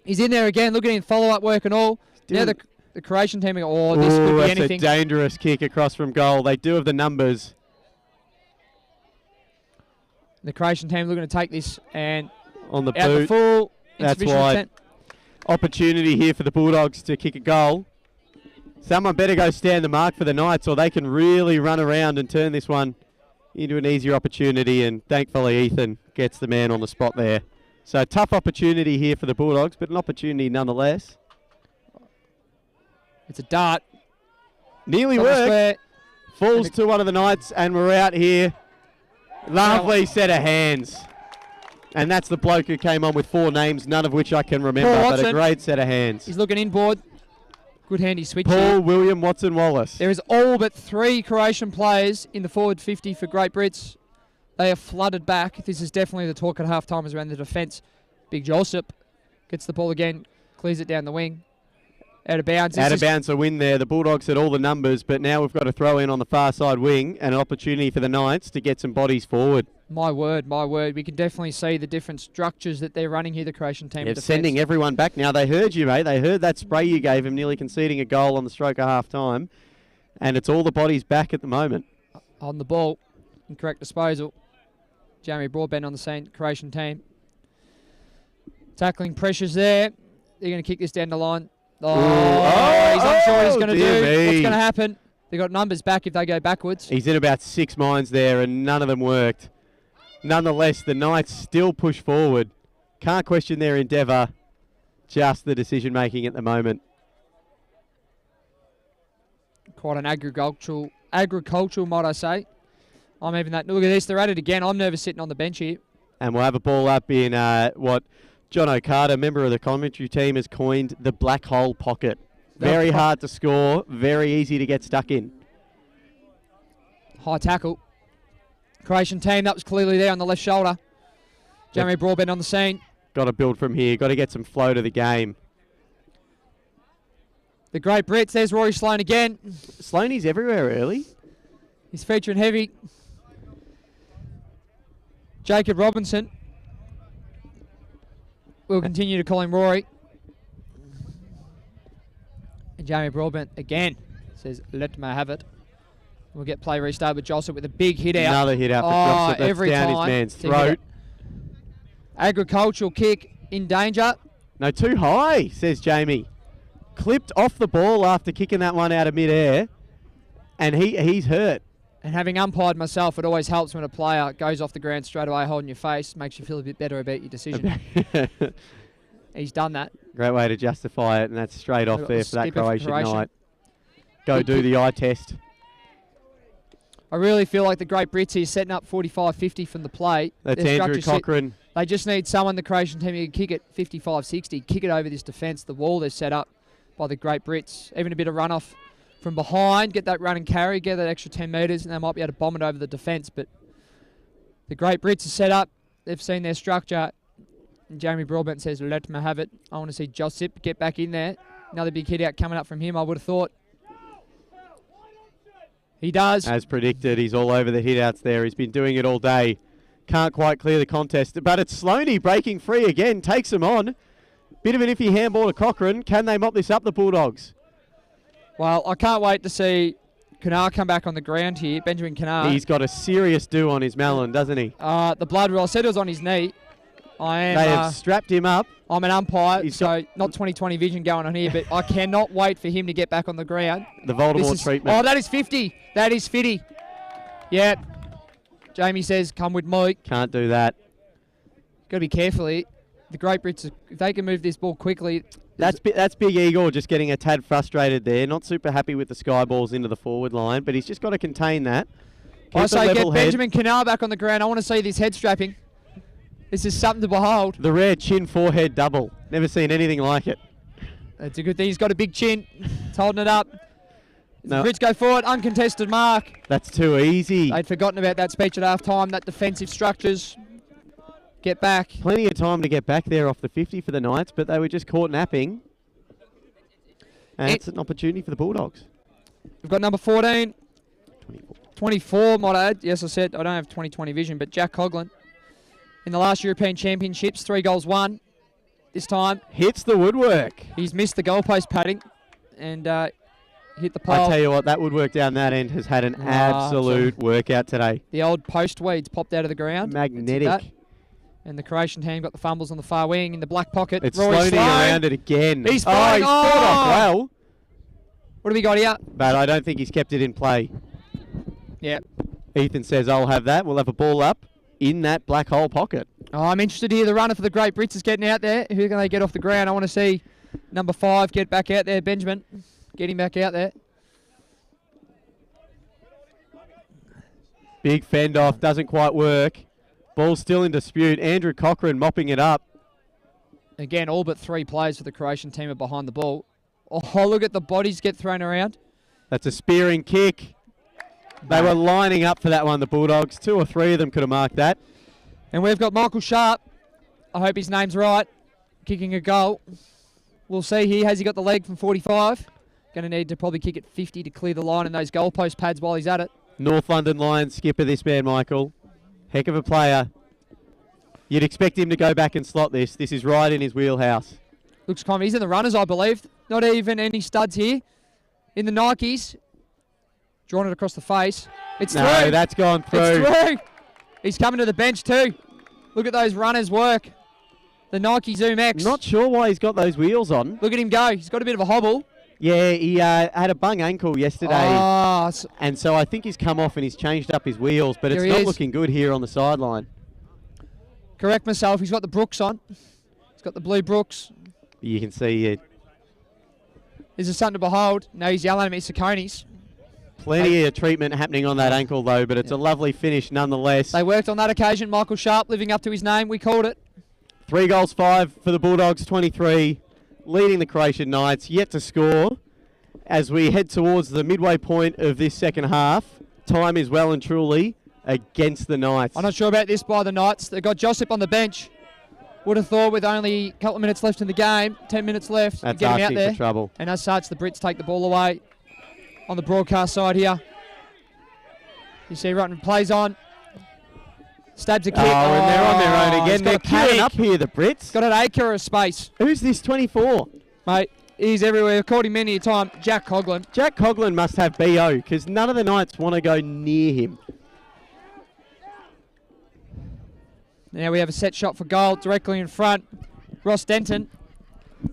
He's in there again, looking in follow-up work and all. Now the Croatian team are this could be that's anything. a dangerous kick across from goal. They do have the numbers. The Croatian team looking to take this and on the out boot. the full. That's insufficient wide. intent. Opportunity here for the Bulldogs to kick a goal. Someone better go stand the mark for the Knights, or they can really run around and turn this one into an easier opportunity, and thankfully Ethan gets the man on the spot there. So a tough opportunity here for the Bulldogs, but an opportunity nonetheless. It's a dart. Nearly worked. Falls to one of the Knights, and we're out here. Lovely set of hands. And that's the bloke who came on with 4 names, none of which I can remember, but a great set of hands. He's looking inboard. Good handy switch Paul here. William Watson Wallace. There is all but 3 Croatian players in the forward 50 for Great Brits. They are flooded back. This is definitely the talk at half-time is around the defence. Big Josip gets the ball again, clears it down the wing. Out of bounds. Out of bounds, a win there. The Bulldogs had all the numbers, but now we've got to throw in on the far side wing and an opportunity for the Knights to get some bodies forward. My word, my word. We can definitely see the different structures that they're running here, the Croatian team. They're sending everyone back now. They heard you, mate. They heard that spray you gave him, nearly conceding a goal on the stroke of half-time. And it's all the bodies back at the moment. On the ball. Incorrect disposal. Jamie Broadbent on the scene, Croatian team. Tackling pressures there. They're going to kick this down the line. He's unsure what he's going to do. me. What's going to happen? They've got numbers back if they go backwards. He's in about 6 minds there, and none of them worked. Nonetheless, the Knights still push forward. Can't question their endeavour. Just the decision-making at the moment. Quite an agricultural, might I say. I'm even that. Look at this. They're at it again. I'm nervous sitting on the bench here. And we'll have a ball up in what John O'Carter, member of the commentary team, has coined the black hole pocket. Very hard to score, very easy to get stuck in. High tackle. Croatian team, that was clearly there on the left shoulder. Jeremy Broadbent on the scene. Got to build from here. Got to get some flow to the game. The Great Brits. There's Rory Sloane again. Sloaney's everywhere early. He's featuring heavy. Jacob Robinson. We'll continue to call him Rory. And Jamie Broadbent again says, let me have it. We'll get play restart with Joseph with a big hit out. Another hit out for Joseph. That's every down time his man's to throat. Agricultural kick in danger. No, too high, says Jamie. Clipped off the ball after kicking that one out of midair. And he's hurt. And having umpired myself, it always helps when a player goes off the ground straight away holding your face. Makes you feel a bit better about your decision. He's done that. Great way to justify it, and that's straight off there for that Croatian night. Go do the eye test. I really feel like the Great Brits here setting up 45-50 from the plate. That's Their Andrew structure Cochrane. They just need someone, the Croatian team, who can kick it 55-60, kick it over this defence, the wall they've set up. by the Great Brits. Even a bit of runoff from behind, get that run and carry, get that extra 10 metres, and they might be able to bomb it over the defence. But the Great Brits are set up. They've seen their structure. And Jamie Broadbent says, let me have it. I want to see Josip get back in there. Another big hit out coming up from him, I would have thought. He does. As predicted, he's all over the hit-outs there. He's been doing it all day. Can't quite clear the contest. But it's Sloaney breaking free again. Takes him on. Bit of an iffy handball to Cochrane. Can they mop this up, the Bulldogs? Well, I can't wait to see Kanar come back on the ground here. Benjamin Kanar. He's got a serious do on his melon, doesn't he? The blood roll. I said it was on his knee. They have strapped him up. I'm an umpire, so not 20/20 vision going on here, but I cannot wait for him to get back on the ground. The Voldemort treatment. Oh, that is 50. That is 50. Yep. Jamie says, come with me. Can't do that. Got to be careful here. The Great Brits, if they can move this ball quickly. That's Big Eagle just getting a tad frustrated there. Not super happy with the sky balls into the forward line, but he's just got to contain that. I say get Benjamin Kanar back on the ground. I want to see this head strapping. This is something to behold. The rare chin forehead double. Never seen anything like it. That's a good thing. He's got a big chin. It's holding it up. No. Brits go forward. Uncontested mark. That's too easy. They'd forgotten about that speech at half time. That defensive structures. Get back. Plenty of time to get back there off the 50 for the Knights, but they were just caught napping. And it's an opportunity for the Bulldogs. We've got number 14. 24, might I add. Yes, I said I don't have 20/20 vision, but Jack Coughlin. In the last European Championships, 3 goals, 1. This time. Hits the woodwork. He's missed the goalpost padding and hit the pole. I tell you what, that woodwork down that end has had an absolute workout today. The old post weeds popped out of the ground. Magnetic. And the Croatian team got the fumbles on the far wing in the black pocket. It's Sloaney around it again. He's flying. He's pulled off well. What have we got here? But I don't think he's kept it in play. Yeah. Ethan says, I'll have that. We'll have a ball up in that black hole pocket. Oh, I'm interested to hear the runner for the Great Brits is getting out there. Who can they get off the ground? I want to see number 5 get back out there. Benjamin, get him back out there. Big fend off, doesn't quite work. Ball's still in dispute. Andrew Cochrane mopping it up. Again, all but 3 players for the Croatian team are behind the ball. Oh, look at the bodies get thrown around. That's a spearing kick. They were lining up for that one, the Bulldogs. 2 or 3 of them could have marked that. And we've got Michael Sharp. I hope his name's right. Kicking a goal. We'll see here. Has he got the leg from 45? Going to need to probably kick it 50 to clear the line in those goalpost pads while he's at it. North London Lions skipper, this man, Michael. Heck of a player. You'd expect him to go back and slot this. This is right in his wheelhouse. Looks confident. He's in the runners, I believe. Not even any studs here. In the Nikes. Drawn it across the face. It's through. No, that's gone through. It's through. He's coming to the bench too. Look at those runners work. The Nike Zoom X. Not sure why he's got those wheels on. Look at him go. He's got a bit of a hobble. Yeah, he had a bung ankle yesterday. Oh, and so I think he's come off and he's changed up his wheels, but it's not looking good here on the sideline. Correct myself. He's got the Brooks on. He's got the blue Brooks. You can see it. This is something to behold. No, he's yelling at me, Saconis. Plenty of treatment happening on that ankle, though, but it's a lovely finish nonetheless. They worked on that occasion. Michael Sharp living up to his name. We called it. 3 goals, 5 for the Bulldogs, 23. Leading the Croatian Knights, yet to score. As we head towards the midway point of this second half, time is well and truly against the Knights. I'm not sure about this by the Knights. They've got Josip on the bench. Would have thought with only a couple of minutes left in the game, 10 minutes left, That's get him out asking there. for trouble. And as such, the Brits take the ball away on the broadcast side here. You see Rutten plays on. Stabs a kick. Oh, and they're on their own again. They're queuing up here, the Brits. Got an acre of space. Who's this 24? Mate, he's everywhere. I've called him many a time. Jack Coughlin. Jack Coughlin must have BO because none of the Knights want to go near him. Now we have a set shot for goal directly in front. Ross Denton.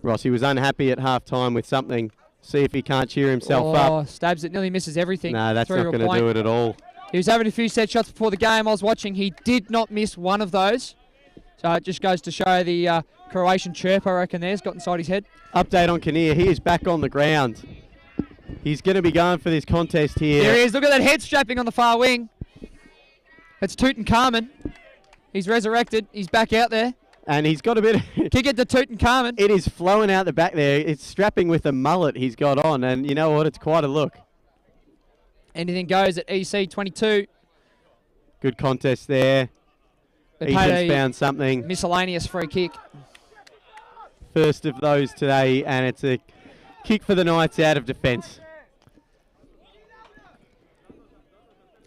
Ross, he was unhappy at half-time with something. See if he can't cheer himself up. Stabs it, nearly misses everything. No, that's not going to do it at all. He was having a few set shots before the game. I was watching. He did not miss one of those. So it just goes to show the Croatian chirp, I reckon, there's got inside his head. Update on Kinnear. He is back on the ground. He's going to be going for this contest here. There he is. Look at that head strapping on the far wing. That's Tutankhamun. He's resurrected. He's back out there. And he's got a bit of... Kick it to Tutankhamun. It is flowing out the back there. It's strapping with the mullet he's got on. And you know what? It's quite a look. Anything goes at EC 22. Good contest there. Ethan's found something. Miscellaneous free kick. First of those today, and it's a kick for the Knights out of defence.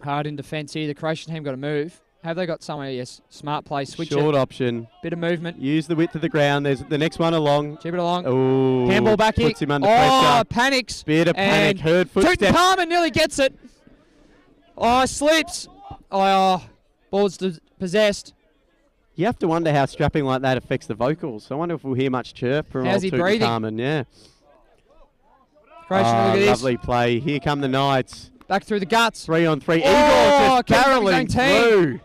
Hard in defence here. The Croatian team got to move. Have they got somewhere? Yes. Smart play. Switch Short it. option. Bit of movement. Use the width of the ground. There's the next one along. Chip it along. Oh, handball back here. puts him under pressure. Panics. Bit of panic. Heard footsteps. Tutankhamun nearly gets it. Oh, slips. Oh, ball's possessed. You have to wonder how strapping like that affects the vocals. I wonder if we'll hear much chirp from How's he breathing? Tutankhamun. Yeah. Croatian, look at this. Lovely play. Here come the Knights. Back through the guts. 3 on 3. Oh, Igor just kept barreling his own team. through.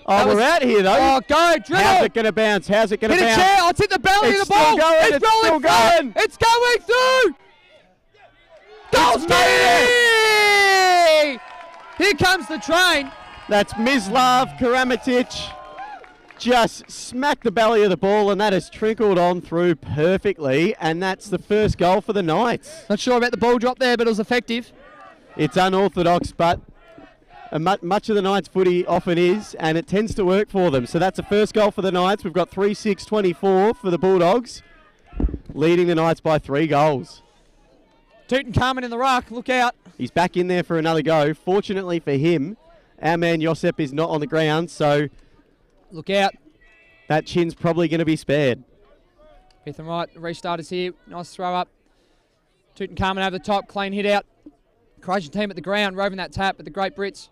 Oh, we're out here though. Oh, go, dribble. How's it going to bounce? How's it going to Hit bounce? a chair. It's hit the belly of the ball. Still going. It's rolling still through. going. It's going through. Golski! Here comes the train. That's Mislav Karametic. Just smacked the belly of the ball, and that has trickled on through perfectly, and that's the first goal for the Knights. Not sure about the ball drop there, but it was effective. It's unorthodox, but much of the Knights footy often is, and it tends to work for them. So that's the first goal for the Knights. We've got 3-6-24 for the Bulldogs, leading the Knights by 3 goals. Tutankhamun in the ruck, look out. He's back in there for another go. Fortunately for him, our man Josep is not on the ground, so look out. That chin's probably going to be spared. Fifth and right, restart is here. Nice throw up. Tutankhamun over the top, clean hit out. Croatian team at the ground, roving that tap, but the Great Brits,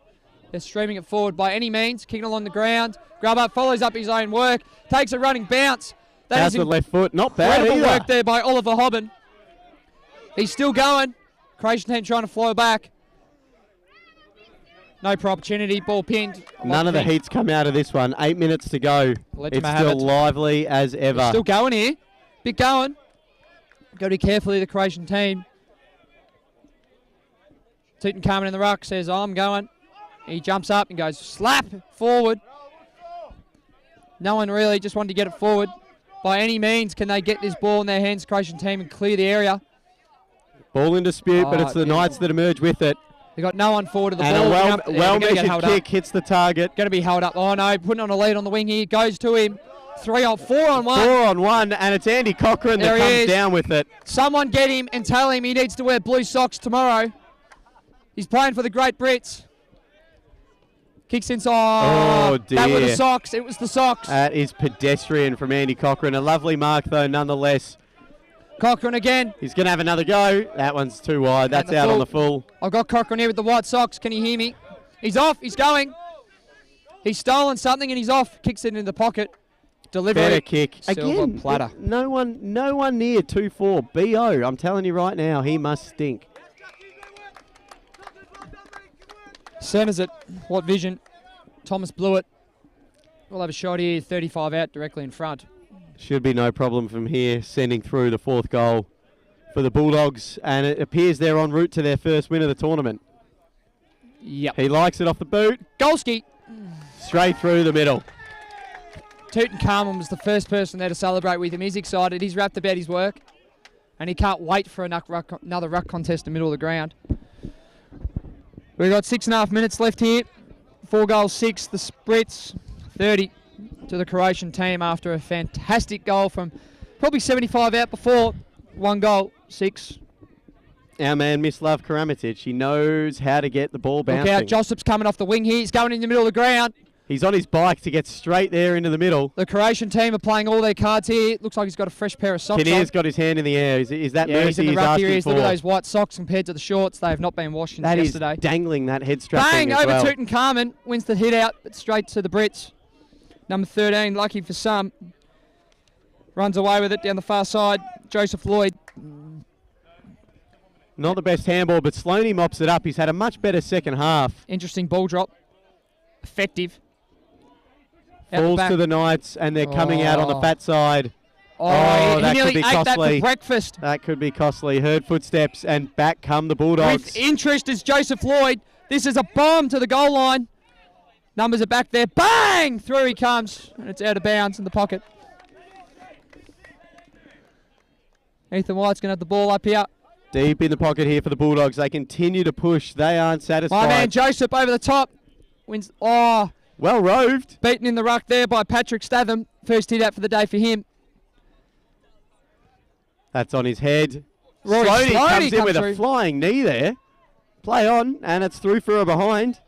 they're streaming it forward by any means, kicking along the ground. Grub up, follows up his own work, takes a running bounce. That's the left foot, not bad incredible either. work there by Oliver Hobben. He's still going. Croatian team trying to flow back. No pro opportunity, ball pinned. None of the heat's come out of this one. 8 minutes to go. It's still lively as ever. Still going here. Bit going. Got to be careful, the Croatian team. Tutankhamun in the ruck says, I'm going. He jumps up and goes slap forward. No one really just wanted to get it forward. By any means, can they get this ball in their hands, Croatian team, and clear the area? Ball in dispute, but it's the Knights that emerge with it. They got no one forward to the and ball. a well-measured kick hits the target. Going to be held up. Oh no, putting on a lead on the wing here. Goes to him. 4 on 1. 4 on 1, and it's Andy Cochran that comes down with it. Someone get him and tell him he needs to wear blue socks tomorrow. He's playing for the Great Brits. Kicks inside. Oh dear. That was the socks. It was the socks. That is pedestrian from Andy Cochran. A lovely mark though, nonetheless. Cochran again. He's going to have another go. That one's too wide. That's out on the full. I've got Cochran here with the white socks. Can you hear me? He's off. He's going. He's stolen something and he's off. Kicks it in the pocket. Delivery. Better kick. Silver Again, platter. No one near 2-4. B.O. I'm telling you right now, he must stink. Centres it. What vision? Thomas Blewett. We'll have a shot here. 35 out directly in front. Should be no problem from here, sending through the 4th goal for the Bulldogs, and it appears they're en route to their first win of the tournament. Yep. He likes it off the boot. Golski. Straight through the middle. Tutankhamun was the first person there to celebrate with him. He's excited. He's wrapped about his work, and he can't wait for another ruck contest in the middle of the ground. We've got 6.5 minutes left here. 4 goals, 6. The Brits, 30 to the Croatian team after a fantastic goal from probably 75 out before. 1 goal, 6. Our man Mislav Karametic, he knows how to get the ball bouncing. Look out, Josep's coming off the wing here. He's going in the middle of the ground. He's on his bike to get straight there into the middle. The Croatian team are playing all their cards here. Looks like he's got a fresh pair of socks Kinnear's got his hand in the air. Is that mercy he's asking for? Look at those white socks compared to the shorts. They have not been washed since yesterday. That is dangling that head strap. Bang, over well. Tutankhamun. Wins the hit out, but straight to the Brits. Number 13, lucky for some. Runs away with it down the far side. Joseph Lloyd. Not the best handball, but Sloaney mops it up. He's had a much better second half. Interesting ball drop. Effective. Falls to the Knights, and they're coming out on the fat side. He nearly could be ate that costly. for breakfast. That could be costly. Heard footsteps, and back come the Bulldogs. With interest is Joseph Lloyd. This is a bomb to the goal line. Numbers are back there. Bang! Through he comes, and it's out of bounds in the pocket. Ethan White's going to have the ball up here. Deep in the pocket here for the Bulldogs. They continue to push. They aren't satisfied. My man Joseph over the top. Wins. Oh. Well roved. Beaten in the ruck there by Patrick Statham. First hit out for the day for him. That's on his head. Rory Sloney comes in comes with through. a flying knee there. Play on, and it's through for a behind.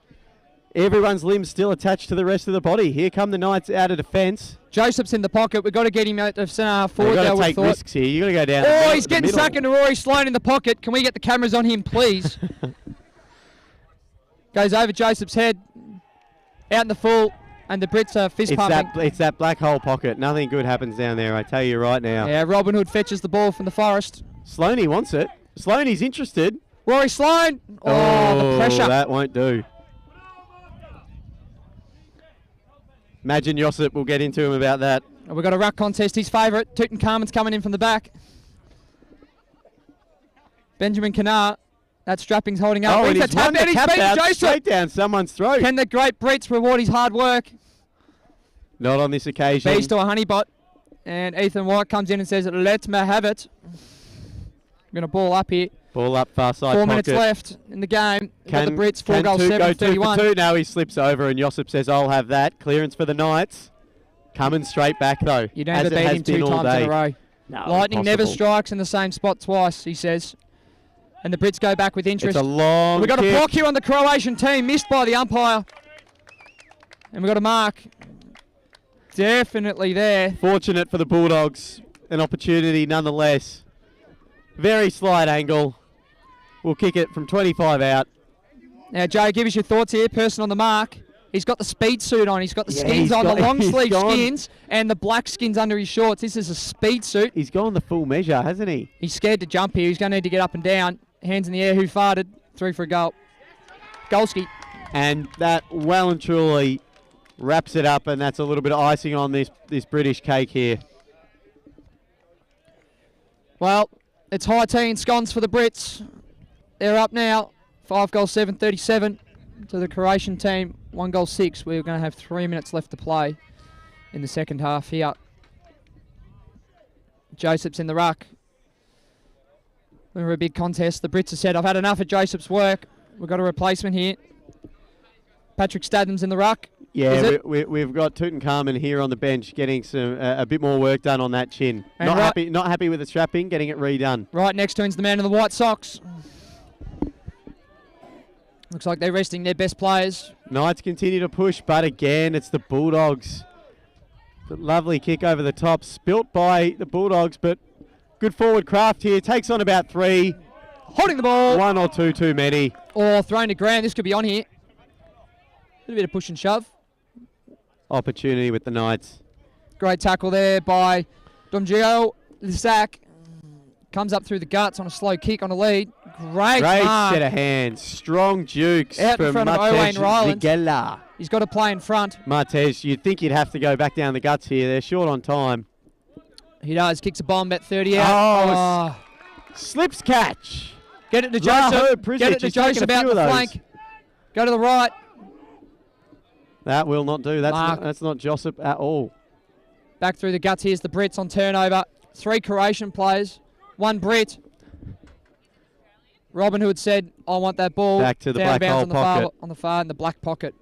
Everyone's limbs still attached to the rest of the body. Here come the Knights out of defence. Joseph's in the pocket. We've got to get him out of centre forward. You've got there, to we take thought. risks here. You've got to go down. Oh, he's getting stuck into Rory Sloan in the pocket. Can we get the cameras on him, please? Goes over Joseph's head. Out in the full. And the Brits are fist pumping. It's that black hole pocket. Nothing good happens down there, I tell you right now. Yeah, Robin Hood fetches the ball from the Forest. Sloaney wants it. Sloaney's interested. Rory Sloan. Oh, the pressure. That won't do. Imagine Josip will get into him about that. And we've got a ruck contest. His favourite, Tutankhamun's coming in from the back. Benjamin Kanar. That strapping's holding up. Oh, and He's he's won the He's tap beaten out Joseph. straight down someone's throat. Can the great Brits reward his hard work? Not on this occasion. Beast to a honeybot. And Ethan White comes in and says, let me have it. I'm going to ball up here. Ball up far side 4 pocket. minutes left in the game. Got the Brits, 4 can goals, two 7 go 31. 2 for 2. Now he slips over and Josip says, I'll have that. Clearance for the Knights. Coming straight back though. You don't have to beat him 2 times in a row. No, Lightning never impossible. strikes in the same spot twice, he says. And the Brits go back with interest. It's a long We've got kick. a block here on the Croatian team, missed by the umpire. And we've got a mark. Definitely there. Fortunate for the Bulldogs. An opportunity nonetheless. Very slight angle. We'll kick it from 25 out. Now, Joe, give us your thoughts here. Person on the mark. He's got the speed suit on. He's got the Yeah, skins he's on, got- the long he's sleeve gone. skins, and the black skins under his shorts. This is a speed suit. He's gone the full measure, hasn't he? He's scared to jump here. He's going to need to get up and down. Hands in the air. Who farted? 3 for a goal. Golski. And that well and truly wraps it up, and that's a little bit of icing on this British cake here. Well, it's high teen scones for the Brits. They're up now. 5 goals, 7, 37 to the Croatian team. 1 goal, 6. We're going to have 3 minutes left to play in the second half here. Joseph's in the ruck. We're a big contest. The Brits have said, I've had enough of Joseph's work. We've got a replacement here. Patrick Statham's in the ruck. Yeah, we've got Tutankhamun here on the bench getting some a bit more work done on that chin. And Not happy with the strapping, getting it redone. Right next to him's the man in the white socks. Looks like they're resting their best players. Knights continue to push, but again, it's the Bulldogs. The lovely kick over the top, spilt by the Bulldogs, but good forward craft here. Takes on about 3. Holding the ball. 1 or 2 too many. Or thrown to ground. This could be on here. A little bit of push and shove. Opportunity with the Knights. Great tackle there by Domgio Lisak. Comes up through the guts on a slow kick on a lead. Great mark. set of hands. Strong dukes Out in from front of Owain Martez Ryland. Vigela. He's got to play in front. Martez, you'd think you'd have to go back down the guts here. They're short on time. He does. Kicks a bomb at 30 out. Slips catch. Get it to Raho Joseph. Prizic, Get it to he's taken Joseph a out few the of those. flank. Go to the right. That will not do. Mark. That's not Josip at all. Back through the guts. Here's the Brits on turnover. 3 Croatian players. 1 Brit. Robin Hood said, I want that ball. Back to the Down black bounds hole on the pocket. Far, on the far in the black pocket.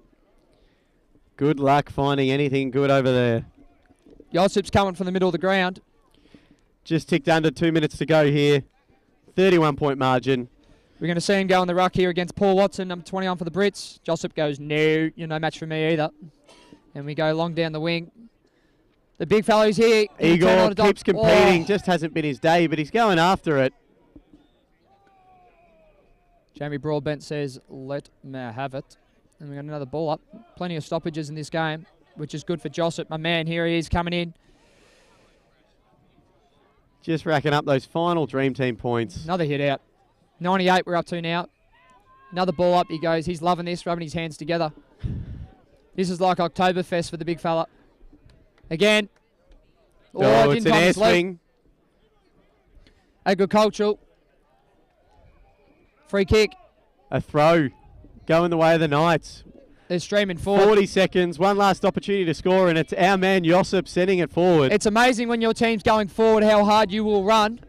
Good luck finding anything good over there. Josip's coming from the middle of the ground. Just ticked under 2 minutes to go here. 31-point margin. We're going to see him go on the ruck here against Paul Watson, number 21 for the Brits. Josip goes, no, you're no match for me either. And we go long down the wing. The big fellow's here. Igor keeps competing. Oh. Just hasn't been his day, but he's going after it. Jamie Broadbent says, let me have it. And we got another ball up. Plenty of stoppages in this game, which is good for Josip. My man, here he is coming in. Just racking up those final Dream Team points. Another hit out. 98 we're up to now. Another ball up he goes. He's loving this, rubbing his hands together. This is like Oktoberfest for the big fella. Again. Oh, it's didn't an come air his leg. swing. Agricultural. Free kick. A throw. Going the way of the Knights. They're streaming forward. 40 seconds. One last opportunity to score, and it's our man Josip sending it forward. It's amazing when your team's going forward how hard you will run.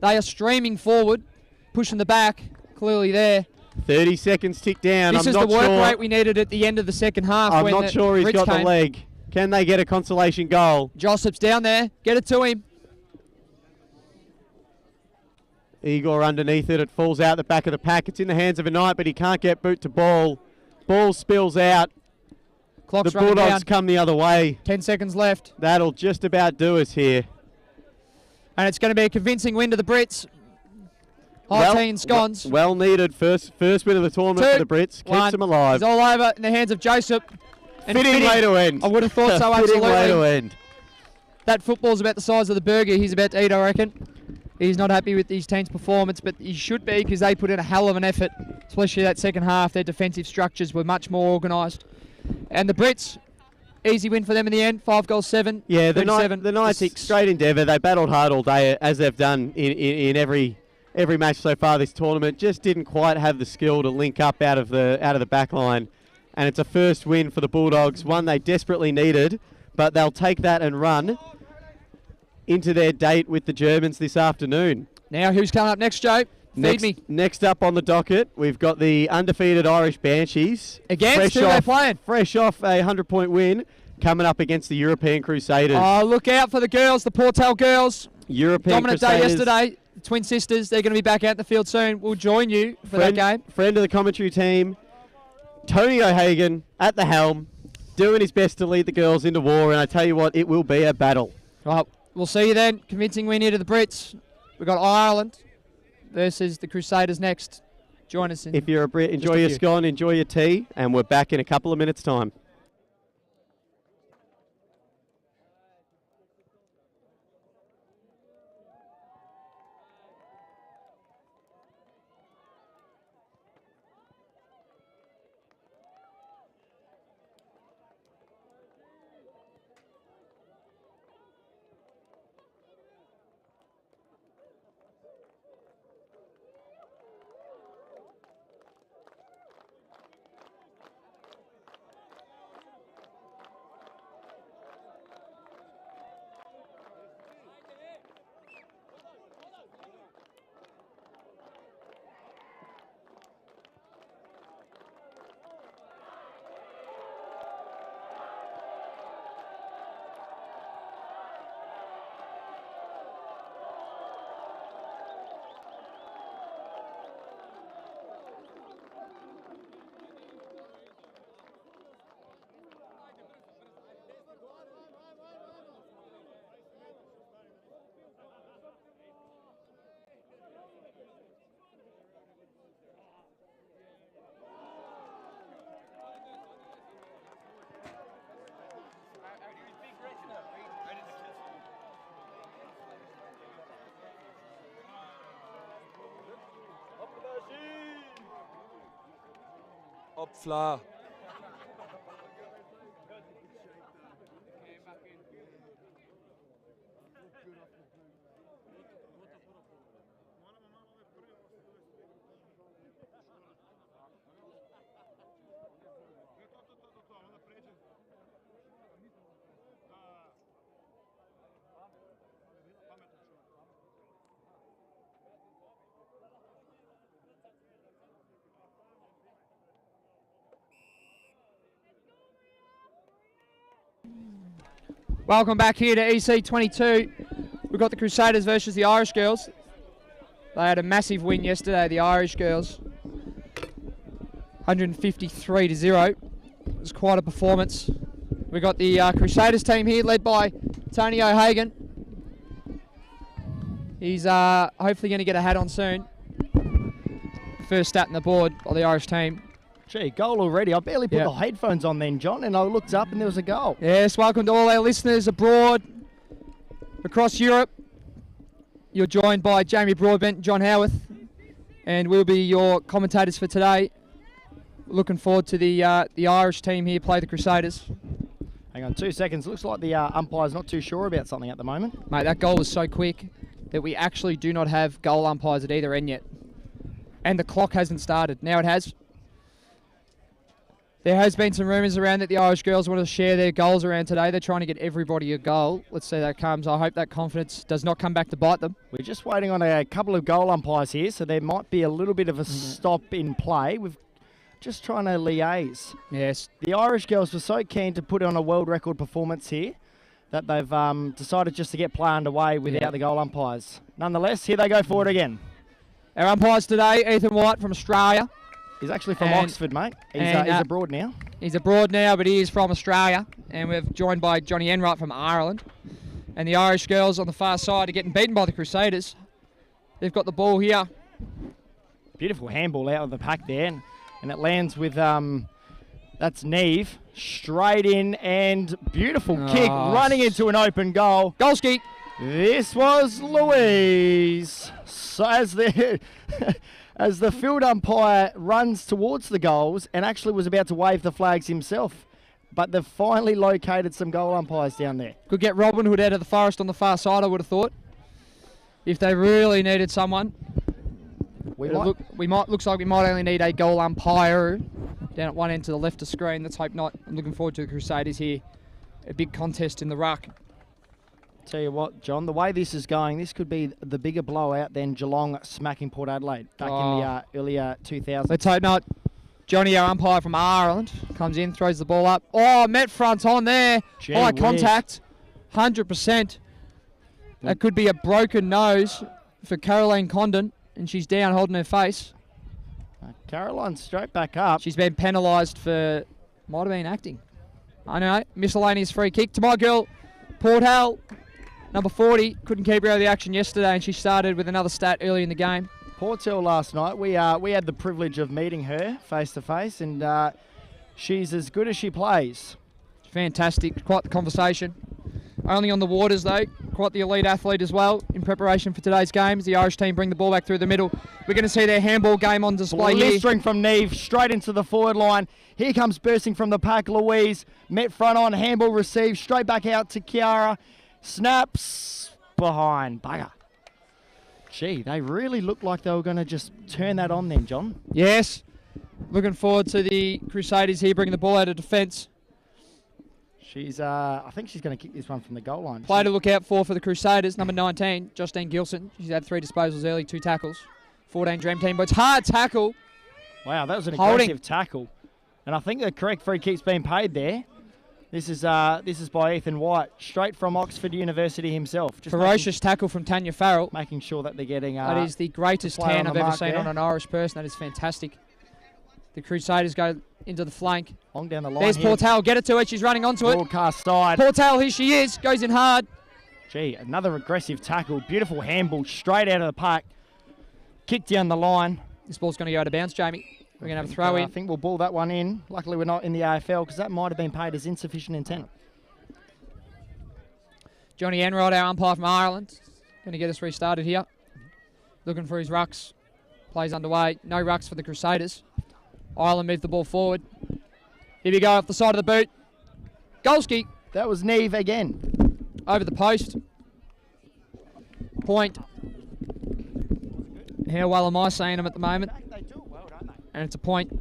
They are streaming forward, pushing the back, clearly there. 30 seconds tick down. This is the work rate we needed at the end of the second half. I'm when not sure he's got the leg. Can they get a consolation goal? Jossip's down there. Get it to him. Igor underneath it. It falls out the back of the pack. It's in the hands of a Knight, but he can't get boot to ball. Ball spills out. Clock's the Bulldogs down. come the other way. 10 seconds left. That'll just about do us here. And it's going to be a convincing win to the Brits. High teen scones. Well needed. First win of the tournament for the Brits. Keeps them alive. It's all over in the hands of Joseph. And fitting way to end. I would have thought so, Fitting absolutely. way to end. That football's about the size of the burger he's about to eat, I reckon. He's not happy with his team's performance, but he should be because they put in a hell of an effort, especially that second half. Their defensive structures were much more organised. And the Brits, easy win for them in the end, 5-7. Yeah, the 37 Knights, to 6. straight endeavour. They battled hard all day, as they've done in every match so far this tournament. Just didn't quite have the skill to link up out of the back line. And it's a first win for the Bulldogs, one they desperately needed, but they'll take that and run into their date with the Germans this afternoon. Now, who's coming up next, Joe? Feed me. Next up on the docket, we've got the undefeated Irish Banshees. Against who they're playing? Fresh off a 100-point win, coming up against the European Crusaders. Oh, look out for the girls, the Portal girls. European Dominant Crusaders. day yesterday. The twin sisters, they're going to be back out in the field soon. We'll join you for that game. Friend of the commentary team, Tony O'Hagan at the helm, doing his best to lead the girls into war, and I tell you what, it will be a battle. Right, we'll see you then. Convincing win here to the Brits. We've got Ireland versus the Crusaders next. Join us in. If you're a Brit, enjoy your scone, enjoy your tea, and we're back in a couple of minutes' time. Opfla. Welcome back here to EC22. We've got the Crusaders versus the Irish girls. They had a massive win yesterday, the Irish girls. 153-0. It was quite a performance. We've got the Crusaders team here led by Tony O'Hagan. He's hopefully going to get a hat on soon. First stat on the board by the Irish team. Gee, goal already. I barely put the headphones on then, John, and I looked up and there was a goal. Yes, welcome to all our listeners abroad, across Europe. You're joined by Jamie Broadbent, John Howarth, and we'll be your commentators for today. Looking forward to the Irish team here play the Crusaders. Hang on 2 seconds. Looks like the umpire's not too sure about something at the moment. Mate, that goal was so quick that we actually do not have goal umpires at either end yet. And the clock hasn't started. Now it has. There has been some rumours around that the Irish girls want to share their goals around today. They're trying to get everybody a goal. Let's see that comes. I hope that confidence does not come back to bite them. We're just waiting on a couple of goal umpires here, so there might be a little bit of a stop in play. We've just trying to liaise. Yes. The Irish girls were so keen to put on a world record performance here that they've decided just to get play underway without the goal umpires. Nonetheless, here they go forward again. Our umpires today, Ethan White from Australia. He's actually from Oxford, mate. He's abroad now. He's abroad now, but he is from Australia. And we're joined by Johnny Enright from Ireland. And the Irish girls on the far side are getting beaten by the Crusaders. They've got the ball here. Beautiful handball out of the pack there. And it lands with, that's Neve. Straight in and beautiful kick running into an open goal. Golski. This was Louise. So as the... as the field umpire runs towards the goals and actually was about to wave the flags himself. But they've finally located some goal umpires down there. Could get Robin Hood out of the forest on the far side, I would have thought. If they really needed someone. Looks like we might only need a goal umpire down at one end to the left of screen. Let's hope not. I'm looking forward to the Crusaders here. A big contest in the ruck. Tell you what, John, the way this is going, this could be the bigger blowout than Geelong smacking Port Adelaide back in the earlier 2000s. Let's hope not. Johnny, our umpire from Ireland, comes in, throws the ball up. Oh, met front on there. High contact, 100%. That could be a broken nose for Caroline Condon, and she's down holding her face. Caroline straight back up. She's been penalised for, might have been acting. I know, miscellaneous free kick to my girl, Port Hal. Number 40, couldn't keep her out of the action yesterday, and she started with another stat early in the game. Portel last night, we had the privilege of meeting her face-to-face, and she's as good as she plays. Fantastic, quite the conversation. Only on the waters, though, quite the elite athlete as well, in preparation for today's games. The Irish team bring the ball back through the middle. We're going to see their handball game on display here. Blistering from Neve, straight into the forward line. Here comes bursting from the pack, Louise. Met front on, handball received, straight back out to Kiara. Snaps behind. Bugger. Gee, they really looked like they were going to just turn that on then, John. Yes. Looking forward to the Crusaders here bringing the ball out of defence. She's, I think she's going to kick this one from the goal line. Player to look out for the Crusaders, number 19, Justine Gilson. She's had 3 disposals early, 2 tackles. 14 Dream Team, but it's hard tackle. Wow, that was an aggressive tackle. And I think the correct free kick's been paid there. This is by Ethan White, straight from Oxford University himself. Just ferocious tackle from Tanya Farrell. Making sure that they're getting... that is the greatest tan I've ever seen on an Irish person. That is fantastic. The Crusaders go into the flank. Long down the line. There's Portal, get it to her, she's running onto it. Broadcast side. Portal, here she is, goes in hard. Gee, another aggressive tackle. Beautiful handball, straight out of the pack. Kick down the line. This ball's going to go out of bounds, Jamie. We're going to have a throw in. I think we'll ball that one in. Luckily, we're not in the AFL because that might have been paid as insufficient intent. Johnny Enright, our umpire from Ireland, going to get us restarted here. Looking for his rucks. Plays underway. No rucks for the Crusaders. Ireland move the ball forward. Here we go off the side of the boot. Golski. That was Neve again. Over the post. Point. How well am I saying them at the moment? And it's a point.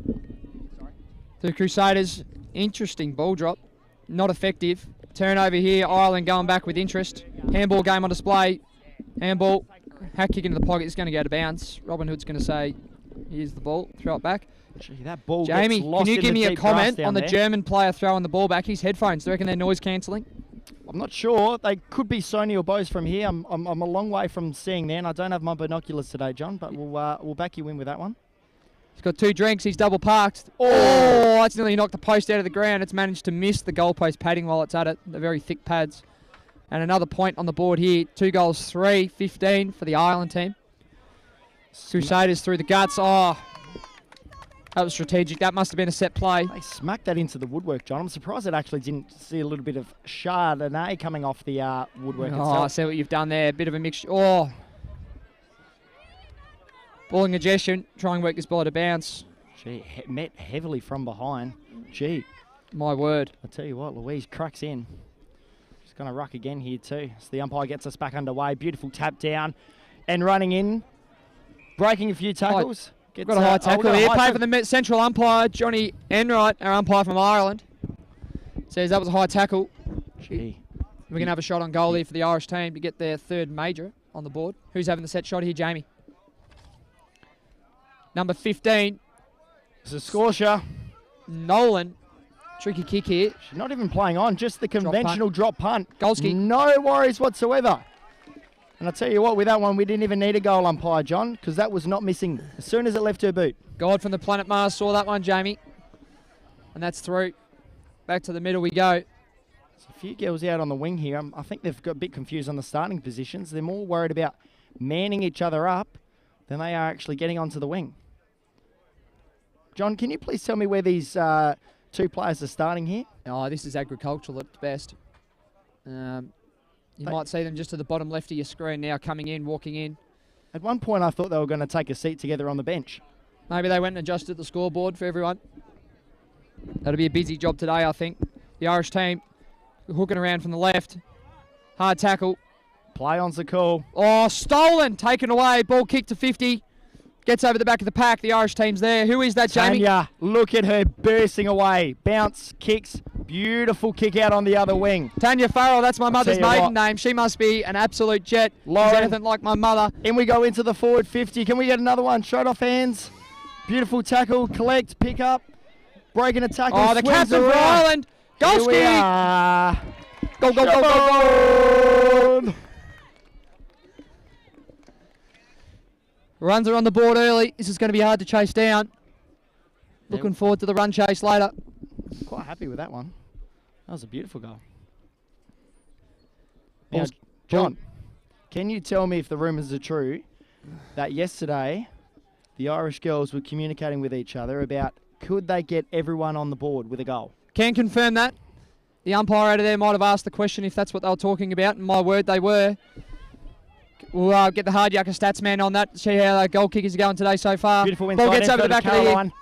The Crusaders, interesting ball drop. Not effective. Turnover here, Ireland going back with interest. Handball game on display. Handball. Hack kick into the pocket is going to go to bounds. Robin Hood's going to say, here's the ball, throw it back. Gee, that ball Jamie, gets lost can you give me a comment on the there. German player throwing the ball back? His headphones, do you reckon they're noise cancelling? I'm not sure. They could be Sony or Bose from here. I'm a long way from seeing there, and I don't have my binoculars today, John, but we'll back you in with that one. He's got 2 drinks. He's double parked. Oh, that's nearly knocked the post out of the ground. It's managed to miss the goalpost padding while it's at it. The very thick pads. And another point on the board here. 2 goals, 3, 15 for the Ireland team. Crusaders through the guts. Oh, that was strategic. That must have been a set play. They smacked that into the woodwork, John. I'm surprised it actually didn't see a little bit of Chardonnay coming off the woodwork itself. I see what you've done there. A bit of a mixture. Oh. Ball in congestion. Try and work this ball out of bounds. Gee, met heavily from behind. Gee. My word. I tell you what, Louise cracks in. She's going to ruck again here too. So the umpire gets us back underway. Beautiful tap down and running in. Breaking a few tackles. Gets, Got a high tackle got a here. high Play tackle. for the central umpire, Johnny Enright, our umpire from Ireland. Says that was a high tackle. Gee. We're going to have a shot on goal here for the Irish team to get their third major on the board. Who's having the set shot here, Jamie? Number 15. This is Scotia. Nolan. Tricky kick here. She's not even playing on, just the conventional drop punt. Golski. No worries whatsoever. And I'll tell you what, with that one, we didn't even need a goal umpire, John, because that was not missing as soon as it left her boot. God from the planet Mars saw that one, Jamie. And that's through. Back to the middle we go. There's a few girls out on the wing here. I think they've got a bit confused on the starting positions. They're more worried about manning each other up than they are actually getting onto the wing. John, can you please tell me where these two players are starting here? Oh, this is agricultural at best. You might see them just to the bottom left of your screen now, coming in, walking in. At one point, I thought they were going to take a seat together on the bench. Maybe they went and adjusted the scoreboard for everyone. That'll be a busy job today, I think. The Irish team hooking around from the left. Hard tackle. Play on's the call. Oh, stolen. Taken away. Ball kicked to 50. Gets over the back of the pack. The Irish team's there. Who is that, Jamie? Tanya, look at her bursting away. Bounce, kicks, beautiful kick out on the other wing. Tanya Farrell, that's my mother's tell you maiden what. name. She must be an absolute jet. She's Lauren. anything like my mother. In we go into the forward 50. Can we get another one? Straight off hands. Beautiful tackle, collect, pick up. Breaking a tackle. Oh, the swings captain for around. Ireland. Here we Golski. are. Go, go, go, go, go. Runs are on the board early. This is going to be hard to chase down. Looking forward to the run chase later. Quite happy with that one. That was a beautiful goal. Now, Ball's- John, can you tell me if the rumours are true that yesterday the Irish girls were communicating with each other about could they get everyone on the board with a goal? Can confirm that. The umpire over there might have asked the question if that's what they were talking about, and my word, they were. We'll get the hard yakka stats man on that, see how the goal kickers are going today so far. Beautiful inside Ball gets over the effort back of the Caroline.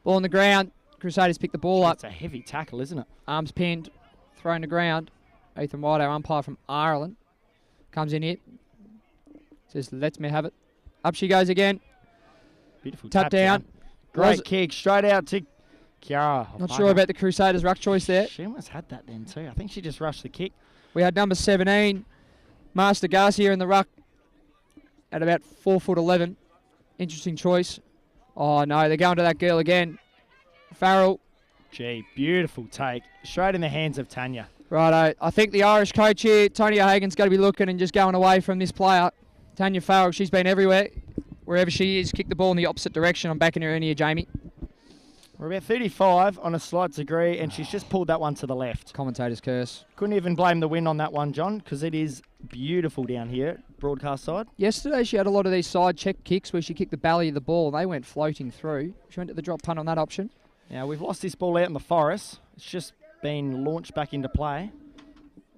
Ball on the ground. Crusaders pick the ball up. It's a heavy tackle, isn't it? Arms pinned, thrown to ground. Ethan White, our umpire from Ireland, comes in here. Says, let me have it. Up she goes again. Beautiful Tap down. Great Was- kick, straight out to Kiara. Not sure about the Crusaders' ruck choice there. She almost had that then too. I think she just rushed the kick. We had number 17, Master Garcia in the ruck at about 4'11". Interesting choice. Oh no, they're going to that girl again. Farrell. Gee, beautiful take. Straight in the hands of Tanya. Righto. I think the Irish coach here, Tony O'Hagan's got to be looking and just going away from this player. Tanya Farrell, she's been everywhere. Wherever she is, kick the ball in the opposite direction. I'm backing her in here, Jamie. We're about 35 on a slight degree, and she's just pulled that one to the left. Commentator's curse. Couldn't even blame the wind on that one, John, because it is beautiful down here, broadcast side. Yesterday she had a lot of these side check kicks where she kicked the belly of the ball and they went floating through. She went to the drop punt on that option. Now, we've lost this ball out in the forest. It's just been launched back into play.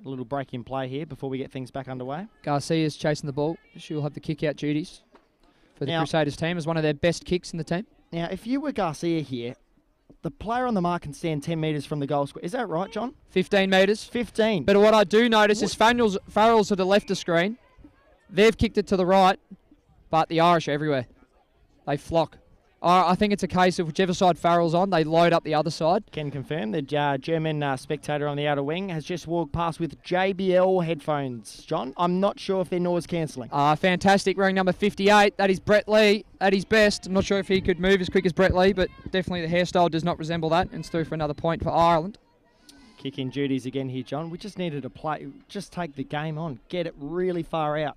A little break in play here before we get things back underway. Garcia's chasing the ball. She'll have the kick out duties for the Now- Crusaders team as one of their best kicks in the team. Now, if you were Garcia here, the player on the mark can stand 10 metres from the goal square. Is that right, John? 15 metres. 15. But what I do notice is Farrell's to the left of screen. They've kicked it to the right, but the Irish are everywhere. They flock. I think it's a case of whichever side Farrell's on, they load up the other side. Can confirm the German spectator on the outer wing has just walked past with JBL headphones. John, I'm not sure if they're noise cancelling. Fantastic, wearing number 58. That is Brett Lee at his best. I'm not sure if he could move as quick as Brett Lee, but definitely the hairstyle does not resemble that. And it's through for another point for Ireland. Kicking duties again here, John. We just needed to play, just take the game on, get it really far out.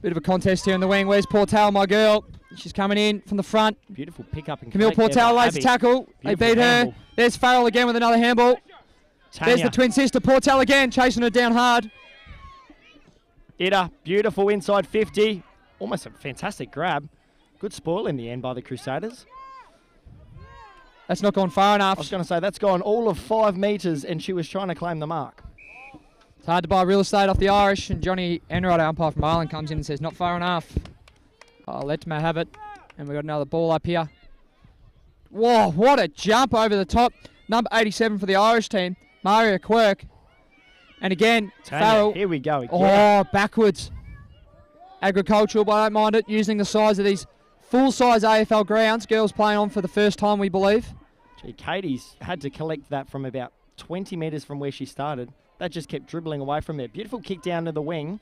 Bit of a contest here in the wing. Where's Portal, my girl? She's coming in from the front. Beautiful pick up and Camille collect there Portal by lays a Abby. tackle. They Beautiful beat her. handball. There's Farrell again with another handball. Tanya. There's the twin sister Portal again, chasing her down hard. Ida, beautiful inside 50. Almost a fantastic grab. Good spoil in the end by the Crusaders. That's not gone far enough. I was going to say, that's gone all of 5 metres and she was trying to claim the mark. It's hard to buy real estate off the Irish, and Johnny Enright, our umpire from Ireland, comes in and says, not far enough. I'll let Matt have it. And we've got another ball up here. Whoa, what a jump over the top. Number 87 for the Irish team, Maria Quirk. And again, Tanya, Farrell. here we go again. Oh, backwards. agricultural, but I don't mind it, using the size of these full-size AFL grounds. Girls playing on for the first time, we believe. Gee, Katie's had to collect that from about 20 metres from where she started. That just kept dribbling away from there. Beautiful kick down to the wing.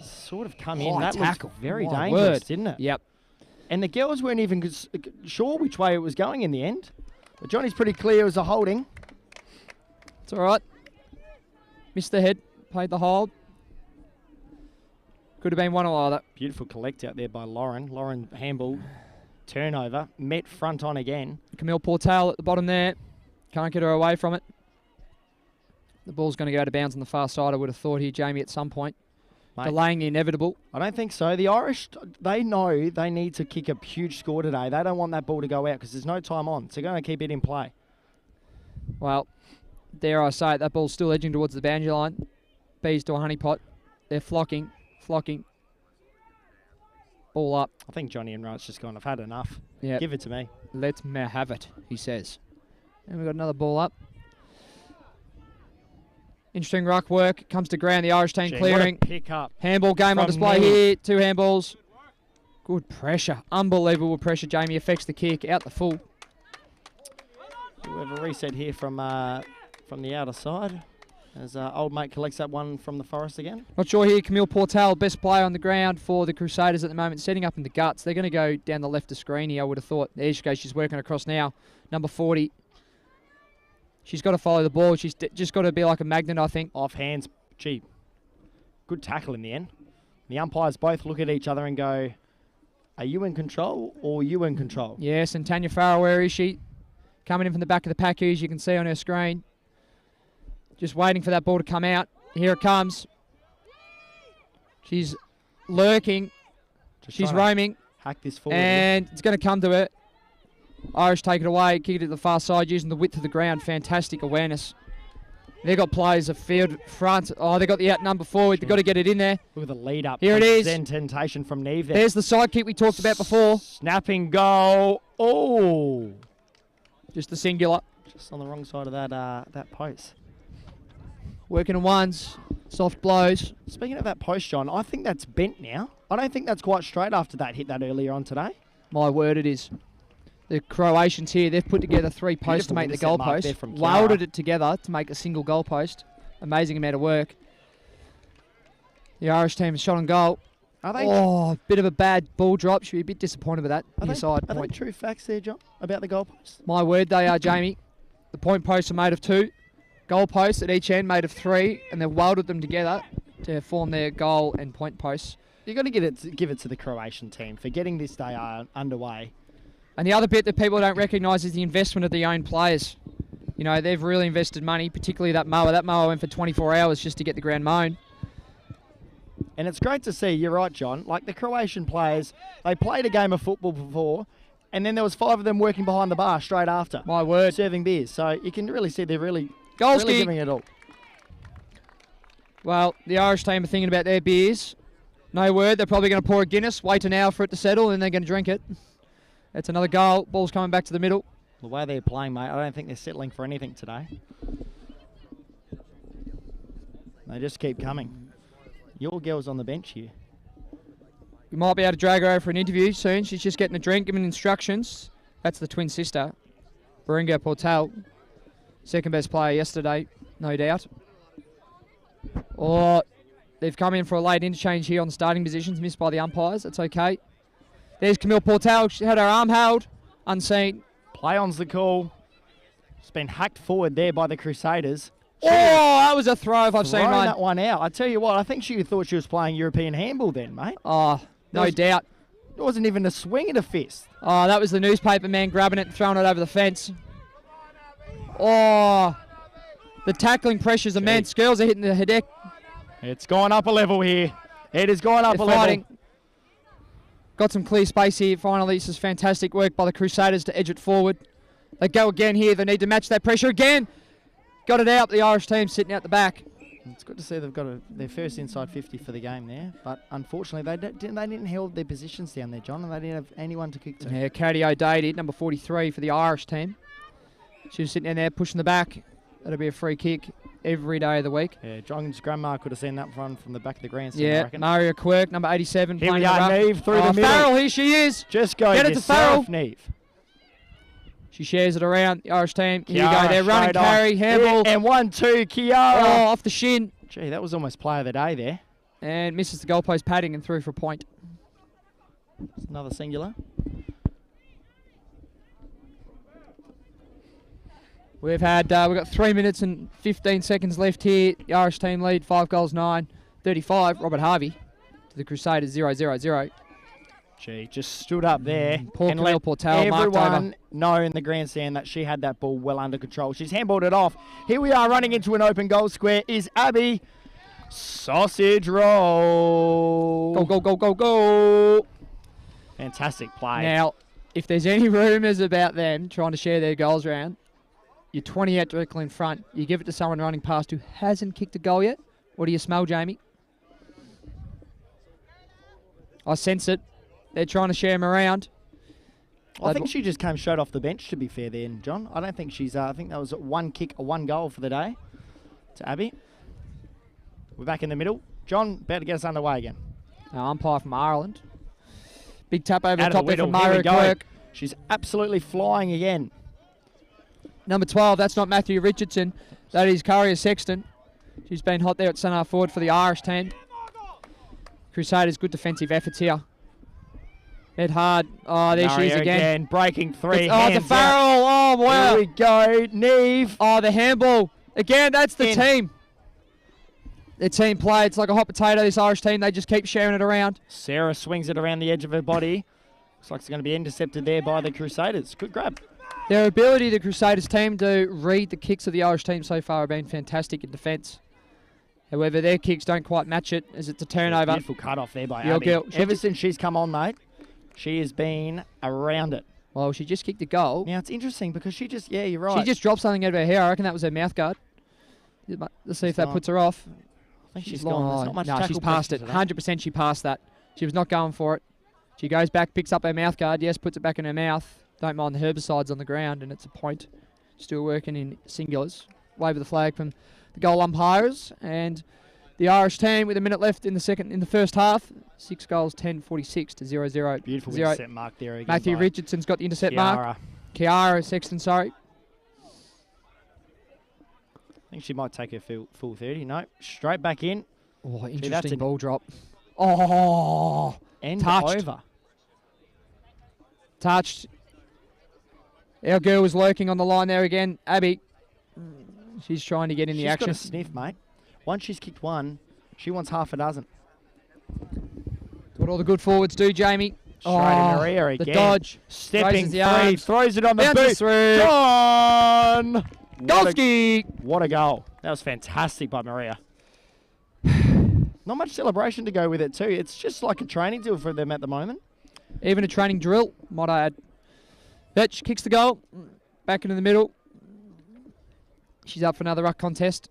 Sort of come in. That tackle. was very My dangerous, word. didn't it? Yep. And the girls weren't even sure which way it was going in the end. But Johnny's pretty clear as a holding. It's all right. Missed the head, played the hold. Could have been one or other. Beautiful collect out there by Lauren. Lauren handball, turnover, met front on again. Camille Portal at the bottom there. Can't get her away from it. The ball's going to go out of bounds on the far side, I would have thought here, Jamie, at some point. Mate, delaying the inevitable. I don't think so. The Irish, they know they need to kick a huge score today. They don't want that ball to go out because there's no time on. So they're going to keep it in play. Well, dare I say it, that ball's still edging towards the boundary line. Bees to a honeypot. They're flocking. Ball up. I think Johnny and Wright's just gone, I've had enough. Yeah. Give it to me. Let me have it, he says. And we've got another ball up. Interesting ruck work. Comes to ground. The Irish team clearing. What a pick up. Handball game on from display Neil. here. 2 handballs. Good pressure. Unbelievable pressure. Jamie affects the kick. Out the full. We have a reset here from the outer side as old mate collects that one from the Forest again. Not sure here. Camille Portal, best player on the ground for the Crusaders at the moment, setting up in the guts. They're going to go down the left of screen here, I would have thought. There she goes. She's working across now. Number 40. She's got to follow the ball. She's just got to be like a magnet, I think. Off hands. Gee, good tackle in the end. The umpires both look at each other and go, are you in control or are you in control? Yes, and Tanya Farrell, where is she? Coming in from the back of the pack here, as you can see on her screen. Just waiting for that ball to come out. Here it comes. She's lurking. She's roaming. Hack this forward. And it's going to come to her. Irish take it away, kick it to the far side, using the width of the ground. Fantastic awareness. They've got players of field front. Oh, they've got the number forward. They've got to get it in there. Look at the lead up. Here it is. Then temptation from Neve there. There's the side kick we talked about before. Snapping goal. Oh. Just the singular. Just on the wrong side of that post. Working in ones. Soft blows. Speaking of that post, John, I think that's bent now. I don't think that's quite straight after that hit that earlier on today. My word, it is. The Croatians here, they've put together 3 posts to make the intercept mark there goalpost. from Kiara. Welded it together to make a single goalpost. Amazing amount of work. The Irish team has shot on goal. Are they? Oh, bit of a bad ball drop. Should be a bit disappointed with that. Near side Are they point. true facts there, John, about the goalpost? My word, they are, Jamie. The point posts are made of 2. Goal posts at each end made of 3. And they've welded them together to form their goal and point posts. You've got to give it to the Croatian team for getting this day underway. And the other bit that people don't recognise is the investment of the own players. You know, they've really invested money, particularly that mower. That mower went for 24 hours just to get the ground mown. And it's great to see, you're right, John, like the Croatian players, they played a game of football before, and then there was 5 of them working behind the bar straight after. My word. Serving beers. So you can really see they're really Golski. giving it all. Well, the Irish team are thinking about their beers. No word. They're probably going to pour a Guinness, wait an hour for it to settle, and they're going to drink it. That's another goal. Ball's coming back to the middle. The way they're playing, mate, I don't think they're settling for anything today. They just keep coming. Your girl's on the bench here. We might be able to drag her over for an interview soon. She's just getting a drink, giving instructions. That's the twin sister, Baringa Portal. Second best player yesterday, no doubt. Oh, they've come in for a late interchange here on the starting positions, missed by the umpires. That's okay. There's Camille Portal. She had her arm held, unseen. Play on's the call. It's been hacked forward there by the Crusaders. Oh, that was a throw if I've seen Thrown one. that one out. I tell you what, I think she thought she was playing European handball then, mate. Oh, no doubt. It wasn't even a swing at a fist. Oh, that was the newspaper man grabbing it and throwing it over the fence. Oh, the tackling pressures immense. Girls are hitting the head. It's gone up a level here. It is going up They're a fighting. level. Got some clear space here. Finally, this is fantastic work by the Crusaders to edge it forward. They go again here. They need to match that pressure again. Got it out. The Irish team sitting out the back. It's good to see they've got their first inside 50 for the game there, but unfortunately they didn't hold their positions down there, John, and they didn't have anyone to kick to. Yeah, Katie O'Day, number 43 for the Irish team. She was sitting in there pushing the back. That'll be a free kick. every day of the week. Yeah, John's grandma could have seen that run from the back of the grandstand, I Yeah, reckon. Maria Quirk, number 87. Here we playing are, the ruck. Neve through the middle. Farrell, here she is. Just go Get it to Farrell. yourself, Neve. She shares it around the Irish team. Here you Kiara go. They're running, straight on. carry, handball. Yeah, and 1-2, Kiara. Oh, off the shin. Gee, that was almost player of the day there. And misses the goalpost padding and through for a point. Another singular. We've got 3 minutes and 15 seconds left here. The Irish team lead 5 goals 9-35. Robert Harvey to the Crusaders 0-0-0. Gee, just stood up there Poor and Camille let Portal marked everyone over. know in the grandstand that she had that ball well under control. She's handballed it off. Here we are running into an open goal square is Abby. Sausage roll. Go, go, go, go, go. Fantastic play. Now, if there's any rumours about them trying to share their goals around, you're 20 out directly in front. You give it to someone running past who hasn't kicked a goal yet. What do you smell, Jamie? I sense it. They're trying to share them around. I think she just came straight off the bench, to be fair then, John. I don't think she's... I think that was one kick, one goal for the day to Abby. We're back in the middle. John, about to get us underway again. Umpire from Ireland. Big tap over the Out top of there the from middle. Here we Mario go. Quirk. She's absolutely flying again. Number 12, that's not Matthew Richardson. That is Karia Sexton. She's been hot there at centre forward for the Irish team. Crusaders, good defensive efforts here. Head hard. Oh, there she is again. Breaking three. Oh, the Farrell. Oh, wow. Here we go. Neve. Oh, the handball. Again, that's the In. team. The team play. It's like a hot potato, this Irish team. They just keep sharing it around. Sarah swings it around the edge of her body. Looks like it's going to be intercepted there by the Crusaders. Good grab. Their ability, the Crusaders team, to read the kicks of the Irish team so far have been fantastic in defence. However, their kicks don't quite match it as it's a turnover. Beautiful cut off there by Your Abby. girl, Ever since she's come on, mate, she has been around it. Well, she just kicked a goal. Now, it's interesting because she just, yeah, you're right. She just dropped something out of her hair. I reckon that was her mouth guard. Let's see if that puts her off. I think she's gone. There's not much no, she's tackle passed it. pressure today. 100% she passed that. She was not going for it. She goes back, picks up her mouth guard. Yes, puts it back in her mouth. Don't mind the herbicides on the ground, and it's a point. Still working in singulars. Wave of the flag from the goal umpires, and the Irish team with a minute left in the first half. 6 goals, 10-46 to 0-0. Beautiful 0. intercept mark there again. Matthew by Richardson's got the intercept mark. Kiara Sexton, sorry. I think she might take her full 30. No, straight back in. Oh, Gee, that's interesting an ball drop. Oh, end touched. over. Touched. Our girl was lurking on the line there again. Abby. She's trying to get in the She's action. got a sniff, mate. Once she's kicked one, she wants half a dozen. What all the good forwards do, Jamie. Straight to Maria again. The dodge. Stepping Raises the free. arms. Throws it on the Bounces boot. through. Gone. Golski. What a goal. That was fantastic by Maria. Not much celebration to go with it too. It's just like a training deal for them at the moment. Even a training drill, might I add. Vetch kicks the goal. Back into the middle. She's up for another ruck contest.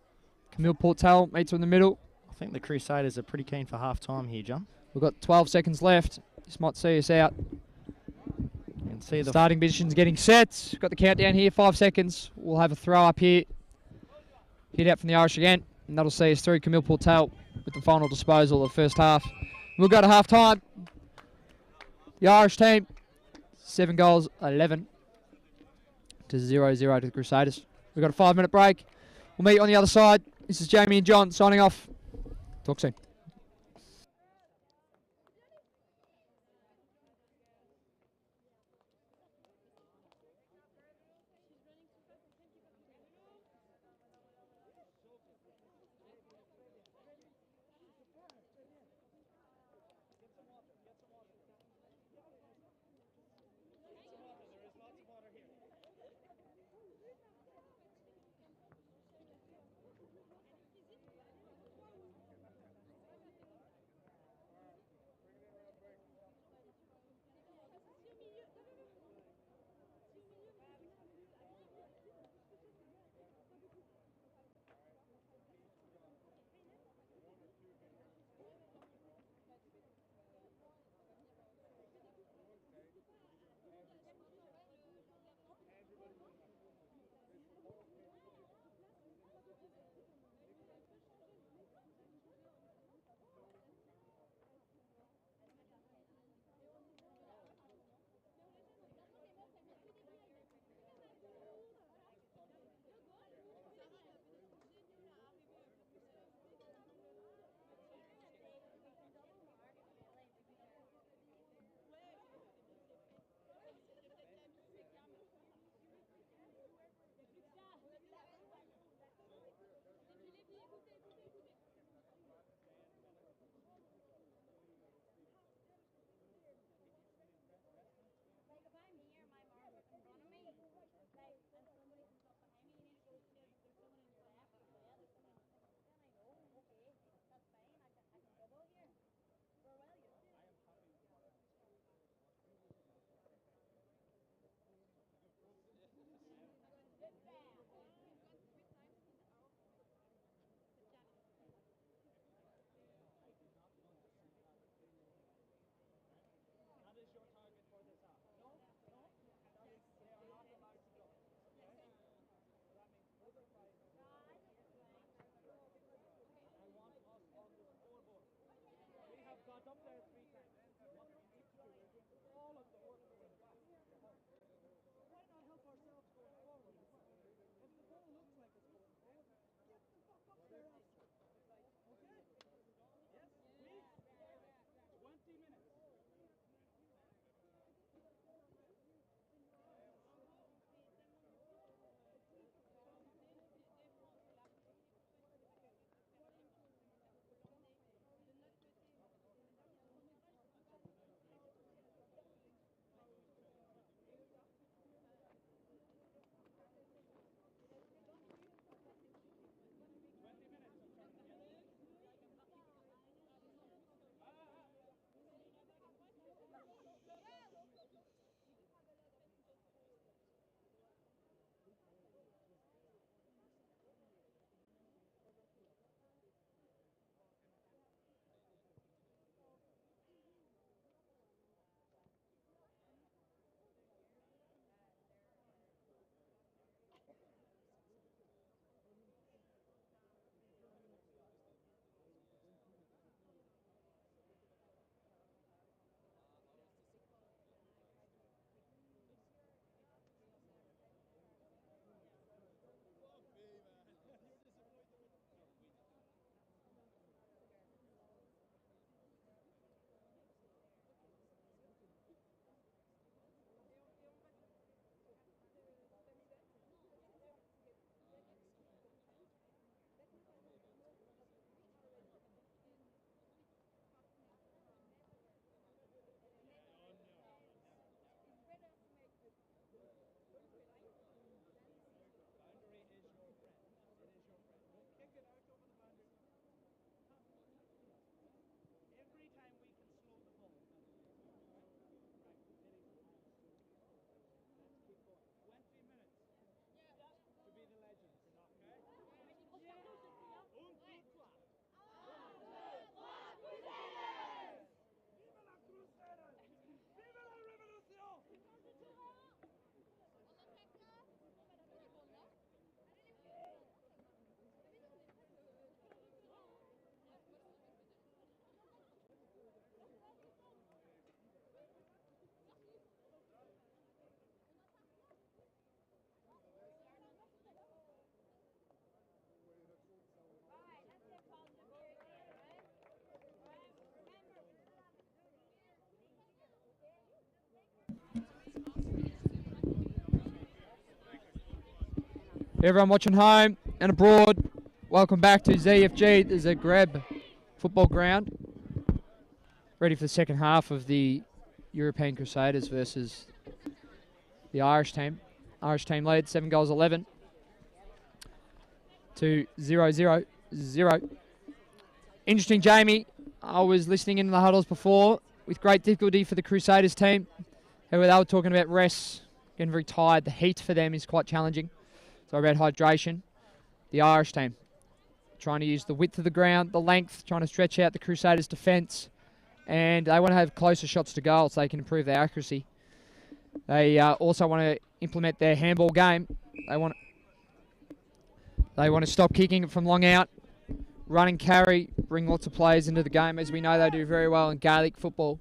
Camille Portal meets her in the middle. I think the Crusaders are pretty keen for half time here, John. We've got 12 seconds left. This might see us out. And see the starting position's getting set. Got the countdown here, 5 seconds. We'll have a throw up here. Hit out from the Irish again, and that'll see us through. Camille Portal with the final disposal of the first half. We'll go to half time. The Irish team, 7 goals, 11 to 0-0 to the Crusaders. We've got a 5-minute break. We'll meet you on the other side. This is Jamie and John signing off. Talk soon. Everyone watching home and abroad, welcome back to ZFG. There's a Greb football ground. Ready for the second half of the European Crusaders versus the Irish team. Irish team lead 7-11 to 0-0-0. Interesting, Jamie. I was listening in the huddles before with great difficulty for the Crusaders team. They were talking about rests, getting very tired. The heat for them is quite challenging. So about hydration. The Irish team trying to use the width of the ground, the length, trying to stretch out the Crusaders' defence. And they want to have closer shots to goal so they can improve their accuracy. They also want to implement their handball game. They want to stop kicking it from long out, run and carry, bring lots of players into the game, as we know they do very well in Gaelic football.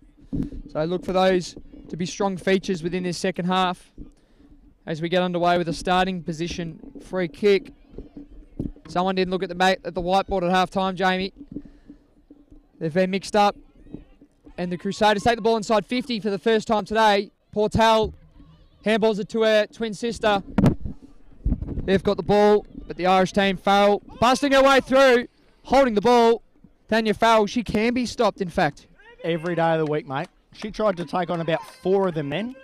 So look for those to be strong features within this second half as we get underway with a starting position free kick. Someone didn't look at the whiteboard at half-time, Jamie. They've been mixed up. And the Crusaders take the ball inside 50 for the first time today. Portal handballs it to her twin sister. They've got the ball, but the Irish team, Farrell, busting her way through, holding the ball. Tanya Farrell, she can be stopped, in fact. Every day of the week, mate. She tried to take on about 4 of them then.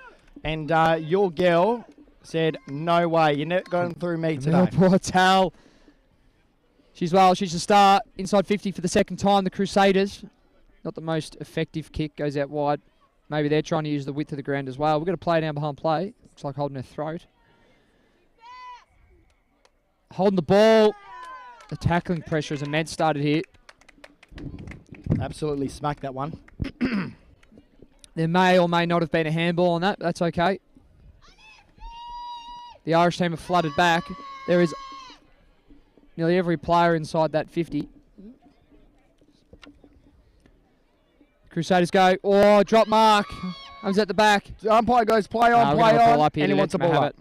And your girl said, no way, you're not going through me today. Portal. She's a star. Inside 50 for the second time. The Crusaders, not the most effective kick, goes out wide. Maybe they're trying to use the width of the ground as well. We're going to play down behind play. Looks like holding her throat. Holding the ball. The tackling pressure is immense started here. Absolutely smacked that one. There may or may not have been a handball on that, but that's okay. The Irish team have flooded back. There is nearly every player inside that 50. Crusaders go. Oh, drop mark. Comes at the back. The umpire goes play on, play on. And he wants a ball up.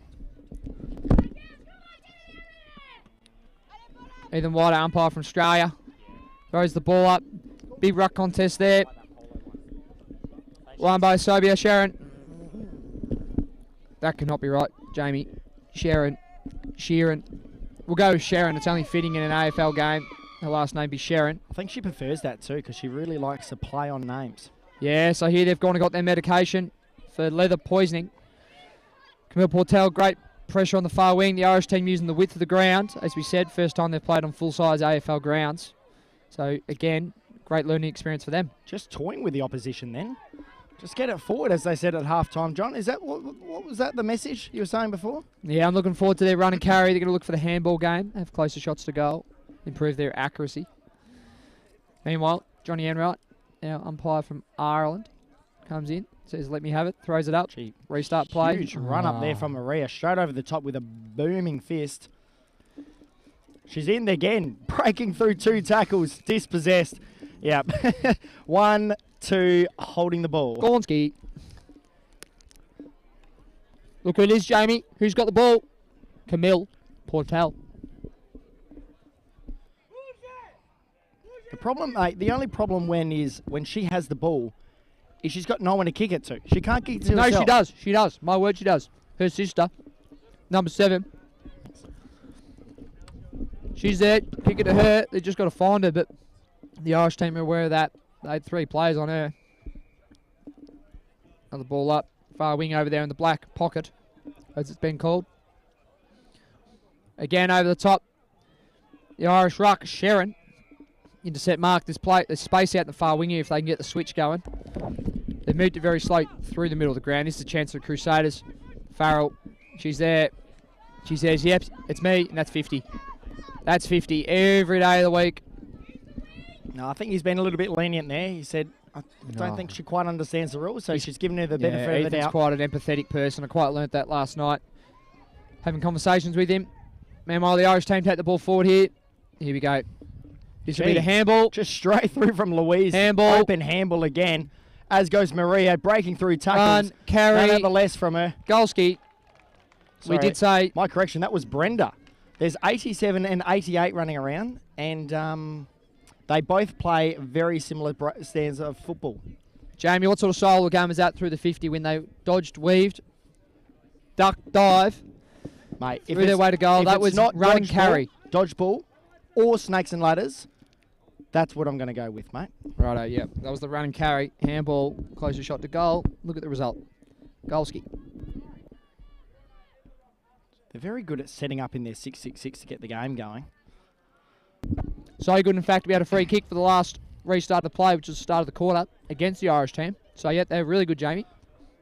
Ethan White, umpire from Australia. Throws the ball up. Big ruck contest there. Won by Sobia Sharon. That cannot be right, Jamie. Sheeran. We'll go with Sharon. It's only fitting in an AFL game. Her last name be Sharon. I think she prefers that too because she really likes to play on names. Yeah, so here they've gone and got their medication for leather poisoning. Camille Portal, great pressure on the far wing. The Irish team using the width of the ground. As we said, first time they've played on full-size AFL grounds. So, again, great learning experience for them. Just toying with the opposition then. Just get it forward, as they said at half-time. John, is that what was that the message you were saying before? Yeah, I'm looking forward to their run and carry. They're going to look for the handball game, have closer shots to goal, improve their accuracy. Meanwhile, Johnny Enright, our umpire from Ireland, comes in, says, let me have it, throws it up, restart play. Huge run up there from Maria, straight over the top with a booming fist. She's in again, breaking through 2 tackles, dispossessed. Yep. 1, 2, holding the ball. Gornsky. Look who it is, Jamie. Who's got the ball? Camille Portal. The problem, mate, the only problem when she has the ball is she's got no one to kick it to. She can't kick it to herself. No, she does. She does. My word, she does. Her sister, number 7. She's there. Kick it to her. They just got to find her, but the Irish team are aware of that. They had 3 players on her. Another ball up. Far wing over there in the black pocket, as it's been called. Again over the top. The Irish ruck, Sharon. Intercept mark. There's space out in the far wing here if they can get the switch going. They've moved it very slow through the middle of the ground. This is a chance for the Crusaders. Farrell, she's there. She says, yep, it's me, and that's 50. That's 50 every day of the week. No, I think he's been a little bit lenient there. He said, I don't think she quite understands the rules, so she's giving her the benefit of the doubt. Ethan's quite an empathetic person. I quite learnt that last night, having conversations with him. Meanwhile, the Irish team take the ball forward here. Here we go. This will be the handball. Just straight through from Louise. Handball. Open handball again. As goes Maria, breaking through tackles. Run, carry. Nonetheless from her. Golski. We did say... My correction, that was Brenda. There's 87 and 88 running around, and they both play very similar stands of football. Jamie, what sort of style of game is that through the 50 when they dodged, weaved, duck, dive? Mate, Through their way to goal. if That it's was not run and carry. Dodgeball or snakes and ladders, that's what I'm going to go with, mate. Righto, yeah. That was the run and carry. Handball, closer shot to goal. Look at the result. Goalski. They're very good at setting up in their 6-6-6 to get the game going. So good, in fact, we had a free kick for the last restart of the play, which was the start of the quarter, against the Irish team. So, yeah, they're really good, Jamie.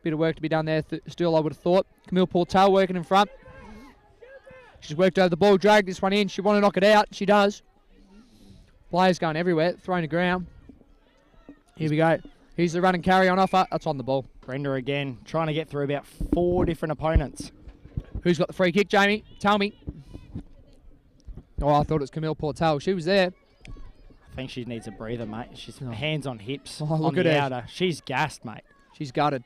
Bit of work to be done there still, I would have thought. Camille Portal working in front. She's worked over the ball, dragged this one in. She want to knock it out. She does. Players going everywhere, thrown to ground. Here we go. Here's the run and carry on offer. That's on the ball. Brenda again, trying to get through about 4 different opponents. Who's got the free kick, Jamie? Tell me. Oh, I thought it was Camille Portal. She was there. I think she needs a breather, mate. She's hands on hips. Oh, on look the at her. outer. She's gassed, mate. She's gutted.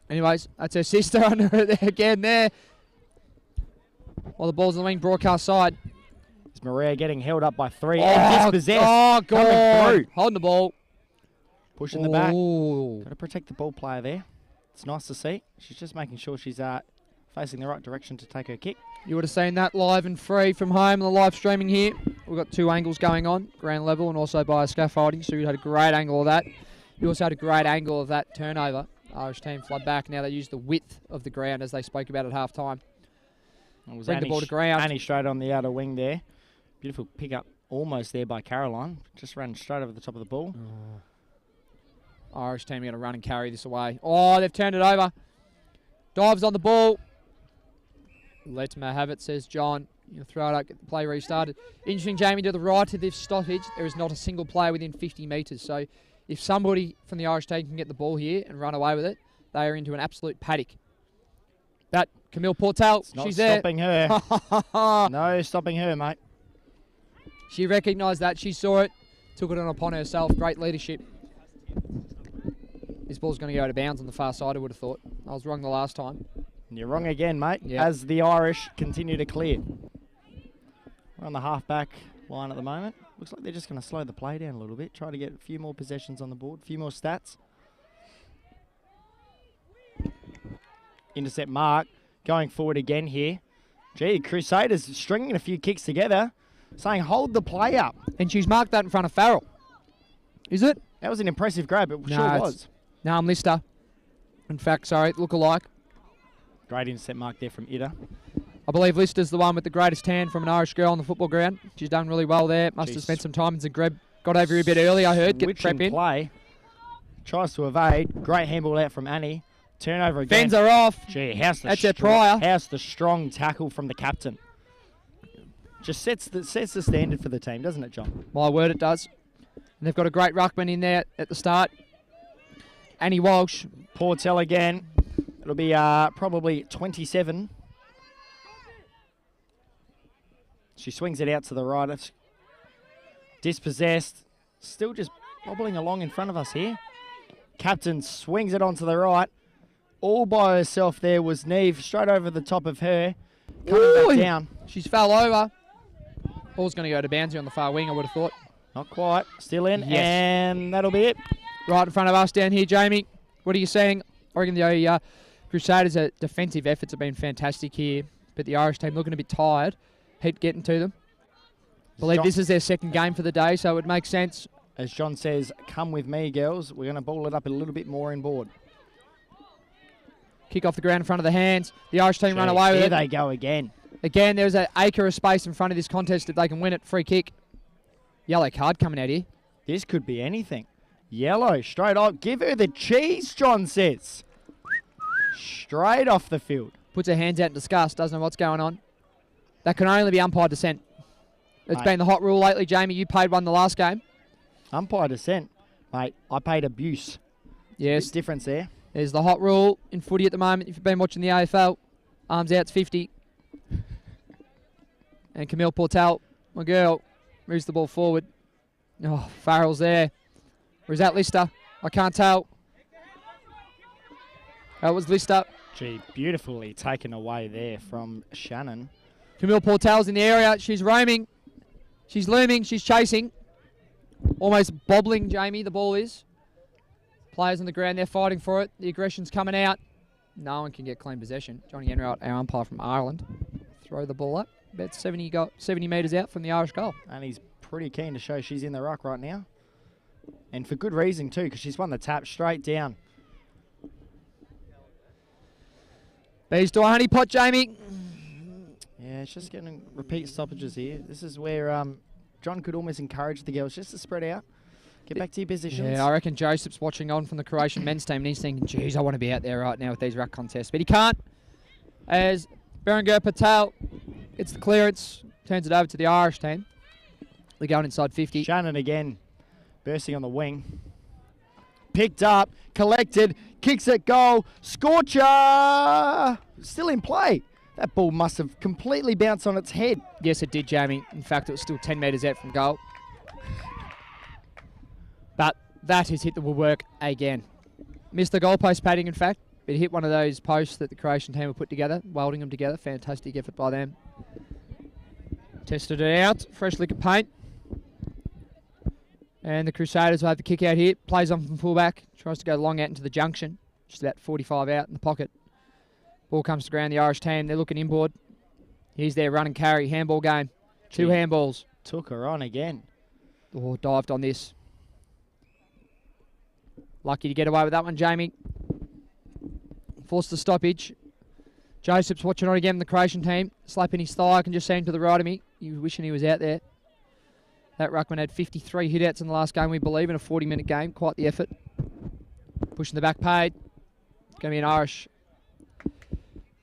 Anyways, that's her sister under her there again there. While the ball's on the wing, broadcast side. Is Maria getting held up by 3 Oh, and dispossessed. Oh, Coming God. through. Holding the ball. Pushing the back. Ooh. Got to protect the ball player there. It's nice to see. She's just making sure she's facing the right direction to take her kick. You would have seen that live and free from home on the live streaming here. We've got 2 angles going on, ground level and also by scaffolding. So you had a great angle of that. You also had a great angle of that turnover. Irish team flood back. Now they use the width of the ground as they spoke about at half time. Bring the ball to ground. Annie straight on the outer wing there. Beautiful pick up almost there by Caroline. Just ran straight over the top of the ball. Irish team going to run and carry this away. Oh, they've turned it over. Dives on the ball. Let me have it, says John. You throw it up, get the play restarted. Interesting, Jamie, to the right of this stoppage, there is not a single player within 50 metres. So if somebody from the Irish team can get the ball here and run away with it, they are into an absolute paddock. But Camille Portal, she's there. Stopping her. No stopping her, mate. She recognised that. She saw it. Took it on upon herself. Great leadership. This ball's going to go out of bounds on the far side, I would have thought. I was wrong the last time. You're wrong again, mate, Yep. as the Irish continue to clear. We're on the half-back line at the moment. Looks like they're just going to slow the play down a little bit, try to get a few more possessions on the board, a few more stats. Intercept mark, going forward again here. Gee, Crusaders stringing a few kicks together, saying hold the play up. And she's marked that in front of Farrell. Is it? That was an impressive grab, it No, sure it's- was. No, I'm Lister. In fact, sorry, look alike. Great intercept mark there from Ida. I believe Lister's the one with the greatest tan from an Irish girl on the football ground. She's done really well there. Must have Jeez. spent some time in Zagreb. Got over here a bit early, I heard. Get the Switching prep in. play. Tries to evade. Great handball out from Annie. Turnover again. Fends her off. Gee, how's That's her prior. How's the strong tackle from the captain? Just sets the standard for the team, doesn't it, John? My word, it does. And they've got a great ruckman in there at the start. Annie Walsh. Portel again. It'll be probably 27. She swings it out to the right. It's dispossessed. Still just bobbling along in front of us here. Captain swings it onto the right. All by herself there was Neve. Straight over the top of her. Coming back down. She's fell over. Ball's going to go to bounds on the far wing, I would have thought. Not quite. Still in. Yes. And that'll be it. Right in front of us down here, Jamie. What are you saying? I reckon the Crusaders' defensive efforts have been fantastic here, but the Irish team looking a bit tired. Heat getting to them. Believe this is their second game for the day, so it would make sense. As John says, come with me, girls. We're going to ball it up a little bit more inboard. Kick off the ground in front of the hands. The Irish team run away with Here it. they go again. Again, there's an acre of space in front of this contest if they can win it. Free kick. Yellow card coming out here. This could be anything. Yellow, straight off. Give her the cheese, John says. Straight off the field. Puts her hands out in disgust, doesn't know what's going on. That can only be umpire dissent. It's Mate. been the hot rule lately, Jamie. You paid one the last game. Umpire dissent. Mate, I paid abuse. Yes. Big difference there. There's the hot rule in footy at the moment. If you've been watching the AFL, arms out's 50. And Camille Portal, my girl, moves the ball forward. Oh, Farrell's there. Or is that Lister? I can't tell. That was Lister. Gee, beautifully taken away there from Shannon. Camille Portal's in the area. She's roaming. She's looming. She's chasing. Almost bobbling, Jamie, the ball is. Players on the ground, they're fighting for it. The aggression's coming out. No one can get clean possession. Johnny Enright, our umpire from Ireland, throw the ball up. About 70 metres out from the Irish goal. And he's pretty keen to show she's in the ruck right now. And for good reason too, because she's won the tap straight down. Bees to a honey pot, Jamie. Yeah, it's just getting repeat stoppages here. This is where John could almost encourage the girls just to spread out. Get back to your positions. Yeah, I reckon Joseph's watching on from the Croatian men's team and he's thinking, geez, I want to be out there right now with these ruck contests. But he can't. As Berenguer Patel gets the clearance, turns it over to the Irish team. They're going inside 50. Shannon again, bursting on the wing. Picked up, collected, kicks it, goal. Scorcher! Still in play. That ball must have completely bounced on its head. Yes, it did, Jamie. In fact, it was still 10 metres out from goal. But that has hit the woodwork again. Missed the goalpost padding, in fact. It hit one of those posts that the Croatian team have put together, welding them together. Fantastic effort by them. Tested it out. Fresh lick of paint. And the Crusaders will have the kick out here. Plays on from fullback. Tries to go long out into the junction. Just about 45 out in the pocket. Ball comes to ground. The Irish team, they're looking inboard. Here's their run and carry. Handball game. Two handballs. Took her on again. Oh, dived on this. Lucky to get away with that one, Jamie. Forced the stoppage. Joseph's watching on again, the Croatian team. Slapping his thigh. I can just see him to the right of me. He was wishing he was out there. That ruckman had 53 hitouts in the last game, we believe, in a 40-minute game. Quite the effort. Pushing the back paid. It's going to be an Irish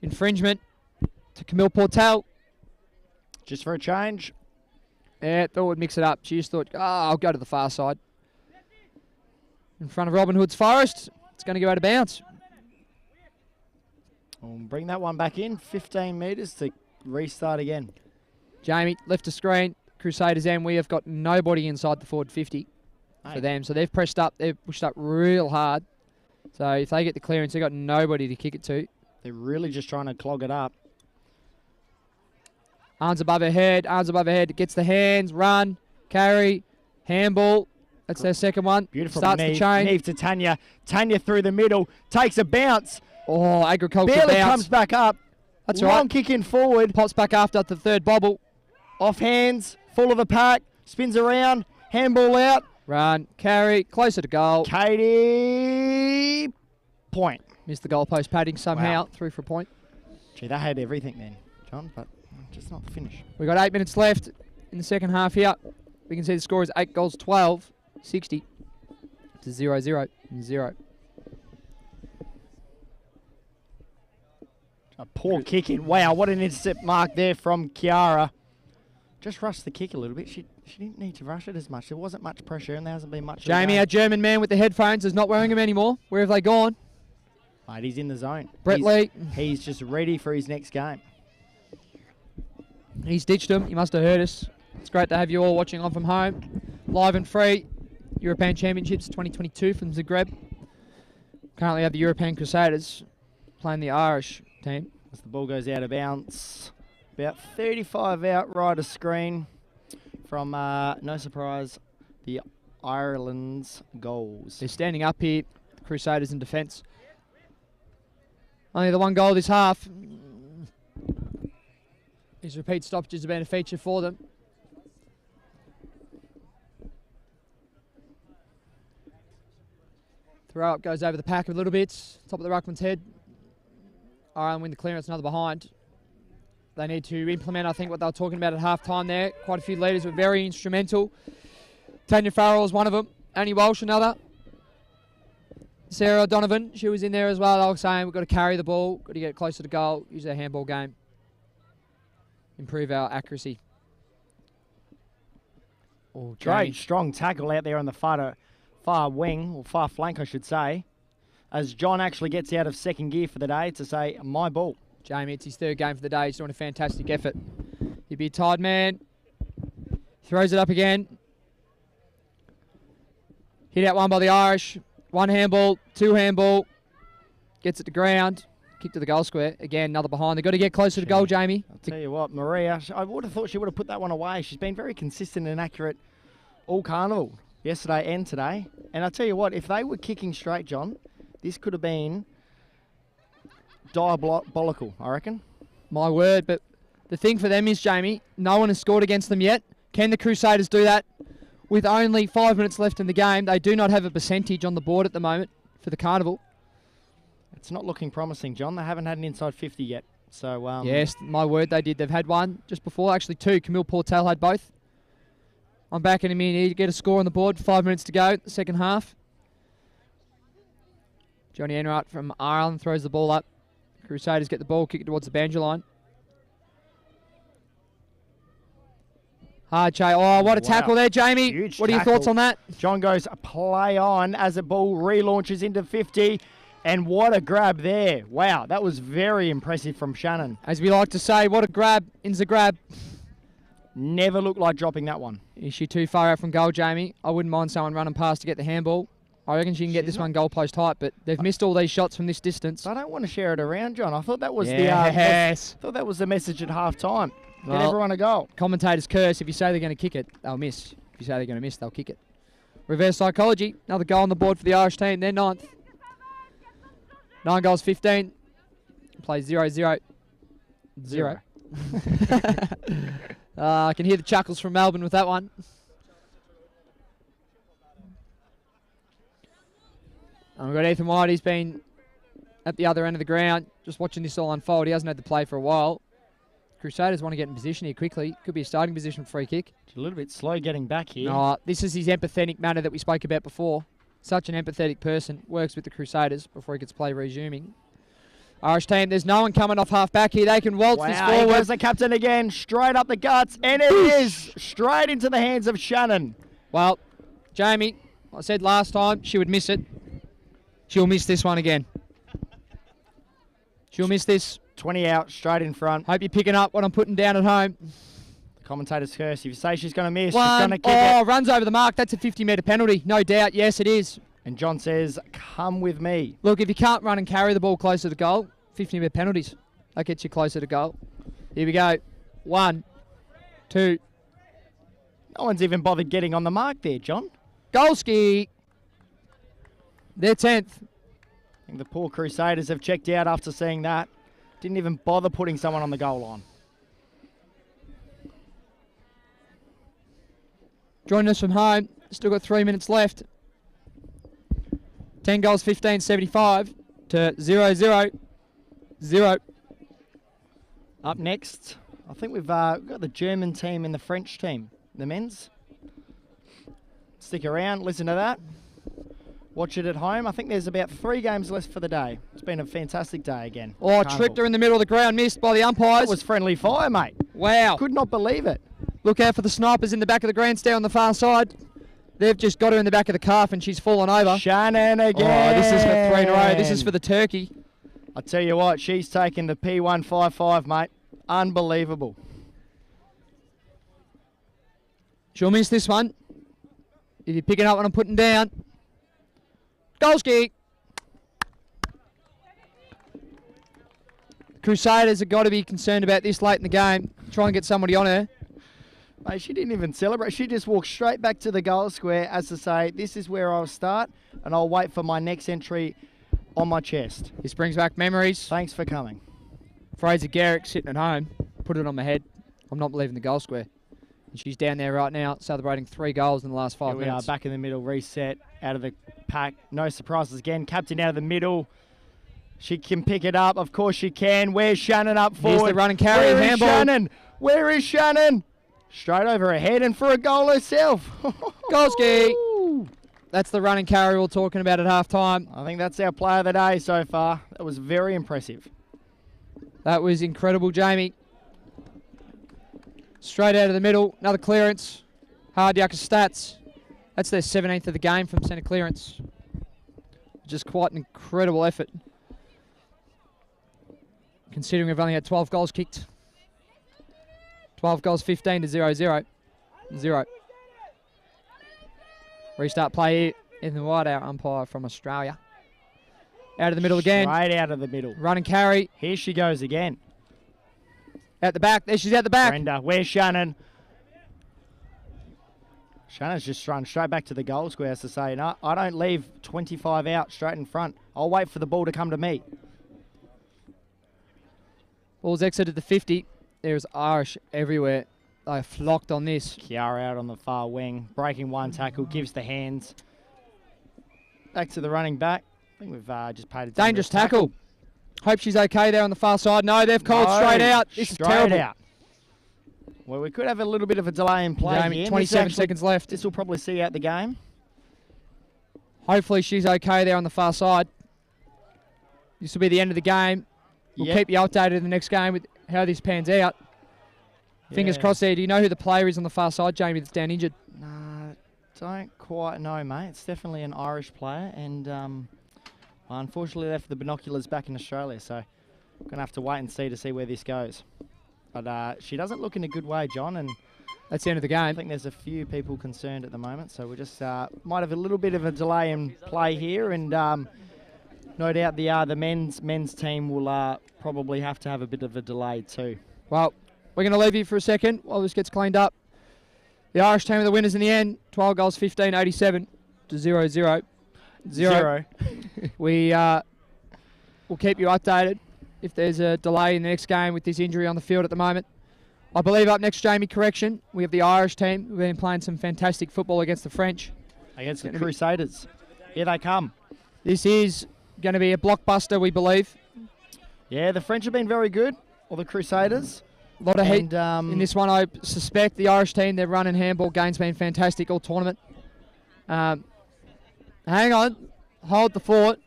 infringement to Camille Portel. Just for a change. Yeah, thought we'd mix it up. She just thought, I'll go to the far side. In front of Robin Hood's Forest. It's going to go out of bounds. We'll bring that one back in. 15 metres to restart again. Jamie, left to screen. Crusaders and we have got nobody inside the forward 50 for them. So they've pressed up. They've pushed up real hard. So if they get the clearance, they've got nobody to kick it to. They're really just trying to clog it up. Arms above her head. Arms above her head. Gets the hands. Run. Carry. Handball. That's their second one. Beautiful. Starts the chain. Neve to Tanya. Tanya through the middle. Takes a bounce. Oh, agriculture barely bounce. Comes back up. That's Long right. kick in forward. Pops back after the third bobble. Off hands. Full of the pack. Spins around. Handball out. Run. Carry. Closer to goal. Katie. Point. Missed the goalpost padding somehow. Wow. Through for a point. Gee, that had everything then, John, but just not the finish. We've got 8 minutes left in the second half here. We can see the score is 8 goals 12, 60 to 0-0 and 0. A poor kick in. Wow, what an intercept mark there from Kiara. Just rushed the kick a little bit. She didn't need to rush it as much. There wasn't much pressure and there hasn't been much. Jamie, our German man with the headphones, is not wearing them anymore. Where have they gone? Mate, he's in the zone. Brett Lee. He's just ready for his next game. He's ditched them. He must have heard us. It's great to have you all watching on from home. Live and free. European Championships 2022 from Zagreb. Currently have the European Crusaders playing the Irish team. As the ball goes out of bounds. About 35 out right of screen from, no surprise, the Ireland's goals. They're standing up here, the Crusaders in defence. Only the one goal this half. These repeat stoppages have been a feature for them. Throw up goes over the pack a little bit. Top of the ruckman's head. Ireland win the clearance, another behind. They need to implement, I think, what they were talking about at half-time there. Quite a few leaders were very instrumental. Tanya Farrell was one of them. Annie Walsh, another. Sarah O'Donovan, she was in there as well. They were saying we've got to carry the ball, got to get closer to goal, use our handball game, improve our accuracy. Oh, Great, strong tackle out there on the far wing, or far flank, I should say, as John actually gets out of second gear for the day to say, my ball. Jamie, it's his third game for the day. He's doing a fantastic effort. He'd be a tired man. Throws it up again. Hit out one by the Irish. One handball, two handball. Gets it to ground. Kick to the goal square. Again, another behind. They've got to get closer to goal, Jamie. I'll tell you what, Maria, I would have thought she would have put that one away. She's been very consistent and accurate all carnival, yesterday and today. And I'll tell you what, if they were kicking straight, John, this could have been diabolical, I reckon. My word, but the thing for them is, Jamie, no one has scored against them yet. Can the Crusaders do that? With only 5 minutes left in the game, they do not have a percentage on the board at the moment for the Carnival. It's not looking promising, John. They haven't had an inside 50 yet. So yes, my word, they did. They've had one just before, actually two. Camille Portel had both. I'm back in a minute to get a score on the board. 5 minutes to go, the second half. Johnny Enright from Ireland throws the ball up. Crusaders get the ball, kick it towards the boundary line. Hard Jay. Oh, what a tackle there, Jamie. Huge what are your thoughts on that? John goes play on as the ball relaunches into 50. And what a grab there. Wow, that was very impressive from Shannon. As we like to say, what a grab in the grab. Never looked like dropping that one. Is she too far out from goal, Jamie? I wouldn't mind someone running past to get the handball. I reckon she can get this one goalpost height, but they've missed all these shots from this distance. I don't want to share it around, John. I thought that was the message at half time. Get everyone a goal. Commentators curse. If you say they're going to kick it, they'll miss. If you say they're going to miss, they'll kick it. Reverse psychology. Another goal on the board for the Irish team. They're 9th. 9 goals, 15. Plays 0-0. 0. I can hear the chuckles from Melbourne with that one. And we've got Ethan White. He's been at the other end of the ground, just watching this all unfold. He hasn't had to play for a while. Crusaders want to get in position here quickly. Could be a starting position for free kick. It's a little bit slow getting back here. No, this is his empathetic manner that we spoke about before. Such an empathetic person. Works with the Crusaders before he gets play resuming. Irish team, there's no one coming off half back here. They can waltz this forward. Here goes the captain again, straight up the guts, and it is straight into the hands of Shannon. Well, Jamie, I said last time she would miss it. She'll miss this one again. She'll miss this. 20 out, straight in front. Hope you're picking up what I'm putting down at home. The commentator's curse. If you say she's going to miss, she's going to kick it. Runs over the mark. That's a 50-metre penalty. No doubt. Yes, it is. And John says, come with me. Look, if you can't run and carry the ball closer to goal, 50-metre penalties. That gets you closer to goal. Here we go. 1, 2. No one's even bothered getting on the mark there, John. Golski. They're 10th. I think the poor Crusaders have checked out after seeing that. Didn't even bother putting someone on the goal line. Joining us from home. Still got 3 minutes left. 10 goals, 15, 75 to 0-0. 0. Up next, I think we've got the German team and the French team, the men's. Stick around, listen to that. Watch it at home. I think there's about 3 games left for the day. It's been a fantastic day again. Oh, tripped her in the middle of the ground, missed by the umpires. That was friendly fire, mate. Wow. Could not believe it. Look out for the snipers in the back of the grandstand on the far side. They've just got her in the back of the calf and she's fallen over. Shannon again. Oh, this is for 3 in a row. This is for the turkey. I tell you what, she's taken the P155, mate. Unbelievable. She'll miss this one. If you're picking up what I'm putting down. Golski. Crusaders have got to be concerned about this late in the game. Try and get somebody on her. Mate, she didn't even celebrate. She just walked straight back to the goal square as to say, this is where I'll start and I'll wait for my next entry on my chest. This brings back memories. Thanks for coming. Fraser Garrick sitting at home. Put it on my head. I'm not leaving the goal square. And she's down there right now celebrating 3 goals in the last 5 minutes. We are back in the middle, reset out of the pack. No surprises again. Captain out of the middle. She can pick it up. Of course she can. Where's Shannon up forward? Here's the run and carry Where is handball. Shannon? Where is Shannon? Straight over her head and for a goal herself. Golski. That's the run and carry we were talking about at half time. I think that's our player of the day so far. That was very impressive. That was incredible, Jamie. Straight out of the middle. Another clearance. Hard Yucca stats. That's their 17th of the game from centre clearance. Just quite an incredible effort. Considering we've only had 12 goals kicked. 12 goals, 15 to 0-0. 0. Restart play here in the wide, our umpire from Australia. Out of the middle again. Straight out of the middle. Run and carry. Here she goes again. At the back. There she's at the back. Brenda, where's Shannon? Shannon's just run straight back to the goal square as to say, no, I don't leave 25 out straight in front. I'll wait for the ball to come to me. Ball's exited the 50. There's Irish everywhere. They are flocked on this. Kiara out on the far wing, breaking one tackle, gives the hands. Back to the running back. I think we've just paid attention. Dangerous tackle. Hope she's okay there on the far side. No, they've called straight out. This is terrible. Out. Well, we could have a little bit of a delay in play here. 27 seconds left. This will probably see out the game. Hopefully she's okay there on the far side. This will be the end of the game. We'll keep you updated in the next game with how this pans out. Fingers crossed there. Do you know who the player is on the far side, Jamie, that's down injured? Nah, don't quite know, mate. It's definitely an Irish player, and unfortunately left the binoculars back in Australia, so I'm going to have to wait and see where this goes. But she doesn't look in a good way, John, and that's the end of the game. I think there's a few people concerned at the moment, so we just might have a little bit of a delay in play here, and no doubt the men's team will probably have to have a bit of a delay too. Well, we're going to leave you for a second while this gets cleaned up. The Irish team are the winners in the end. 12 goals, 15-87 to 0-0. We will keep you updated if there's a delay in the next game with this injury on the field at the moment. I believe up next, Jamie, correction, we have the Irish team who've been playing some fantastic football against the French. Against the Crusaders. Here they come. This is going to be a blockbuster, we believe. Yeah, the French have been very good, or the Crusaders. A lot of heat in this one, I suspect. The Irish team, their run and handball game's been fantastic all tournament. Hang on. Hold the fort.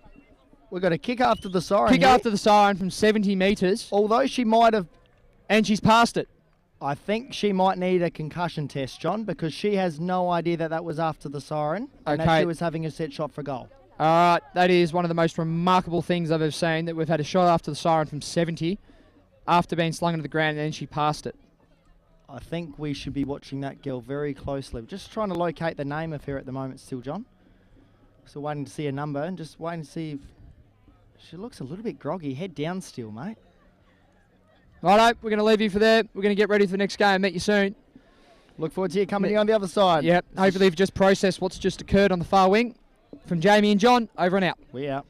We've got a kick after the siren. Kick after the siren from 70 metres. Although she might have... And she's passed it. I think she might need a concussion test, John, because she has no idea that was after the siren. And that she was having a set shot for goal. All right, that is one of the most remarkable things I've ever seen, that we've had a shot after the siren from 70 after being slung into the ground, and then she passed it. I think we should be watching that girl very closely. We're just trying to locate the name of her at the moment still, John. Still waiting to see a number and just waiting to see if... She looks a little bit groggy. Head down still, mate. Righto, we're going to leave you for there. We're going to get ready for the next game. Meet you soon. Look forward to you coming in on the other side. Yep, hopefully you've just processed what's just occurred on the far wing. From Jamie and John, over and out. We out.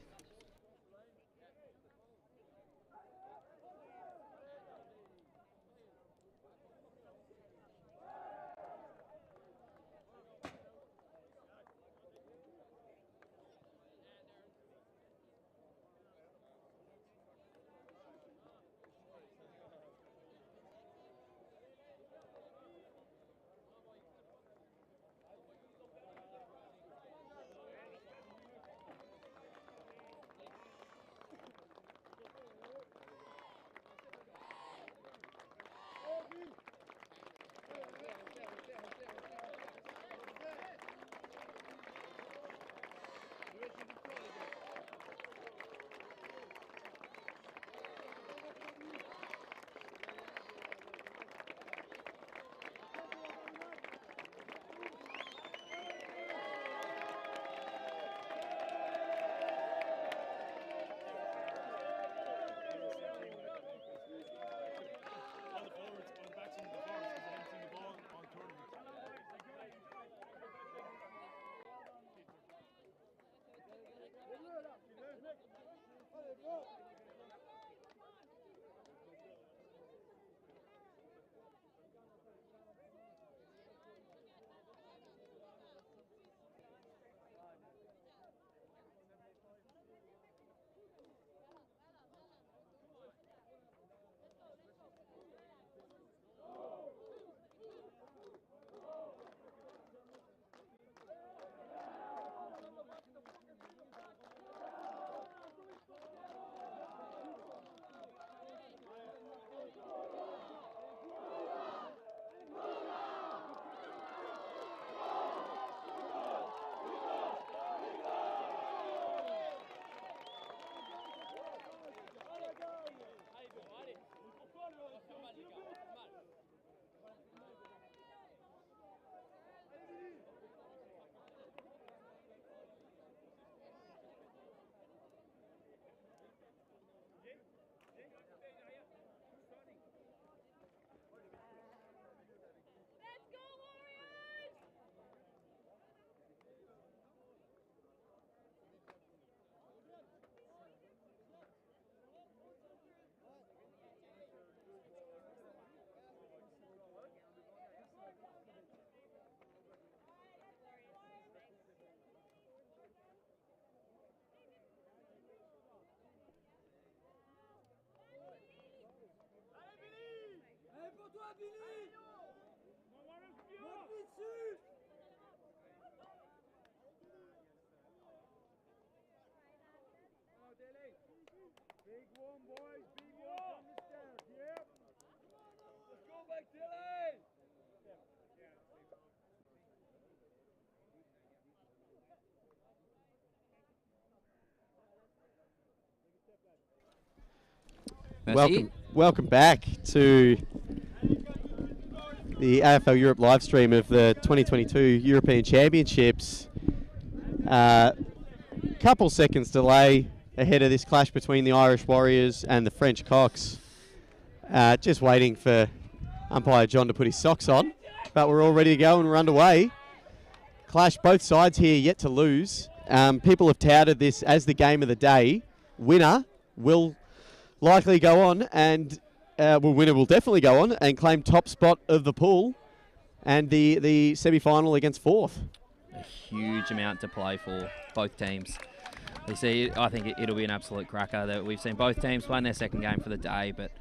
Welcome back to the AFL Europe live stream of the 2022 European Championships. Couple seconds delay ahead of this clash between the Irish Warriors and the French Cocks. Just waiting for umpire John to put his socks on, but we're all ready to go and we're underway. Clash, both sides here yet to lose. People have touted this as the game of the day. Winner will likely go on and winner will definitely go on and claim top spot of the pool and the semi-final against fourth. A huge amount to play for both teams. You see, I think it'll be an absolute cracker. That we've seen both teams playing their second game for the day, but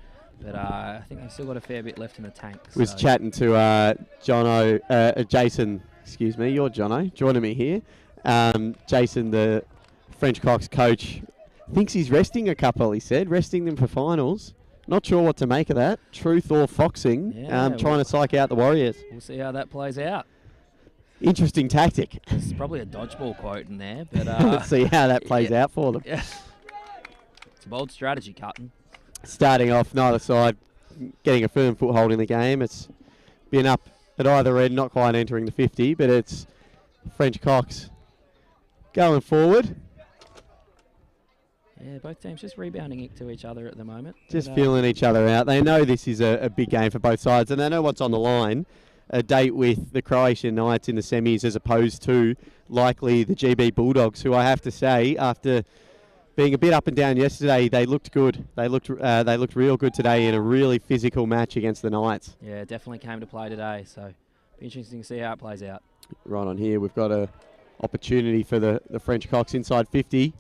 I think they've still got a fair bit left in the tank. Was chatting to Jason, excuse me, you're Jono, joining me here. Jason, the French Cocks coach, thinks he's resting a couple, he said, resting them for finals. Not sure what to make of that. Truth or foxing, trying to psych out the Warriors. We'll see how that plays out. Interesting tactic. There's probably a dodgeball quote in there, but let's see how that plays out for them. Yeah. It's a bold strategy, Cutton. Starting off, neither side getting a firm foothold in the game. It's been up at either end, not quite entering the 50, but it's French Cocks going forward. Yeah, both teams just rebounding it to each other at the moment. Just feeling each other out. They know this is a big game for both sides, and they know what's on the line. A date with the Croatian Knights in the semis as opposed to likely the GB Bulldogs, who I have to say, after being a bit up and down yesterday, they looked good. They looked real good today in a really physical match against the Knights. Yeah, definitely came to play today, so be interesting to see how it plays out. Right on here, we've got a opportunity for the French Cocks inside 50.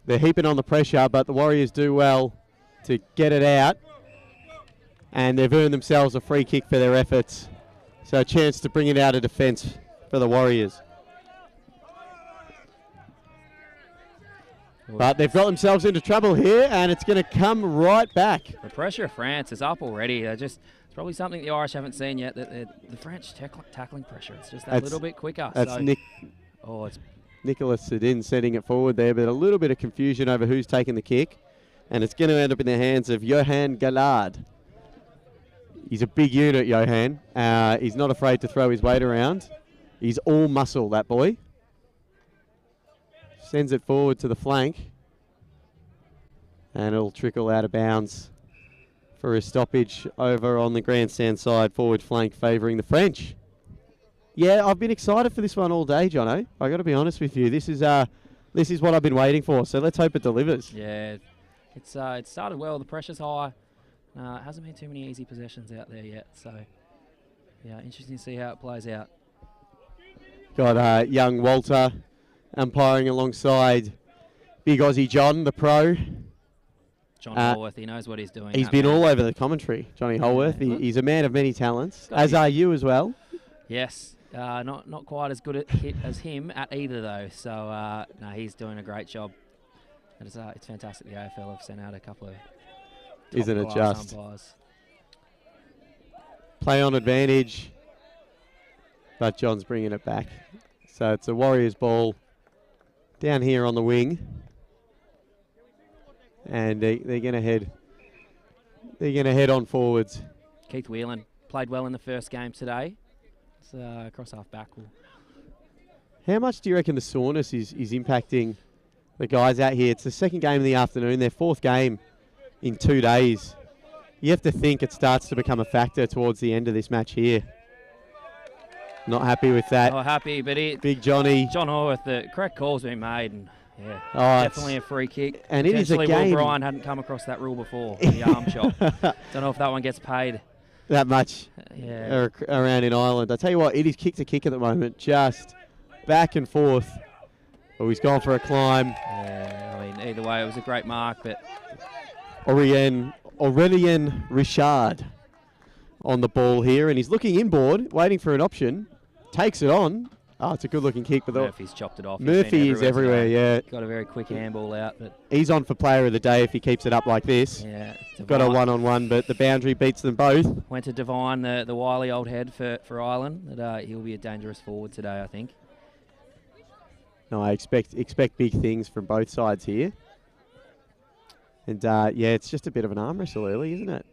They're heaping on the pressure, but the Warriors do well to get it out, and they've earned themselves a free kick for their efforts. So a chance to bring it out of defence for the Warriors. But they've got themselves into trouble here, and it's going to come right back. The pressure of France is up already. It's probably something the Irish haven't seen yet. The French tackling pressure, it's just a little bit quicker. That's it's Nicolas Sedin setting it forward there, but a little bit of confusion over who's taking the kick. And it's going to end up in the hands of Johan Gallard. He's a big unit, Johan. He's not afraid to throw his weight around. He's all muscle, that boy. Sends it forward to the flank. And it'll trickle out of bounds for a stoppage over on the grandstand side, forward flank favouring the French. Yeah, I've been excited for this one all day, Jono. I got to be honest with you. This is what I've been waiting for. So let's hope it delivers. Yeah, it started well. The pressure's high. It hasn't been too many easy possessions out there yet. So yeah, interesting to see how it plays out. Got young Walter umpiring alongside big Aussie John, the pro. John Holworth, he knows what he's doing. He's been all over the commentary, Johnny Holworth. He's a man of many talents, as are you as well. Yes. Not quite as good as him at either, though. So, no, he's doing a great job. It's fantastic the AFL have sent out a couple of Isn't it just? umpires. Play on advantage, but John's bringing it back. So it's a Warriors ball down here on the wing. And they're going to head. They're going to head on forwards. Keith Whelan played well in the first game today. It's cross half back. How much do you reckon the soreness is impacting the guys out here? It's the second game of the afternoon, their fourth game in 2 days. You have to think it starts to become a factor towards the end of this match here. Not happy with that. Not happy, but Big Johnny. John Horwath, the correct call's been made, and yeah, definitely a free kick. And it is a game. Will Bryan hadn't come across that rule before in the arm shot. Don't know if that one gets paid that much around in Ireland. I tell you what, it is kick to kick at the moment, just back and forth. Oh, he's gone for a climb. Yeah, I mean, either way, it was a great mark, but Aurélien Richard on the ball here, and he's looking inboard, waiting for an option. Takes it on. Oh, it's a good-looking kick, but Murphy's chopped it off. Murphy is everywhere, yeah. Got a very quick handball out, but he's on for player of the day if he keeps it up like this. Yeah, got a one-on-one, but the boundary beats them both. Went to Devine, the wily old head for Ireland. That he'll be a dangerous forward today, I think. No, I expect big things from both sides here. And, yeah, it's just a bit of an arm wrestle early, isn't it?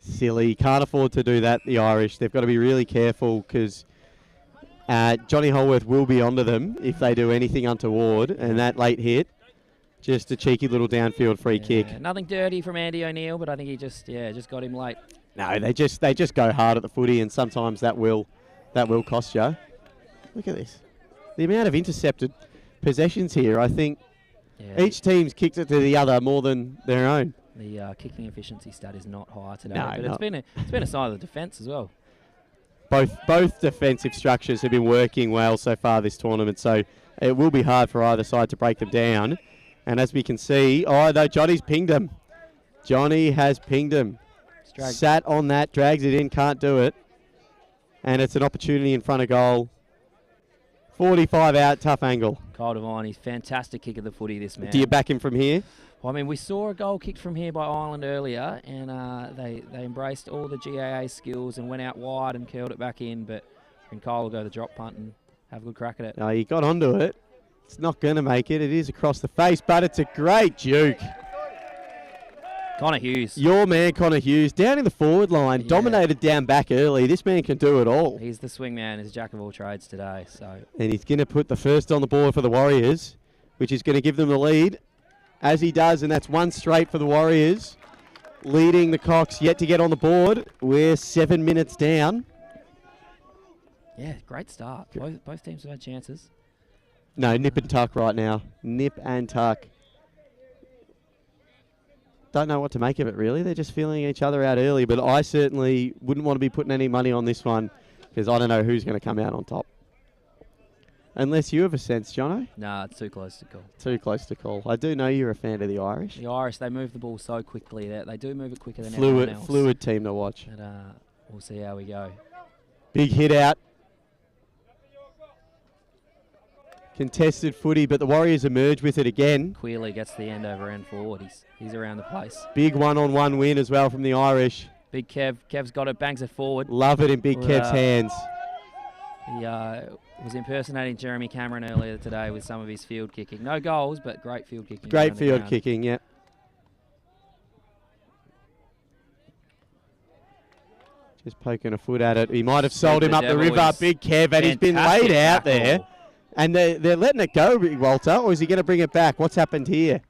Silly. Can't afford to do that, the Irish. They've got to be really careful because Johnny Holworth will be onto them if they do anything untoward. And that late hit, just a cheeky little downfield free kick. Nothing dirty from Andy O'Neill, but I think he just got him late. No, they just go hard at the footy, and sometimes that will cost you. Look at this. The amount of intercepted possessions here, I think each team's kicked it to the other more than their own. The kicking efficiency stat is not high today, No, but it's been a sign of the defence as well. Both defensive structures have been working well so far this tournament, so it will be hard for either side to break them down. And as we can see, though Johnny's pinged him. Johnny has pinged him. Sat on that, drags it in, can't do it. And it's an opportunity in front of goal. 45 out, tough angle. Kyle Devine, he's fantastic kick of the footy, this man. Do you back him from here? Well, I mean, we saw a goal kicked from here by Ireland earlier, and they embraced all the GAA skills and went out wide and curled it back in, but Kyle will go the drop punt and have a good crack at it. No, he got onto it. It's not going to make it. It is across the face, but it's a great juke. Connor Hughes. Your man, Connor Hughes, down in the forward line, dominated down back early. This man can do it all. He's the swing man. He's a jack of all trades today. And he's going to put the first on the board for the Warriors, which is going to give them the lead, as he does, and that's one straight for the Warriors. Leading the Cox, yet to get on the board. We're 7 minutes down. Yeah, great start. Both teams have had chances. No, nip and tuck right now. Nip and tuck. Don't know what to make of it, really. They're just feeling each other out early, but I certainly wouldn't want to be putting any money on this one because I don't know who's going to come out on top. Unless you have a sense, Jono? Nah, it's too close to call. Too close to call. I do know you're a fan of the Irish. The Irish, they move the ball so quickly. They do move it quicker than everyone else. Fluid team to watch. But, we'll see how we go. Big hit out. Contested footy, but the Warriors emerge with it again. Queerly gets the end over end forward. He's around the place. Big one-on-one win as well from the Irish. Big Kev. Kev's got it, bangs it forward. Love it in Big Kev's hands. He was impersonating Jeremy Cameron earlier today with some of his field kicking. No goals, but great field kicking. Great field kicking, yeah. Just poking a foot at it. He might have sold him up the river. Big Kev, and he's been laid out there. And they're letting it go, Walter, or is he going to bring it back? What's happened here?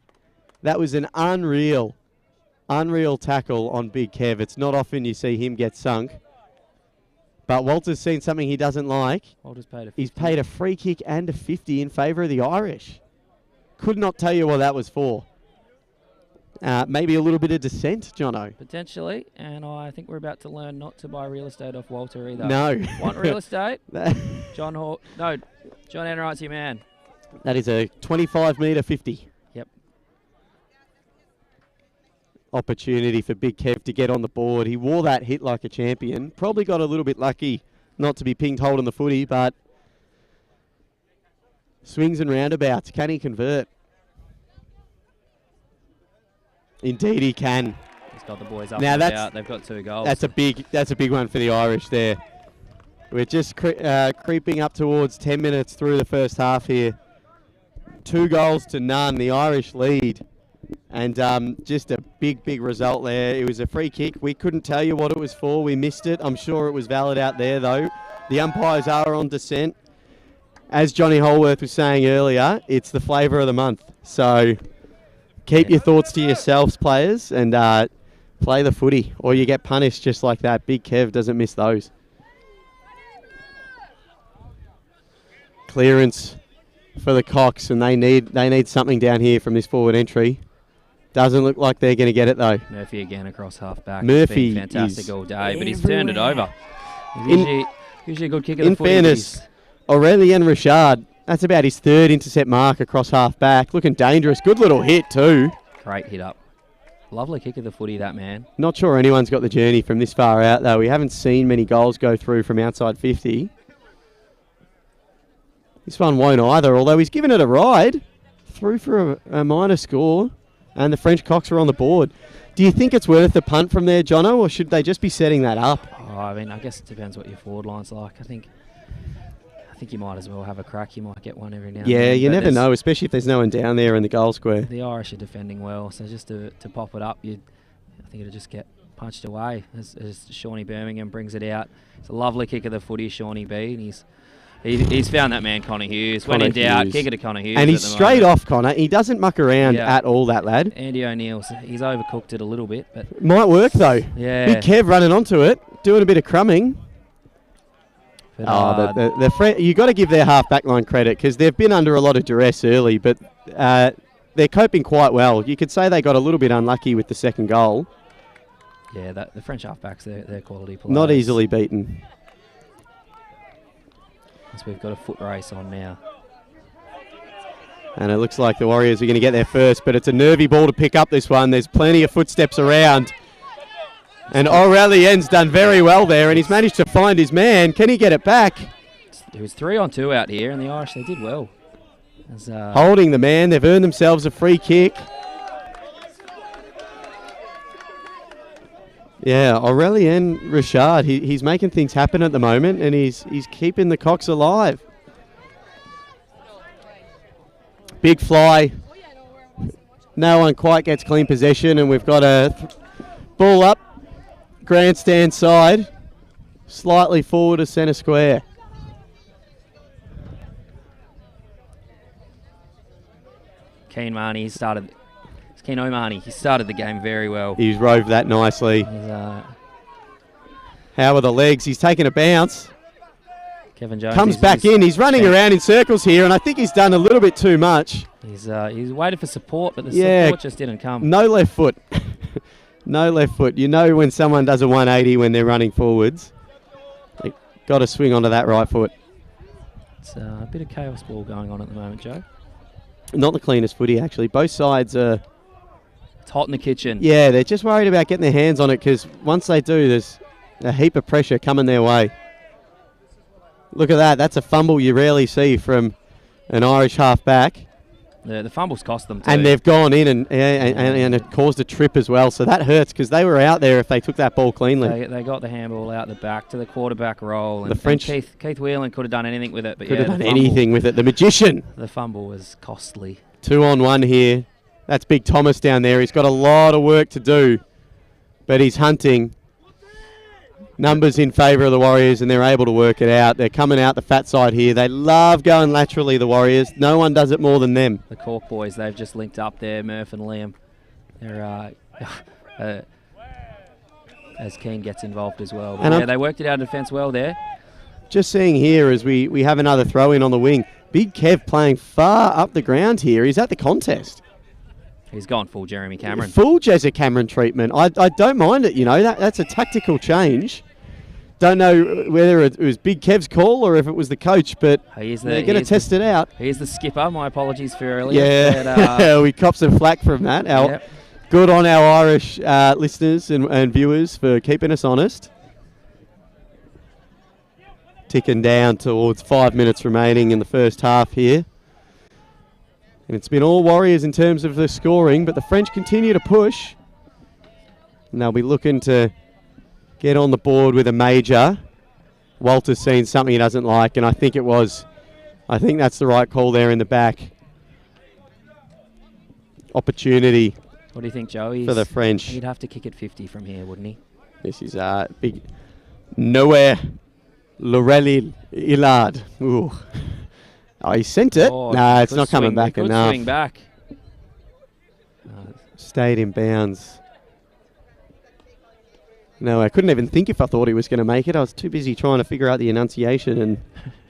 That was an unreal tackle on Big Kev. It's not often you see him get sunk. But Walter's seen something he doesn't like. Walter's paid a 50. He's paid a free kick and a 50 in favour of the Irish. Could not tell you what that was for. Maybe a little bit of dissent, Jono. Potentially, and I think we're about to learn not to buy real estate off Walter either. No. Want real estate? John Enright's your man. That is a 25-metre 50. Yep. Opportunity for Big Kev to get on the board. He wore that hit like a champion. Probably got a little bit lucky not to be pinged holding the footy, but swings and roundabouts. Can he convert? Indeed he can. He's got the boys up now and out. They've got 2 goals. That's a big one for the Irish there. We're just creeping up towards 10 minutes through the first half here. 2 goals to none. The Irish lead. And just a big result there. It was a free kick. We couldn't tell you what it was for. We missed it. I'm sure it was valid out there, though. The umpires are on dissent. As Johnny Holworth was saying earlier, it's the flavour of the month. So keep your thoughts to yourselves, players, and play the footy, or you get punished just like that. Big Kev doesn't miss those. Clearance for the Cox, and they need something down here from this forward entry. Doesn't look like they're going to get it, though. Murphy again across half-back. Murphy been fantastic is all day, but he's turned it over. He's usually a good kick of the footy. In fairness, Aurelien Richard, that's about his 3rd intercept mark across half-back. Looking dangerous. Good little hit, too. Great hit up. Lovely kick of the footy, that man. Not sure anyone's got the journey from this far out, though. We haven't seen many goals go through from outside 50. This one won't either, although he's given it a ride. Through for a minor score, and the French Cox are on the board. Do you think it's worth a punt from there, Jono, or should they just be setting that up? Oh, I mean, I guess it depends what your forward line's like. I think I think you might as well have a crack. You might get one every now and Yeah, then. you But never know, especially if there's no one down there in the goal square. The Irish are defending well, so just to pop it up, I think it'll just get punched away as Shawnee Birmingham brings it out. It's a lovely kick of the footy, Shawnee B, and he's found that man, Connor Hughes. When in doubt, kick it to Connor Hughes. And he's straight off, Connor. He doesn't muck around at all, that lad. Andy O'Neill, he's overcooked it a little bit, but might work though. Yeah. Big Kev running onto it, doing a bit of crumbing. But, you got to give their half back line credit because they've been under a lot of duress early, but they're coping quite well. You could say they got a little bit unlucky with the second goal. Yeah, the French halfbacks, they're quality players. Not easily beaten. So we've got a foot race on now. And it looks like the Warriors are going to get there first, but it's a nervy ball to pick up this one. There's plenty of footsteps around. And Aurelien's done very well there, and he's managed to find his man. Can he get it back? It was 3-on-2 out here, and the Irish, they did well. Holding the man, they've earned themselves a free kick. Yeah, Aurelien Richard, he's making things happen at the moment, and he's keeping the Cox alive. Big fly. No one quite gets clean possession, and we've got a ball up, grandstand side, slightly forward of centre square. Keen O'Mahony, he started the game very well. He's roved that nicely. How are the legs? He's taking a bounce. Kevin Jones comes back in. He's running around in circles here, and I think he's done a little bit too much. He's waited for support, but the support just didn't come. No left foot. No left foot. You know when someone does a 180 when they're running forwards. They got to swing onto that right foot. It's a bit of chaos ball going on at the moment, Joe. Not the cleanest footy, actually. Both sides are... It's hot in the kitchen. Yeah, they're just worried about getting their hands on it because once they do, there's a heap of pressure coming their way. Look at that. That's a fumble you rarely see from an Irish half-back. The fumbles cost them too. And they've gone in and it caused a trip as well. So that hurts because they were out there if they took that ball cleanly. They got the handball out the back to the quarterback roll. And the French... and Keith Whelan could have done anything with it. But could have done anything with it. The magician. The fumble was costly. 2-on-1 here. That's Big Thomas down there. He's got a lot of work to do. But he's hunting. Numbers in favour of the Warriors, and they're able to work it out. They're coming out the fat side here. They love going laterally, the Warriors. No one does it more than them. The Cork boys, they've just linked up there, Murph and Liam. They're, as Keane gets involved as well. But yeah, they worked it out in defence well there. Just seeing here as we have another throw-in on the wing. Big Kev playing far up the ground here. He's at the contest. He's gone full Jeremy Cameron. Full Jezza Cameron treatment. I don't mind it, you know. That's a tactical change. Don't know whether it was Big Kev's call or if it was the coach, but they're going to test it out. He's the skipper. My apologies for earlier. Yeah, but, we copped some flack from that. Good on our Irish listeners and viewers for keeping us honest. Ticking down towards 5 minutes remaining in the first half here. And it's been all Warriors in terms of the scoring, but the French continue to push. And they'll be looking to get on the board with a major. Walter's seen something he doesn't like, and I think that's the right call there in the back. Opportunity. What do you think, Joe? For the French. He'd have to kick it 50 from here, wouldn't he? This is big. Nowhere. Laurel Hillard. Ooh. Oh, he sent it. No, it's not coming back enough. Swing back. Stayed in bounds. No, I couldn't even think if I thought he was going to make it. I was too busy trying to figure out the enunciation, and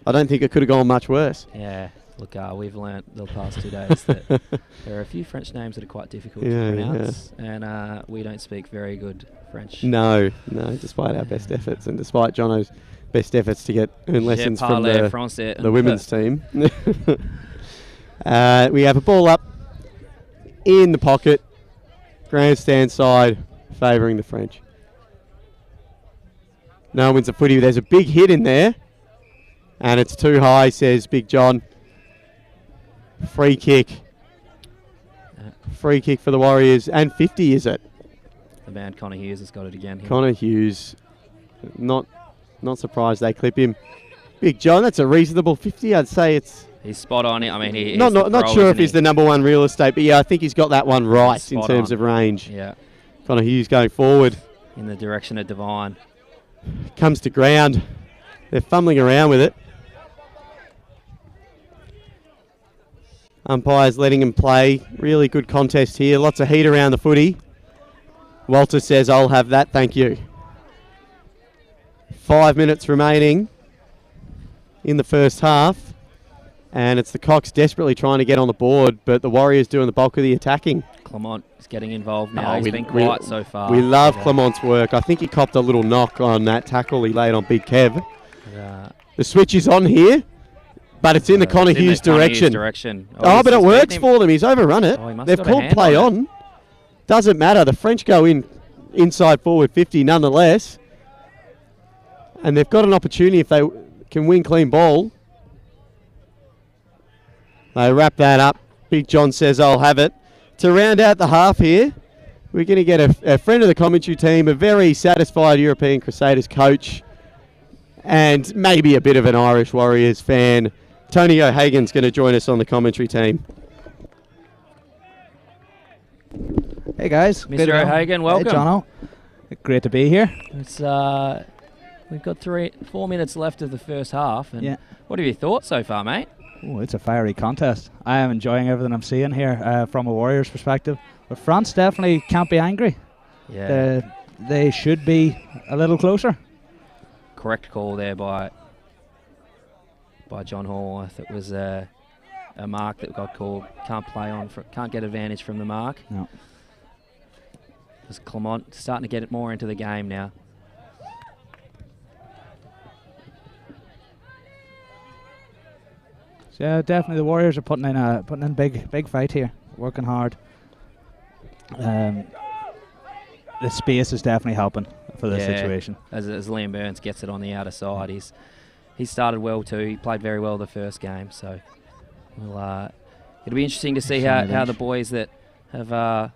I don't think it could have gone much worse. Yeah, look, we've learnt the past 2 days that there are a few French names that are quite difficult to pronounce, and we don't speak very good French. No, despite our best efforts, and despite Jono's best efforts to earn lessons from the women's team. We have a ball up in the pocket, grandstand side, favouring the French. No one wins the footy. There's a big hit in there, and it's too high, says Big John. Free kick. Free kick for the Warriors, and 50 is it? The man Connor Hughes has got it again. Connor Hughes, not surprised they clip him. Big John, that's a reasonable 50. I'd say it's... He's spot on it. I mean, he's not sure if he's the number one real estate, but yeah, I think he's got that one right in terms of range. Yeah. Connor Hughes going forward. In the direction of Devine. Comes to ground. They're fumbling around with it. Umpires letting him play. Really good contest here. Lots of heat around the footy. Walter says, I'll have that, thank you. 5 minutes remaining in the first half. And it's the Cox desperately trying to get on the board, but the Warriors doing the bulk of the attacking. Clement is getting involved now. He's been quiet so far. We love Clement's work. I think he copped a little knock on that tackle he laid on Big Kev. The switch is on here, but it's in the Connor Hughes direction. But it works for them. He's overrun it. They've called play on. Doesn't matter. The French go in inside forward 50 nonetheless. And they've got an opportunity if they can win clean ball. They wrap that up. Big John says, I'll have it. To round out the half here, we're going to get a friend of the commentary team, a very satisfied European Crusaders coach, and maybe a bit of an Irish Warriors fan. Tony O'Hagan's going to join us on the commentary team. Hey guys. Mr. O'Hagan, welcome. Hey Jono. Great to be here. It's we've got 4 minutes left of the first half. And what have you thought so far, mate? Oh, it's a fiery contest. I am enjoying everything I'm seeing here from a Warriors perspective. But France definitely can't be angry. Yeah. They should be a little closer. Correct call there by John Hall. It was a mark that got called. Can't play on. Can't get advantage from the mark. No. Because Clement starting to get it more into the game now. So yeah, definitely the Warriors are putting in big fight here, working hard. The space is definitely helping for this situation. As Liam Burns gets it on the outer side, he started well too. He played very well the first game, so it'll be interesting to see how the boys that have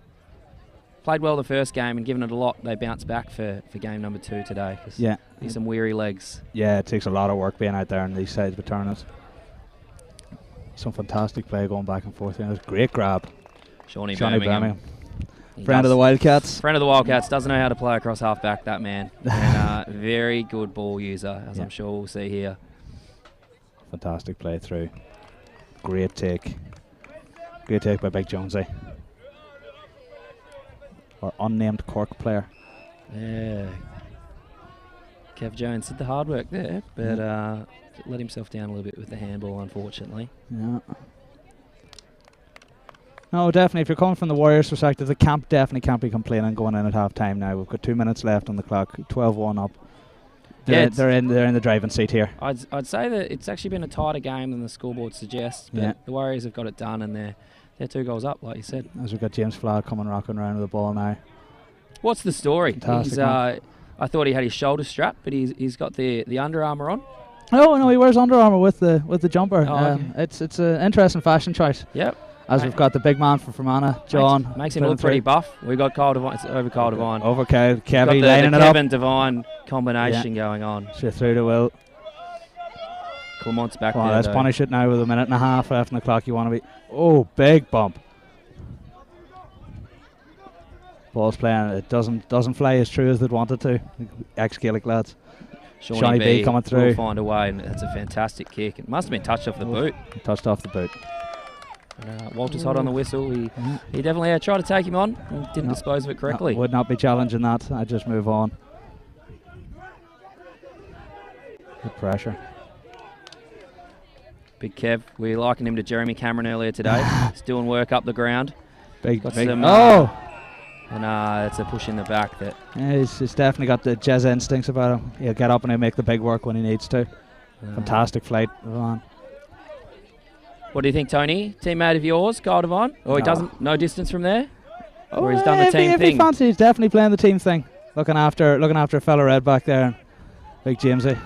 played well the first game and given it a lot, they bounce back for game number 2 today. Yeah, there's some weary legs. Yeah, it takes a lot of work being out there on these sides of tournaments. Some fantastic play going back and forth. It was a great grab. Shawnee Birmingham. Friend of the Wildcats. Friend of the Wildcats. Doesn't know how to play across half-back, that man. And very good ball user, as I'm sure we'll see here. Fantastic play through. Great take. Great take by Big Jonesy. Our unnamed Cork player. Yeah. Kev Jones did the hard work there, but let himself down a little bit with the handball, unfortunately. Yeah. No, definitely. If you're coming from the Warriors' perspective, the camp definitely can't be complaining going in at half time now. We've got 2 minutes left on the clock, 12-1 up. They're in the driving seat here. I'd say that it's actually been a tighter game than the scoreboard suggests, but the Warriors have got it done, and they're 2 goals up, like you said. As we've got James Flagg coming rocking around with the ball now. What's the story? Fantastic, I thought he had his shoulder strap, but he's got the Under Armour on. Oh no, he wears Under Armour with the jumper. Okay. It's an interesting fashion choice. Yep. As we've got the big man from Fermanagh, John. Makes him look pretty buff. We got Kyle Devine. It's over Kyle Devine. Over Kevin lining it up. Kevin Devine combination going on. Straight through to Will. Clement's back there. Let's punish it now with 1.5 minutes left on the clock. You want to be. Oh, big bump. Ball's playing. It doesn't fly as true as they'd want it to. Ex-Gaelic lads. Shawnee B coming through. Will find a way, and that's a fantastic kick. It must have been touched off the boot. Touched off the boot. Walter's hot on the whistle. He definitely tried to take him on and didn't dispose of it correctly. Would not be challenging that. I just move on. Good pressure. Big Kev. We likened him to Jeremy Cameron earlier today. He's doing work up the ground. Big. Some, oh! And it's a push in the back that. Yeah, he's definitely got the Jez instincts about him. He'll get up and he'll make the big work when he needs to. Fantastic flight, Devine. What do you think, Tony? Teammate of yours, Kyle Devine? Or he doesn't, no distance from there? Or he's done the team thing? If he fancies, he's definitely playing the team thing. Looking after a fella red back there. Big Jamesy.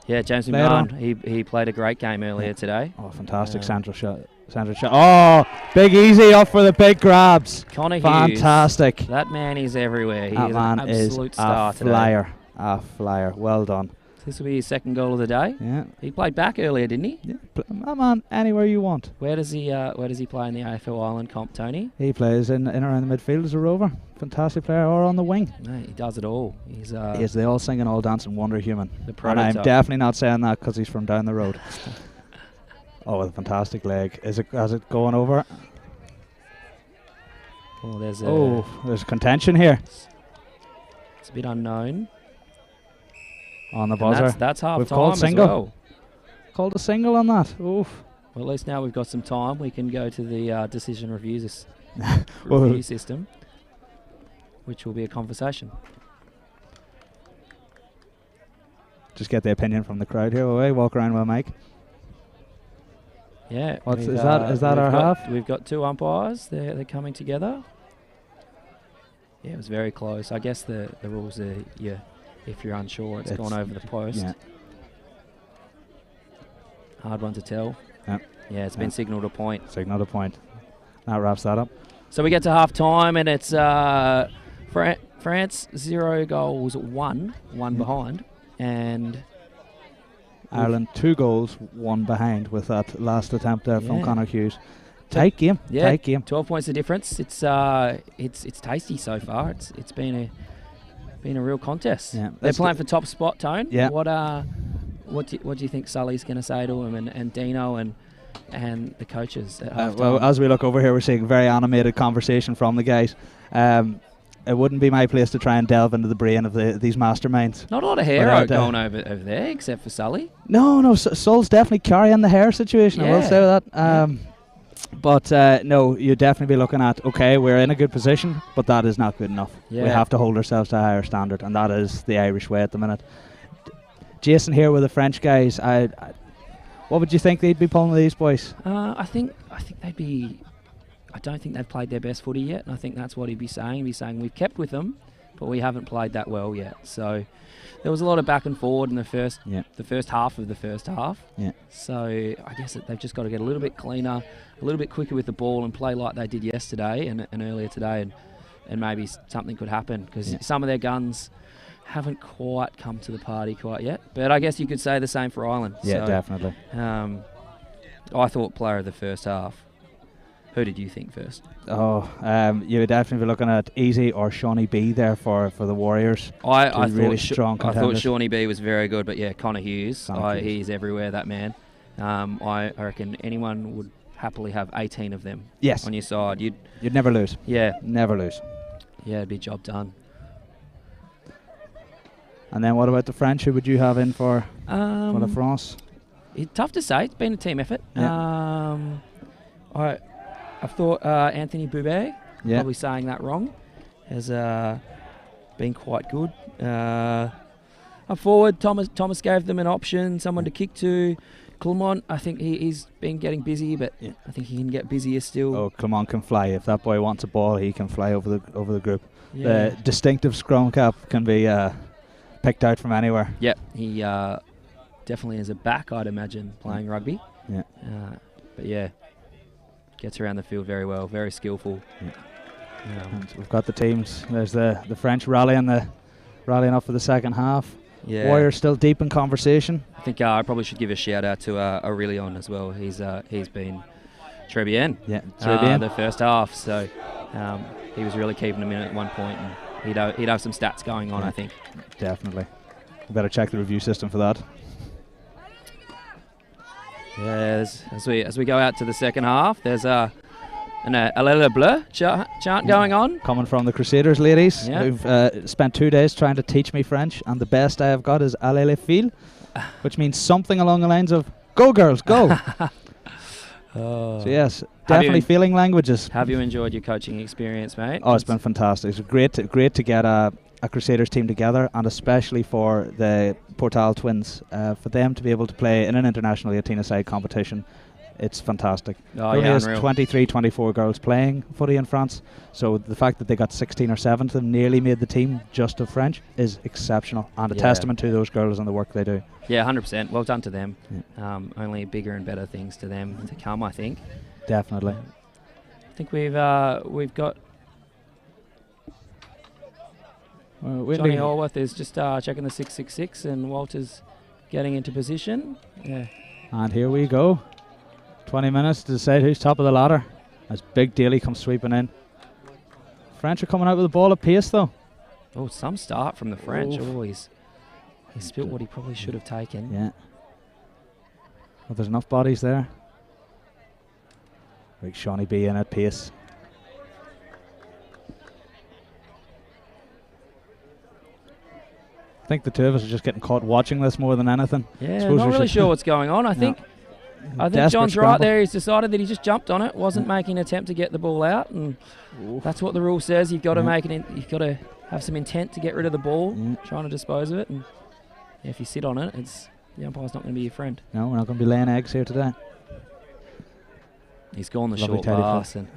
Yeah, James McMahon. He played a great game earlier today. Oh, fantastic central shot. Oh, Big Easy up for the big grabs. Connor Hughes. Fantastic. That man is everywhere. He that is man an absolute is star a flyer. A flyer. Well done. This will be his second goal of the day. Yeah. He played back earlier, didn't he? Yeah. Come on, anywhere you want. Where does he play in the AFL Island comp, Tony? He plays in around the midfield as a rover. Fantastic player, or on the wing. No, he does it all. He's the all singing, all dancing Wonder Human. The And prototype. I'm definitely not saying that because he's from down the road. Oh, with a fantastic leg. Has it going over? Oh, there's contention here. It's a bit unknown. On the And buzzer. That's half We've time called single. as well. Called a single on that. Oof. Well, at least now we've got some time. We can go to the decision review system, which will be a conversation. Just get the opinion from the crowd here. Away, walk around with Mike. Yeah. Is that our half? We've got two umpires. They're coming together. Yeah, it was very close. I guess the rules are, if you're unsure, it's gone over the post. Yeah. Hard one to tell. Yep. Yeah, it's been signalled a point. Signalled a point. That wraps that up. So we get to half time, and it's France 0 goals, one behind, and Ireland 2 goals, 1 behind with that last attempt there from Yeah. Connor Hughes. Tight game. Yeah, Tight game. 12 points the difference. It's tasty so far. It's been a real contest. Yeah. They're playing for top spot, Tone. Yeah. What do you think Sully's going to say to him and Dino and the coaches at half Well, time? as we look over here, we're seeing very animated conversation from the guys. It wouldn't be my place to try and delve into the brain of these masterminds. Not a lot of hair going over there, except for Sully. No, Sol's definitely carrying the hair situation. I will say that. But no, you'd definitely be looking at, okay, we're in a good position, but that is not good enough. Yeah. We have to hold ourselves to a higher standard, and that is the Irish way at the minute. Jason here with the French guys. What would you think they'd be pulling with these boys? I think they'd be. I don't think they've played their best footy yet, and I think that's what he'd be saying. He'd be saying we've kept with them, but we haven't played that well yet. So there was a lot of back and forward in the first half of the first half. Yeah. So I guess that they've just got to get a little bit cleaner, a little bit quicker with the ball, and play like they did yesterday and earlier today, and maybe something could happen because some of their guns haven't quite come to the party quite yet. But I guess you could say the same for Ireland. Yeah, so, definitely. I thought player of the first half. Who did you think first? You would definitely be looking at Easy or Shawnee B there for the Warriors. I really thought strong I thought contenders. Shawnee B was very good, but yeah, Connor Hughes. Hughes. He's everywhere, that man. I reckon anyone would happily have 18 of them on your side. You'd never lose. Yeah. Never lose. Yeah, it'd be job done. And then what about the French? Who would you have in for the France? It's tough to say. It's been a team effort. Yeah. I thought Anthony Boubet, Yeah. probably saying that wrong, has been quite good. Up forward, Thomas gave them an option, someone to kick to. Clement, I think he's been getting busy, but I think he can get busier still. Oh, Clement can fly. If that boy wants a ball, he can fly over the group. Yeah. The distinctive scrum cap can be picked out from anywhere. Yep, he definitely is a back, I'd imagine, playing rugby. Yeah. But yeah, gets around the field very well, very skillful. And we've got the teams. There's the French rallying up for the second half. Yeah. Warriors still deep in conversation. I think I probably should give a shout out to Aurelion as well. He's been très bien. Yeah, très bien. The first half, so he was really keeping them in at one point, and he'd have some stats going on, I think. Definitely. We better check the review system for that. Yeah, as we go out to the second half, there's an Allez Bleu chant going on. Coming from the Crusaders ladies, Yeah. who've spent 2 days trying to teach me French, and the best I have got is Allez les filles, which means something along the lines of "Go girls, go." So yes, definitely feeling languages. Have you enjoyed your coaching experience, mate? Oh, it's been fantastic. It's great to get a Crusaders team together, and especially for the Portal twins, for them to be able to play in an international 18-a-side competition. It's fantastic. Oh, There yeah, is unreal. 23, 24 girls playing footy in France, so the fact that they got 16 or 17 and nearly made the team just of French is exceptional, and a Yeah. testament to those girls and the work they do. Yeah, 100%. Well done to them. Only bigger and better things to them to come, I think. Definitely. I think we've got Johnny Horwath is just checking the 666, and Walter's getting into position. Yeah. And here we go. 20 minutes to decide who's top of the ladder as Big Daly comes sweeping in. French are coming out with the ball at pace though. Oh, some start from the French. Oh, he spilt what he probably should have taken. Yeah. Well, there's enough bodies there. Big Shawnee B in at pace. I think the two of us are just getting caught watching this more than anything. Yeah, not really sure what's going on. I think John's right there. He's decided that he just jumped on it, wasn't making an attempt to get the ball out, and that's what the rule says. You've got to make it. You've got to have some intent to get rid of the ball, trying to dispose of it, and if you sit on it, the umpire's not going to be your friend. No, we're not going to be laying eggs here today. He's gone the short pass, and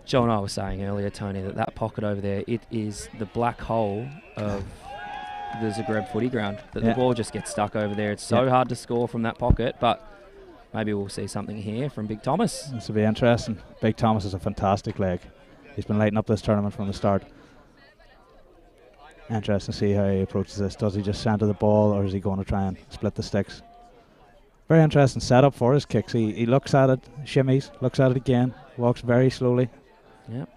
Joe and I were saying earlier, Tony, that pocket over there, it is the black hole of the Zagreb footy ground. That the ball just gets stuck over there. It's so hard to score from that pocket, but maybe we'll see something here from Big Thomas. This will be interesting. Big Thomas is a fantastic leg. He's been lighting up this tournament from the start. Interesting to see how he approaches this. Does he just center the ball, or is he going to try and split the sticks? Very interesting setup for his kicks. He looks at it, shimmies, looks at it again, walks very slowly,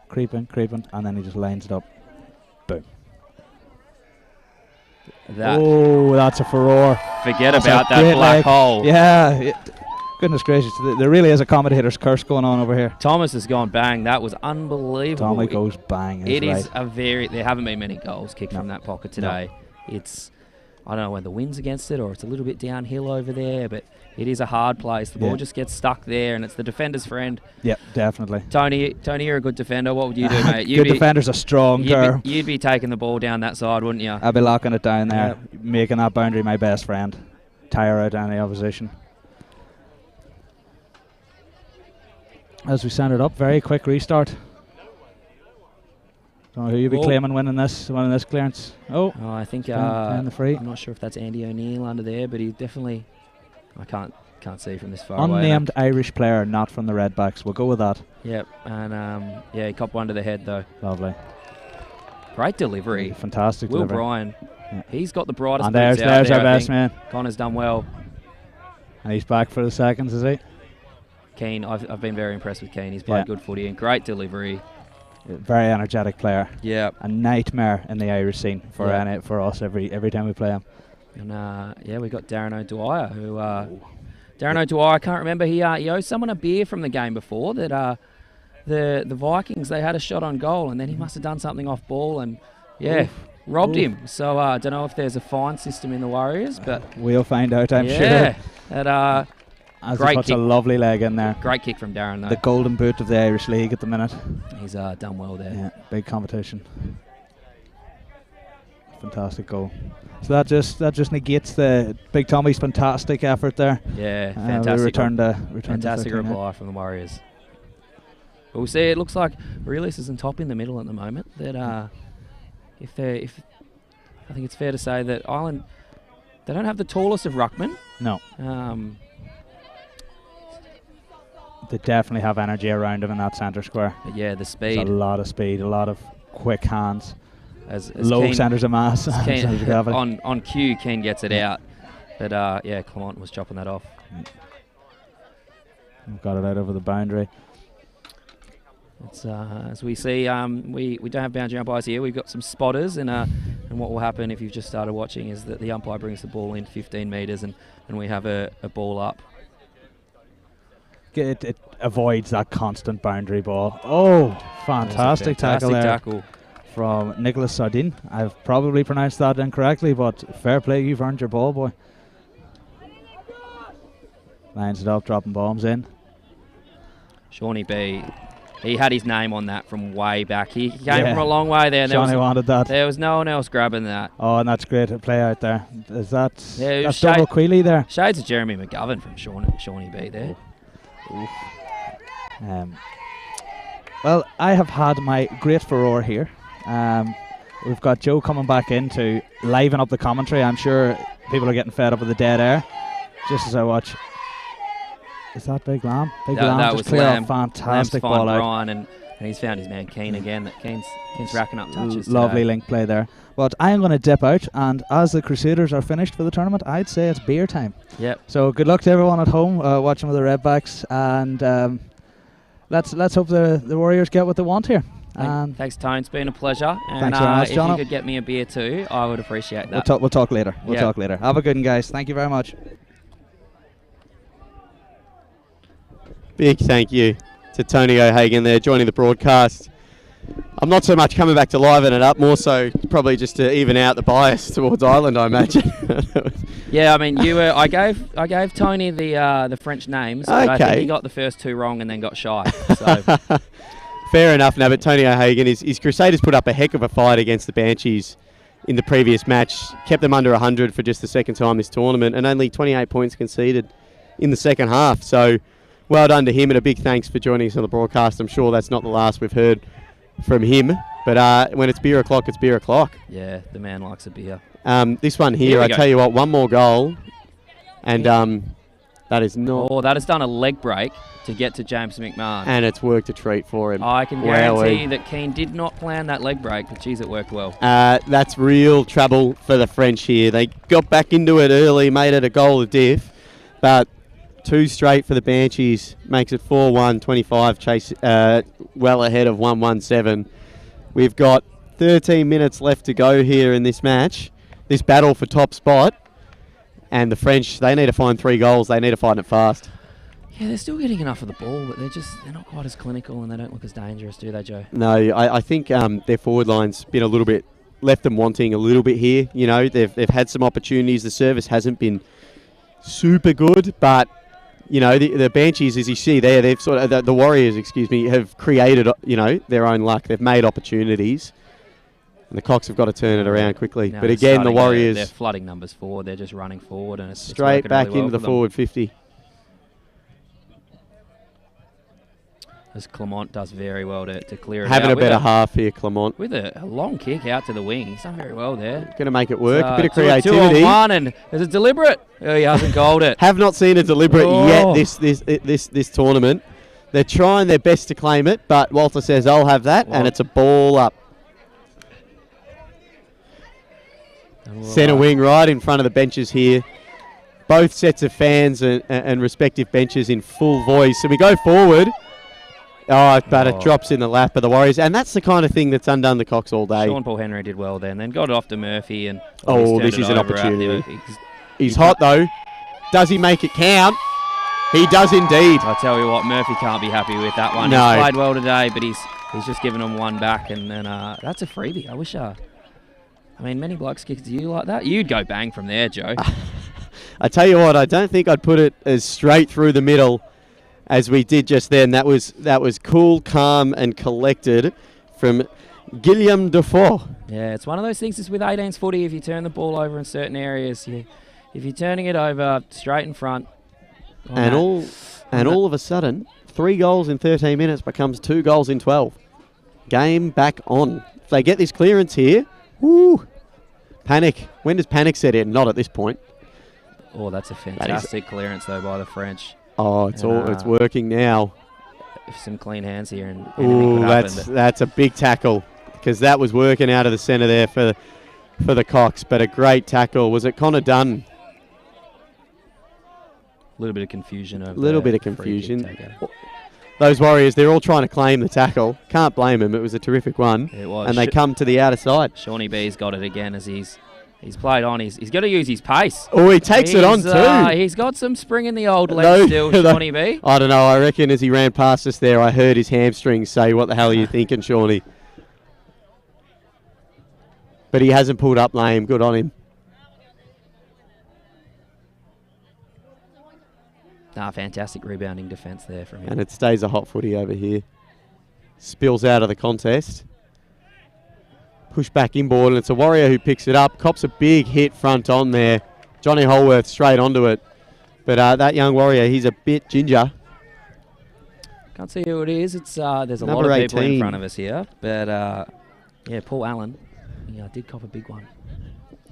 creeping, and then he just lines it up. Boom. That's a furore. Forget about that black hole. Yeah. Goodness gracious, there really is a commentator's curse going on over here. Thomas has gone bang. That was unbelievable. Tommy goes bang. It is there haven't been many goals kicked from that pocket today. It's, I don't know whether the wind's against it or it's a little bit downhill over there, but it is a hard place. The ball just gets stuck there, and it's the defender's friend. Yep, definitely. Tony, you're a good defender. What would you do, mate? Good defenders are stronger. You'd be taking the ball down that side, wouldn't you? I'd be locking it down there, making that boundary my best friend. Tire out any opposition. As we send it up, very quick restart. Don't know who you'll be claiming winning this clearance. I think the free. I'm not sure if that's Andy O'Neill under there, but he definitely, I can't see from this far away. Unnamed Irish player, not from the Redbacks. We'll go with that. Yep, and he copped one to the head though. Lovely. Great delivery. Fantastic Will delivery. Bryan. He's got the brightest and boots there's out our there, best man. Connor's done well. And he's back for the seconds, is he? Keane, I've been very impressed with Keane. He's played good footy and great delivery. Very energetic player. Yeah. A nightmare in the Irish scene for us every time we play him. And we got Darren O'Dwyer, who Darren O'Dwyer, I can't remember, he owed someone a beer from the game before that the Vikings, they had a shot on goal and then he must have done something off ball and robbed him. So I don't know if there's a fine system in the Warriors, but we'll find out, I'm sure. As he puts a lovely leg in there. Great kick from Darren though. The golden boot of the Irish League at the minute. He's done well there. Yeah, big competition. Fantastic goal. So that just negates the Big Tommy's fantastic effort there. Yeah, fantastic. Fantastic reply from the Warriors. But we'll see. It looks like Realis is on top in the middle at the moment. That I think it's fair to say that Ireland, they don't have the tallest of ruckmen. No. They definitely have energy around him in that centre square. But yeah, the speed. There's a lot of speed, a lot of quick hands. As low centres of mass. on cue, Keane gets it out. But Clement was chopping that off. We've got it out over the boundary. It's as we see, we don't have boundary umpires here. We've got some spotters, and what will happen if you've just started watching is that the umpire brings the ball in 15 metres, and we have a ball up. It avoids that constant boundary ball. Oh, fantastic tackle there from Nicolas Sardine. I've probably pronounced that incorrectly, but fair play, you've earned your ball, boy. Lines it up, dropping bombs in. Shawnee B, he had his name on that from way back. He came from a long way there. Shawnee wanted that. There was no one else grabbing that. Oh, and that's great play out there. Is that's double Quealy there? Shades of Jeremy McGovern from Shawnee B there. Well, I have had my great furore here. We've got Joe coming back in to liven up the commentary. I'm sure people are getting fed up with the dead air. Just as I watch. Is that Big Lamb? Big Lamb that just was clear Lamb. a fantastic ball out. And And he's found his man Keane again. Keane's racking up touches. Lovely today. link play there. But I am going to dip out, and as the Crusaders are finished for the tournament, I'd say it's beer time. Yep. So good luck to everyone at home watching with the Redbacks, and let's hope the Warriors get what they want here. Thanks, Tone. It's been a pleasure. And Thanks very much, if Jono. you could get me a beer too, I would appreciate that. We'll talk later. We'll Yeah. talk later. Have a good one, guys. Thank you very much. Big thank you to Tony O'Hagan there joining the broadcast. I'm not so much coming back to liven it up, more so probably just to even out the bias towards Ireland, I imagine. Yeah, I mean, you were. I gave Tony the French names, but I think Okay. he got the first two wrong and then got shy. So Fair enough. No, but Tony O'Hagan, his Crusaders put up a heck of a fight against the Banshees in the previous match, kept them under 100 for just the second time this tournament, and only 28 points conceded in the second half. So well done to him, and a big thanks for joining us on the broadcast. I'm sure that's not the last we've heard from him, but when it's beer o'clock, it's beer o'clock. yeah, the man likes a beer. This one Here here, we I go. tell you what, one more goal, and that is not... Oh, that has done a leg break to get to James McMahon. And it's worked a treat for him. I can Wowee. guarantee that Keane did not plan that leg break, but geez, it worked well. That's real trouble for the French here. They got back into it early, made it a goal of diff, but 2 straight for the Banshees makes it 4-1, 25 chase, well ahead of 1-1-7. We've got 13 minutes left to go here in this match, this battle for top spot, and the French, they need to find 3 goals. They need to find it fast. Yeah, they're still getting enough of the ball, but they're not quite as clinical and they don't look as dangerous, do they, Joe? No, I think their forward line's been a little bit, left them wanting a little bit here. You know, they've had some opportunities. The service hasn't been super good, but you know, the Banshees, as you see there, they've sort of, the Warriors, excuse me, have created, you know, their own luck. They've made opportunities, and the Cox have got to turn it around quickly. No, but they're again, the starting Warriors they're flooding numbers forward. They're just running forward, and it's straight working back really well into the for them. forward 50. As Clement does very well to clear it Having out. a better half here, Clement. With a long kick out to the wing. He's done very well there. Going to make it work. A bit of Two on creativity. one, and is it deliberate? Oh, he hasn't goaled it. Have not seen it deliberate Oh. yet this tournament. They're trying their best to claim it, but Walter says, I'll have that, and it's a ball up. Centre wing right in front of the benches here. Both sets of fans and respective benches in full voice. And we go forward. Oh, but it drops in the lap of the Warriors. And that's the kind of thing that's undone the Cox all day. Sean Paul Henry did well there, and then got it off to Murphy. And Oh, he's this turned is it an over out opportunity. there. He's hot, though. Does he make it count? He does indeed. I tell you what, Murphy can't be happy with that one. No. He's played well today, but he's just given him one back, and then that's a freebie. I wish I mean, many blokes kick to you like that. You'd go bang from there, Joe. I tell you what, I don't think I'd put it as straight through the middle as we did just then. That was cool, calm, and collected from Guillaume Dufour. Yeah, it's one of those things. It's with 18s footy. If you turn the ball over in certain areas, if you're turning it over straight in front, And all of a sudden, 3 goals in 13 minutes becomes 2 goals in 12. Game back on. If they get this clearance here, woo, panic. When does panic set in? Not at this point. Oh, that's a fantastic clearance though by the French. Oh, it's working now. Some clean hands here, and anything Ooh, could happen. that's a big tackle, because that was working out of the centre there for the Cox. But a great tackle. Was it Connor Dunn? A little bit of confusion. A little bit of free kick confusion. takeout. Those Warriors, they're all trying to claim the tackle. Can't blame them. It was a terrific one. It was. And they come to the outer side. Shawnee B's got it again as he's played on. He's got to use his pace. Oh, he takes it on too. He's got some spring in the old leg still, Shawnee B. I don't know. I reckon as he ran past us there, I heard his hamstrings say, "What the hell are you thinking, Shawnee?" But he hasn't pulled up lame. Good on him. Fantastic rebounding defence there from him. And it stays a hot footy over here. Spills out of the contest. Push back inboard, and it's a Warrior who picks it up. Cops a big hit front on there. Johnny Holworth straight onto it. But that young Warrior, he's a bit ginger. Can't see who it is. It's there's a Number lot of people 18. in front of us here. But yeah, Paul Allen. Yeah, did cop a big one.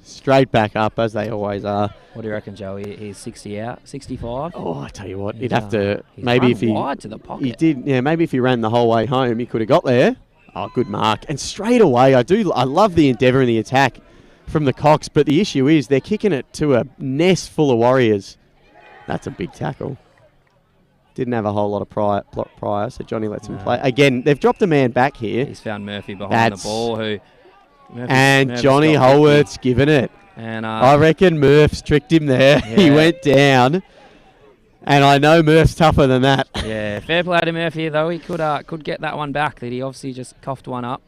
Straight back up, as they always are. What do you reckon, Joey? He's 60 out, 65? Oh, I tell you what, he'd have to... He's maybe run if he... wide to the pocket. He did, yeah, maybe if he ran the whole way home, he could have got there. Oh, good mark. And straight away, I love the endeavour in the attack from the Cox, but the issue is they're kicking it to a nest full of Warriors. That's a big tackle. Didn't have a whole lot of prior, so Johnny lets him play. Again, they've dropped a man back here. He's found Murphy behind the ball, who... Murphy's Johnny Holworth's given it. And I reckon Murph's tricked him there. Yeah. He went down. And I know Murph's tougher than that. Yeah, fair play to Murphy, though. He could get that one back. That he obviously just coughed one up.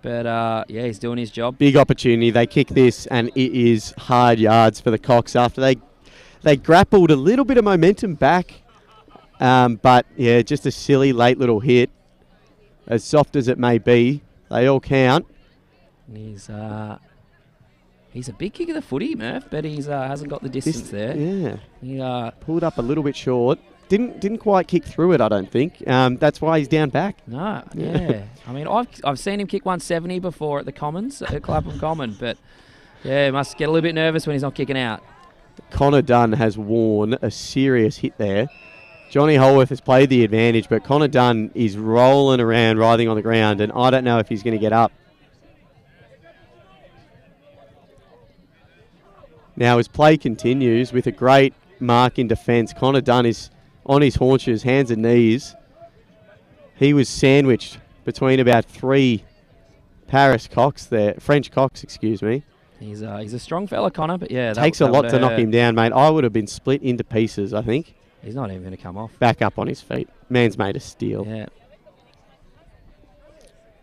But, yeah, he's doing his job. Big opportunity. They kick this, and it is hard yards for the Cox after they grappled a little bit of momentum back. But, yeah, just a silly late little hit. As soft as it may be, they all count. He's a big kick of the footy, Murph, but he's hasn't got the distance there. Yeah. He pulled up a little bit short. Didn't quite kick through it, I don't think. That's why he's down back. No, yeah. I mean, I've seen him kick 170 before at the Commons, at Clapham Common, but yeah, must get a little bit nervous when he's not kicking out. Connor Dunn has worn a serious hit there. Johnny Holworth has played the advantage, but Connor Dunn is rolling around, writhing on the ground, and I don't know if he's going to get up. Now, as play continues with a great mark in defence, Connor Dunn is on his haunches, hands and knees. He was sandwiched between about 3 Paris Cox there, French Cox, excuse me. He's a strong fella, Connor, but yeah. Takes a lot to knock him down, mate. I would have been split into pieces, I think. He's not even going to come off. Back up on his feet. Man's made a steal. Yeah.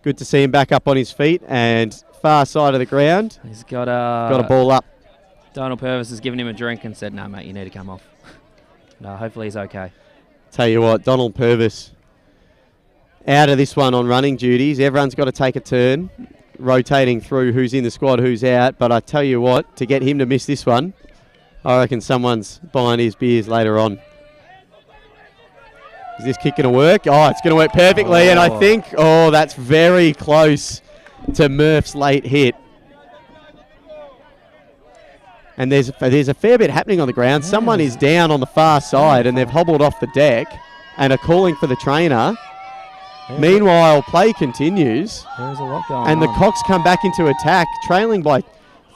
Good to see him back up on his feet and far side of the ground. He's got a ball up. Donald Purvis has given him a drink and said, no, mate, you need to come off. No, hopefully he's okay. Tell you what, Donald Purvis out of this one on running duties. Everyone's got to take a turn, rotating through who's in the squad, who's out. But I tell you what, to get him to miss this one, I reckon someone's buying his beers later on. Is this kick going to work? Oh, it's going to work perfectly. And I think, that's very close to Murph's late hit. And there's a fair bit happening on the ground. Yeah. Someone is down on the far side and they've hobbled off the deck and are calling for the trainer. Meanwhile, play continues. There's a lot going and the Cox come back into attack, trailing by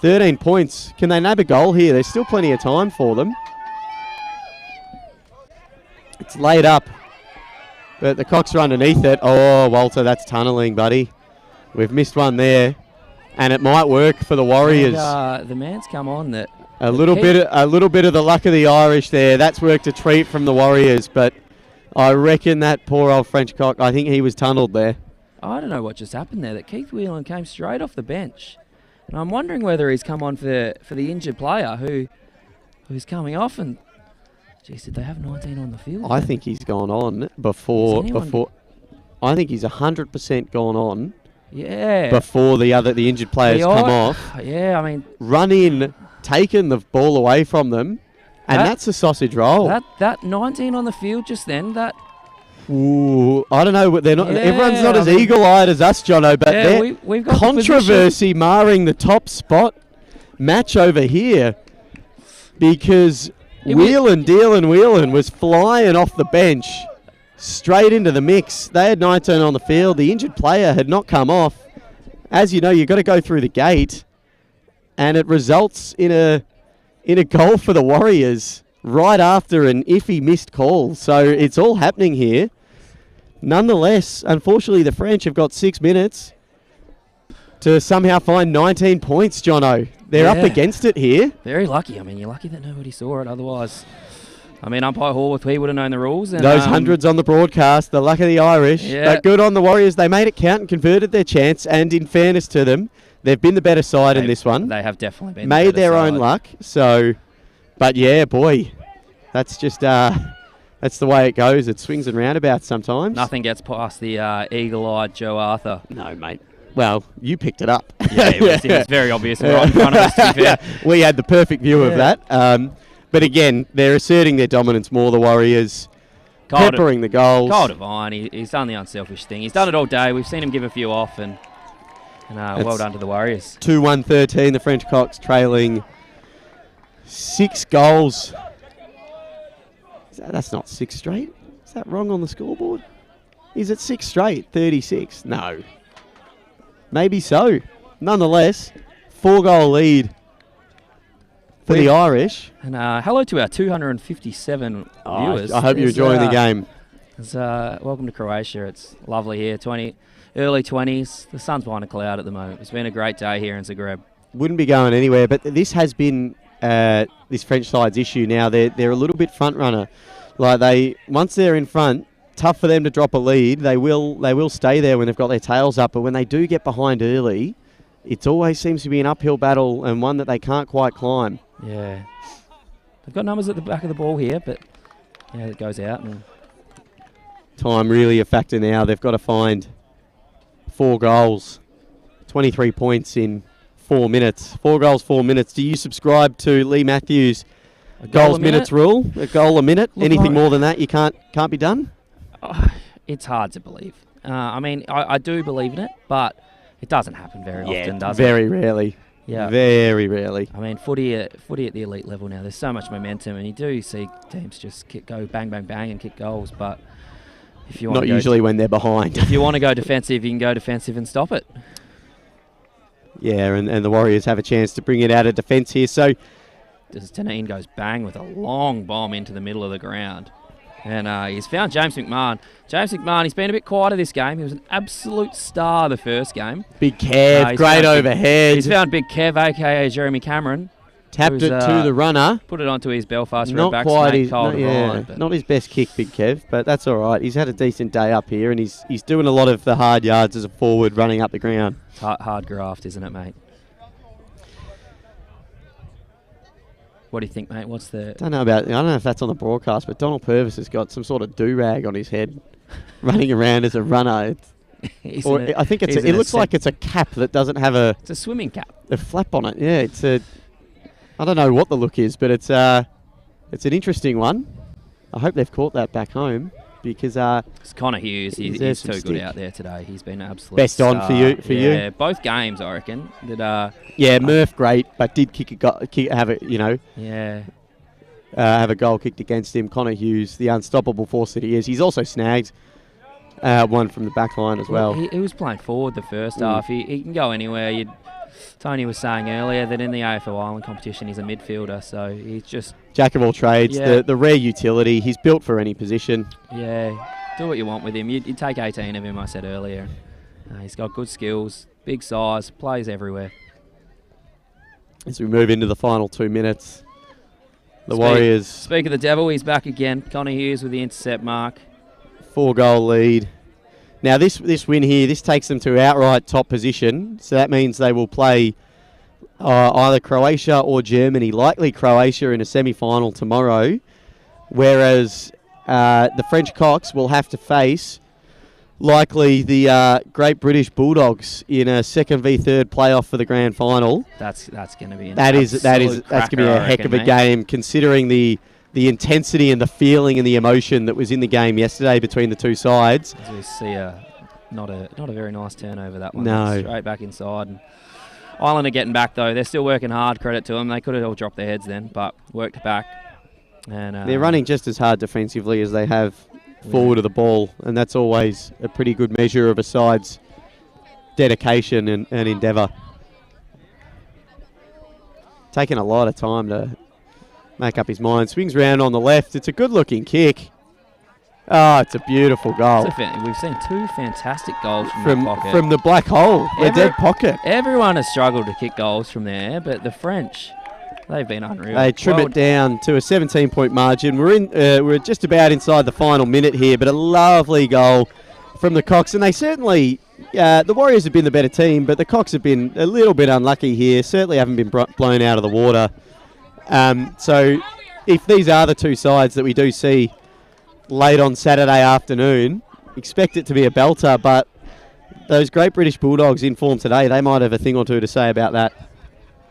13 points. Can they nab a goal here? There's still plenty of time for them. It's laid up, but the Cox are underneath it. Oh, Walter, that's tunnelling, buddy. We've missed one there. And it might work for the Warriors. And, the man's come on that. A little bit of the luck of the Irish there. That's worked a treat from the Warriors, but I reckon that poor old French Cock, I think he was tunnelled there. I don't know what just happened there. That Keith Whelan came straight off the bench, and I'm wondering whether he's come on for the injured player who's coming off. And geez, did they have 19 on the field? I think he's gone on before. I think he's 100% gone on. Yeah. Before the injured players come off. Yeah, I mean. Run in, taken the ball away from them, and that's a sausage roll. That 19 on the field just then, that. Ooh, I don't know. They're not. Yeah, everyone's not as eagle-eyed as us, Jono, but we've got controversy marring the top spot match over here because Whelan was flying off the bench. Straight into the mix. They had 19 on the field. The injured player had not come off. As you know, you've got to go through the gate. And it results in a goal for the Warriors right after an iffy missed call. So it's all happening here. Nonetheless, unfortunately, the French have got 6 minutes to somehow find 19 points, Jono. They're up against it here. Very lucky. I mean, you're lucky that nobody saw it. Otherwise... I mean, umpire Horwath, he would have known the rules. And those hundreds on the broadcast, the luck of the Irish. Yeah. But good on the Warriors. They made it count and converted their chance. And in fairness to them, they've been the better side in this one. They have definitely been made their side. own luck. So, but yeah, boy, that's just that's the way it goes. It swings and roundabouts sometimes. Nothing gets past the eagle-eyed Joe Arthur. No, mate. Well, you picked it up. Yeah, it was very obvious right in front of us, to be fair. We had the perfect view of that. But again, they're asserting their dominance more, the Warriors. Peppering the goals. Kyle Devine, he's done the unselfish thing. He's done it all day. We've seen him give a few off. And And well done to the Warriors. 2-1-13, the French Cocks trailing 6 goals. That's not 6 straight. Is that wrong on the scoreboard? Is it 6 straight? 36? No. Maybe so. Nonetheless, 4-goal lead for the Irish. And hello to our 257 viewers. I hope you're enjoying the game. Welcome to Croatia. It's lovely here. Early 20s. The sun's behind a cloud at the moment. It's been a great day here in Zagreb. Wouldn't be going anywhere, but this has been this French side's issue now. They're a little bit front runner. Like once they're in front, tough for them to drop a lead. They will stay there when they've got their tails up, but when they do get behind early, it always seems to be an uphill battle and one that they can't quite climb. Yeah. They've got numbers at the back of the ball here, but yeah, it goes out. And time really a factor now. They've got to find 4 goals, 23 points in 4 minutes. 4 goals, 4 minutes. Do you subscribe to Lee Matthews' goals minutes rule? A goal a minute? Anything more than that, you can't be done? It's hard to believe. I mean, I do believe in it, but it doesn't happen very often, does it? Very rarely. Yeah, very rarely. I mean, footy at the elite level now. There's so much momentum, and you do see teams just go bang, bang, bang, and kick goals. But if you want not usually when they're behind. If you want to go defensive, you can go defensive and stop it. Yeah, and the Warriors have a chance to bring it out of defence here. So, Tanine goes bang with a long bomb into the middle of the ground. And he's found James McMahon. James McMahon, he's been a bit quieter this game. He was an absolute star the first game. Big Kev, great overhead. He's found Big Kev, a.k.a. Jeremy Cameron. Tapped it to the runner. Put it onto his Belfast not red quite his, not his best kick, Big Kev, but that's all right. He's had a decent day up here, and he's doing a lot of the hard yards as a forward running up the ground. It's hard graft, isn't it, mate? What do you think, mate? I don't know if that's on the broadcast, but Donald Purvis has got some sort of do-rag on his head running around as a runner. I think it looks like it's a cap that doesn't have It's a swimming cap. A flap on it. Yeah, I don't know what the look is, but it's an interesting one. I hope they've caught that back home because it's Connor Hughes. He's too good out there today. He's been absolute best star. On for you. Yeah, both games I reckon. Murph great, but did have a goal kicked against him. Connor Hughes, the unstoppable force that he is. He's also snagged one from the back line as well. He was playing forward the first half. He can go anywhere. Tony was saying earlier that in the AFL Island competition he's a midfielder, so he's just jack of all trades, the rare utility. He's built for any position. Yeah, do what you want with him. You take 18 of him, I said earlier. He's got good skills, big size, plays everywhere. As we move into the final 2 minutes, the Warriors... Speak of the devil, he's back again. Connor Hughes with the intercept mark. 4-goal lead. Now, this win here, this takes them to outright top position. So that means they will play either Croatia or Germany, likely Croatia in a semi-final tomorrow. Whereas the French Cocks will have to face likely the Great British Bulldogs in a 2nd v 3rd playoff for the grand final. That's going to be that's going to be a heck of a game, considering the intensity and the feeling and the emotion that was in the game yesterday between the two sides. As we see, not a very nice turnover, that one. No. Straight back inside. And Ireland are getting back, though. They're still working hard, credit to them. They could have all dropped their heads then, but worked back. And they're running just as hard defensively as they have forward of the ball, and that's always a pretty good measure of a side's dedication and endeavour. Taking a lot of time to make up his mind. Swings round on the left. It's a good-looking kick. Oh, it's a beautiful goal. We've seen 2 fantastic goals from the pocket. From the black hole, the dead pocket. Everyone has struggled to kick goals from there, but the French, they've been unreal. They trim it down to a 17-point margin. We're just about inside the final minute here, but a lovely goal from the Cocks. And they certainly, the Warriors have been the better team, but the Cocks have been a little bit unlucky here. Certainly haven't been blown out of the water. So if these are the two sides that we do see late on Saturday afternoon, expect it to be a belter, but those Great British Bulldogs in form today, they might have a thing or two to say about that.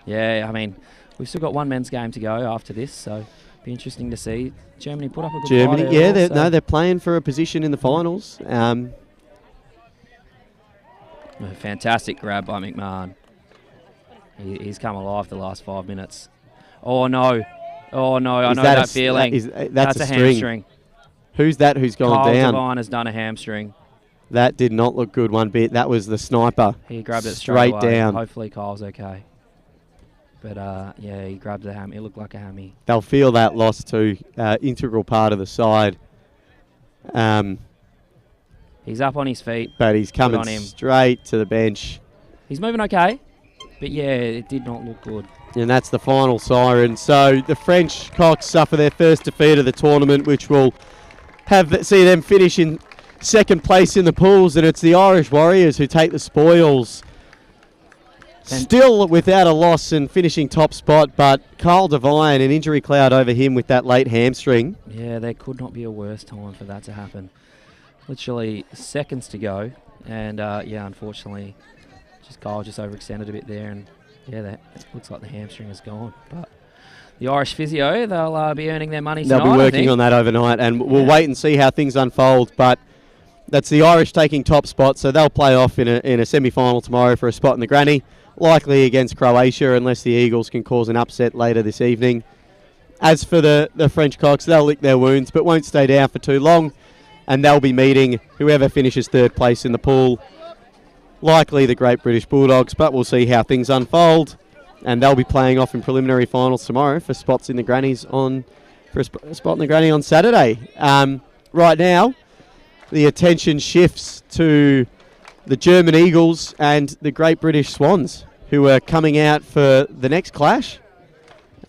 Yeah, I mean, we've still got one men's game to go after this, so be interesting to see. Germany put up a good fight. They're playing for a position in the finals. A fantastic grab by McMahon. He's come alive the last 5 minutes. Oh no, I know that feeling. That's a string. hamstring. Who's that who's gone Kyle down? Devine has done a hamstring. That did not look good one bit. That was the sniper. He grabbed it straight away. down. Hopefully Kyle's okay. But yeah, he grabbed the hammy. It looked like a hammy. They'll feel that loss too. Integral part of the side. He's up on his feet. But he's coming on him. straight to the bench. He's moving okay. But yeah, it did not look good. And that's the final siren. So the French Cocks suffer their first defeat of the tournament, which will see them finish in second place in the pools. And it's the Irish Warriors who take the spoils. Still without a loss and finishing top spot, but Kyle Devine, an injury cloud over him with that late hamstring. Yeah, there could not be a worse time for that to happen. Literally seconds to go. And yeah, unfortunately, Kyle just overextended a bit there. And yeah, it looks like the hamstring is gone. But the Irish physio, they'll be earning their money tonight. They'll be working on that overnight, and we'll wait and see how things unfold. But that's the Irish taking top spot, so they'll play off in a semi-final tomorrow for a spot in the granny, likely against Croatia, unless the Eagles can cause an upset later this evening. As for the French Cocks, they'll lick their wounds, but won't stay down for too long, and they'll be meeting whoever finishes third place in the pool, likely the Great British Bulldogs, but we'll see how things unfold. And they'll be playing off in preliminary finals tomorrow for spots in the grannies for a spot in the granny on Saturday. Right now, the attention shifts to the German Eagles and the Great British Swans, who are coming out for the next clash.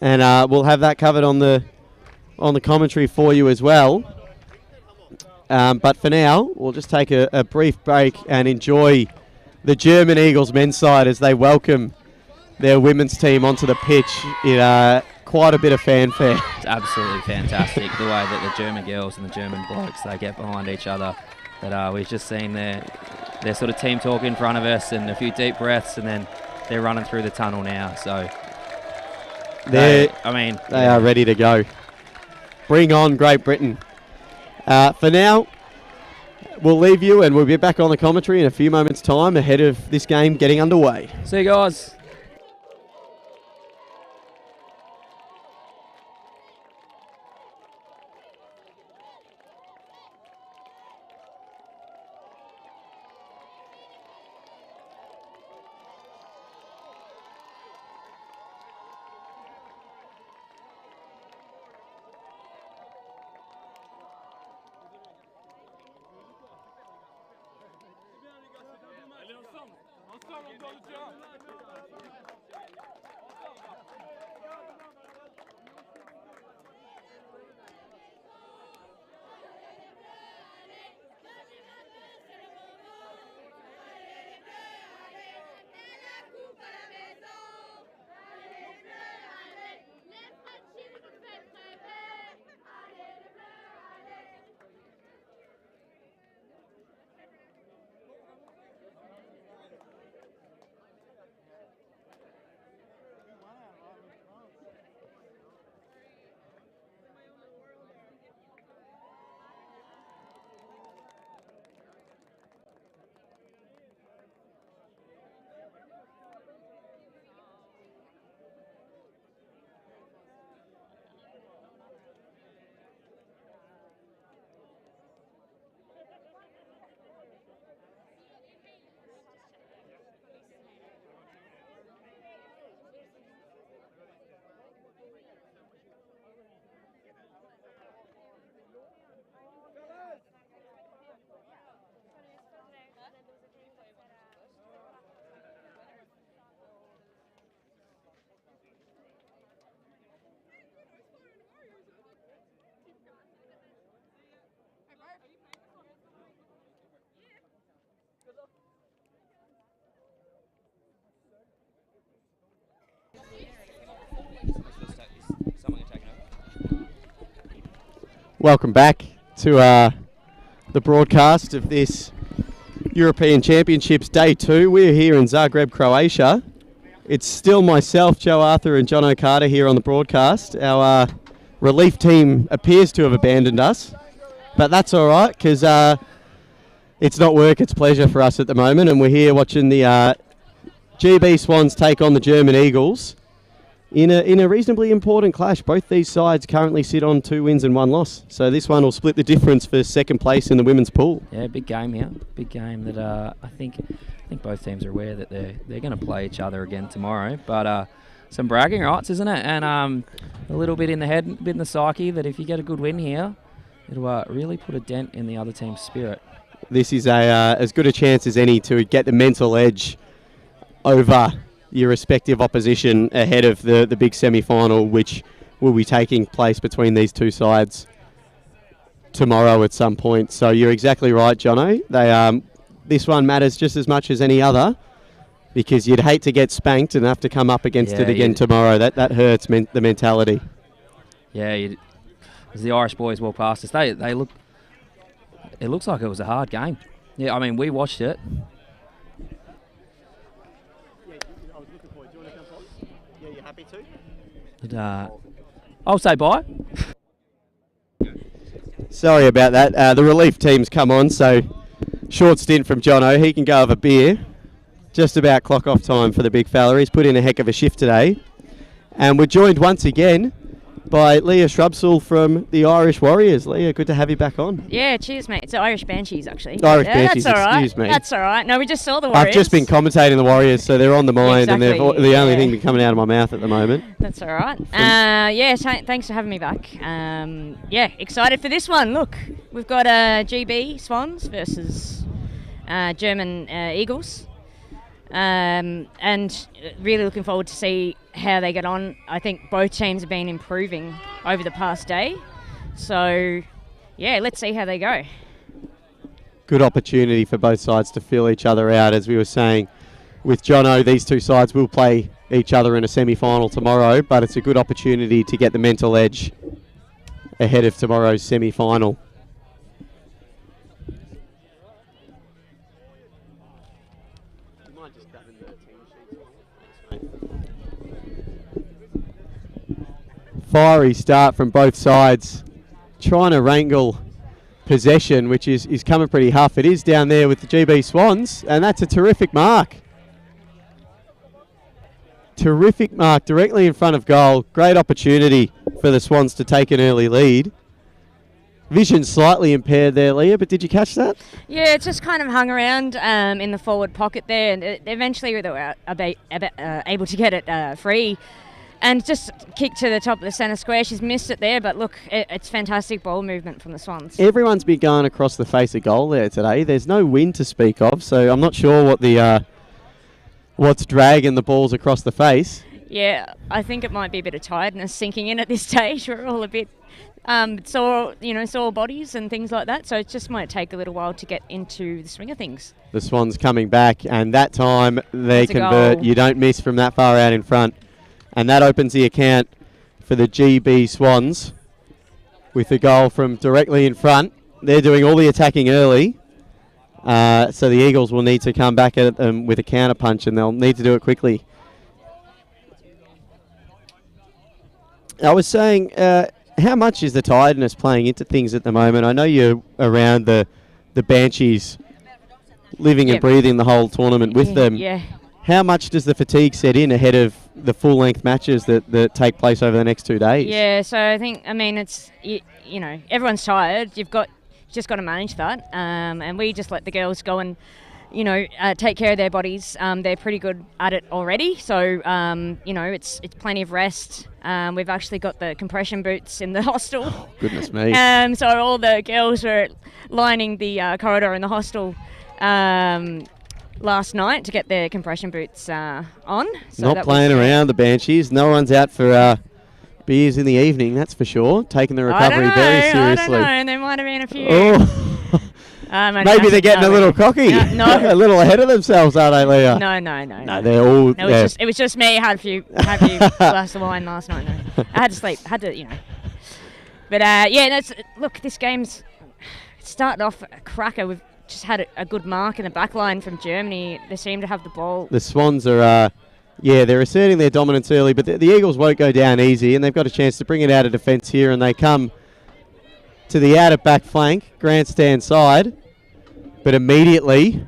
And we'll have that covered on the commentary for you as well. But for now, we'll just take a brief break and enjoy the German Eagles men's side as they welcome their women's team onto the pitch in quite a bit of fanfare. It's absolutely fantastic the way that the German girls and the German blokes, they get behind each other. That we've just seen their sort of team talk in front of us and a few deep breaths, and then they're running through the tunnel now. So they are ready to go. Bring on Great Britain. For now, we'll leave you and we'll be back on the commentary in a few moments' time ahead of this game getting underway. See you guys. Welcome back to the broadcast of this European Championships Day 2. We're here in Zagreb, Croatia. It's still myself, Joe Arthur, and John O'Carter here on the broadcast. Our relief team appears to have abandoned us, but that's all right because It's not work, it's pleasure for us at the moment, and we're here watching the GB Swans take on the German Eagles in a reasonably important clash. Both these sides currently sit on 2 wins and 1 loss, so this one will split the difference for second place in the women's pool. Yeah, big game here. Big game that I think both teams are aware that they're going to play each other again tomorrow. But some bragging rights, isn't it? And a little bit in the head, a bit in the psyche that if you get a good win here, it'll really put a dent in the other team's spirit. This is as good a chance as any to get the mental edge over your respective opposition ahead of the big semi-final, which will be taking place between these two sides tomorrow at some point. So you're exactly right, Jono. This one matters just as much as any other, because you'd hate to get spanked and have to come up against it again tomorrow. That hurts the mentality. Yeah, as the Irish boys walk past us, they look. It looks like it was a hard game. Yeah, I mean, we watched it. I'll say bye. Sorry about that. The relief team's come on, so short stint from Jono. He can go have a beer. Just about clock off time for the big fella. He's put in a heck of a shift today. And we're joined once again by Leah Shrubsall from the Irish Warriors. Leah, good to have you back on. Yeah, cheers, mate. It's the Irish Banshees, actually. Irish Banshees, that's all right. Excuse me. That's all right. No, we just saw the Warriors. I've just been commentating the Warriors, so they're on the mind, and they're the only thing coming out of my mouth at the moment. That's all right. Thanks for having me back. Excited for this one. Look, we've got GB Swans versus German Eagles. And really looking forward to see how they get on. I think both teams have been improving over the past day. So, yeah, let's see how they go. Good opportunity for both sides to feel each other out. As we were saying with Jono, these two sides will play each other in a semi-final tomorrow, but it's a good opportunity to get the mental edge ahead of tomorrow's semi-final. Fiery start from both sides, trying to wrangle possession, which is coming pretty huff. It is down there with the GB Swans, and that's a terrific mark. Terrific mark directly in front of goal. Great opportunity for the Swans to take an early lead. Vision slightly impaired there, Leah, but did you catch that? Yeah, it just kind of hung around in the forward pocket there, and eventually they were able to get it free. And just kicked to the top of the centre square. She's missed it there, but look, it's fantastic ball movement from the Swans. Everyone's been going across the face of goal there today. There's no wind to speak of, so I'm not sure what what's dragging the balls across the face. Yeah, I think it might be a bit of tiredness sinking in at this stage. We're all a bit sore bodies and things like that, so it just might take a little while to get into the swing of things. The Swans coming back, and that time they convert. You don't miss from that far out in front. And that opens the account for the GB Swans with the goal from directly in front. They're doing all the attacking early. So the Eagles will need to come back at them with a counter punch, and they'll need to do it quickly. I was saying, how much is the tiredness playing into things at the moment? I know you're around the Banshees, living and breathing the whole tournament with them. Yeah. How much does the fatigue set in ahead of the full-length matches that take place over the next 2 days? Yeah, so it's everyone's tired. You've just got to manage that, and we just let the girls go and take care of their bodies. They're pretty good at it already, so it's plenty of rest. We've actually got the compression boots in the hostel. Oh, goodness me! So all the girls were lining the corridor in the hostel. Last night to get their compression boots on. So not playing around, the Banshees. No one's out for beers in the evening, that's for sure. Taking the recovery very seriously. I don't know. There might have been a few. Oh. Maybe they're getting a little cocky. No. A little ahead of themselves, are they, Leah? No, they're all... No, it was just me. I had a few glass of wine last night. No. I had to sleep. But, look, this game's started off a cracker. We've just had a good mark in the back line from Germany. They seem to have the ball. The Swans are, they're asserting their dominance early, but the Eagles won't go down easy, and they've got a chance to bring it out of defence here, and they come to the outer back flank, grandstand side. But immediately,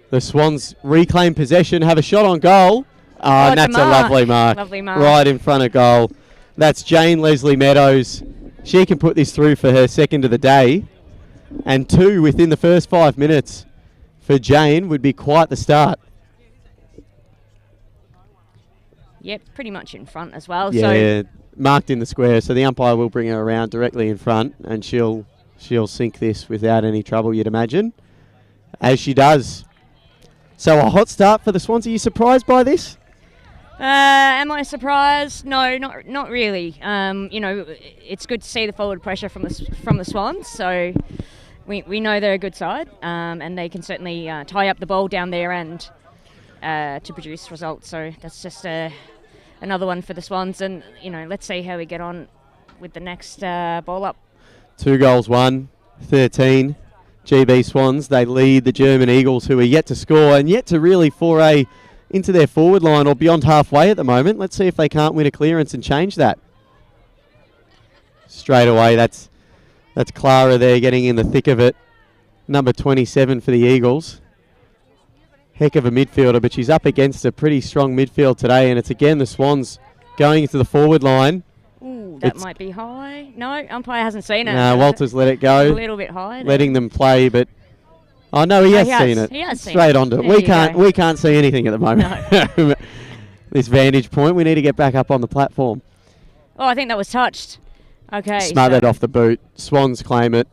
the Swans reclaim possession, have a shot on goal. And that's a lovely mark. Lovely mark. Right in front of goal. That's Jane Leslie Meadows. She can put this through for her second of the day. And 2 within the first 5 minutes for Jane would be quite the start. Yep, pretty much in front as well. Yeah, marked in the square, so the umpire will bring her around directly in front, and she'll sink this without any trouble, you'd imagine, as she does. So a hot start for the Swans. Are you surprised by this? Am I surprised? No, not really. You know, it's good to see the forward pressure from the Swans. So we know they're a good side, and they can certainly tie up the ball down there and to produce results. So that's just another one for the Swans, and you know, let's see how we get on with the next ball up. 2 goals, 13. GB Swans, they lead the German Eagles, who are yet to score and yet to really foray into their forward line or beyond halfway at the moment. Let's see if they can't win a clearance and change that. Straight away, that's Clara there getting in the thick of it. Number 27 for the Eagles. Heck of a midfielder, but she's up against a pretty strong midfield today, and it's again the Swans going into the forward line. Ooh, that might be high. No, umpire hasn't seen it. No, Walters let it go. A little bit high. Letting them play, but oh no, he has seen it. He has seen Straight it. onto it. There We can't see anything at the moment. No. This vantage point, we need to get back up on the platform. Oh, I think that was touched. Okay. Smothered off the boot. Swans claim it.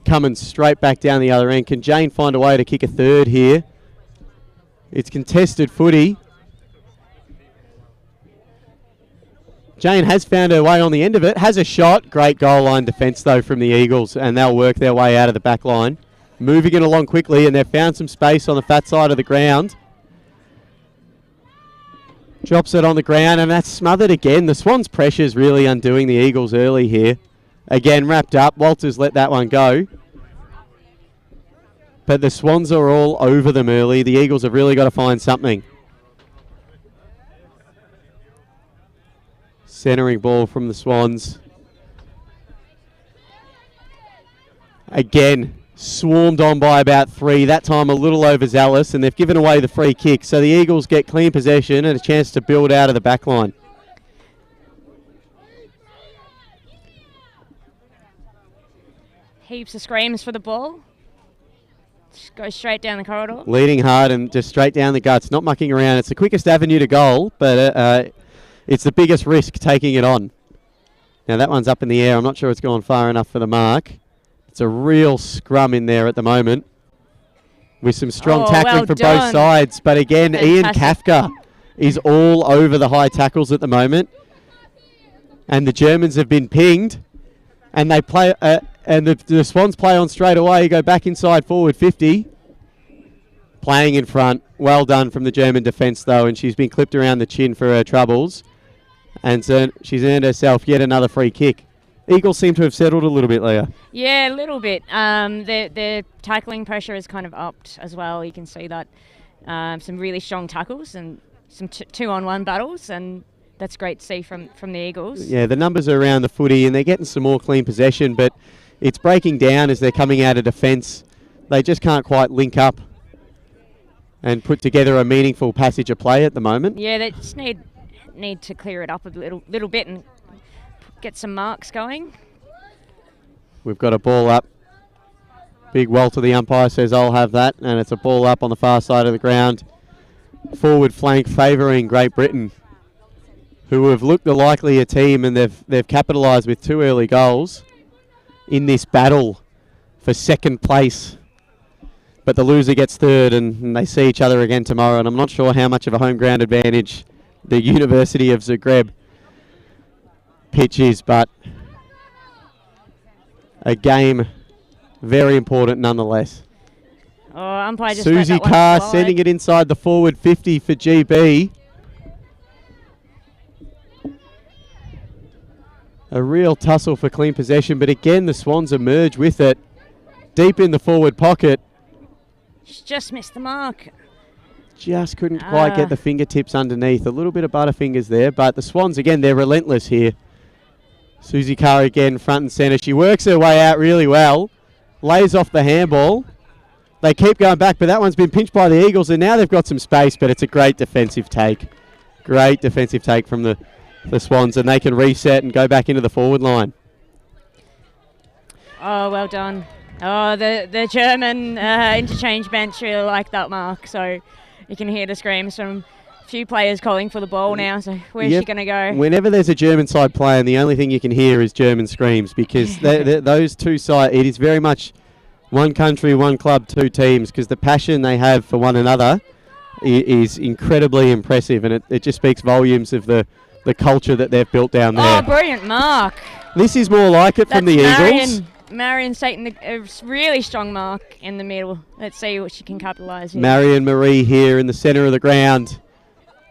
Coming straight back down the other end. Can Jane find a way to kick a third here? It's contested footy. Jane has found her way on the end of it, has a shot. Great goal line defence, though, from the Eagles, and they'll work their way out of the back line. Moving it along quickly, and they've found some space on the fat side of the ground. Drops it on the ground, and that's smothered again. The Swans' pressure's really undoing the Eagles early here. Again, wrapped up. Walters let that one go. But the Swans are all over them early. The Eagles have really got to find something. Centering ball from the Swans. Again, swarmed on by about 3. That time a little overzealous, and they've given away the free kick. So the Eagles get clean possession and a chance to build out of the back line. Heaps of screams for the ball. Just go straight down the corridor. Leading hard and just straight down the guts, not mucking around. It's the quickest avenue to goal, but it's the biggest risk taking it on. Now that one's up in the air. I'm not sure it's gone far enough for the mark. It's a real scrum in there at the moment with some strong tackling from both sides. But again, fantastic. Ian Kafka is all over the high tackles at the moment. And the Germans have been pinged. And they play, and the Swans play on straight away. Go back inside forward 50. Playing in front. Well done from the German defence, though. And she's been clipped around the chin for her troubles. And so she's earned herself yet another free kick. Eagles seem to have settled a little bit, Leah. Yeah, a little bit. Their tackling pressure is kind of upped as well. You can see that. Some really strong tackles and some 2-on-1 battles, and that's great to see from the Eagles. Yeah, the numbers are around the footy, and they're getting some more clean possession, but it's breaking down as they're coming out of defence. They just can't quite link up and put together a meaningful passage of play at the moment. Yeah, they just need to clear it up a little bit and get some marks going. We've got a ball up. Big Walter, the umpire, says I'll have that, and it's a ball up on the far side of the ground. Forward flank favouring Great Britain, who have looked the likelier team, and they've capitalised with 2 early goals in this battle for second place. But the loser gets third, and they see each other again tomorrow, and I'm not sure how much of a home ground advantage the University of Zagreb pitch is, but a game very important nonetheless. Oh, umpire just Susie let that Carr one slide. sending it inside the forward 50 for GB. A real tussle for clean possession, but again the Swans emerge with it deep in the forward pocket. She's just missed the mark. Just couldn't quite get the fingertips underneath. A little bit of butterfingers there, but the Swans, again, they're relentless here. Susie Carr again, front and centre. She works her way out really well, lays off the handball. They keep going back, but that one's been pinched by the Eagles, and now they've got some space, but it's a great defensive take. Great defensive take from the Swans, and they can reset and go back into the forward line. Oh, well done. Oh, the German interchange bench really like that mark, so you can hear the screams from a few players calling for the ball now, so where's she going to go? Whenever there's a German side playing, the only thing you can hear is German screams, because those two sides, it is very much one country, one club, two teams, because the passion they have for one another is incredibly impressive, and it just speaks volumes of the culture that they've built down there. Oh, brilliant mark. This is more like it from the Eagles. Marion's taking a really strong mark in the middle. Let's see what she can capitalise here. Marion Marie here in the centre of the ground.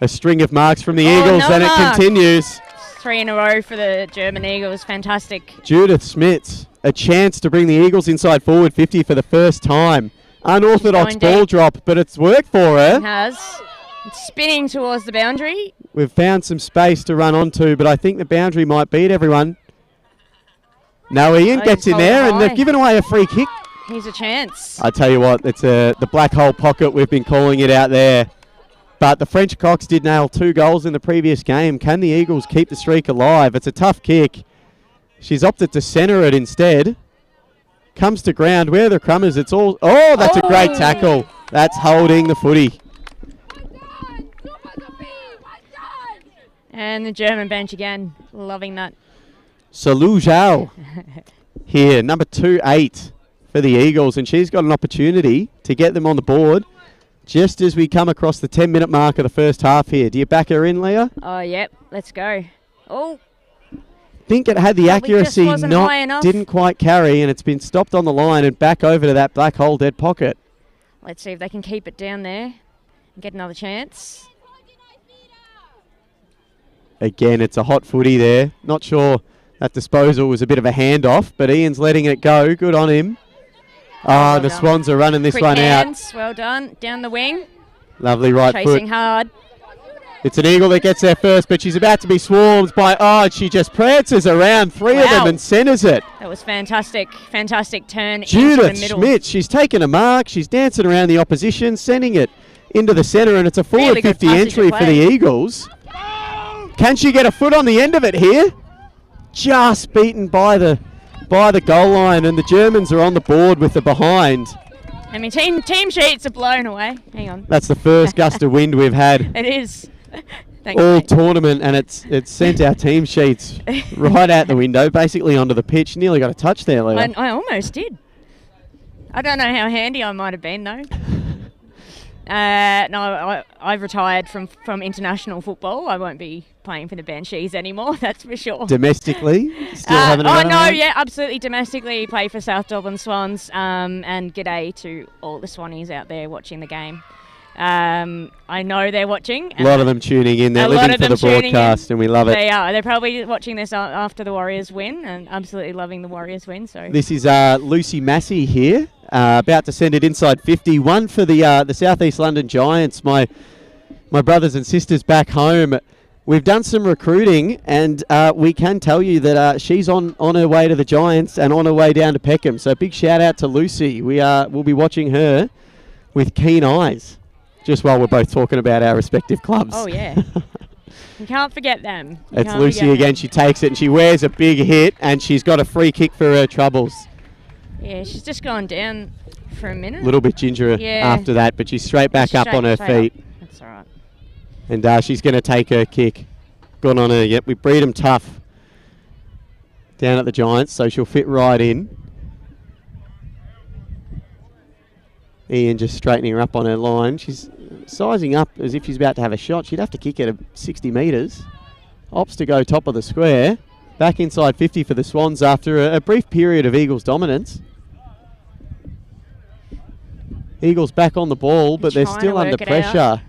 A string of marks from the Eagles, and it continues. 3 in a row for the German Eagles. Fantastic. Judith Schmitz, a chance to bring the Eagles inside forward 50 for the first time. Unorthodox ball drop, but it's worked for her. It has. It's spinning towards the boundary. We've found some space to run onto, but I think the boundary might beat everyone. Now Ian gets in there, and they've given away a free kick. Here's a chance. I tell you what, it's the black hole pocket, we've been calling it out there. But the French Cox did nail 2 goals in the previous game. Can the Eagles keep the streak alive? It's a tough kick. She's opted to centre it instead. Comes to ground. Where are the Crummers? It's all... Oh, that's a great tackle. That's holding the footy. And the German bench again. Loving that. Salu Zhao here, number 2-8 for the Eagles, and she's got an opportunity to get them on the board just as we come across the 10-minute mark of the first half here. Do you back her in, Leah? Oh, yep. Let's go. Oh. Think it had the accuracy, didn't quite carry, and it's been stopped on the line and back over to that black hole dead pocket. Let's see if they can keep it down there and get another chance. Again, it's a hot footy there. Not sure that disposal was a bit of a handoff, but Ian's letting it go. Good on him. Well the done. Swans are running this Quick one hands. out. Well done. Down the wing. Lovely right Chasing foot. hard. It's an Eagle that gets there first, but she's about to be swarmed by... Oh, she just prances around 3 of them and centres it. That was fantastic. Fantastic turn Judith into the middle. Schmidt, she's taken a mark. She's dancing around the opposition, sending it into the centre, and it's a forward Really good 50 passage entry of for the play. Eagles. Can she get a foot on the end of it here? Just beaten by the goal line, and the Germans are on the board with the behind. I mean, team sheets are blown away. Hang on. That's the first gust of wind we've had It is. Thanks, all mate. tournament, and it's sent our team sheets right out the window, basically onto the pitch. Nearly got a touch there, Leah. I almost did. I don't know how handy I might have been, though. No, I've retired from international football. I won't be playing for the Banshees anymore, that's for sure. Domestically? Still having a run no, around? yeah, absolutely. Domestically, play for South Dublin Swans. And g'day to all the Swannies out there watching the game. I know they're watching. A lot of them tuning in. They're living for the broadcast, and we love it. They are. They're probably watching this after the Warriors win, and absolutely loving the Warriors win. So This is Lucy Massey here, about to send it inside 50. One for the South East London Giants. My brothers and sisters back home. We've done some recruiting, and we can tell you that she's on her way to the Giants and on her way down to Peckham. So big shout out to Lucy. We'll be watching her with keen eyes, just while we're both talking about our respective clubs. Oh, yeah. You can't forget them. It's Lucy again. She takes it and she wears a big hit, and she's got a free kick for her troubles. Yeah, she's just gone down for a minute. A little bit ginger after that, but she's straight back up on her feet. Up. That's all right. And she's going to take her kick. Good on her. Yep, we breed them tough down at the Giants, so she'll fit right in. Ian just straightening her up on her line. She's sizing up as if she's about to have a shot. She'd have to kick it at 60 metres. Opts to go top of the square. Back inside 50 for the Swans after a brief period of Eagles dominance. Eagles back on the ball, but they're still under pressure.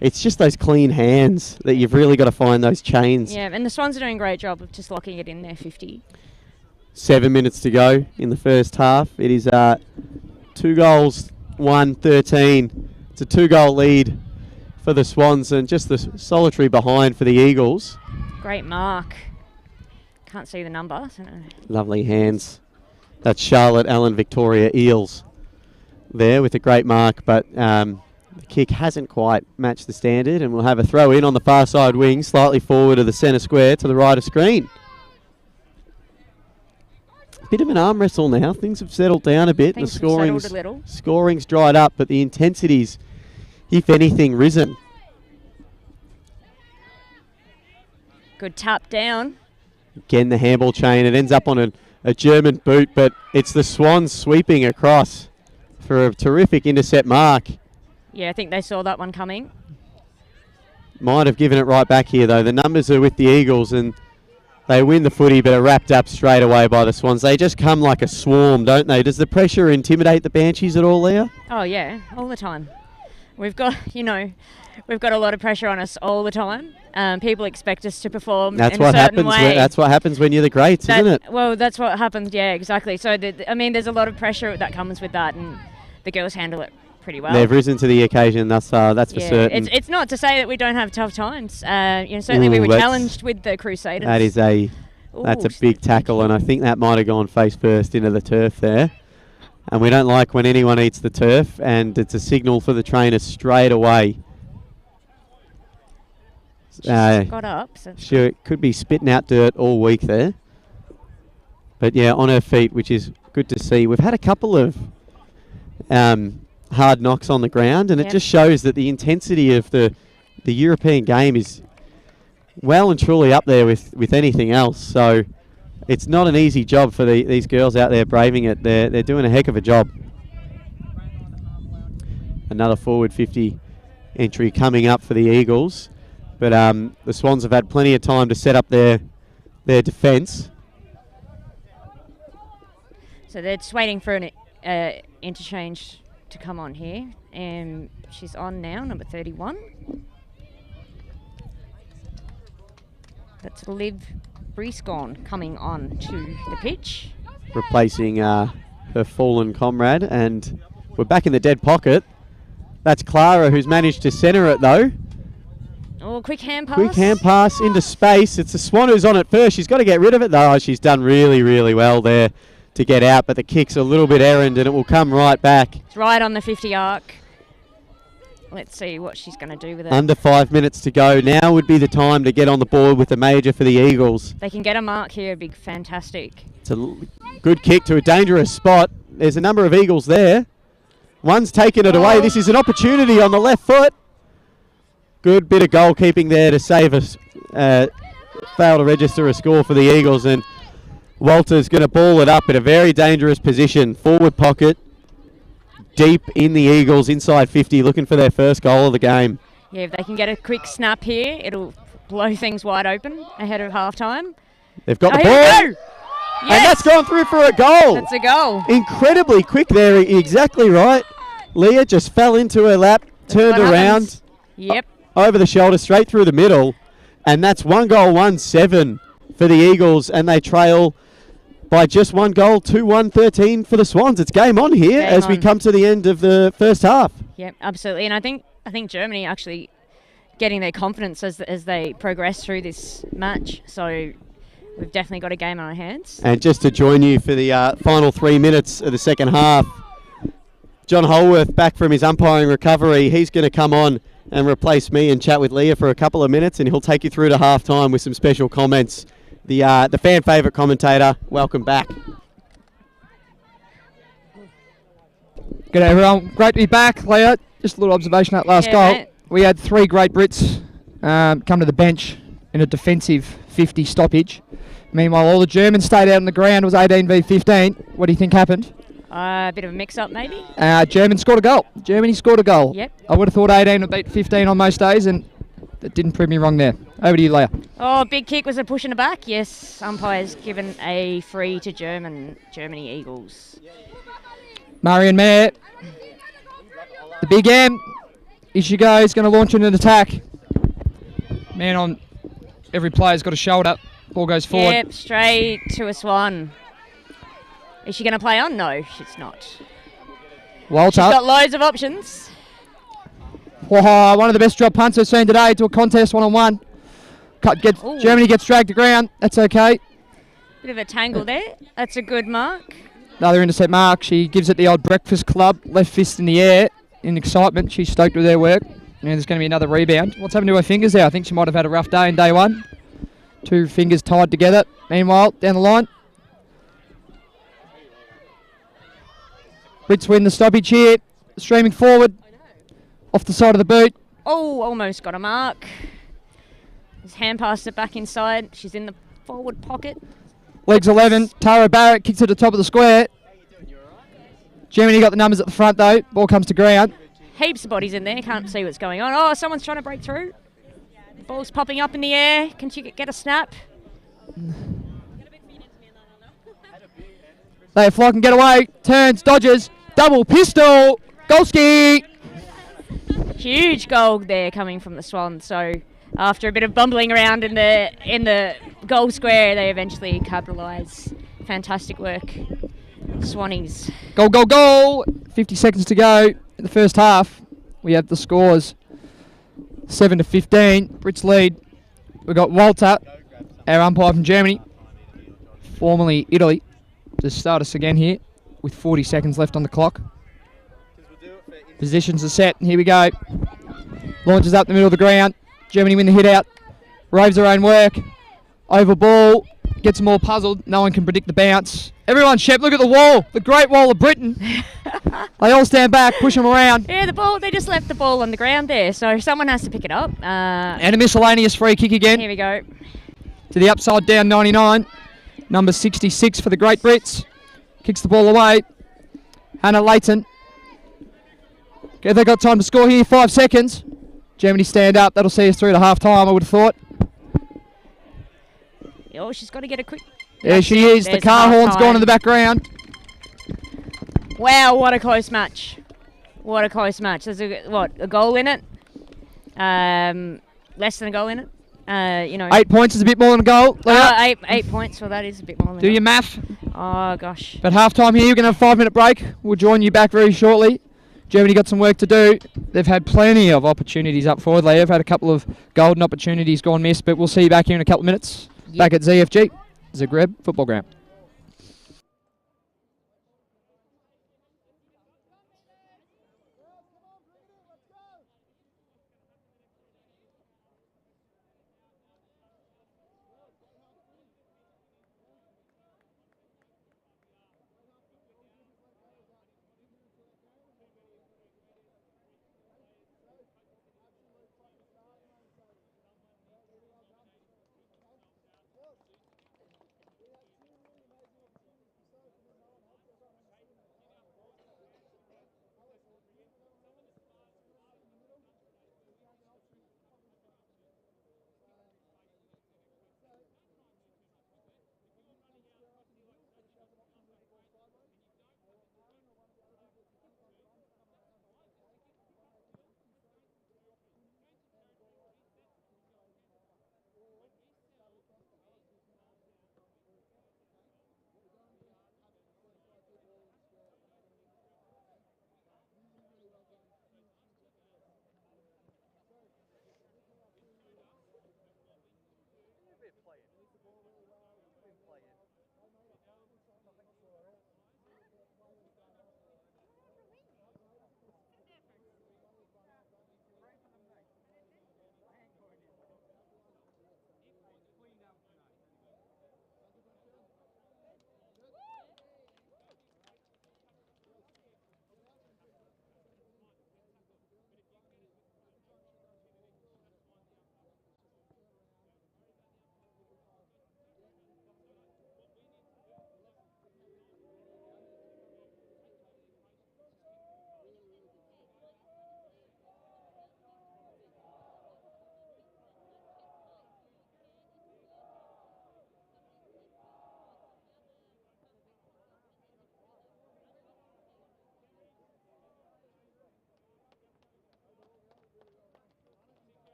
It's just those clean hands that you've really got to find those chains. Yeah, and the Swans are doing a great job of just locking it in there, 50. 7 minutes to go in the first half. It is 2 goals, 1-13. It's a 2-goal lead for the Swans, and just the solitary behind for the Eagles. Great mark. Can't see the number. So no. Lovely hands That's Charlotte Allen Victoria Eels there with a great mark, but the kick hasn't quite matched the standard, and we'll have a throw in on the far side wing, slightly forward of the centre square to the right of screen. Bit of an arm wrestle now. Things have settled down a bit. Things the have settled a little. scoring's dried up, but the intensity's, if anything, risen. Good tap down. Again, the handball chain. It ends up on a German boot, but it's the Swans sweeping across for a terrific intercept mark. Yeah, I think they saw that one coming. Might have given it right back here, though. The numbers are with the Eagles, and they win the footy, but are wrapped up straight away by the Swans. They just come like a swarm, don't they? Does the pressure intimidate the Banshees at all, Leah? Oh, yeah, all the time. We've got a lot of pressure on us all the time. People expect us to perform in a certain way. That's what happens when you're the greats, isn't it? Well, that's what happens, yeah, exactly. So, there's a lot of pressure that comes with that, and the girls handle it pretty well. They've risen to the occasion thus far, that's for certain. It's not to say that we don't have tough times. Certainly we were challenged with the Crusaders. That's a big tackle, and I think that might have gone face first into the turf there. And we don't like when anyone eats the turf, and it's a signal for the trainer straight away. Got up. So Sure, could be spitting out dirt all week there. But yeah, on her feet, which is good to see. We've had a couple of hard knocks on the ground, and it just shows that the intensity of the European game is well and truly up there with anything else. So it's not an easy job for these girls out there braving it. They're doing a heck of a job. Another forward 50 entry coming up for the Eagles. But the Swans have had plenty of time to set up their defence. So they're just waiting for an interchange to come on here. And she's on now, number 31. That's Liv Briscon coming on to the pitch. Replacing her fallen comrade. And we're back in the dead pocket. That's Clara, who's managed to centre it, though. Oh, quick hand pass. Quick hand pass into space. It's the Swan who's on it first. She's got to get rid of it, though. Oh, she's done really, really well there to get out, but the kick's a little bit errand, and it will come right back. It's right on the 50 arc. Let's see what she's going to do with it. Under 5 minutes to go. Now would be the time to get on the board with the major for the Eagles. They can get a mark here. Big, fantastic. It's a good kick to a dangerous spot. There's a number of Eagles there. One's taken it away. This is an opportunity on the left foot. Good bit of goalkeeping there to save us. Fail to register a score for the Eagles, and Walter's going to ball it up in a very dangerous position. Forward pocket, deep in the Eagles, inside 50, looking for their first goal of the game. Yeah, if they can get a quick snap here, it'll blow things wide open ahead of halftime. They've got the ball. Yes. And that's gone through for a goal. That's a goal. Incredibly quick there, exactly right. Leah just fell into her lap, turned around. Yep. Over the shoulder, straight through the middle. And that's 1-7 for the Eagles, and they trail by just 1 goal, 2-1-13 for the Swans. It's game on here as we come to the end of the first half. Yep, absolutely. And I think Germany actually getting their confidence as they progress through this match. So we've definitely got a game on our hands. And just to join you for the final 3 minutes of the second half, John Holworth back from his umpiring recovery. He's going to come on and replace me and chat with Leah for a couple of minutes, and he'll take you through to halftime with some special comments. The fan favourite commentator, welcome back. G'day everyone, great to be back. Leah, just a little observation on that last goal. Mate. We had 3 great Brits come to the bench in a defensive 50 stoppage. Meanwhile, all the Germans stayed out on the ground. It was 18 v 15. What do you think happened? A bit of a mix-up, maybe. Germany scored a goal. Yep. I would have thought 18 would beat 15 on most days, and that didn't prove me wrong there. Over to you, Leah. Oh, big kick. Was a push in the back. Yes, umpire's given a free to Germany Eagles. Marion Mayer. The big M. Here she goes, going to launch into an attack. Man on every player's got a shoulder. Ball goes forward. Yep, straight to a Swan. Is she going to play on? No, she's not. Walter. She's got loads of options. Whoa, one of the best drop punts I've seen today to a contest one-on-one. Germany gets dragged to ground. That's okay. Bit of a tangle there. That's a good mark. Another intercept mark. She gives it the old breakfast club. Left fist in the air. In excitement. She's stoked with their work. And there's going to be another rebound. What's happened to her fingers there? I think she might have had a rough day in day one. 2 fingers tied together. Meanwhile, down the line. Brits win the stoppage here. Streaming forward. Off the side of the boot. Oh, almost got a mark. His hand passed it back inside. She's in the forward pocket. Legs 11. Tara Barrett kicks it to the top of the square. Germany got the numbers at the front though. Ball comes to ground. Heaps of bodies in there. Can't see what's going on. Oh, someone's trying to break through. Ball's popping up in the air. Can she get a snap? They fly and get away. Turns, dodges. Double pistol. Golski. Huge goal there coming from the Swans. So after a bit of bumbling around in the goal square, they eventually capitalise. Fantastic work, Swannies. Goal, goal, goal. 50 seconds to go in the first half. We have the scores 7-15. Brits lead. We've got Walter, our umpire from Germany, formerly Italy, to start us again here with 40 seconds left on the clock. Positions are set. Here we go. Launches up the middle of the ground. Germany win the hit out. Raves their own work. Over ball. Gets them all puzzled. No one can predict the bounce. Everyone, Shep, look at the wall. The Great Wall of Britain. They all stand back, push them around. Yeah, the ball. They just left the ball on the ground there, so someone has to pick it up. And a miscellaneous free kick again. Here we go. To the upside down 99. Number 66 for the Great Brits. Kicks the ball away. Hannah Leighton. Okay, they got time to score here. 5 seconds. Germany stand up. That'll see us through to half time, I would have thought. Oh, she's got to get a quick... There she is. The car horn's gone in the background. Wow, what a close match. What a close match. There's a goal in it? Less than a goal in it? 8 points is a bit more than a goal. 8 points. Well, that is a bit more than Do your math. Oh, gosh. But half time here, we're going to have a 5-minute break. We'll join you back very shortly. Germany got some work to do. They've had plenty of opportunities up forward. They have had a couple of golden opportunities gone missed, but we'll see you back here in a couple of minutes. Yep. Back at ZFG, Zagreb Football Ground.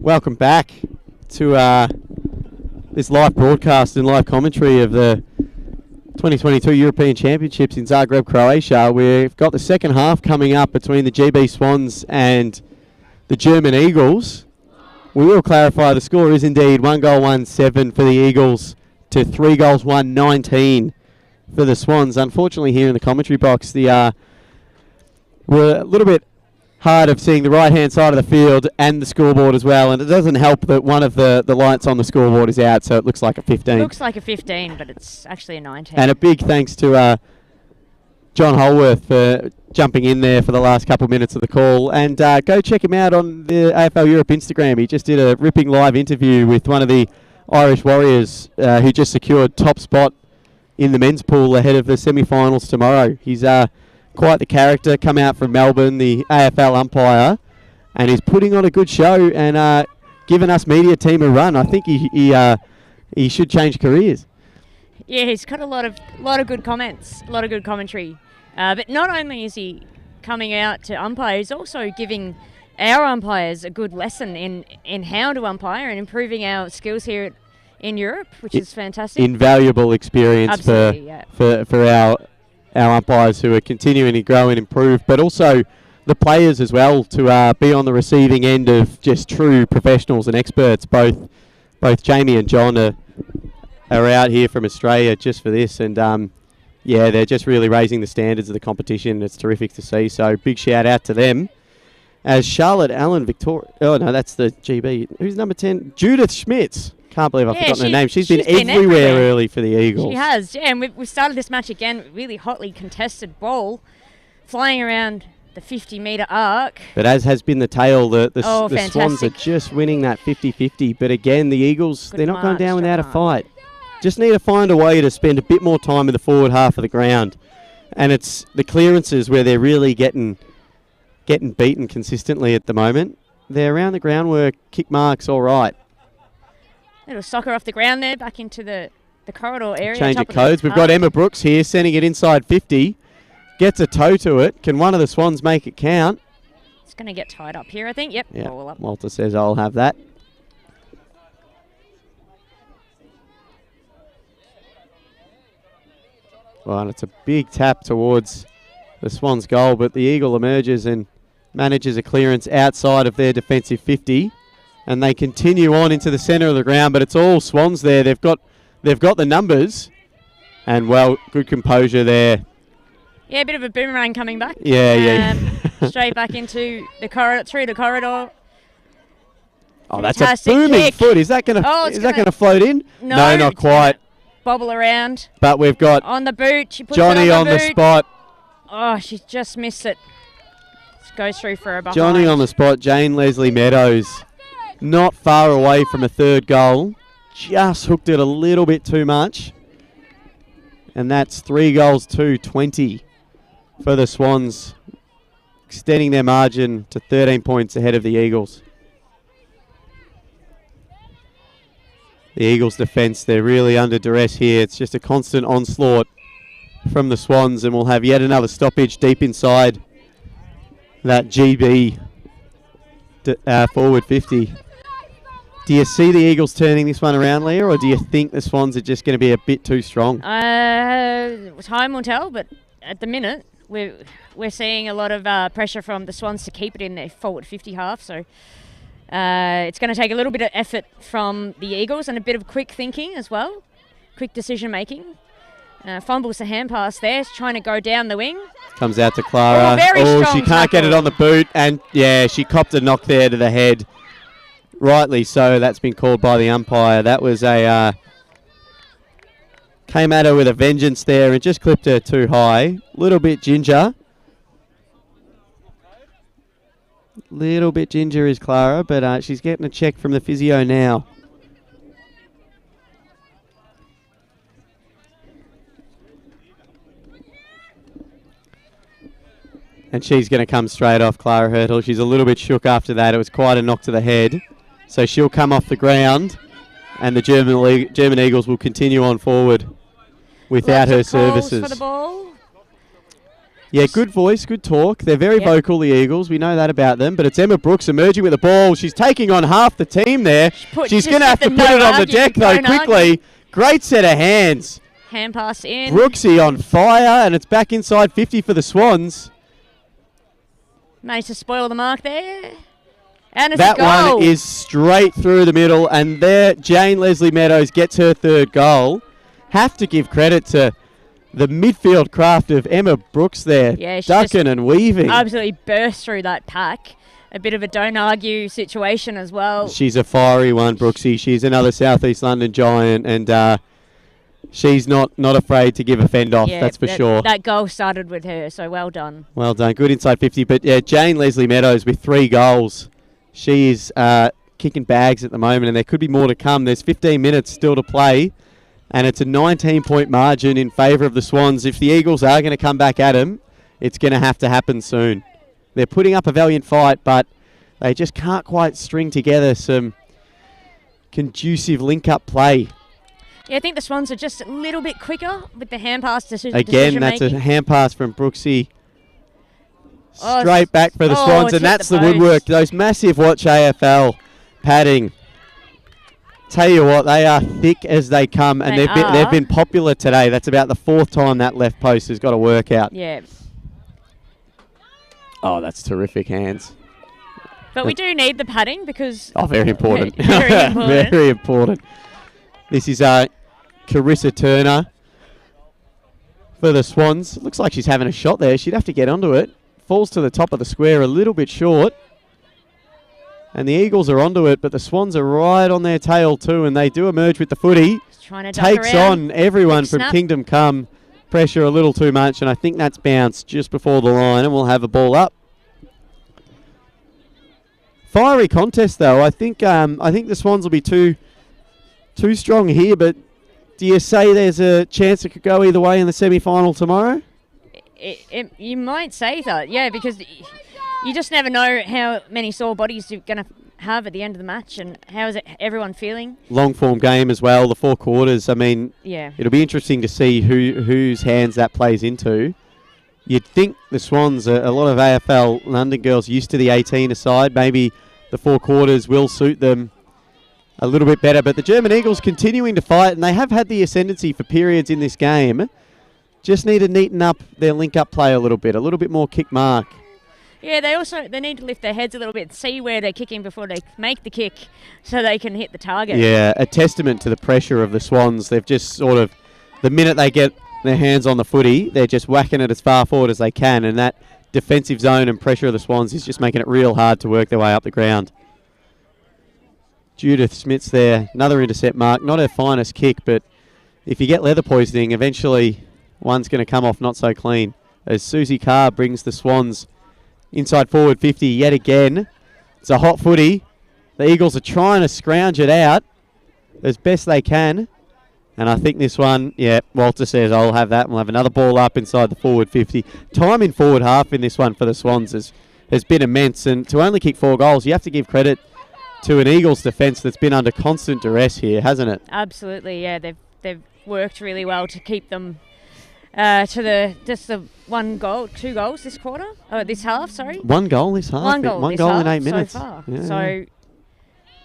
Welcome back to this live broadcast and live commentary of the 2022 European Championships in Zagreb, Croatia. We've got the second half coming up between the GB Swans and the German Eagles. We will clarify the score is indeed 1-1-7 for the Eagles to 3-1-19 for the Swans. Unfortunately, here in the commentary box, we're a little bit hard of seeing the right-hand side of the field and the scoreboard as well, and it doesn't help that one of the lights on the scoreboard is out, so it looks like a 15. Looks like a 15, but it's actually a 19. And a big thanks to John Holworth for jumping in there for the last couple of minutes of the call. And go check him out on the AFL Europe Instagram. He just did a ripping live interview with one of the Irish Warriors who just secured top spot in the men's pool ahead of the semi-finals tomorrow. He's quite the character, come out from Melbourne, the AFL umpire, and he's putting on a good show and giving us media team a run. I think he should change careers. Yeah, he's got a lot of good comments, a lot of good commentary. But not only is he coming out to umpire, he's also giving our umpires a good lesson in how to umpire and improving our skills here in Europe, which is fantastic. Invaluable experience for our umpires who are continuing to grow and improve, but also the players as well to be on the receiving end of just true professionals and experts. Both Jamie and John are out here from Australia just for this, and they're just really raising the standards of the competition. It's terrific to see, so big shout out to them. As Charlotte Allen Victoria, oh no, that's the GB. Who's number 10? Judith Schmitz. Can't believe I've forgotten her name. She's been everywhere early for the Eagles. She has, yeah, and we've started this match again, really hotly contested ball, flying around the 50-metre arc. But as has been the tale, the fantastic. Swans are just winning that 50-50. But again, the Eagles, they're not going down without a fight. Just need to find a way to spend a bit more time in the forward half of the ground. And it's the clearances where they're really getting beaten consistently at the moment. They're around the groundwork, kick marks all right. Little soccer off the ground there, back into the corridor area. Change of codes. We've got Emma Brooks here, sending it inside 50. Gets a toe to it. Can one of the Swans make it count? It's going to get tied up here, I think. Yep, yeah. Ball up. Walter says, I'll have that. Well, and it's a big tap towards the Swans' goal, but the Eagle emerges and manages a clearance outside of their defensive 50. And they continue on into the centre of the ground, but it's all Swans there. They've got the numbers, and well, good composure there. Yeah, a bit of a boomerang coming back. Yeah. Straight back into the corridor, through the corridor. Oh, that's a booming foot. Is that going to float in? No, not quite. Bobble around. But we've got on the boot. She puts Johnny on the spot. Oh, she just missed it. Goes through for a behind. Johnny on the spot. Jane Leslie Meadows. Not far away from a third goal. Just hooked it a little bit too much. And that's 3-20 for the Swans, extending their margin to 13 points ahead of the Eagles. The Eagles' defence, they're really under duress here. It's just a constant onslaught from the Swans, and we'll have yet another stoppage deep inside that GB forward 50. Do you see the Eagles turning this one around, Leah, or do you think the Swans are just going to be a bit too strong? Time will tell, but at the minute we're seeing a lot of pressure from the Swans to keep it in their forward 50 half. So it's going to take a little bit of effort from the Eagles and a bit of quick thinking as well, quick decision making. Fumbles the hand pass there, trying to go down the wing. Comes out to Clara. She can't get it on the boot, and yeah, she copped a knock there to the head. Rightly so, that's been called by the umpire. That was came at her with a vengeance there and just clipped her too high. Little bit ginger. Little bit ginger is Clara, but she's getting a check from the physio now. And she's going to come straight off, Clara Hurtle. She's a little bit shook after that. It was quite a knock to the head. So she'll come off the ground, and the German Eagles will continue on forward without her services. For the ball. Yeah, good voice, good talk. They're very vocal, the Eagles. We know that about them. But it's Emma Brooks emerging with the ball. She's taking on half the team there. She's going to have to put it on the deck, though, quickly. Great set of hands. Hand pass in. Brooksy on fire, and it's back inside 50 for the Swans. Managed to spoil the mark there. And it's that a goal. One is straight through the middle, and there Jane Leslie Meadows gets her third goal. Have to give credit to the midfield craft of Emma Brooks there, ducking and weaving. Absolutely burst through that pack. A bit of a don't argue situation as well. She's a fiery one, Brooksy. She's another South East London giant, and she's not afraid to give a fend off, that's for sure. That goal started with her, so well done. Well done. Good inside 50. But, yeah, Jane Leslie Meadows with 3 goals. She is kicking bags at the moment, and there could be more to come. There's 15 minutes still to play, and it's a 19-point margin in favour of the Swans. If the Eagles are going to come back at them, it's going to have to happen soon. They're putting up a valiant fight, but they just can't quite string together some conducive link-up play. Yeah, I think the Swans are just a little bit quicker with the hand pass decision. Again, that's a hand pass from Brooksy. Straight back for the Swans, and that's the woodwork. Those massive Watch AFL padding. Tell you what, they are thick as they come, and they've been popular today. That's about the 4th time that left post has got a workout. Yeah. Oh, that's terrific hands. But we do need the padding because... Oh, very important. Very important. Very important. This is Carissa Turner for the Swans. Looks like she's having a shot there. She'd have to get onto it. Falls to the top of the square a little bit short. And the Eagles are onto it, but the Swans are right on their tail too, and they do emerge with the footy. Trying to duck Takes around. on everyone Big from snap. Kingdom Come. Pressure a little too much, and I think that's bounced just before the line, and we'll have a ball up. Fiery contest, though. I think the Swans will be too strong here, but do you say there's a chance it could go either way in the semi-final tomorrow? You might say that, yeah, because you just never know how many sore bodies you're going to have at the end of the match, and how is everyone feeling? Long-form game as well, the 4 quarters. I mean, yeah, it'll be interesting to see whose hands that plays into. You'd think the Swans, a lot of AFL London girls used to the 18-a-side. Maybe the 4 quarters will suit them a little bit better. But the German Eagles continuing to fight, and they have had the ascendancy for periods in this game. Just need to neaten up their link-up play a little bit more kick mark. Yeah, they need to lift their heads a little bit, see where they're kicking before they make the kick so they can hit the target. Yeah, a testament to the pressure of the Swans. They've just sort of, the minute they get their hands on the footy, they're just whacking it as far forward as they can, and that defensive zone and pressure of the Swans is just making it real hard to work their way up the ground. Judith Smits there, another intercept mark. Not her finest kick, but if you get leather poisoning, eventually one's going to come off not so clean. As Susie Carr brings the Swans inside forward 50 yet again. It's a hot footy. The Eagles are trying to scrounge it out as best they can. And I think this one, yeah, Walter says I'll have that. We'll have another ball up inside the forward 50. Time in forward half in this one for the Swans has been immense. And to only kick 4 goals, you have to give credit to an Eagles defence that's been under constant duress here, hasn't it? Absolutely, yeah. They've worked really well to keep them to the 1 goal, 2 goals this quarter, this half. Sorry. 1 goal this half. 1 goal. One this goal half in 8 minutes. So far. Yeah. So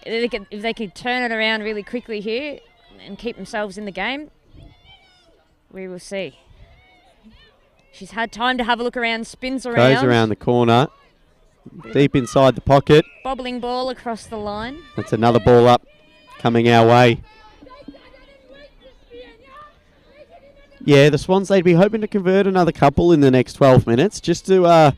if they could turn it around really quickly here and keep themselves in the game, we will see. She's had time to have a look around. Spins around. Goes around the corner. Deep inside the pocket. Bobbling ball across the line. That's another ball up coming our way. Yeah, the Swans, they'd be hoping to convert another couple in the next 12 minutes just to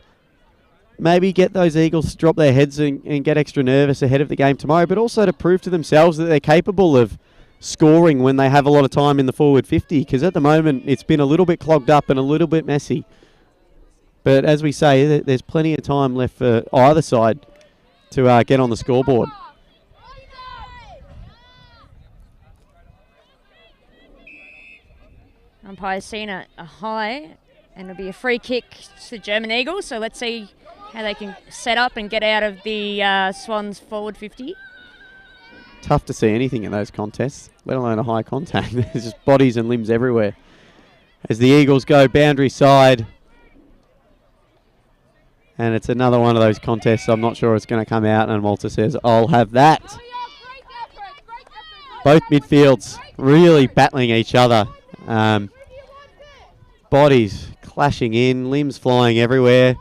maybe get those Eagles to drop their heads and get extra nervous ahead of the game tomorrow, but also to prove to themselves that they're capable of scoring when they have a lot of time in the forward 50, because at the moment it's been a little bit clogged up and a little bit messy. But as we say, there's plenty of time left for either side to get on the scoreboard. Umpire's seen a high, and it'll be a free kick to the German Eagles. So let's see how they can set up and get out of the Swans forward 50. Tough to see anything in those contests, let alone a high contact. There's just bodies and limbs everywhere. As the Eagles go boundary side, And it's another one of those contests I'm not sure it's going to come out, and Walter says, I'll have that. Both midfields really battling each other. Bodies clashing in, limbs flying everywhere.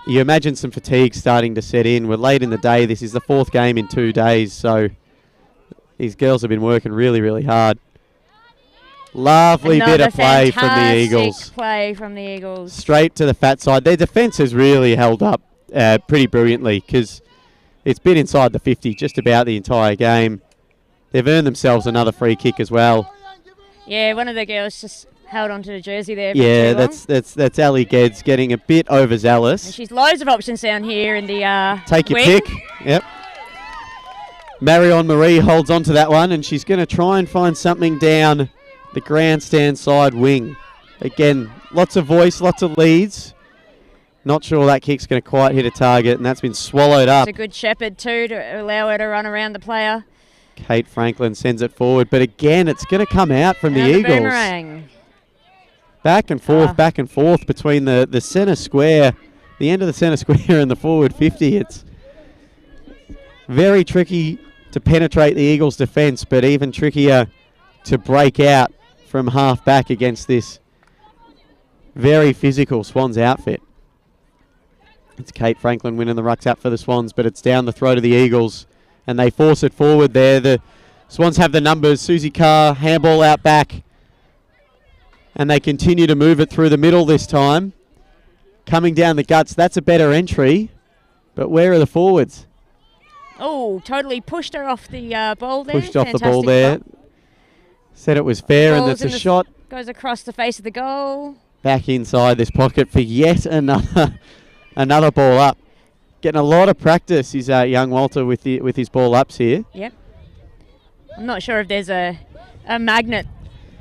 You imagine some fatigue starting to set in. We're late in the day. This is the 4th game in 2 days, so these girls have been working really, really hard. Lovely bit of play from the Eagles. Play from the Eagles. Straight to the fat side. Their defence has really held up pretty brilliantly because it's been inside the 50 just about the entire game. They've earned themselves another free kick as well. Yeah, one of the girls just held onto the jersey there. Yeah, that's Ali Geddes getting a bit overzealous. And she's loads of options down here in the Take your wing. pick. Yep. Marion Marie holds on to that one, and she's going to try and find something down the grandstand side wing. Again, lots of voice, lots of leads. Not sure that kick's going to quite hit a target, and that's been swallowed up. It's a good shepherd too to allow her to run around the player. Kate Franklin sends it forward, but again, it's going to come out from the Eagles. Boomerang. Back and forth between the centre square, the end of the centre square and the forward 50. It's very tricky to penetrate the Eagles' defence, but even trickier to break out from half back against this very physical Swans outfit. It's Kate Franklin winning the rucks out for the Swans, but it's down the throat of the Eagles, and they force it forward there. The Swans have the numbers. Susie Carr, handball out back. And they continue to move it through the middle this time. Coming down the guts, that's a better entry. But where are the forwards? Oh, totally pushed her off the ball there. Pushed off the ball there. Said it was fair, and that's a shot. Goes across the face of the goal. Back inside this pocket for yet another ball up. Getting a lot of practice is young Walter with his ball ups here. Yep. I'm not sure if there's a magnet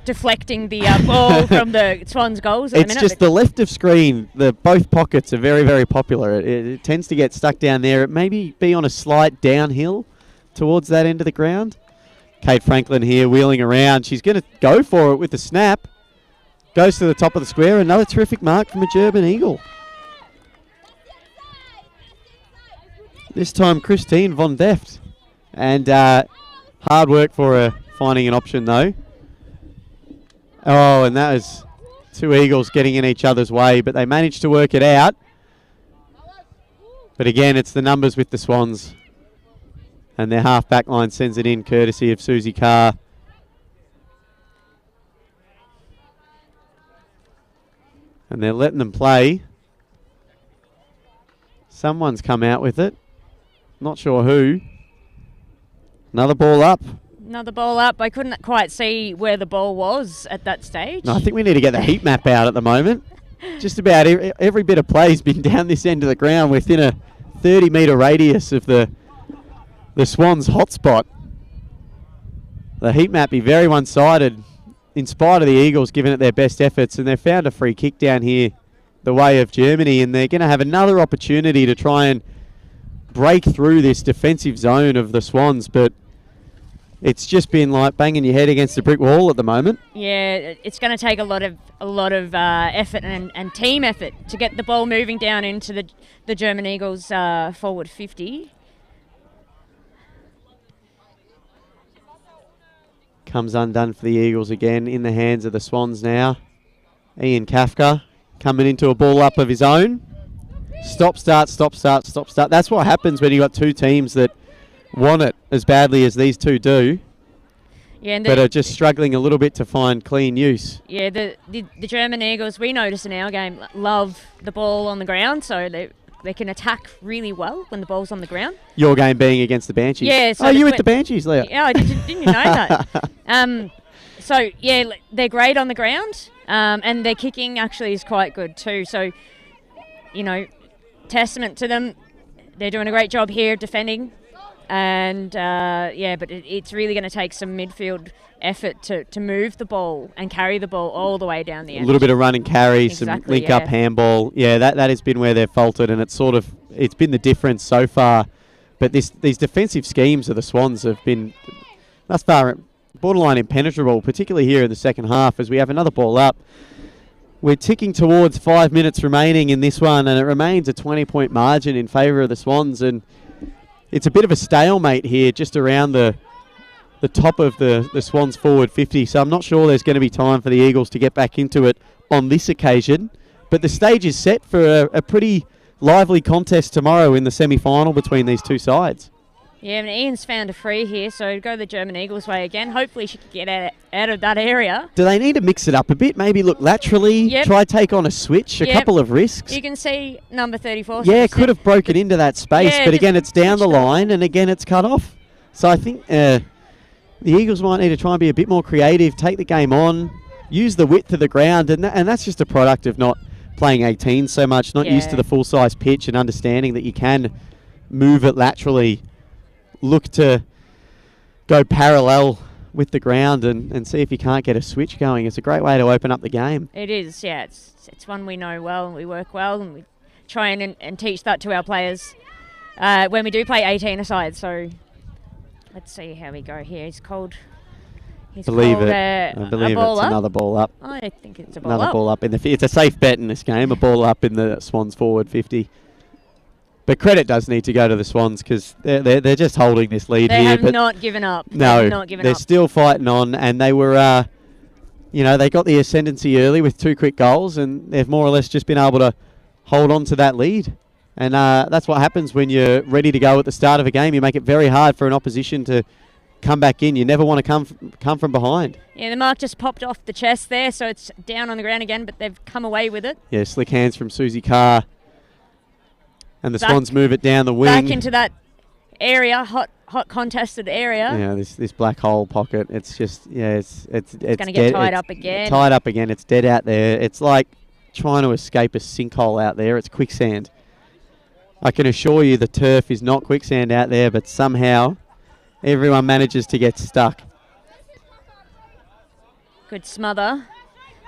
deflecting the ball from the Swans goals. It's just the left of screen. Both pockets are very, very popular. It tends to get stuck down there. It maybe be on a slight downhill towards that end of the ground. Kate Franklin here wheeling around. She's going to go for it with the snap. Goes to the top of the square. Another terrific mark from a German Eagle. This time Christine von Deft. And hard work for her finding an option though. Oh, and that was two Eagles getting in each other's way, but they managed to work it out. But again, it's the numbers with the Swans. And their half-back line sends it in, courtesy of Susie Carr. And they're letting them play. Someone's come out with it. Not sure who. Another ball up. Another ball up. I couldn't quite see where the ball was at that stage. No, I think we need to get the heat map out at the moment. Just about every bit of play has been down this end of the ground within a 30-metre radius of the Swans' hotspot. The heat map be very one-sided in spite of the Eagles giving it their best efforts, and they've found a free kick down here the way of Germany, and they're going to have another opportunity to try and break through this defensive zone of the Swans, but it's just been like banging your head against a brick wall at the moment. Yeah, it's going to take a lot of effort and team effort to get the ball moving down into the German Eagles forward 50. Comes undone for the Eagles again, in the hands of the Swans now. Ian Kafka coming into a ball up of his own. Stop, start, stop, start, stop, start. That's what happens when you got two teams that want it as badly as these two do, but are just struggling a little bit to find clean use. Yeah, the German Eagles, we notice in our game, love the ball on the ground, so they can attack really well when the ball's on the ground. Your game being against the Banshees. Yeah. So you with the Banshees, Leah? Yeah, didn't you know that? So, yeah, they're great on the ground, and their kicking actually is quite good too. So, you know, testament to them. They're doing a great job here defending. And, but it's really going to take some midfield effort to move the ball and carry the ball all the way down the end. A little bit of run and carry, exactly, some link-up handball. Yeah, that has been where they've faltered, and it's been the difference so far. But these defensive schemes of the Swans have been, thus far, borderline impenetrable, particularly here in the second half as we have another ball up. We're ticking towards 5 minutes remaining in this one, and it remains a 20-point margin in favour of the Swans, and it's a bit of a stalemate here just around the top of the Swans forward 50, so I'm not sure there's going to be time for the Eagles to get back into it on this occasion, but the stage is set for a pretty lively contest tomorrow in the semi-final between these two sides. Yeah, and Ian's found a free here, so go the German Eagles way again. Hopefully she can get out of that area. Do they need to mix it up a bit? Maybe look laterally, try take on a switch, a couple of risks? You can see number 34. Yeah, could have broken into that space, but again, it's down the line, and again, it's cut off. So I think the Eagles might need to try and be a bit more creative, take the game on, use the width of the ground, and that's just a product of not playing 18 so much, not used to the full-size pitch and understanding that you can move it laterally, look to go parallel with the ground and see if you can't get a switch going. It's a great way to open up the game. It is, yeah. It's one we know well and we work well, and we try and teach that to our players when we do play 18-a-side. So let's see how we go here. He's called I believe it's another ball up. I think it's a ball another up. ball up. It's a safe bet in this game, a ball up in the Swans forward 50. But credit does need to go to the Swans because they're just holding this lead they here. Have not given up. No, they're still fighting on, and they were, they got the ascendancy early with 2 quick goals, and they've more or less just been able to hold on to that lead. And that's what happens when you're ready to go at the start of a game. You make it very hard for an opposition to come back in. You never want to come from behind. Yeah, the mark just popped off the chest there, so it's down on the ground again, but they've come away with it. Yeah, slick hands from Susie Carr. And the Swans move it down the wing. Back into that area, hot contested area. Yeah, this black hole pocket. It's just, it's going to get tied up again. Tied up again. It's dead out there. It's like trying to escape a sinkhole out there. It's quicksand. I can assure you the turf is not quicksand out there, but somehow everyone manages to get stuck. Good smother.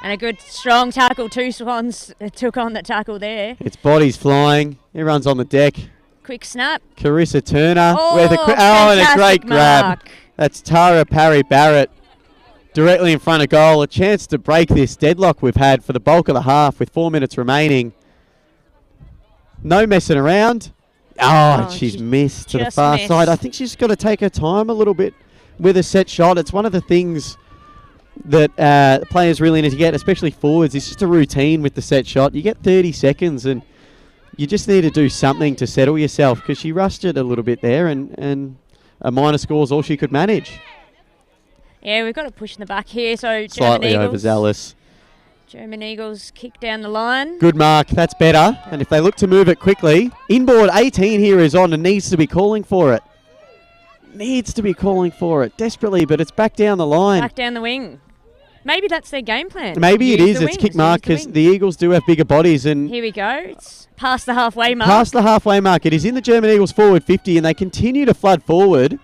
And a good strong tackle. 2 Swans took on the tackle there. Its body's flying. Everyone's on the deck. Quick snap. Carissa Turner with and a great mark. grab. That's Tara Parry Barrett directly in front of goal. A chance to break this deadlock we've had for the bulk of the half with 4 minutes remaining. No messing around. She's missed to the far side. I think she's got to take her time a little bit with a set shot. It's one of the things that players really need to get, especially forwards. It's just a routine with the set shot. You get 30 seconds and you just need to do something to settle yourself because she rushed it a little bit there and a minor score is all she could manage. Yeah, we've got to push in the back here. So slightly overzealous. German Eagles kick down the line. Good mark. That's better. And if they look to move it quickly, inboard 18 here is on and needs to be calling for it. Needs to be calling for it desperately, but it's back down the line. Back down the wing. Maybe that's their game plan. Maybe it is. It's kick mark because the Eagles do have bigger bodies. And here we go. It's past the halfway mark. Past the halfway mark. It is in the German Eagles forward 50 and they continue to flood forward.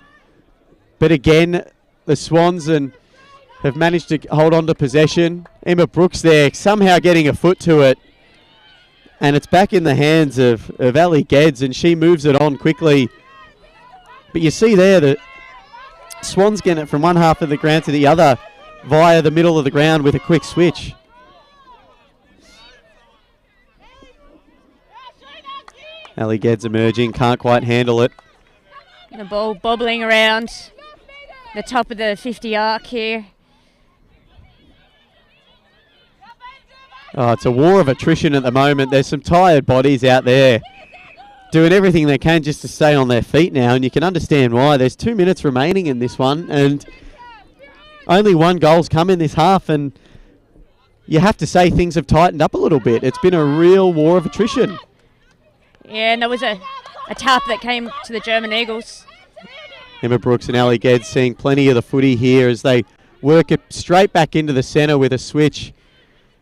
But again, the Swans have managed to hold on to possession. Emma Brooks there somehow getting a foot to it. And it's back in the hands of Ali Geddes and she moves it on quickly. But you see there that Swans getting it from one half of the ground to the other via the middle of the ground with a quick switch. Ali Geddes emerging, can't quite handle it. The ball bobbling around the top of the 50 arc here. Oh, it's a war of attrition at the moment. There's some tired bodies out there doing everything they can just to stay on their feet now, and you can understand why. There's 2 minutes remaining in this one, and only 1 goal's come in this half, and you have to say things have tightened up a little bit. It's been a real war of attrition. Yeah, and there was a tap that came to the German Eagles. Emma Brooks and Ali Geddes seeing plenty of the footy here as they work it straight back into the centre with a switch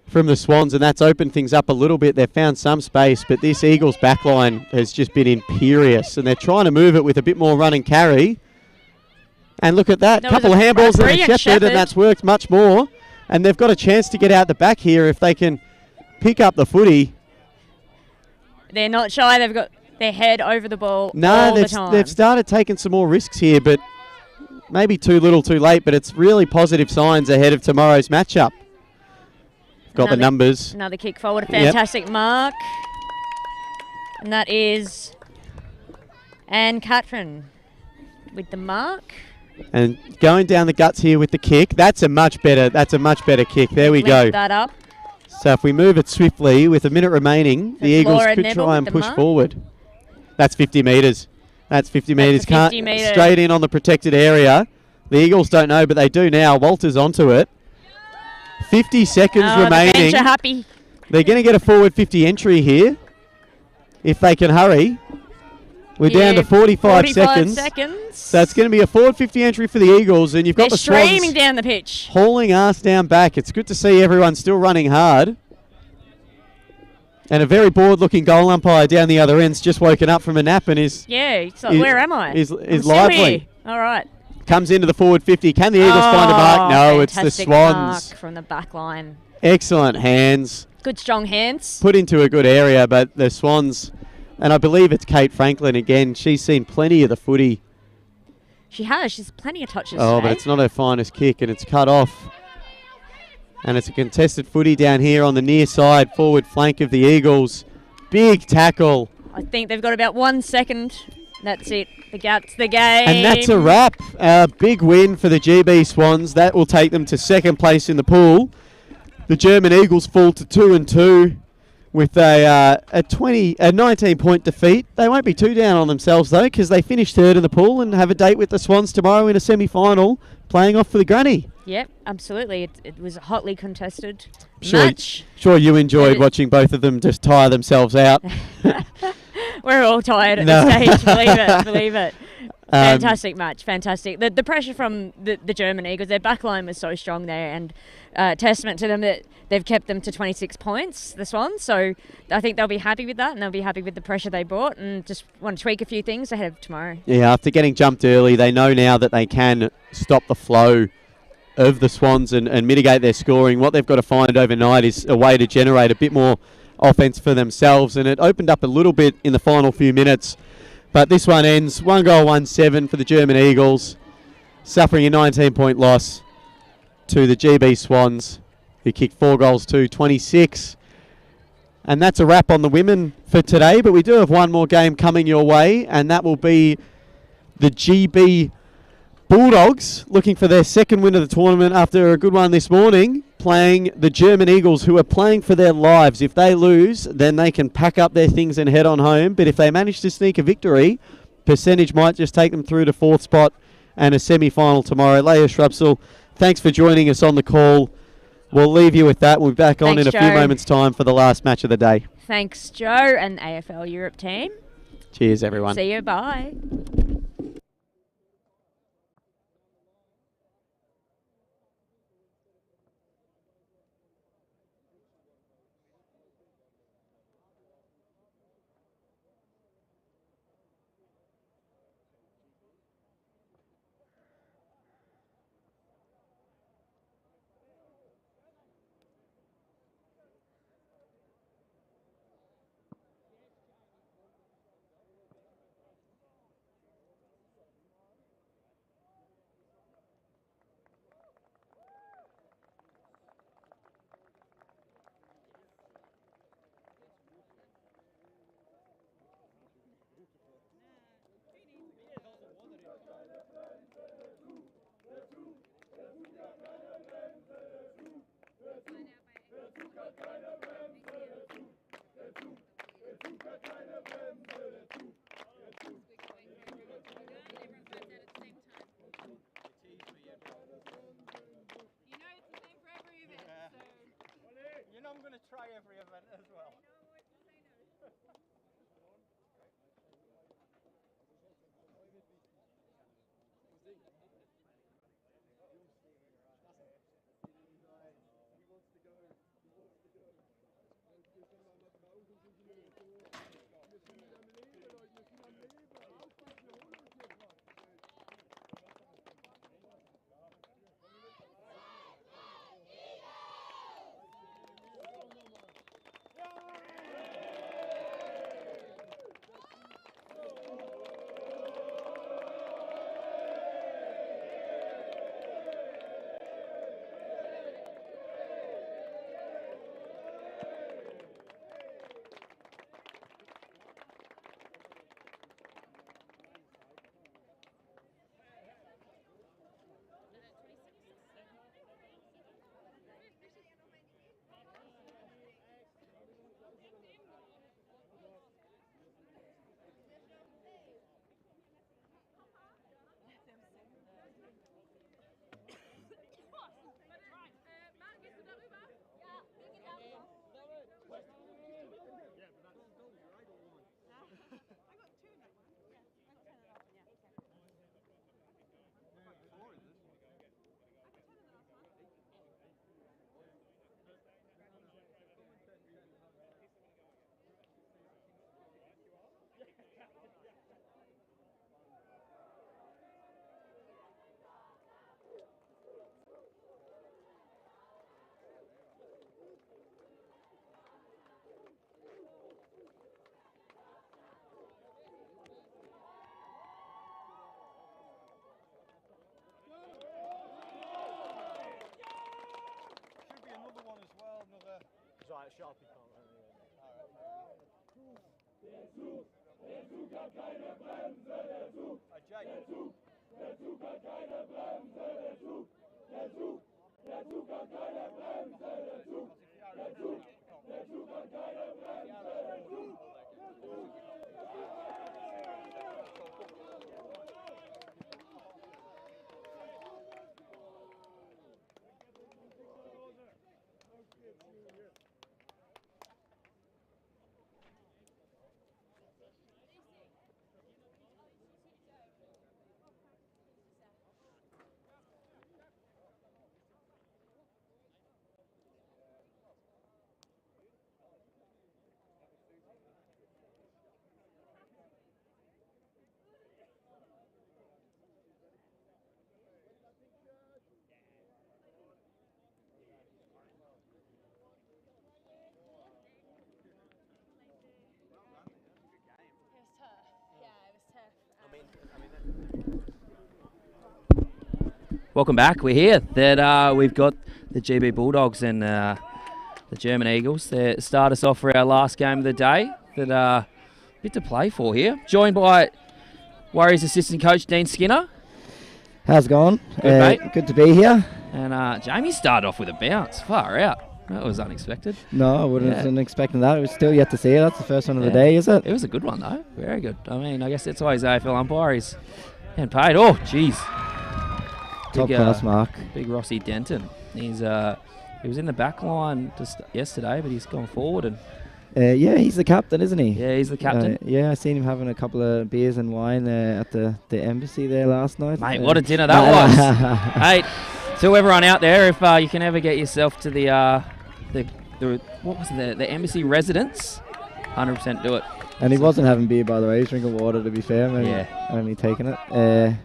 from the Swans, and that's opened things up a little bit. They've found some space, but this Eagles backline has just been imperious, and they're trying to move it with a bit more run and carry. And look at that, couple of handballs and Shepherd, and that's worked much more. And they've got a chance to get out the back here if they can pick up the footy. They're not shy. They've got their head over the ball all the time. They've started taking some more risks here, but maybe too little too late, but it's really positive signs ahead of tomorrow's matchup. got the numbers. Another kick forward, a fantastic mark. And that is Anne Catron with the mark. And going down the guts here with the kick. That's a much better kick. There we go. Lift that up. So if we move it swiftly with a minute remaining, the Eagles Laura could Neville try and with the push mark. forward. That's 50 metres. That's 50 metres. a 50 metre. Straight in on the protected area. The Eagles don't know, but they do now. Walter's onto it. 50 seconds remaining. The bench are happy. They're going to get a forward 50 entry here if they can hurry. We're down to 45 seconds. So it's going to be a forward 50 entry for the Eagles, and you've got the Swans streaming down the pitch, hauling ass down back. It's good to see everyone still running hard. And a very bored-looking goal umpire down the other end's just woken up from a nap and is... Yeah, he's like, where am I? Is I'm still lively. here. All right. Comes into the forward 50. Can the Eagles find a mark? No, it's the fantastic Swans. mark from the back line. Excellent hands. Good, strong hands. Put into a good area, but the Swans... And I believe it's Kate Franklin again. She's seen plenty of the footy. She has. She's plenty of touches Oh, today. but it's not her finest kick, and it's cut off. And it's a contested footy down here on the near side, forward flank of the Eagles. Big tackle. I think they've got about 1 second. That's it. That's the game. And that's a wrap. A big win for the GB Swans. That will take them to second place in the pool. The German Eagles fall to 2-2 with a 19-point defeat. They won't be too down on themselves, though, because they finished third in the pool and have a date with the Swans tomorrow in a semi-final, playing off for the granny. Yep, absolutely. It was a hotly contested Sure, match. sure you enjoyed watching both of them just tire themselves out. We're all tired at this stage. Believe it. Fantastic match, fantastic. The pressure from the German Eagles, their backline was so strong there, and testament to them that they've kept them to 26 points, the Swans. So I think they'll be happy with that, and they'll be happy with the pressure they brought, and just want to tweak a few things ahead of tomorrow. Yeah, after getting jumped early, they know now that they can stop the flow of the Swans and mitigate their scoring. What they've got to find overnight is a way to generate a bit more offense for themselves, and it opened up a little bit in the final few minutes. But this one ends 1-7 for the German Eagles, suffering a 19-point loss to the GB Swans, who kicked 4 goals to 26. And that's a wrap on the women for today, but we do have one more game coming your way, and that will be the GB Bulldogs, looking for their second win of the tournament after a good one this morning, playing the German Eagles, who are playing for their lives. If they lose, then they can pack up their things and head on home. But if they manage to sneak a victory, percentage might just take them through to 4th spot and a semi-final tomorrow. Leah Shrubsel, thanks for joining us on the call. We'll leave you with that. We'll be back on in a few moments' time for the last match of the day. Thanks, Joe, and the AFL Europe team. Cheers, everyone. See you. Bye. You know I'm going to try every event as well. Welcome back. We're here. We've got the GB Bulldogs and the German Eagles. They start us off for our last game of the day. A bit to play for here. Joined by Warriors assistant coach Dean Skinner. How's it going? Good, mate. Good to be here. And Jamie started off with a bounce. Far out. That was unexpected. No, I wasn't expecting that. It was still yet to see it. That's the first one of the day, is it? It was a good one, though. Very good. I mean, I guess that's why he's AFL umpire. He's getting paid. Oh, jeez. Top class mark. Big Rossi Denton. He was in the back line just yesterday, but he's gone forward and. Yeah, he's the captain, isn't he? Yeah, he's the captain. Yeah, I seen him having a couple of beers and wine at the embassy there last night. Mate, what a dinner that was! Hey, to everyone out there, if you can ever get yourself to the what was it, the embassy residence, 100% do it. And he wasn't having beer, by the way. He was drinking water, to be fair. Maybe only taking it.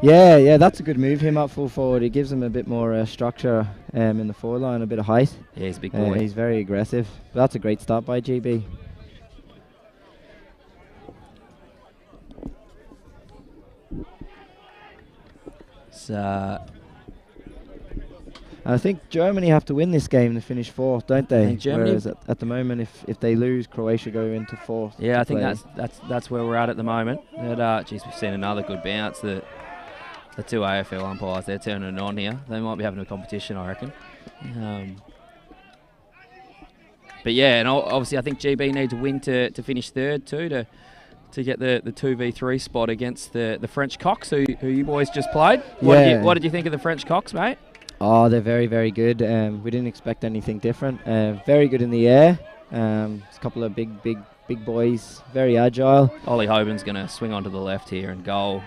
Yeah, that's a good move, him up full forward. It gives him a bit more structure in the forward line, a bit of height. Yeah, he's a big boy. He's very aggressive. But that's a great start by GB. I think Germany have to win this game to finish fourth, don't they? Whereas at the moment, if they lose, Croatia go into fourth. Yeah, I think that's where we're at the moment. But, geez, we've seen another good bounce. The two AFL umpires, they're turning it on here. They might be having a competition, I reckon. But yeah, and obviously I think GB need to win to finish third too, to get the 2v3 spot against the French Cocks, who you boys just played. What did you think of the French Cocks, mate? Oh, they're very, very good. We didn't expect anything different. Very good in the air. A couple of big boys, very agile. Ollie Hoban's going to swing onto the left here and goal.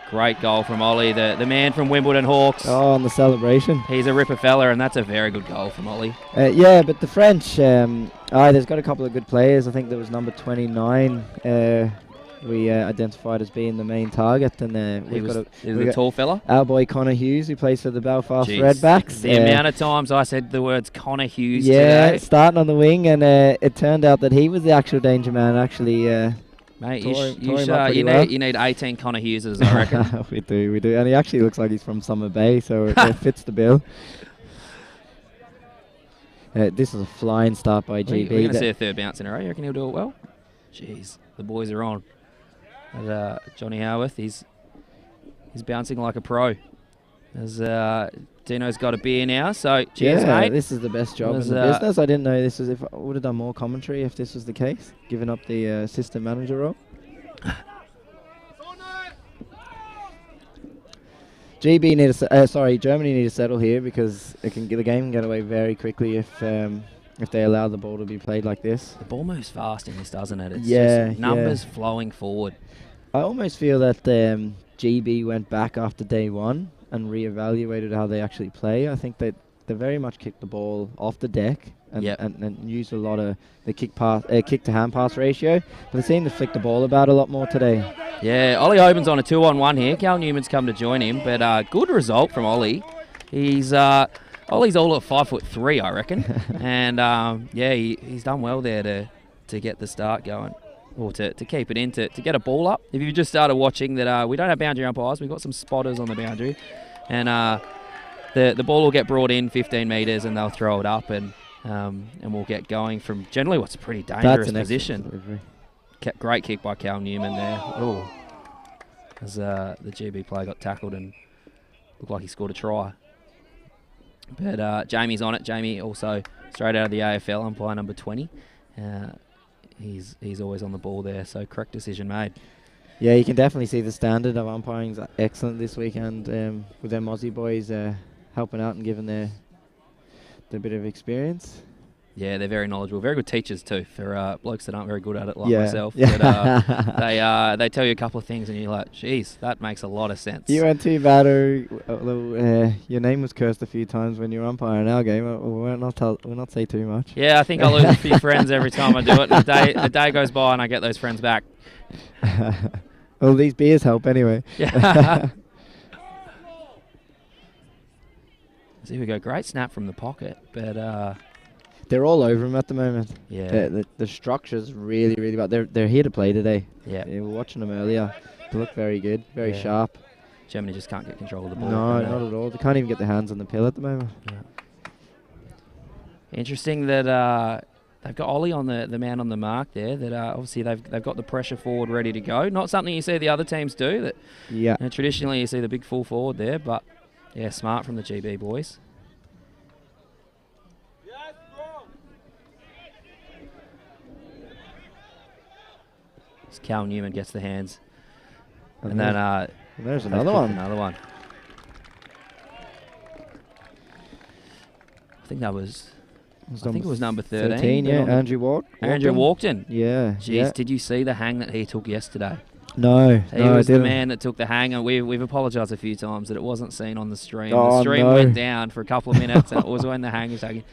Great goal from Ollie, the man from Wimbledon Hawks. Oh, on the celebration. He's a ripper fella, and that's a very good goal from Ollie. Yeah, but the French, there's got a couple of good players. I think there was number 29 we identified as being the main target. And he was a tall fella? Our boy Connor Hughes, who plays for the Belfast Redbacks. The amount of times I said the words Connor Hughes today. Starting on the wing, and it turned out that he was the actual danger man, actually. Mate, you need 18 Connor Hugheses, I reckon. we do. And he actually looks like he's from Summer Bay, so it fits the bill. This is a flying start by GB. We're going to see a third bounce in a row. You reckon he'll do it well? Jeez, the boys are on. And, Johnny Howarth, he's bouncing like a pro. As Dino's got a beer now, so cheers, mate. This is the best job in the business. I didn't know this was. If I would have done more commentary if this was the case, giving up the assistant manager role. Germany need to settle here because the game can get away very quickly if they allow the ball to be played like this. The ball moves fast in this, doesn't it? It's just numbers flowing forward. I almost feel that GB went back after day one and reevaluated how they actually play. I think they very much kicked the ball off the deck and used a lot of the kick to hand pass ratio. But they seem to flick the ball about a lot more today. Yeah, Ollie Hoban's on a 2-on-1 here. Cal Newman's come to join him, but good result from Ollie. Ollie's all at 5'3", I reckon, and he's done well there to get the start going. Or to keep it in, to get a ball up. If you've just started watching, that we don't have boundary umpires, we've got some spotters on the boundary. And the ball will get brought in 15 metres and they'll throw it up. And And we'll get going from generally what's a pretty dangerous position. Great kick by Cal Newman there. Oh, as the GB player got tackled and looked like he scored a try. But Jamie's on it. Jamie also straight out of the AFL, umpire number 20. He's always on the ball there, so correct decision made. Yeah, you can definitely see the standard of umpiring's excellent this weekend with them Aussie boys helping out and giving their bit of experience. Yeah, they're very knowledgeable. Very good teachers too for blokes that aren't very good at it like Yeah. myself. Yeah. But they tell you a couple of things and you're like, geez, that makes a lot of sense. You weren't too bad, although your name was cursed a few times when you were umpiring our game. We'll not say too much. Yeah, I think I lose a few friends every time I do it. The day goes by and I get those friends back. Well, these beers help anyway. Yeah. So here we go. Great snap from the pocket, but they're all over him at the moment. Yeah. The structure's really, really bad. They're here to play today. Yeah. We were watching them earlier. They look very good, very Yeah. sharp. Germany just can't get control of the ball. No, not at all. They can't even get their hands on the pill at the moment. Yeah. Interesting that they've got Ollie on the man on the mark there. That obviously they've got the pressure forward ready to go. Not something you see the other teams do. That yeah. Traditionally you see the big full forward there, but yeah, smart from the GB boys. As Cal Newman gets the hands, and then there's another one. Another one. I think that was. I think it was number 13. Yeah, Andrew Walkden. Andrew Walkden. Yeah. Jeez, yeah. did you see the hang that he took yesterday? No, He was the man that took the hang, and we've apologised a few times that it wasn't seen on the stream. Oh, the stream no. went down for a couple of minutes, and it was when the hang was taken.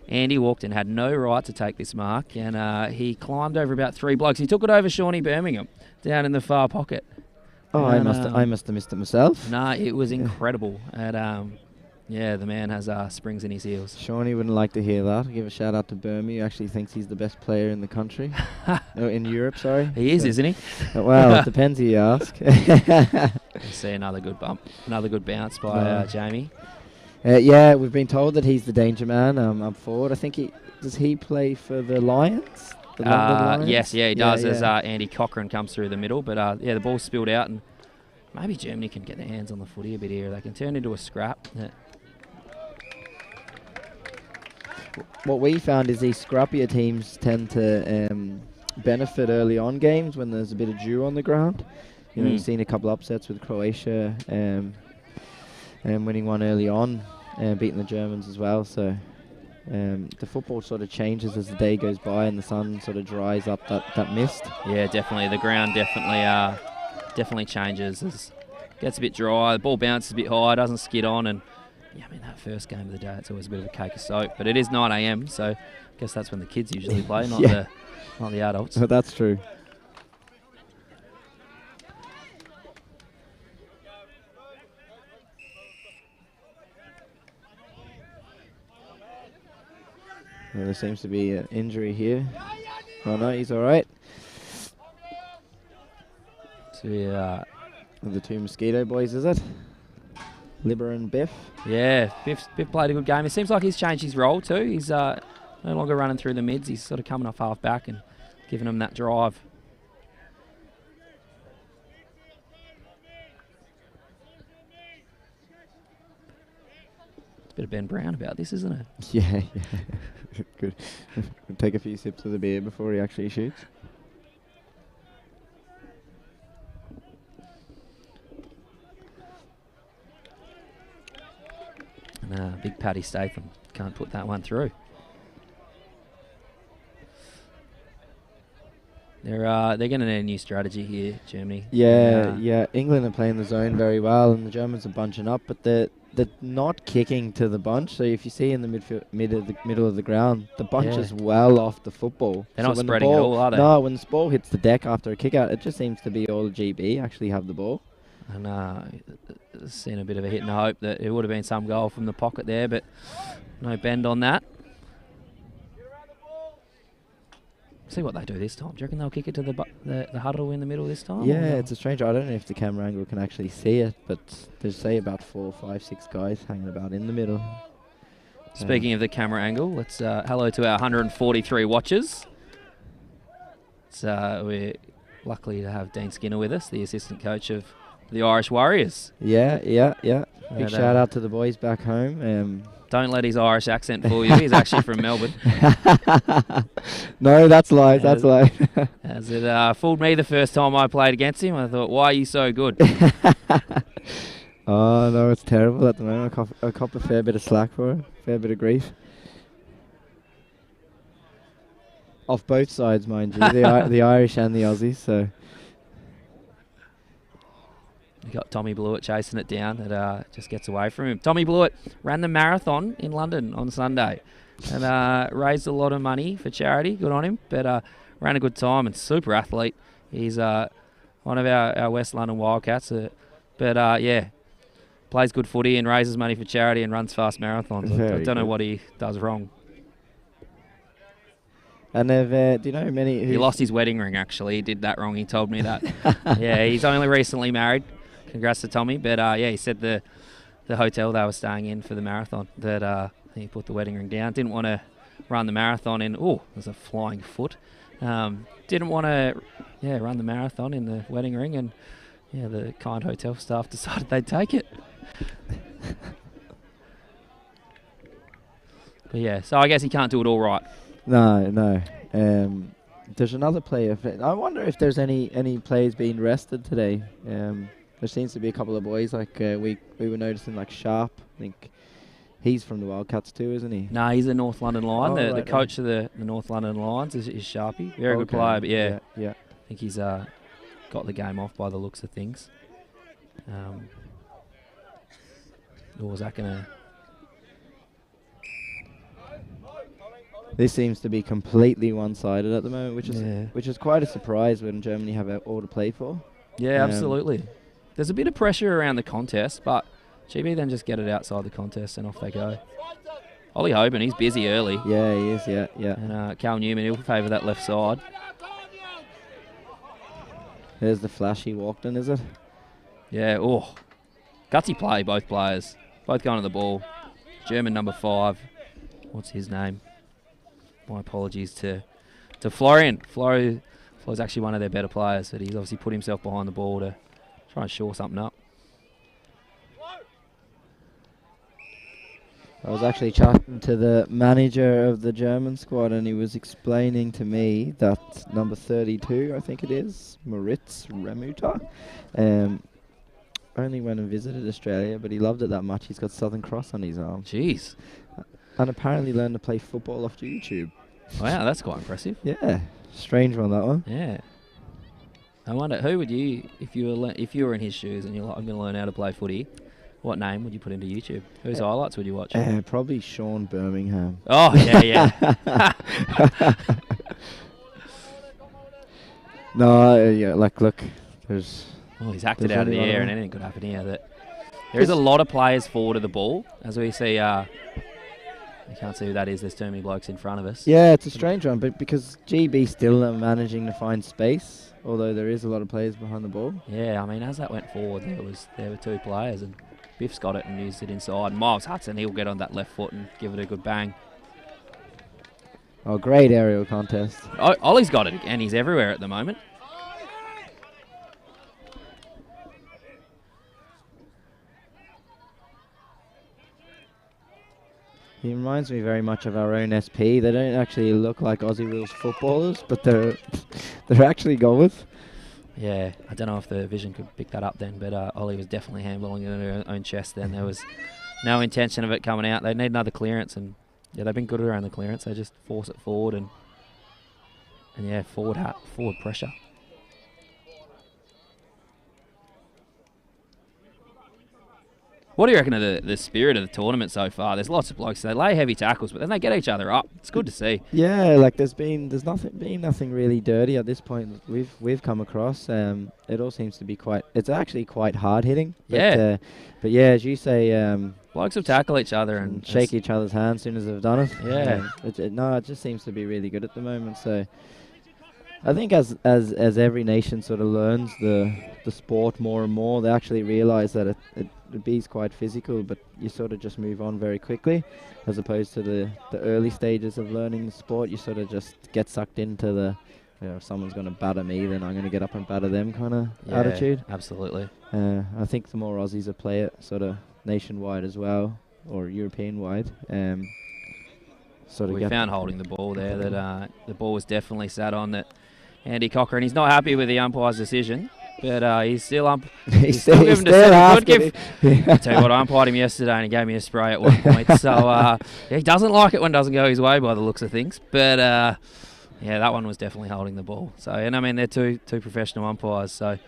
Andy Walkden had no right to take this mark, and he climbed over about 3 blokes. He took it over Shawnee Birmingham down in the far pocket. Oh, and, I must have missed it myself. Nah, it was incredible. And yeah, the man has springs in his heels. Shawnee wouldn't like to hear that. Give a shout out to Burmy, who actually thinks he's the best player in the country. No, in Europe, sorry. He is, isn't he? Well, it depends who you ask. See another good bump, another good bounce by Jamie. Yeah, we've been told that he's the danger man up forward. I think does he play for the Lions? The London Lions? Yes, yeah, he does. As Andy Cochran comes through the middle, but yeah, the ball spilled out, and maybe Germany can get their hands on the footy a bit here. They can turn into a scrap. What we found is these scrappier teams tend to benefit early on games when there's a bit of dew on the ground. You know, you've seen a couple upsets with Croatia and winning one early on and beating the Germans as well. So the football sort of changes as the day goes by and the sun sort of dries up that mist. Yeah, definitely. The ground definitely changes. Gets a bit dry, the ball bounces a bit high, doesn't skid on, and yeah, I mean, that first game of the day, it's always a bit of a cake of soap. But it is 9 a.m, so I guess that's when the kids usually play, not the adults. Oh, that's true. Well, there seems to be an injury here. Oh no, he's all right. So yeah, the 2 Mosquito boys, is it? Libber and Biff. Yeah, Biff played a good game. It seems like he's changed his role too. He's no longer running through the mids. He's sort of coming off half back and giving them that drive. It's a bit of Ben Brown about this, isn't it? Yeah. Good. Take a few sips of the beer before he actually shoots. And big Paddy Statham can't put that one through. They're going to need a new strategy here, Germany. Yeah. England are playing the zone very well, and the Germans are bunching up, but they're not kicking to the bunch. So if you see in the middle of the ground, the bunch is well off the football. They're not spreading it all, are they? No, when the ball hits the deck after a kick out, it just seems to be all GB actually have the ball. And seen a bit of a hit and hope that it would have been some goal from the pocket there, but no bend on that. See what they do this time. Do you reckon they'll kick it to the huddle in the middle this time? Yeah, it's a strange. I don't know if the camera angle can actually see it, but there's say about 4, 5, 6 guys hanging about in the middle. Speaking of the camera angle, let's hello to our 143 watchers. We're lucky to have Dean Skinner with us, the assistant coach of the Irish Warriors. Yeah. Big shout out to the boys back home. Don't let his Irish accent fool you. He's actually from Melbourne. No, that's lies. That's lies. As it fooled me the first time I played against him. I thought, why are you so good? Oh, no, it's terrible at the moment. I cop a fair bit of slack for it, fair bit of grief. Off both sides, mind you, the Irish and the Aussies, so... You got Tommy Blewett chasing it down. It just gets away from him. Tommy Blewett ran the marathon in London on Sunday and raised a lot of money for charity. Good on him. But ran a good time and super athlete. He's one of our West London Wildcats. Yeah, plays good footy and raises money for charity and runs fast marathons. I don't know what he does wrong. And do you know many... He lost his wedding ring, actually. He did that wrong. He told me that. Yeah, he's only recently married. Congrats to Tommy. But, yeah, he said the hotel they were staying in for the marathon that he put the wedding ring down. Didn't want to run the marathon in... Oh, there's a flying foot. Didn't want to run the marathon in the wedding ring. And, yeah, the kind hotel staff decided they'd take it. But, yeah, so I guess he can't do it all right. No. There's another player. I wonder if there's any players being rested today. There seems to be a couple of boys like we were noticing, like Sharp. I think he's from the Wildcats too, isn't he? No, he's a North London Lion. Oh, the coach of the North London Lions is Sharpie. Very good player, but yeah. I think he's got the game off by the looks of things. Or was that gonna? This seems to be completely one-sided at the moment, which is quite a surprise when Germany have all to play for. Yeah, absolutely. There's a bit of pressure around the contest, but GB then just get it outside the contest and off they go. Ollie Hoban, he's busy early. Yeah, he is, yeah. And Cal Newman, he'll favour that left side. There's the flashy Walkden, is it? Yeah, gutsy play, both players. Both going to the ball. German number 5. What's his name? My apologies to Florian. Flo's actually one of their better players, but he's obviously put himself behind the ball to try and shore something up. I was actually chatting to the manager of the German squad, and he was explaining to me that number 32, I think it is, Moritz Remuta, only went and visited Australia, but he loved it that much. He's got Southern Cross on his arm. Jeez. And apparently learned to play football off YouTube. Wow, that's quite impressive. Yeah, strange one, that one. Yeah. I wonder, who would you, if you were in his shoes and you're like, I'm going to learn how to play footy, what name would you put into YouTube? Whose highlights would you watch? Probably Sean Birmingham. Oh, yeah. No, look, there's... Oh, he's hacked it out of the air and anything could happen here. There is a lot of players forward of the ball, as we see... You can't see who that is. There's too many blokes in front of us. Yeah, it's a strange one, but because GB still are managing to find space, although there is a lot of players behind the ball. Yeah, I mean, as that went forward, there were 2 players, and Biff's got it and used it inside. Miles Hudson, he'll get on that left foot and give it a good bang. Oh, great aerial contest. Ollie's got it again. He's everywhere at the moment. He reminds me very much of our own SP. They don't actually look like Aussie Rules footballers, but they're actually goals. Yeah, I don't know if the vision could pick that up then, but Ollie was definitely handballing it in her own chest then. There was no intention of it coming out. They need another clearance, and yeah, they've been good around the clearance. They just force it forward and yeah, forward pressure. What do you reckon of the spirit of the tournament so far? There's lots of blokes. They lay heavy tackles, but then they get each other up. It's good to see. Yeah, like there's nothing really dirty at this point we've come across. It all seems to be it's actually quite hard hitting. Yeah. But yeah, as you say, blokes will tackle each other and shake each other's hands as soon as they've done it. Yeah. It just seems to be really good at the moment. So I think as every nation sort of learns the sport more and more, they actually realise that the B's quite physical, but you sort of just move on very quickly, as opposed to the early stages of learning the sport. You sort of just get sucked into the, if someone's going to batter me, then I'm going to get up and batter them kind of attitude. Absolutely. I think the more Aussies that play it, sort of nationwide as well, or European-wide, we found holding the ball there that the ball was definitely sat on that Andy Cochrane. He's not happy with the umpire's decision, but he's still he's still giving to I tell you what, I umpired him yesterday and he gave me a spray at one point. So he doesn't like it when it doesn't go his way by the looks of things. But yeah, that one was definitely holding the ball. So, and I mean, they're two professional umpires. So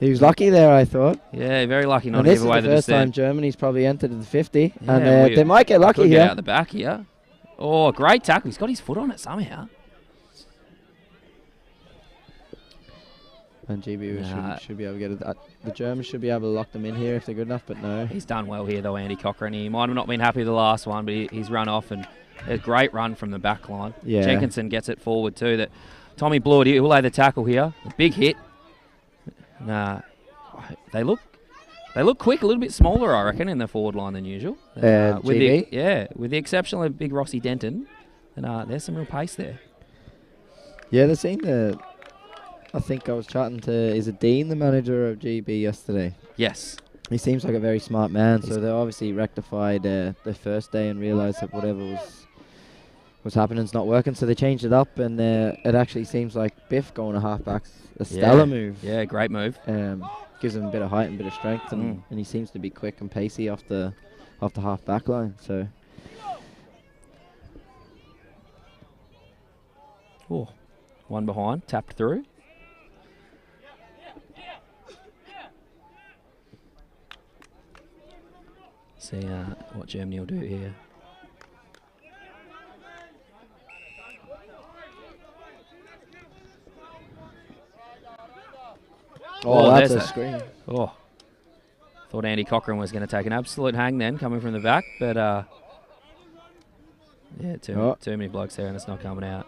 he was lucky there, I thought. Yeah, very lucky not to give away the this is the first time descent. Germany's probably entered the 50, Yeah, and they might get lucky here. Get out the back here. Oh, great tackle. He's got his foot on it somehow. And GB should be able to get it. The Germans should be able to lock them in here if they're good enough, but no. He's done well here, though, Andy Cochrane. He might have not been happy with the last one, but he's run off, and a great run from the back line. Yeah. Jenkinson gets it forward, too. That Tommy Blewett, he'll lay the tackle here. A big hit. They look quick, a little bit smaller, I reckon, in the forward line than usual. With the exception of big Rossi Denton, and there's some real pace there. Yeah, they're seeing the. I think I was chatting to, is it Dean, the manager of GB, yesterday? Yes. He seems like a very smart man, so they obviously rectified their first day and realised that whatever was happening is not working, so they changed it up, and it actually seems like Biff going to half-back's a stellar move. Yeah, great move. Gives him a bit of height and a bit of strength, and he seems to be quick and pacey off the half-back line, so... Oh, one behind, tapped through. See what Germany will do here. Oh, that's a screen. Oh, thought Andy Cochrane was going to take an absolute hang then, coming from the back, but yeah, too many blokes there, and it's not coming out.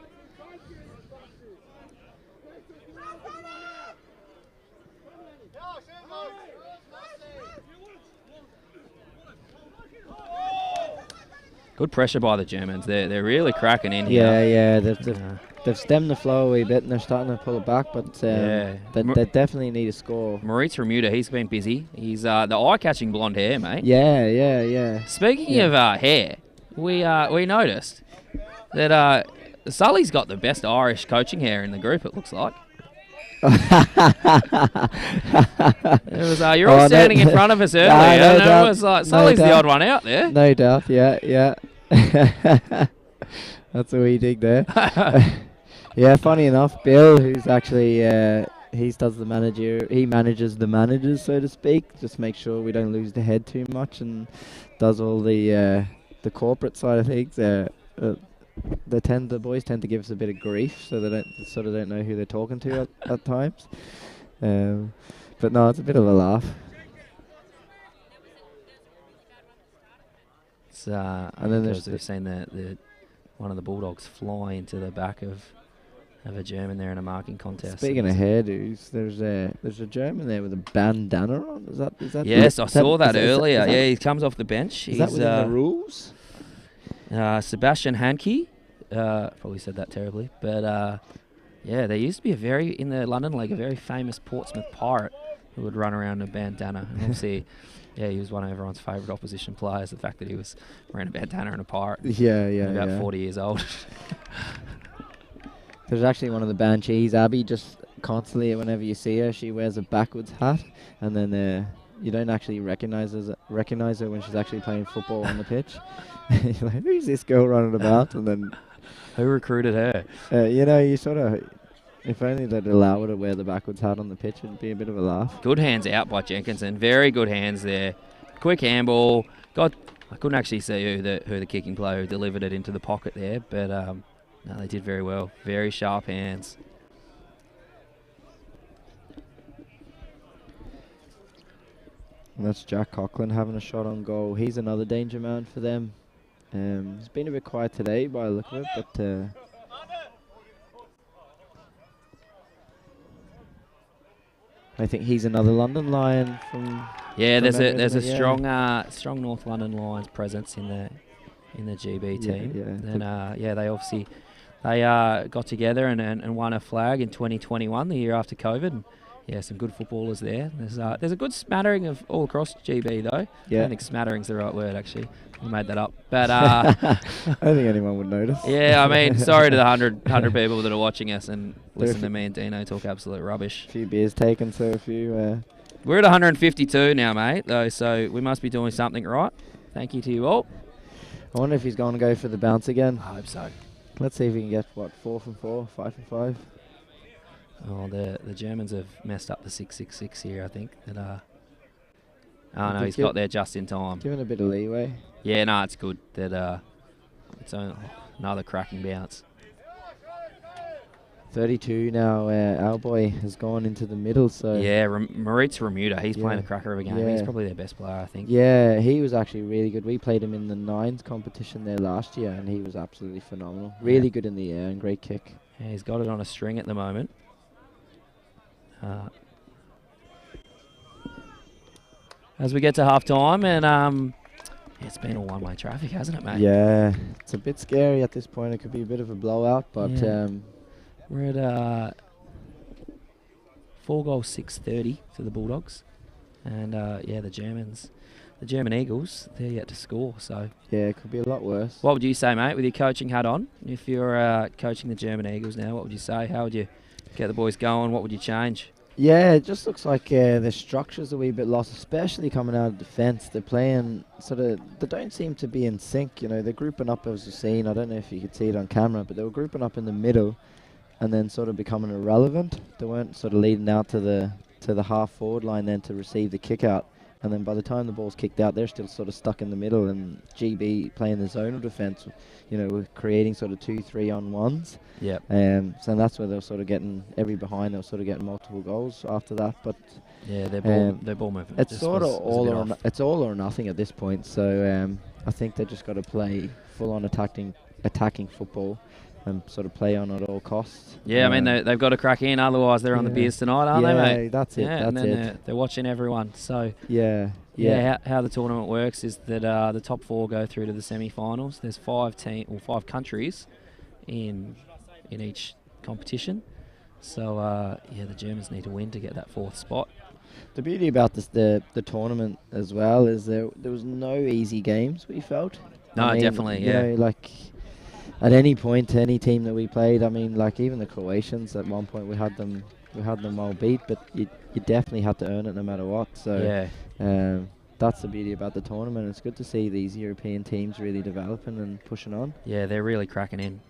Good pressure by the Germans. They're really cracking in here. Yeah. They've stemmed the flow a wee bit, and they're starting to pull it back, but they definitely need a score. Maurice Remuda, he's been busy. He's the eye-catching blonde hair, mate. Yeah. Speaking of hair, we noticed that Sully's got the best Irish coaching hair in the group, it looks like. You're all standing in front of us earlier, and it was like Sully's the odd one out there. No doubt, yeah. That's a wee dig there. Yeah, funny enough, Bill, who's actually he manages the managers, so to speak. Just make sure we don't lose the head too much, and does all the corporate side of things. The boys tend to give us a bit of grief, so they don't know who they're talking to at times. But no, it's a bit of a laugh. And then we've seen the one of the Bulldogs fly into the back of a German there in a marking contest. Speaking of hairdos, there's a German there with a bandana on. Is that? Yes, I saw that earlier. Yeah, he comes off the bench. Is that within the rules? Sebastian Hankey, probably said that terribly, but yeah, there used to be in the London League, a very famous Portsmouth pirate who would run around in a bandana. And obviously, yeah, he was one of everyone's favourite opposition players, the fact that he was wearing a bandana and a pirate. Yeah. About 40 years old. There's actually one of the Banshees, Abby, just constantly, whenever you see her, she wears a backwards hat, and then you don't actually recognise her when she's actually playing football on the pitch. You're like, who's this girl running about? And then who recruited her? You sort of, if only they'd allow her to wear the backwards hat on the pitch, it'd be a bit of a laugh. Good hands out by Jenkinson. Very good hands there. Quick handball. I couldn't actually see who the kicking player who delivered it into the pocket there, but no, they did very well. Very sharp hands. And that's Jack Coughlin having a shot on goal. He's another danger man for them. He's been a bit quiet today by the look of it, but I think he's another London Lion from. Yeah, from there's a memory, there's a isn't it? strong North London Lions presence in the GB Yeah, team. yeah. And they obviously got together and won a flag in 2021, the year after COVID. And yeah, some good footballers there. There's a good smattering of all across GB though. Yeah. I don't think smattering's the right word actually. I made that up. But I don't think anyone would notice. Yeah, I mean, sorry to the 100 people that are watching us and listen to me and Dino talk absolute rubbish. A few beers taken, so a few. We're at 152 now, mate, though, so we must be doing something right. Thank you to you all. I wonder if he's going to go for the bounce again. I hope so. Let's see if we can get, 4 from 4, 5 from 5. Oh, the Germans have messed up the 6-6-6 here, I think. Oh, no, he's got there just in time. Giving a bit of leeway. Yeah, no, it's good. It's another cracking bounce. 32 now. Our boy has gone into the middle. So yeah, Maurice Remuda, he's playing a cracker of a game. Yeah. He's probably their best player, I think. Yeah, he was actually really good. We played him in the 9s competition there last year, and he was absolutely phenomenal. Really good in the air and great kick. Yeah, he's got it on a string at the moment. As we get to half time, and it's been all one-way traffic, hasn't it, mate? Yeah, it's a bit scary at this point. It could be a bit of a blowout, but we're at 4 goals, 6-30 to the Bulldogs, and the German Eagles, they're yet to score. So yeah, it could be a lot worse. What would you say, mate, with your coaching hat on? If you're coaching the German Eagles now, what would you say? How would you get the boys going? What would you change? Yeah, it just looks like the structure's a wee bit lost, especially coming out of defence. They're playing they don't seem to be in sync. You know, they're grouping up, as you've seen. I don't know if you could see it on camera, but they were grouping up in the middle and then sort of becoming irrelevant. They weren't sort of leading out to the half forward line then to receive the kick out. And then by the time the ball's kicked out, they're still sort of stuck in the middle, and GB playing the zonal defence, you know, with creating sort of 2-3 on ones. Yep. So that's where they're sort of getting every behind. They're sort of getting multiple goals after that. But yeah, their ball movement. It's sort of all or nothing at this point. So I think they just got to play full on attacking football and sort of play on at all costs. Yeah, I mean, they've got to crack in, otherwise they're on the beers tonight, aren't they, mate? Yeah, that's it. Yeah, that's it. They're watching everyone. So yeah. How the tournament works is that the top 4 go through to the semi-finals. There's 5 countries in each competition. So the Germans need to win to get that 4th spot. The beauty about the tournament as well is there was no easy games, we felt. No, definitely, yeah. You know, like at any point, any team that we played, I mean, like even the Croatians at one point we had them all beat, but you definitely had to earn it no matter what. So that's the beauty about the tournament. It's good to see these European teams really developing and pushing on. Yeah, they're really cracking in.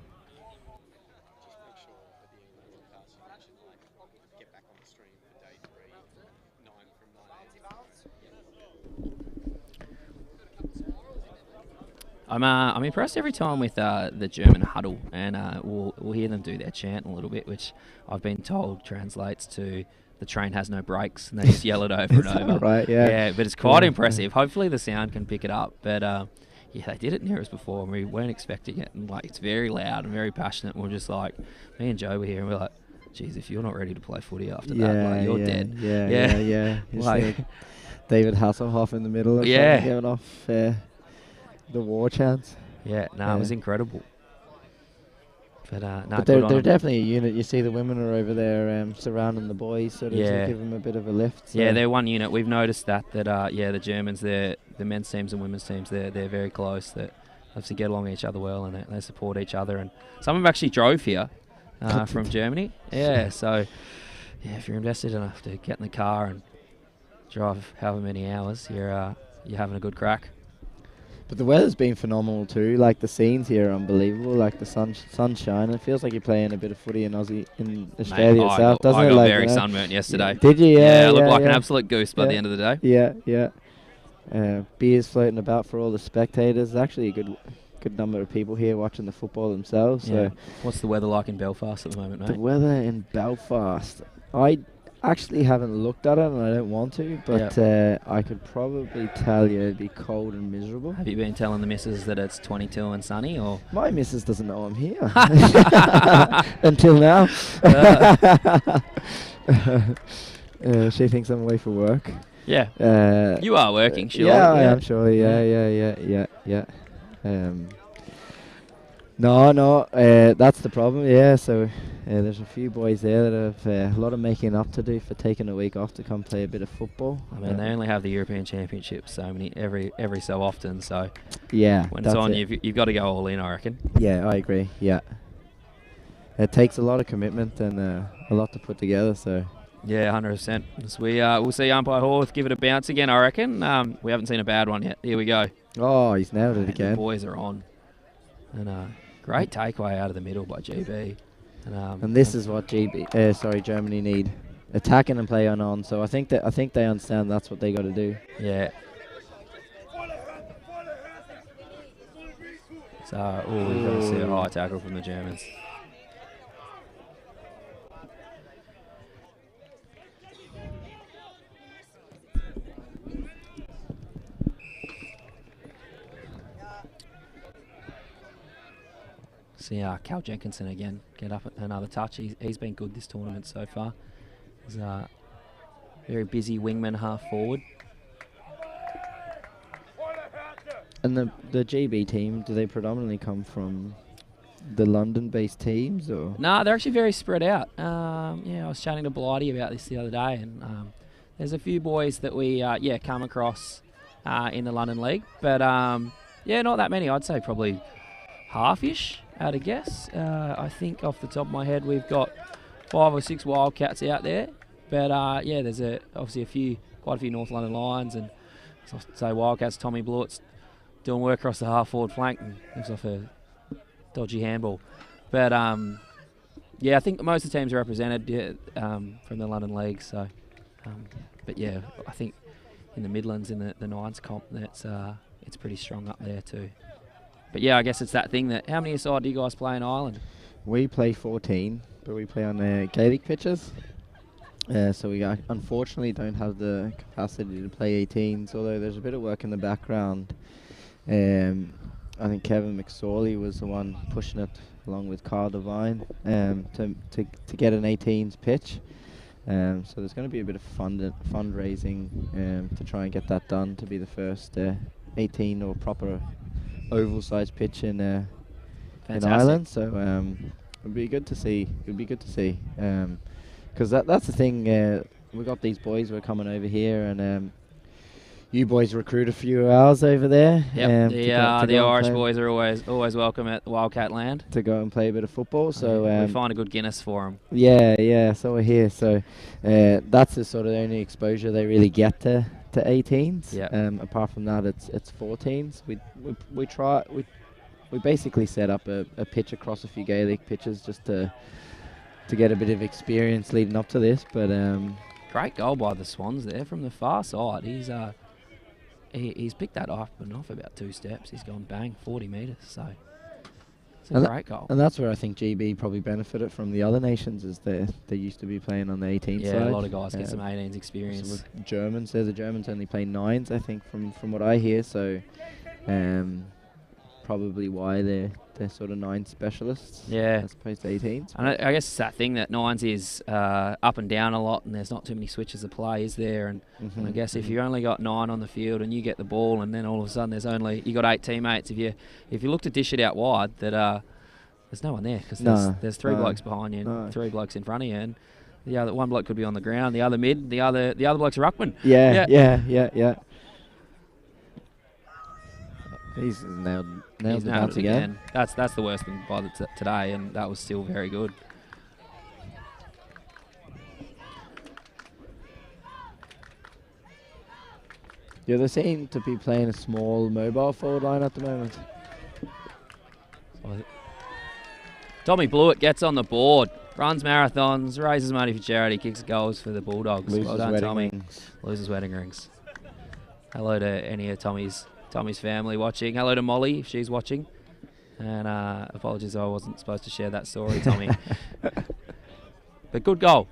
I'm impressed every time with the German huddle, and we'll hear them do their chant a little bit, which I've been told translates to the train has no brakes, and they just yell it over and over. Right, yeah. Yeah, but it's quite impressive. Hopefully the sound can pick it up, but they did it near us before, and we weren't expecting it, and like it's very loud and very passionate, and we're just like, me and Joe were here, and we're like, geez, if you're not ready to play footy after that, like, you're dead. Yeah. Like, David Hasselhoff in the middle of giving off the war chants. Yeah, it was incredible. But they're definitely a unit. You see the women are over there surrounding the boys, sort of to give them a bit of a lift. So. Yeah, they're one unit. We've noticed that the Germans, the men's teams and women's teams, they're very close. They have to get along each other well, and they support each other. And some of them actually drove here from Germany. Yeah, so if you're invested enough to get in the car and drive however many hours, you're having a good crack. But the weather's been phenomenal too. Like the scenes here are unbelievable. Like the sunshine. It feels like you're playing a bit of footy in Australia itself, doesn't it? I got like, very sunburnt yesterday. Did you? Yeah, I looked like an absolute goose by the end of the day. Yeah. Beers floating about for all the spectators. There's actually a good number of people here watching the football themselves. Yeah. So what's the weather like in Belfast at the moment, mate? The weather in Belfast, I actually haven't looked at it, and I don't want to, but I could probably tell you it'd be cold and miserable. Have you been telling the missus that it's 22 and sunny, or? My missus doesn't know I'm here until now. She thinks I'm away for work. Yeah. You are working, sure. Yeah, I am sure. Yeah. No, that's the problem. Yeah, so there's a few boys there that have a lot of making up to do for taking a week off to come play a bit of football. I mean, they only have the European Championships every so often, so yeah, when it's on, you've got to go all in, I reckon. Yeah, I agree. Yeah, it takes a lot of commitment and a lot to put together. So yeah, 100%. So we'll see Umpire Horwath give it a bounce again, I reckon. We haven't seen a bad one yet. Here we go. Oh, he's nailed it again. The boys are on, and great takeaway out of the middle by GB. And this is what Germany need: attacking and play on. So I think they understand that's what they got to do. Yeah. So we've got to see a high tackle from the Germans. See Cal Jenkinson again get up another touch. He's been good this tournament so far. He's a very busy wingman half forward. And the GB team, do they predominantly come from the London-based teams, or? No, they're actually very spread out. I was chatting to Blighty about this the other day, and there's a few boys that we come across in the London League, but not that many. I'd say probably half-ish. Out of guess. I think off the top of my head we've got 5 or 6 Wildcats out there, but there's obviously quite a few North London Lions, and so I'd say Wildcats. Tommy Blewett's doing work across the half forward flank and gives off a dodgy handball, but I think most of the teams are represented from the London League. So, I think in the Midlands in the Nines comp it's pretty strong up there too. But yeah, I guess it's that thing that, how many aside do you guys play in Ireland? We play 14, but we play on Gaelic pitches. So we unfortunately don't have the capacity to play 18s, although there's a bit of work in the background. I think Kevin McSorley was the one pushing it along with Carl Devine to get an 18s pitch. So there's going to be a bit of fundraising to try and get that done, to be the first 18 or proper oval-sized pitch in Ireland. So it'd be good to see. Because that's the thing. We got these boys who are coming over here, and you boys recruit a few of ours over there. Yep. The Irish boys are always welcome at Wildcat Land to go and play a bit of football. So we find a good Guinness for them. Yeah. So we're here. So that's the sort of only exposure they really get to 18s. Apart from that, it's 14s. We basically set up a pitch across a few Gaelic pitches just to get a bit of experience leading up to this. But great goal by the Swans there from the far side. He's picked that up and off about 2 steps. He's gone bang 40 metres. So it's a great goal. And that's where I think GB probably benefited from the other nations, is they used to be playing on the 18th side. Yeah, a lot of guys get some 18s experience. So Germans, the Germans only play 9s, I think, from what I hear. So probably why they're sort of 9 specialists. Yeah. As opposed to 18s. And I guess it's that thing that 9s is up and down a lot, and there's not too many switches of play, is there? And I guess if you only got 9 on the field and you get the ball, and then all of a sudden you got 8 teammates. If you look to dish it out wide, that there's no one there, because there's 3 blokes behind you and 3 blokes in front of you, and the other one bloke could be on the ground, the other mid, the other bloke's a ruckman. Yeah. He's nailed the bounce again. That's the worst thing by today, and that was still very good. Yeah, they seem to be playing a small mobile forward line at the moment. Tommy Blewett gets on the board, runs marathons, raises money for charity, kicks goals for the Bulldogs. Loses well done, wedding Tommy. rings. Loses wedding rings. Hello to any of Tommy's family watching. Hello to Molly if she's watching. And apologies, I wasn't supposed to share that story, Tommy. But good goal.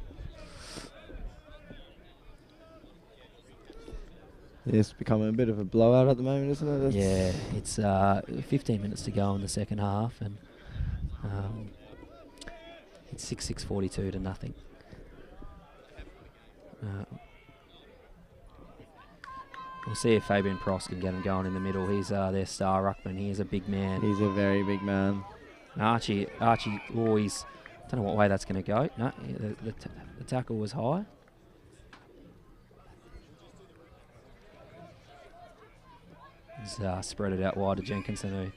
It's becoming a bit of a blowout at the moment, isn't it? Yeah, it's 15 minutes to go in the second half, and it's 6-42 to nothing. We'll see if Fabian Prost can get him going in the middle. He's their star ruckman. He is a big man. He's a very big man. And Archie, oh, he's, don't know what way that's going to go. No, the tackle was high. He's spread it out wide to Jenkinson, who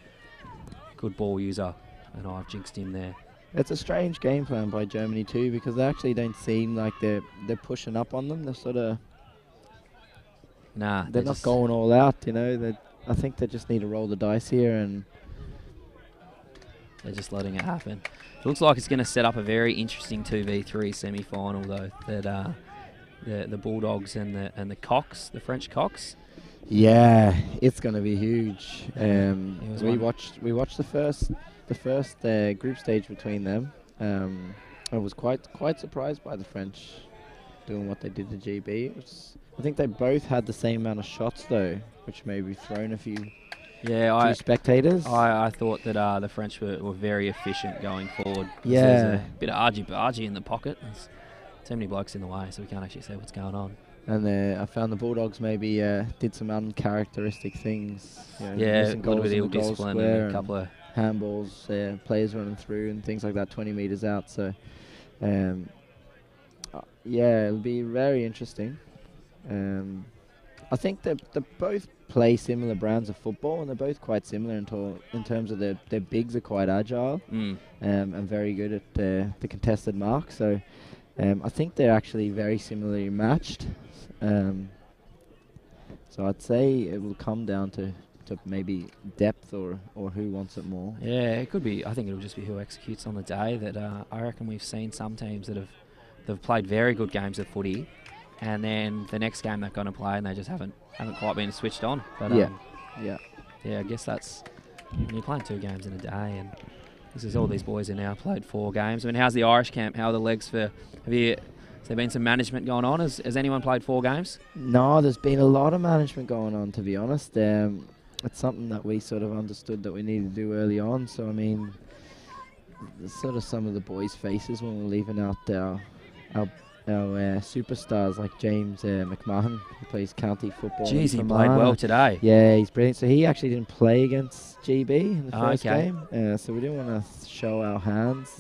good ball user, and I've jinxed him there. It's a strange game plan by Germany too, because they actually don't seem like they're pushing up on them. They're sort of they're not going all out, you know. I think they just need to roll the dice here, and they're just letting it happen. It looks like it's going to set up a very interesting 2v3 semi-final, though. That the Bulldogs and the Cox, the French Cox. Yeah, it's going to be huge. We watched the first group stage between them. I was quite surprised by the French doing what they did to GB. I think they both had the same amount of shots though, which maybe thrown a few spectators. I thought that the French were very efficient going forward. Yeah, there's a bit of argy-bargy in the pocket. There's too many blokes in the way, so we can't actually see what's going on. And I found the Bulldogs maybe did some uncharacteristic things. You know, yeah, missing a little goals bit in ill the goal discipline square and a couple of handballs, players running through and things like that, 20 metres out. So, yeah, it'll be very interesting. I think they both play similar brands of football, and they're both quite similar in terms of their bigs are quite agile and very good at the contested mark. So I think they're actually very similarly matched. So I'd say it will come down to maybe depth or who wants it more. Yeah, it could be. I think it'll just be who executes on the day. That I reckon we've seen some teams that they've played very good games of footy, and then the next game they're going to play and they just haven't quite been switched on. But yeah, I guess that's when you're playing 2 games in a day, and this is all these boys are now played 4 games. I mean, how's the Irish camp? How are the legs for? Has there been some management going on? Has anyone played 4 games? No, there's been a lot of management going on, to be honest. It's something that we sort of understood that we needed to do early on. So, I mean, sort of some of the boys' faces when we're leaving out our superstars like James McMahon, who plays county football. Jeez, he played well today. Yeah, he's brilliant. So he actually didn't play against GB in the first game. So we didn't want to show our hands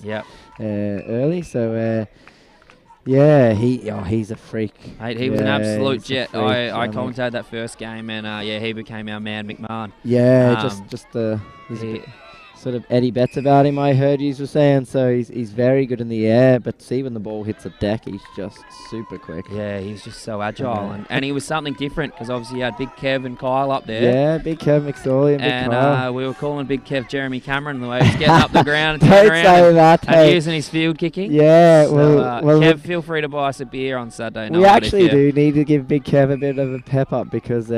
early. So... yeah, he's a freak. Mate, he was an absolute jet. I commentated that first game, and he became our man, McMahon. Yeah, just the sort of Eddie Betts about him. I heard you were saying. So he's very good in the air, but see when the ball hits the deck, he's just super quick. Yeah, he's just so agile, and he was something different because obviously you had Big Kev and Kyle up there. Yeah, Big Kev McSorley and Big Kyle. We were calling Big Kev Jeremy Cameron the way he was getting up the ground and Don't turning say around that, and using his field kicking. Yeah, so, well, Kev, feel free to buy us a beer on Saturday night. We actually do need to give Big Kev a bit of a pep up because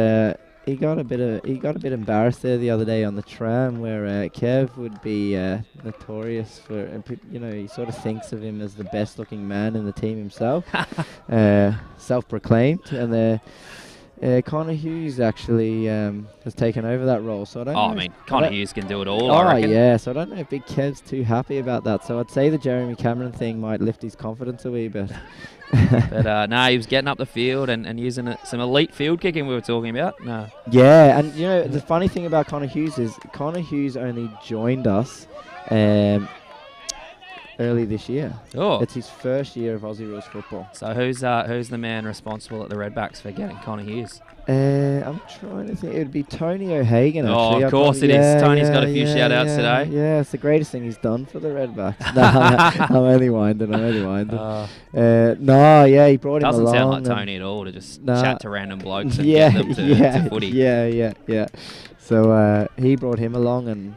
he got a bit embarrassed there the other day on the tram where Kev would be notorious for, he sort of thinks of him as the best looking man in the team himself, self-proclaimed, and Connor Hughes actually has taken over that role. So I don't know. I mean, Connor Hughes can do it all, I reckon. Yeah, so I don't know if Big Kev's too happy about that. So I'd say the Jeremy Cameron thing might lift his confidence a wee bit. But no, he was getting up the field and using some elite field kicking we were talking about. No. Yeah, and the funny thing about Connor Hughes is Connor Hughes only joined us early this year. Oh. It's his first year of Aussie Rules football. So who's the man responsible at the Redbacks for getting Connor Hughes? I'm trying to think. It would be Tony O'Hagan, actually. Oh, of course it is. Tony's got a few shout-outs today. Yeah, it's the greatest thing he's done for the Redbacks. No, I'm only winding. No, yeah, he brought him along. Doesn't sound like Tony at all to just chat to random blokes and get them to footy. Yeah. So he brought him along, and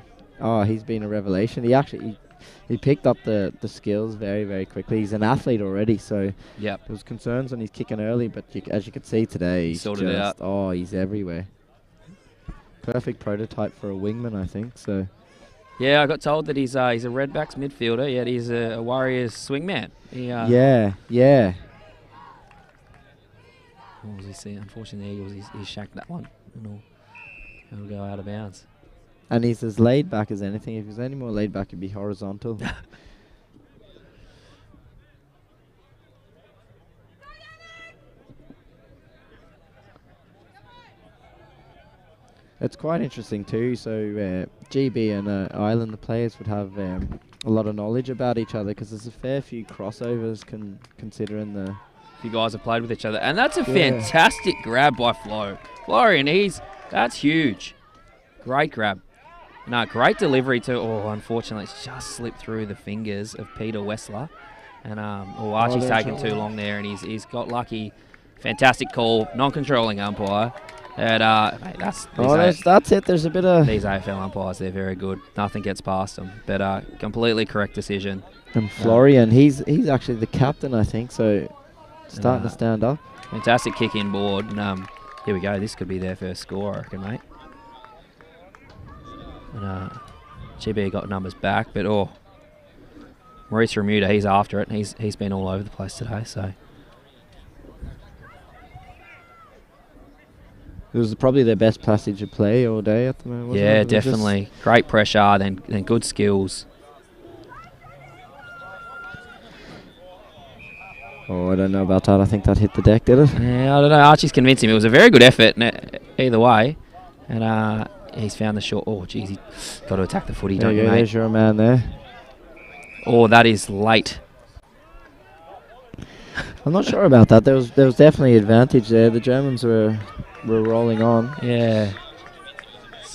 he's been a revelation. He picked up the skills very, very quickly. He's an athlete already, so there was concerns on his kicking early, but as you could see today, he's sorted it out. He's everywhere. Perfect prototype for a wingman, I think. So. Yeah, I got told that he's a Redbacks midfielder, yet he's a Warriors swingman. Yeah. What was he saying? Unfortunately, the Eagles, he shanked that one. It'll go out of bounds. And he's as laid back as anything. If he was any more laid back, he'd be horizontal. It's quite interesting too. So GB and Ireland, the players would have a lot of knowledge about each other because there's a fair few crossovers considering the... You guys have played with each other. And that's a fantastic grab by Flo. Florian, that's huge. Great grab. No, great delivery too. Oh, unfortunately, it's just slipped through the fingers of Peter Wessler. And Archie's taken too long there, and he's got lucky. Fantastic call, non-controlling umpire. And mate, that's it. There's a bit of... These AFL umpires, they're very good. Nothing gets past them. But completely correct decision. And Florian, he's actually the captain, I think, so starting to stand up. Fantastic kick in board. And, here we go. This could be their first score, I reckon, mate. And GB got numbers back, but Maurice Remuda, he's after it. He's been all over the place today, so... It was probably their best passage of play all day at the moment, wasn't it? Yeah, definitely. Great pressure, then good skills. Oh, I don't know about that. I think that hit the deck, did it? Yeah, I don't know. Archie's convinced him. It was a very good effort either way. And he's found the short... Oh, geez, he's got to attack the footy, don't you, mate? There's your man there. Oh, that is late. I'm not sure about that. There was definitely advantage there. The Germans were rolling on. Yeah.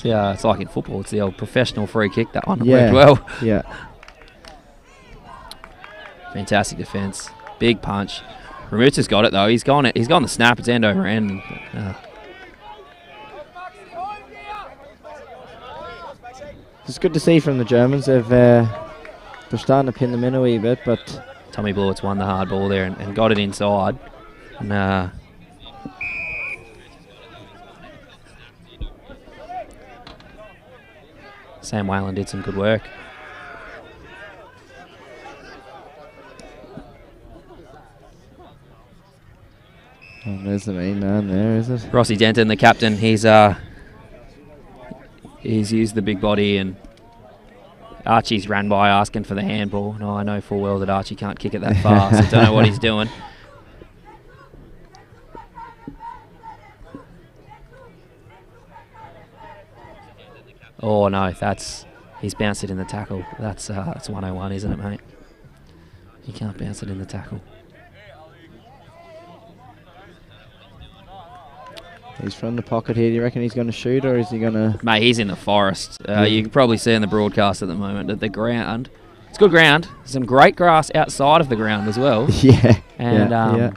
It's like in football. It's the old professional free kick. That one worked well. Yeah. Fantastic defence. Big punch. Ramuta's got it though. He's gone the snap. It's end over end. It's good to see from the Germans. They're starting to pin them in a wee bit, but Tommy Blewett's won the hard ball there and got it inside. And Sam Whalen did some good work. Oh, there's the main man there, is it? Rossi Denton, the captain, he's used the big body, and Archie's ran by asking for the handball. No, I know full well that Archie can't kick it that far, so don't know what he's doing. Oh no, he's bounced it in the tackle. That's 101, isn't it, mate? You can't bounce it in the tackle. He's from the pocket here. Do you reckon he's going to shoot, or is he going to... Mate, he's in the forest. You can probably see in the broadcast at the moment that the ground... It's good ground. Some great grass outside of the ground as well. Yeah. And,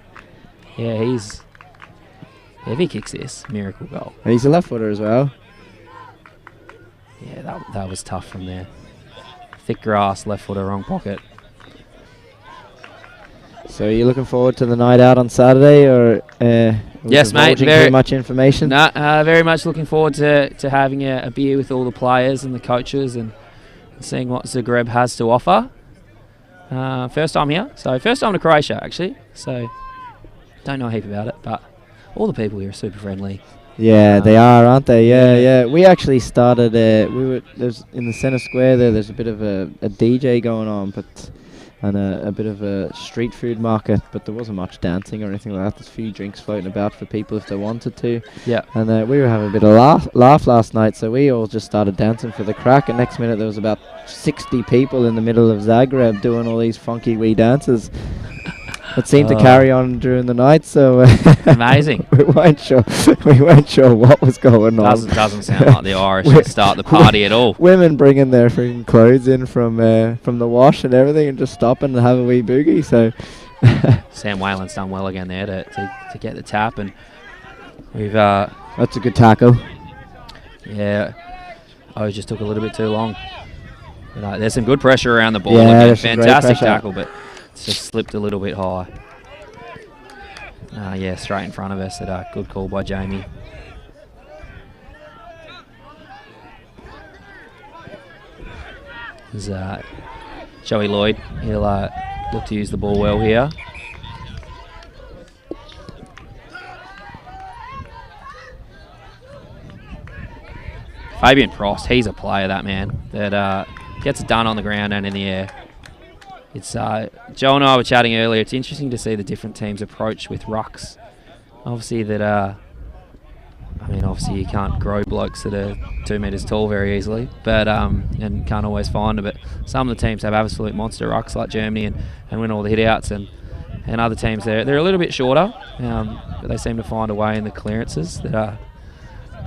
he's... If he kicks this, miracle goal. He's a left footer as well. Yeah, that was tough from there. Thick grass, left footer, wrong pocket. So are you looking forward to the night out on Saturday, or... Yes, mate. Very much information. No, very much looking forward to having a beer with all the players and the coaches and seeing what Zagreb has to offer. First time here, so first time to Croatia actually. So don't know a heap about it, but all the people here are super friendly. Yeah, they are, aren't they? Yeah. We actually started. There's in the centre square there. There's a bit of a DJ going on, and a bit of a street food market, but there wasn't much dancing or anything like that. There's a few drinks floating about for people if they wanted to. Yeah. And we were having a bit of laugh last night, so we all just started dancing for the crack, and next minute there was about 60 people in the middle of Zagreb doing all these funky wee dances. It seemed to carry on during the night, so amazing. we weren't sure what was going on. Doesn't sound like the Irish would start the party at all. Women bringing their freaking clothes in from the wash and everything, and just stopping and have a wee boogie. So Sam Whalen's done well again there to get the tap, and we've that's a good tackle. Yeah, just took a little bit too long. But, there's some good pressure around the ball again. Fantastic tackle, but it's just slipped a little bit high. Straight in front of us. Good call by Jamie. There's Joey Lloyd. He'll look to use the ball well here. Fabian Prost, he's a player, that man, that gets it done on the ground and in the air. It's Joe and I were chatting earlier. It's interesting to see the different teams approach with rucks. Obviously, that I mean, obviously you can't grow blokes that are 2 metres tall very easily, but and can't always find them. But some of the teams have absolute monster rucks like Germany and win all the hit-outs, and other teams they're a little bit shorter, but they seem to find a way in the clearances. That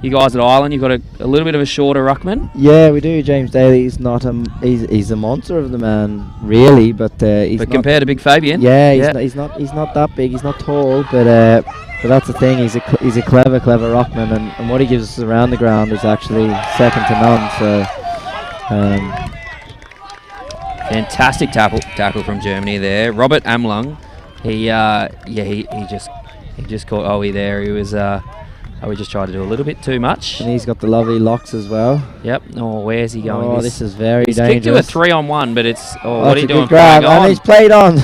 you guys at Ireland, you've got a little bit of a shorter ruckman. Yeah, we do. James Daly is not he's a monster of the man, really, but he's But compared to Big Fabian, yeah, he's not that big. He's not tall, but that's the thing. He's a clever ruckman, and what he gives us around the ground is actually second to none. So. Fantastic tackle from Germany there. Robert Amlung, he just caught Owie there. He was Owie just tried to do a little bit too much. And he's got the lovely locks as well. Yep. Oh, where's he going? Oh, this is very he's dangerous. He's kicked to a 3-on-1, but it's what are you doing? Grab, and he's played on.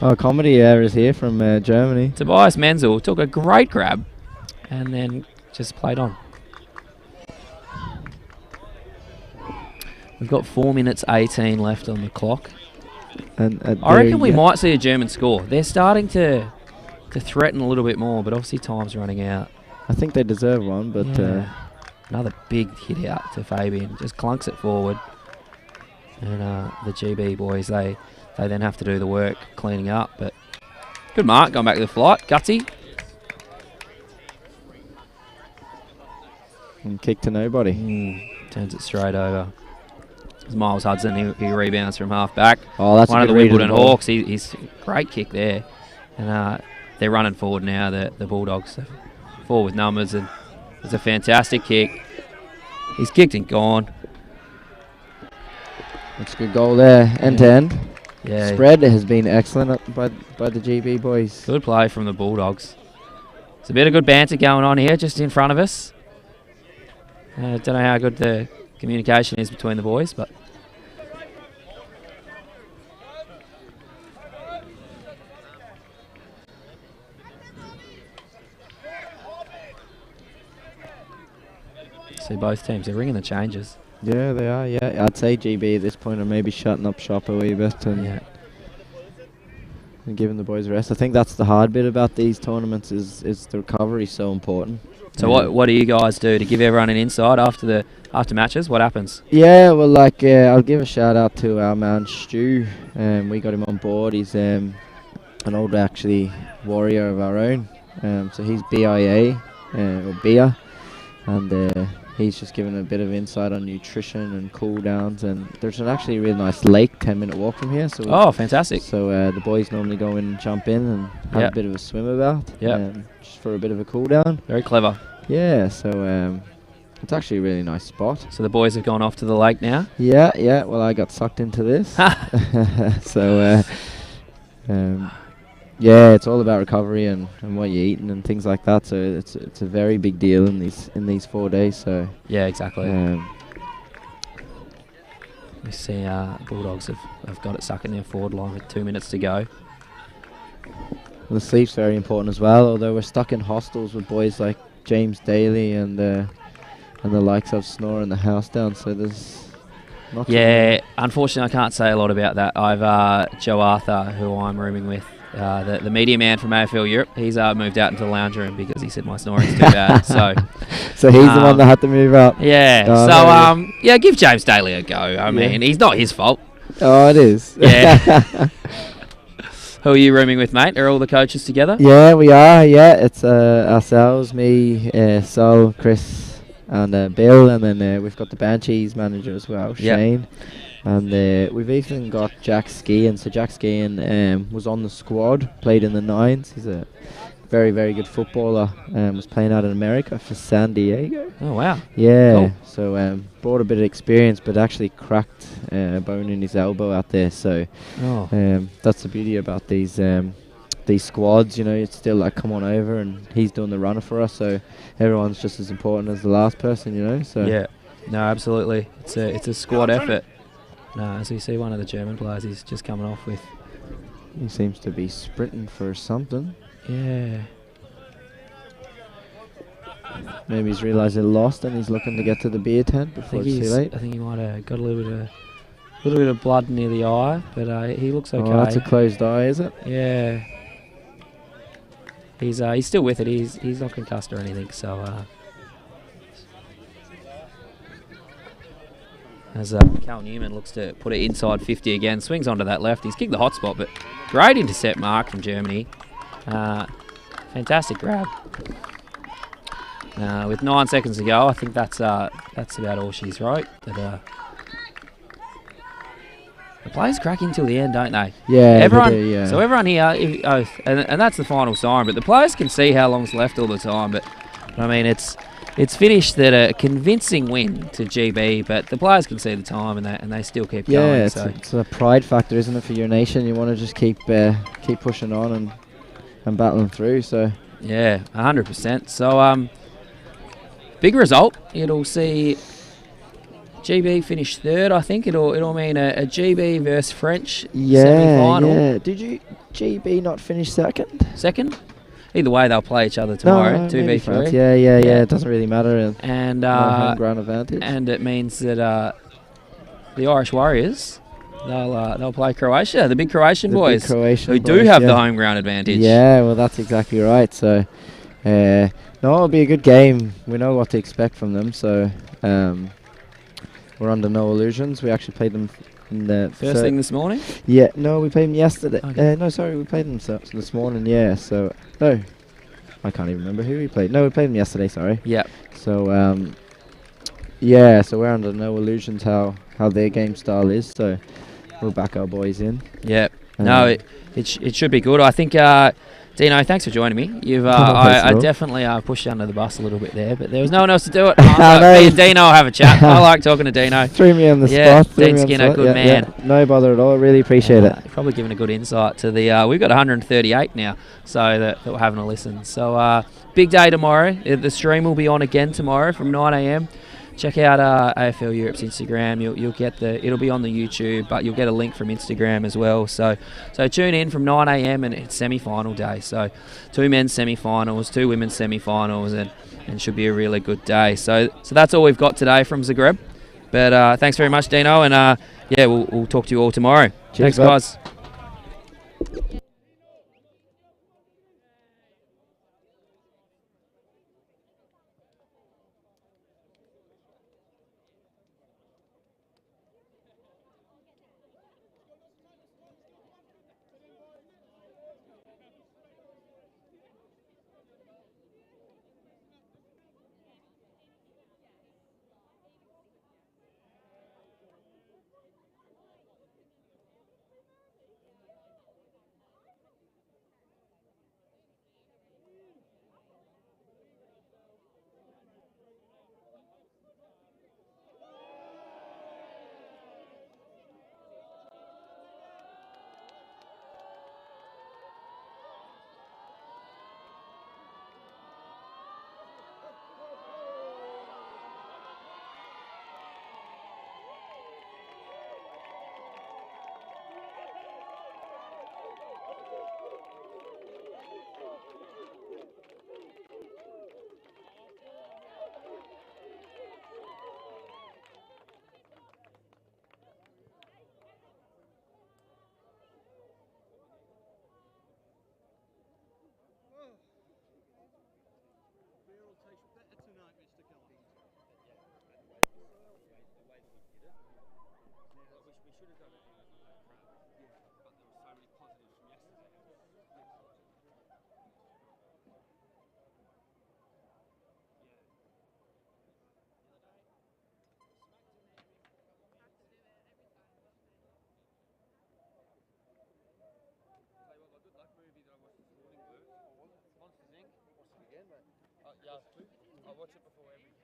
Oh, comedy errors here from Germany. Tobias Menzel took a great grab and then just played on. We've got 4 minutes 18 left on the clock. And I reckon we might see a German score. They're starting to threaten a little bit more, but obviously time's running out. I think they deserve one, but another big hit out to Fabian. Just clunks it forward. And the GB boys, they then have to do the work cleaning up. But good mark, going back to the flight. Gutsy. And kick to nobody. Turns it straight over. It's Miles Hudson, he rebounds from half back. Oh, that's one a of the good read Wimbledon of the ball. Hawks. He's great kick there. And they're running forward now, the Bulldogs. They're forward with numbers, and it's a fantastic kick. He's kicked and gone. That's a good goal there, end to end. Yeah. Spread has been excellent by the GB boys. Good play from the Bulldogs. There's a bit of good banter going on here just in front of us. Don't know how good the communication is between the boys, but see both teams, they're ringing the changes. Yeah, they are, yeah. I'd say GB at this point are maybe shutting up shop a wee bit and giving the boys a rest. I think that's the hard bit about these tournaments is the recovery so important. So what do you guys do to give everyone an insight after matches? What happens? Yeah, well, I'll give a shout out to our man Stu. We got him on board. He's an old actually warrior of our own. So he's BIA or BIA, and he's just given a bit of insight on nutrition and cool downs. And there's actually a really nice lake 10-minute walk from here. So fantastic! So the boys normally go in and jump in and have a bit of a swim about. Just for a bit of a cool down. Very clever. Yeah, so it's actually a really nice spot. So the boys have gone off to the lake now? Yeah, well, I got sucked into this. So, yeah, it's all about recovery and what you're eating and things like that. So it's a very big deal in these 4 days. So yeah, exactly. We see Bulldogs have got it stuck in their forward line with 2 minutes to go. The sleep's very important as well, although we're stuck in hostels with boys like James Daly and the likes of snoring the house down, so there's not unfortunately I can't say a lot about that. I've Joe Arthur, who I'm rooming with, the media man from AFL Europe, he's moved out into the lounge room because he said my snoring's too bad. So he's the one that had to move out. Yeah. Give James Daly a go. I mean, he's not his fault. Oh, it is. Yeah. Who are you rooming with, mate? Are all the coaches together? Yeah, we are. Yeah, it's ourselves, me, Sol, Chris, and Bill, and then we've got the Banshees manager as well, Shane. And we've even got Jack Skean. So Jack Skean was on the squad, played in the Nines. He's a very, very good footballer. Was playing out in America for San Diego. Oh, wow. Yeah. Cool. So brought a bit of experience, but actually cracked a bone in his elbow out there. So that's the beauty about these squads. You know, it's still like, come on over, and he's doing the runner for us. So everyone's just as important as the last person. You know. So yeah. No, absolutely. It's a squad effort. No, as you see, one of the German players, he's just coming off with. He seems to be sprinting for something. Yeah. Maybe he's realised he lost and he's looking to get to the beer tent before it's too late. I think he might have got a little bit of blood near the eye, but he looks okay. Oh, that's a closed eye, is it? Yeah. He's still with it. He's not concussed or anything. So as Cal Newman looks to put it inside 50 again, swings onto that left. He's kicked the hot spot, but great intercept mark from Germany. Fantastic grab. With 9 seconds to go, I think that's about all she's right. But the players crack until the end, don't they? Yeah, everyone. they do, yeah. So everyone here, and that's the final siren. But the players can see how long's left all the time. But I mean, it's finished at a convincing win to GB. But the players can see the time, and they still keep going. Yeah, So it's a pride factor, isn't it, for your nation? You want to just keep pushing on and battling through. So yeah, 100%. So big result. It'll see GB finish third. I think it'll mean a GB versus French semi-final. Yeah. Did GB not finish second? Second. Either way, they'll play each other tomorrow. 2v3. Yeah. It doesn't really matter. And no home ground advantage. And it means that the Irish Warriors they'll play Croatia, the big Croatian boys, who do have the home ground advantage. Yeah, well, that's exactly right. So, no, it'll be a good game. We know what to expect from them. So, we're under no illusions. We actually played them in the first thing this morning. Yeah, no, we played them yesterday. Okay. No, sorry, we played them this morning. Yeah, so no, I can't even remember who we played. No, we played them yesterday. Sorry. Yeah. So yeah, so we're under no illusions how their game style is. So we'll back our boys in. Yeah. No, it should be good. I think. Dino, thanks for joining me. You've I definitely pushed you under the bus a little bit there, but there was no one else to do it. Me and Dino will have a chat. I like talking to Dino. Threw me on the spot. Dean Skinner, good man. Yeah. No bother at all. Really appreciate it. Probably giving a good insight to the. We've got 138 now, so that we're having a listen. So big day tomorrow. The stream will be on again tomorrow from 9 a.m. Check out AFL Europe's Instagram. You'll get it'll be on the YouTube, but you'll get a link from Instagram as well. So tune in from 9 a.m. and it's semi-final day. So 2 men's semi-finals, 2 women's semi-finals, and should be a really good day. So that's all we've got today from Zagreb. But thanks very much, Dino, and yeah, we'll talk to you all tomorrow. Cheers, thanks, guys. I watch it before every game.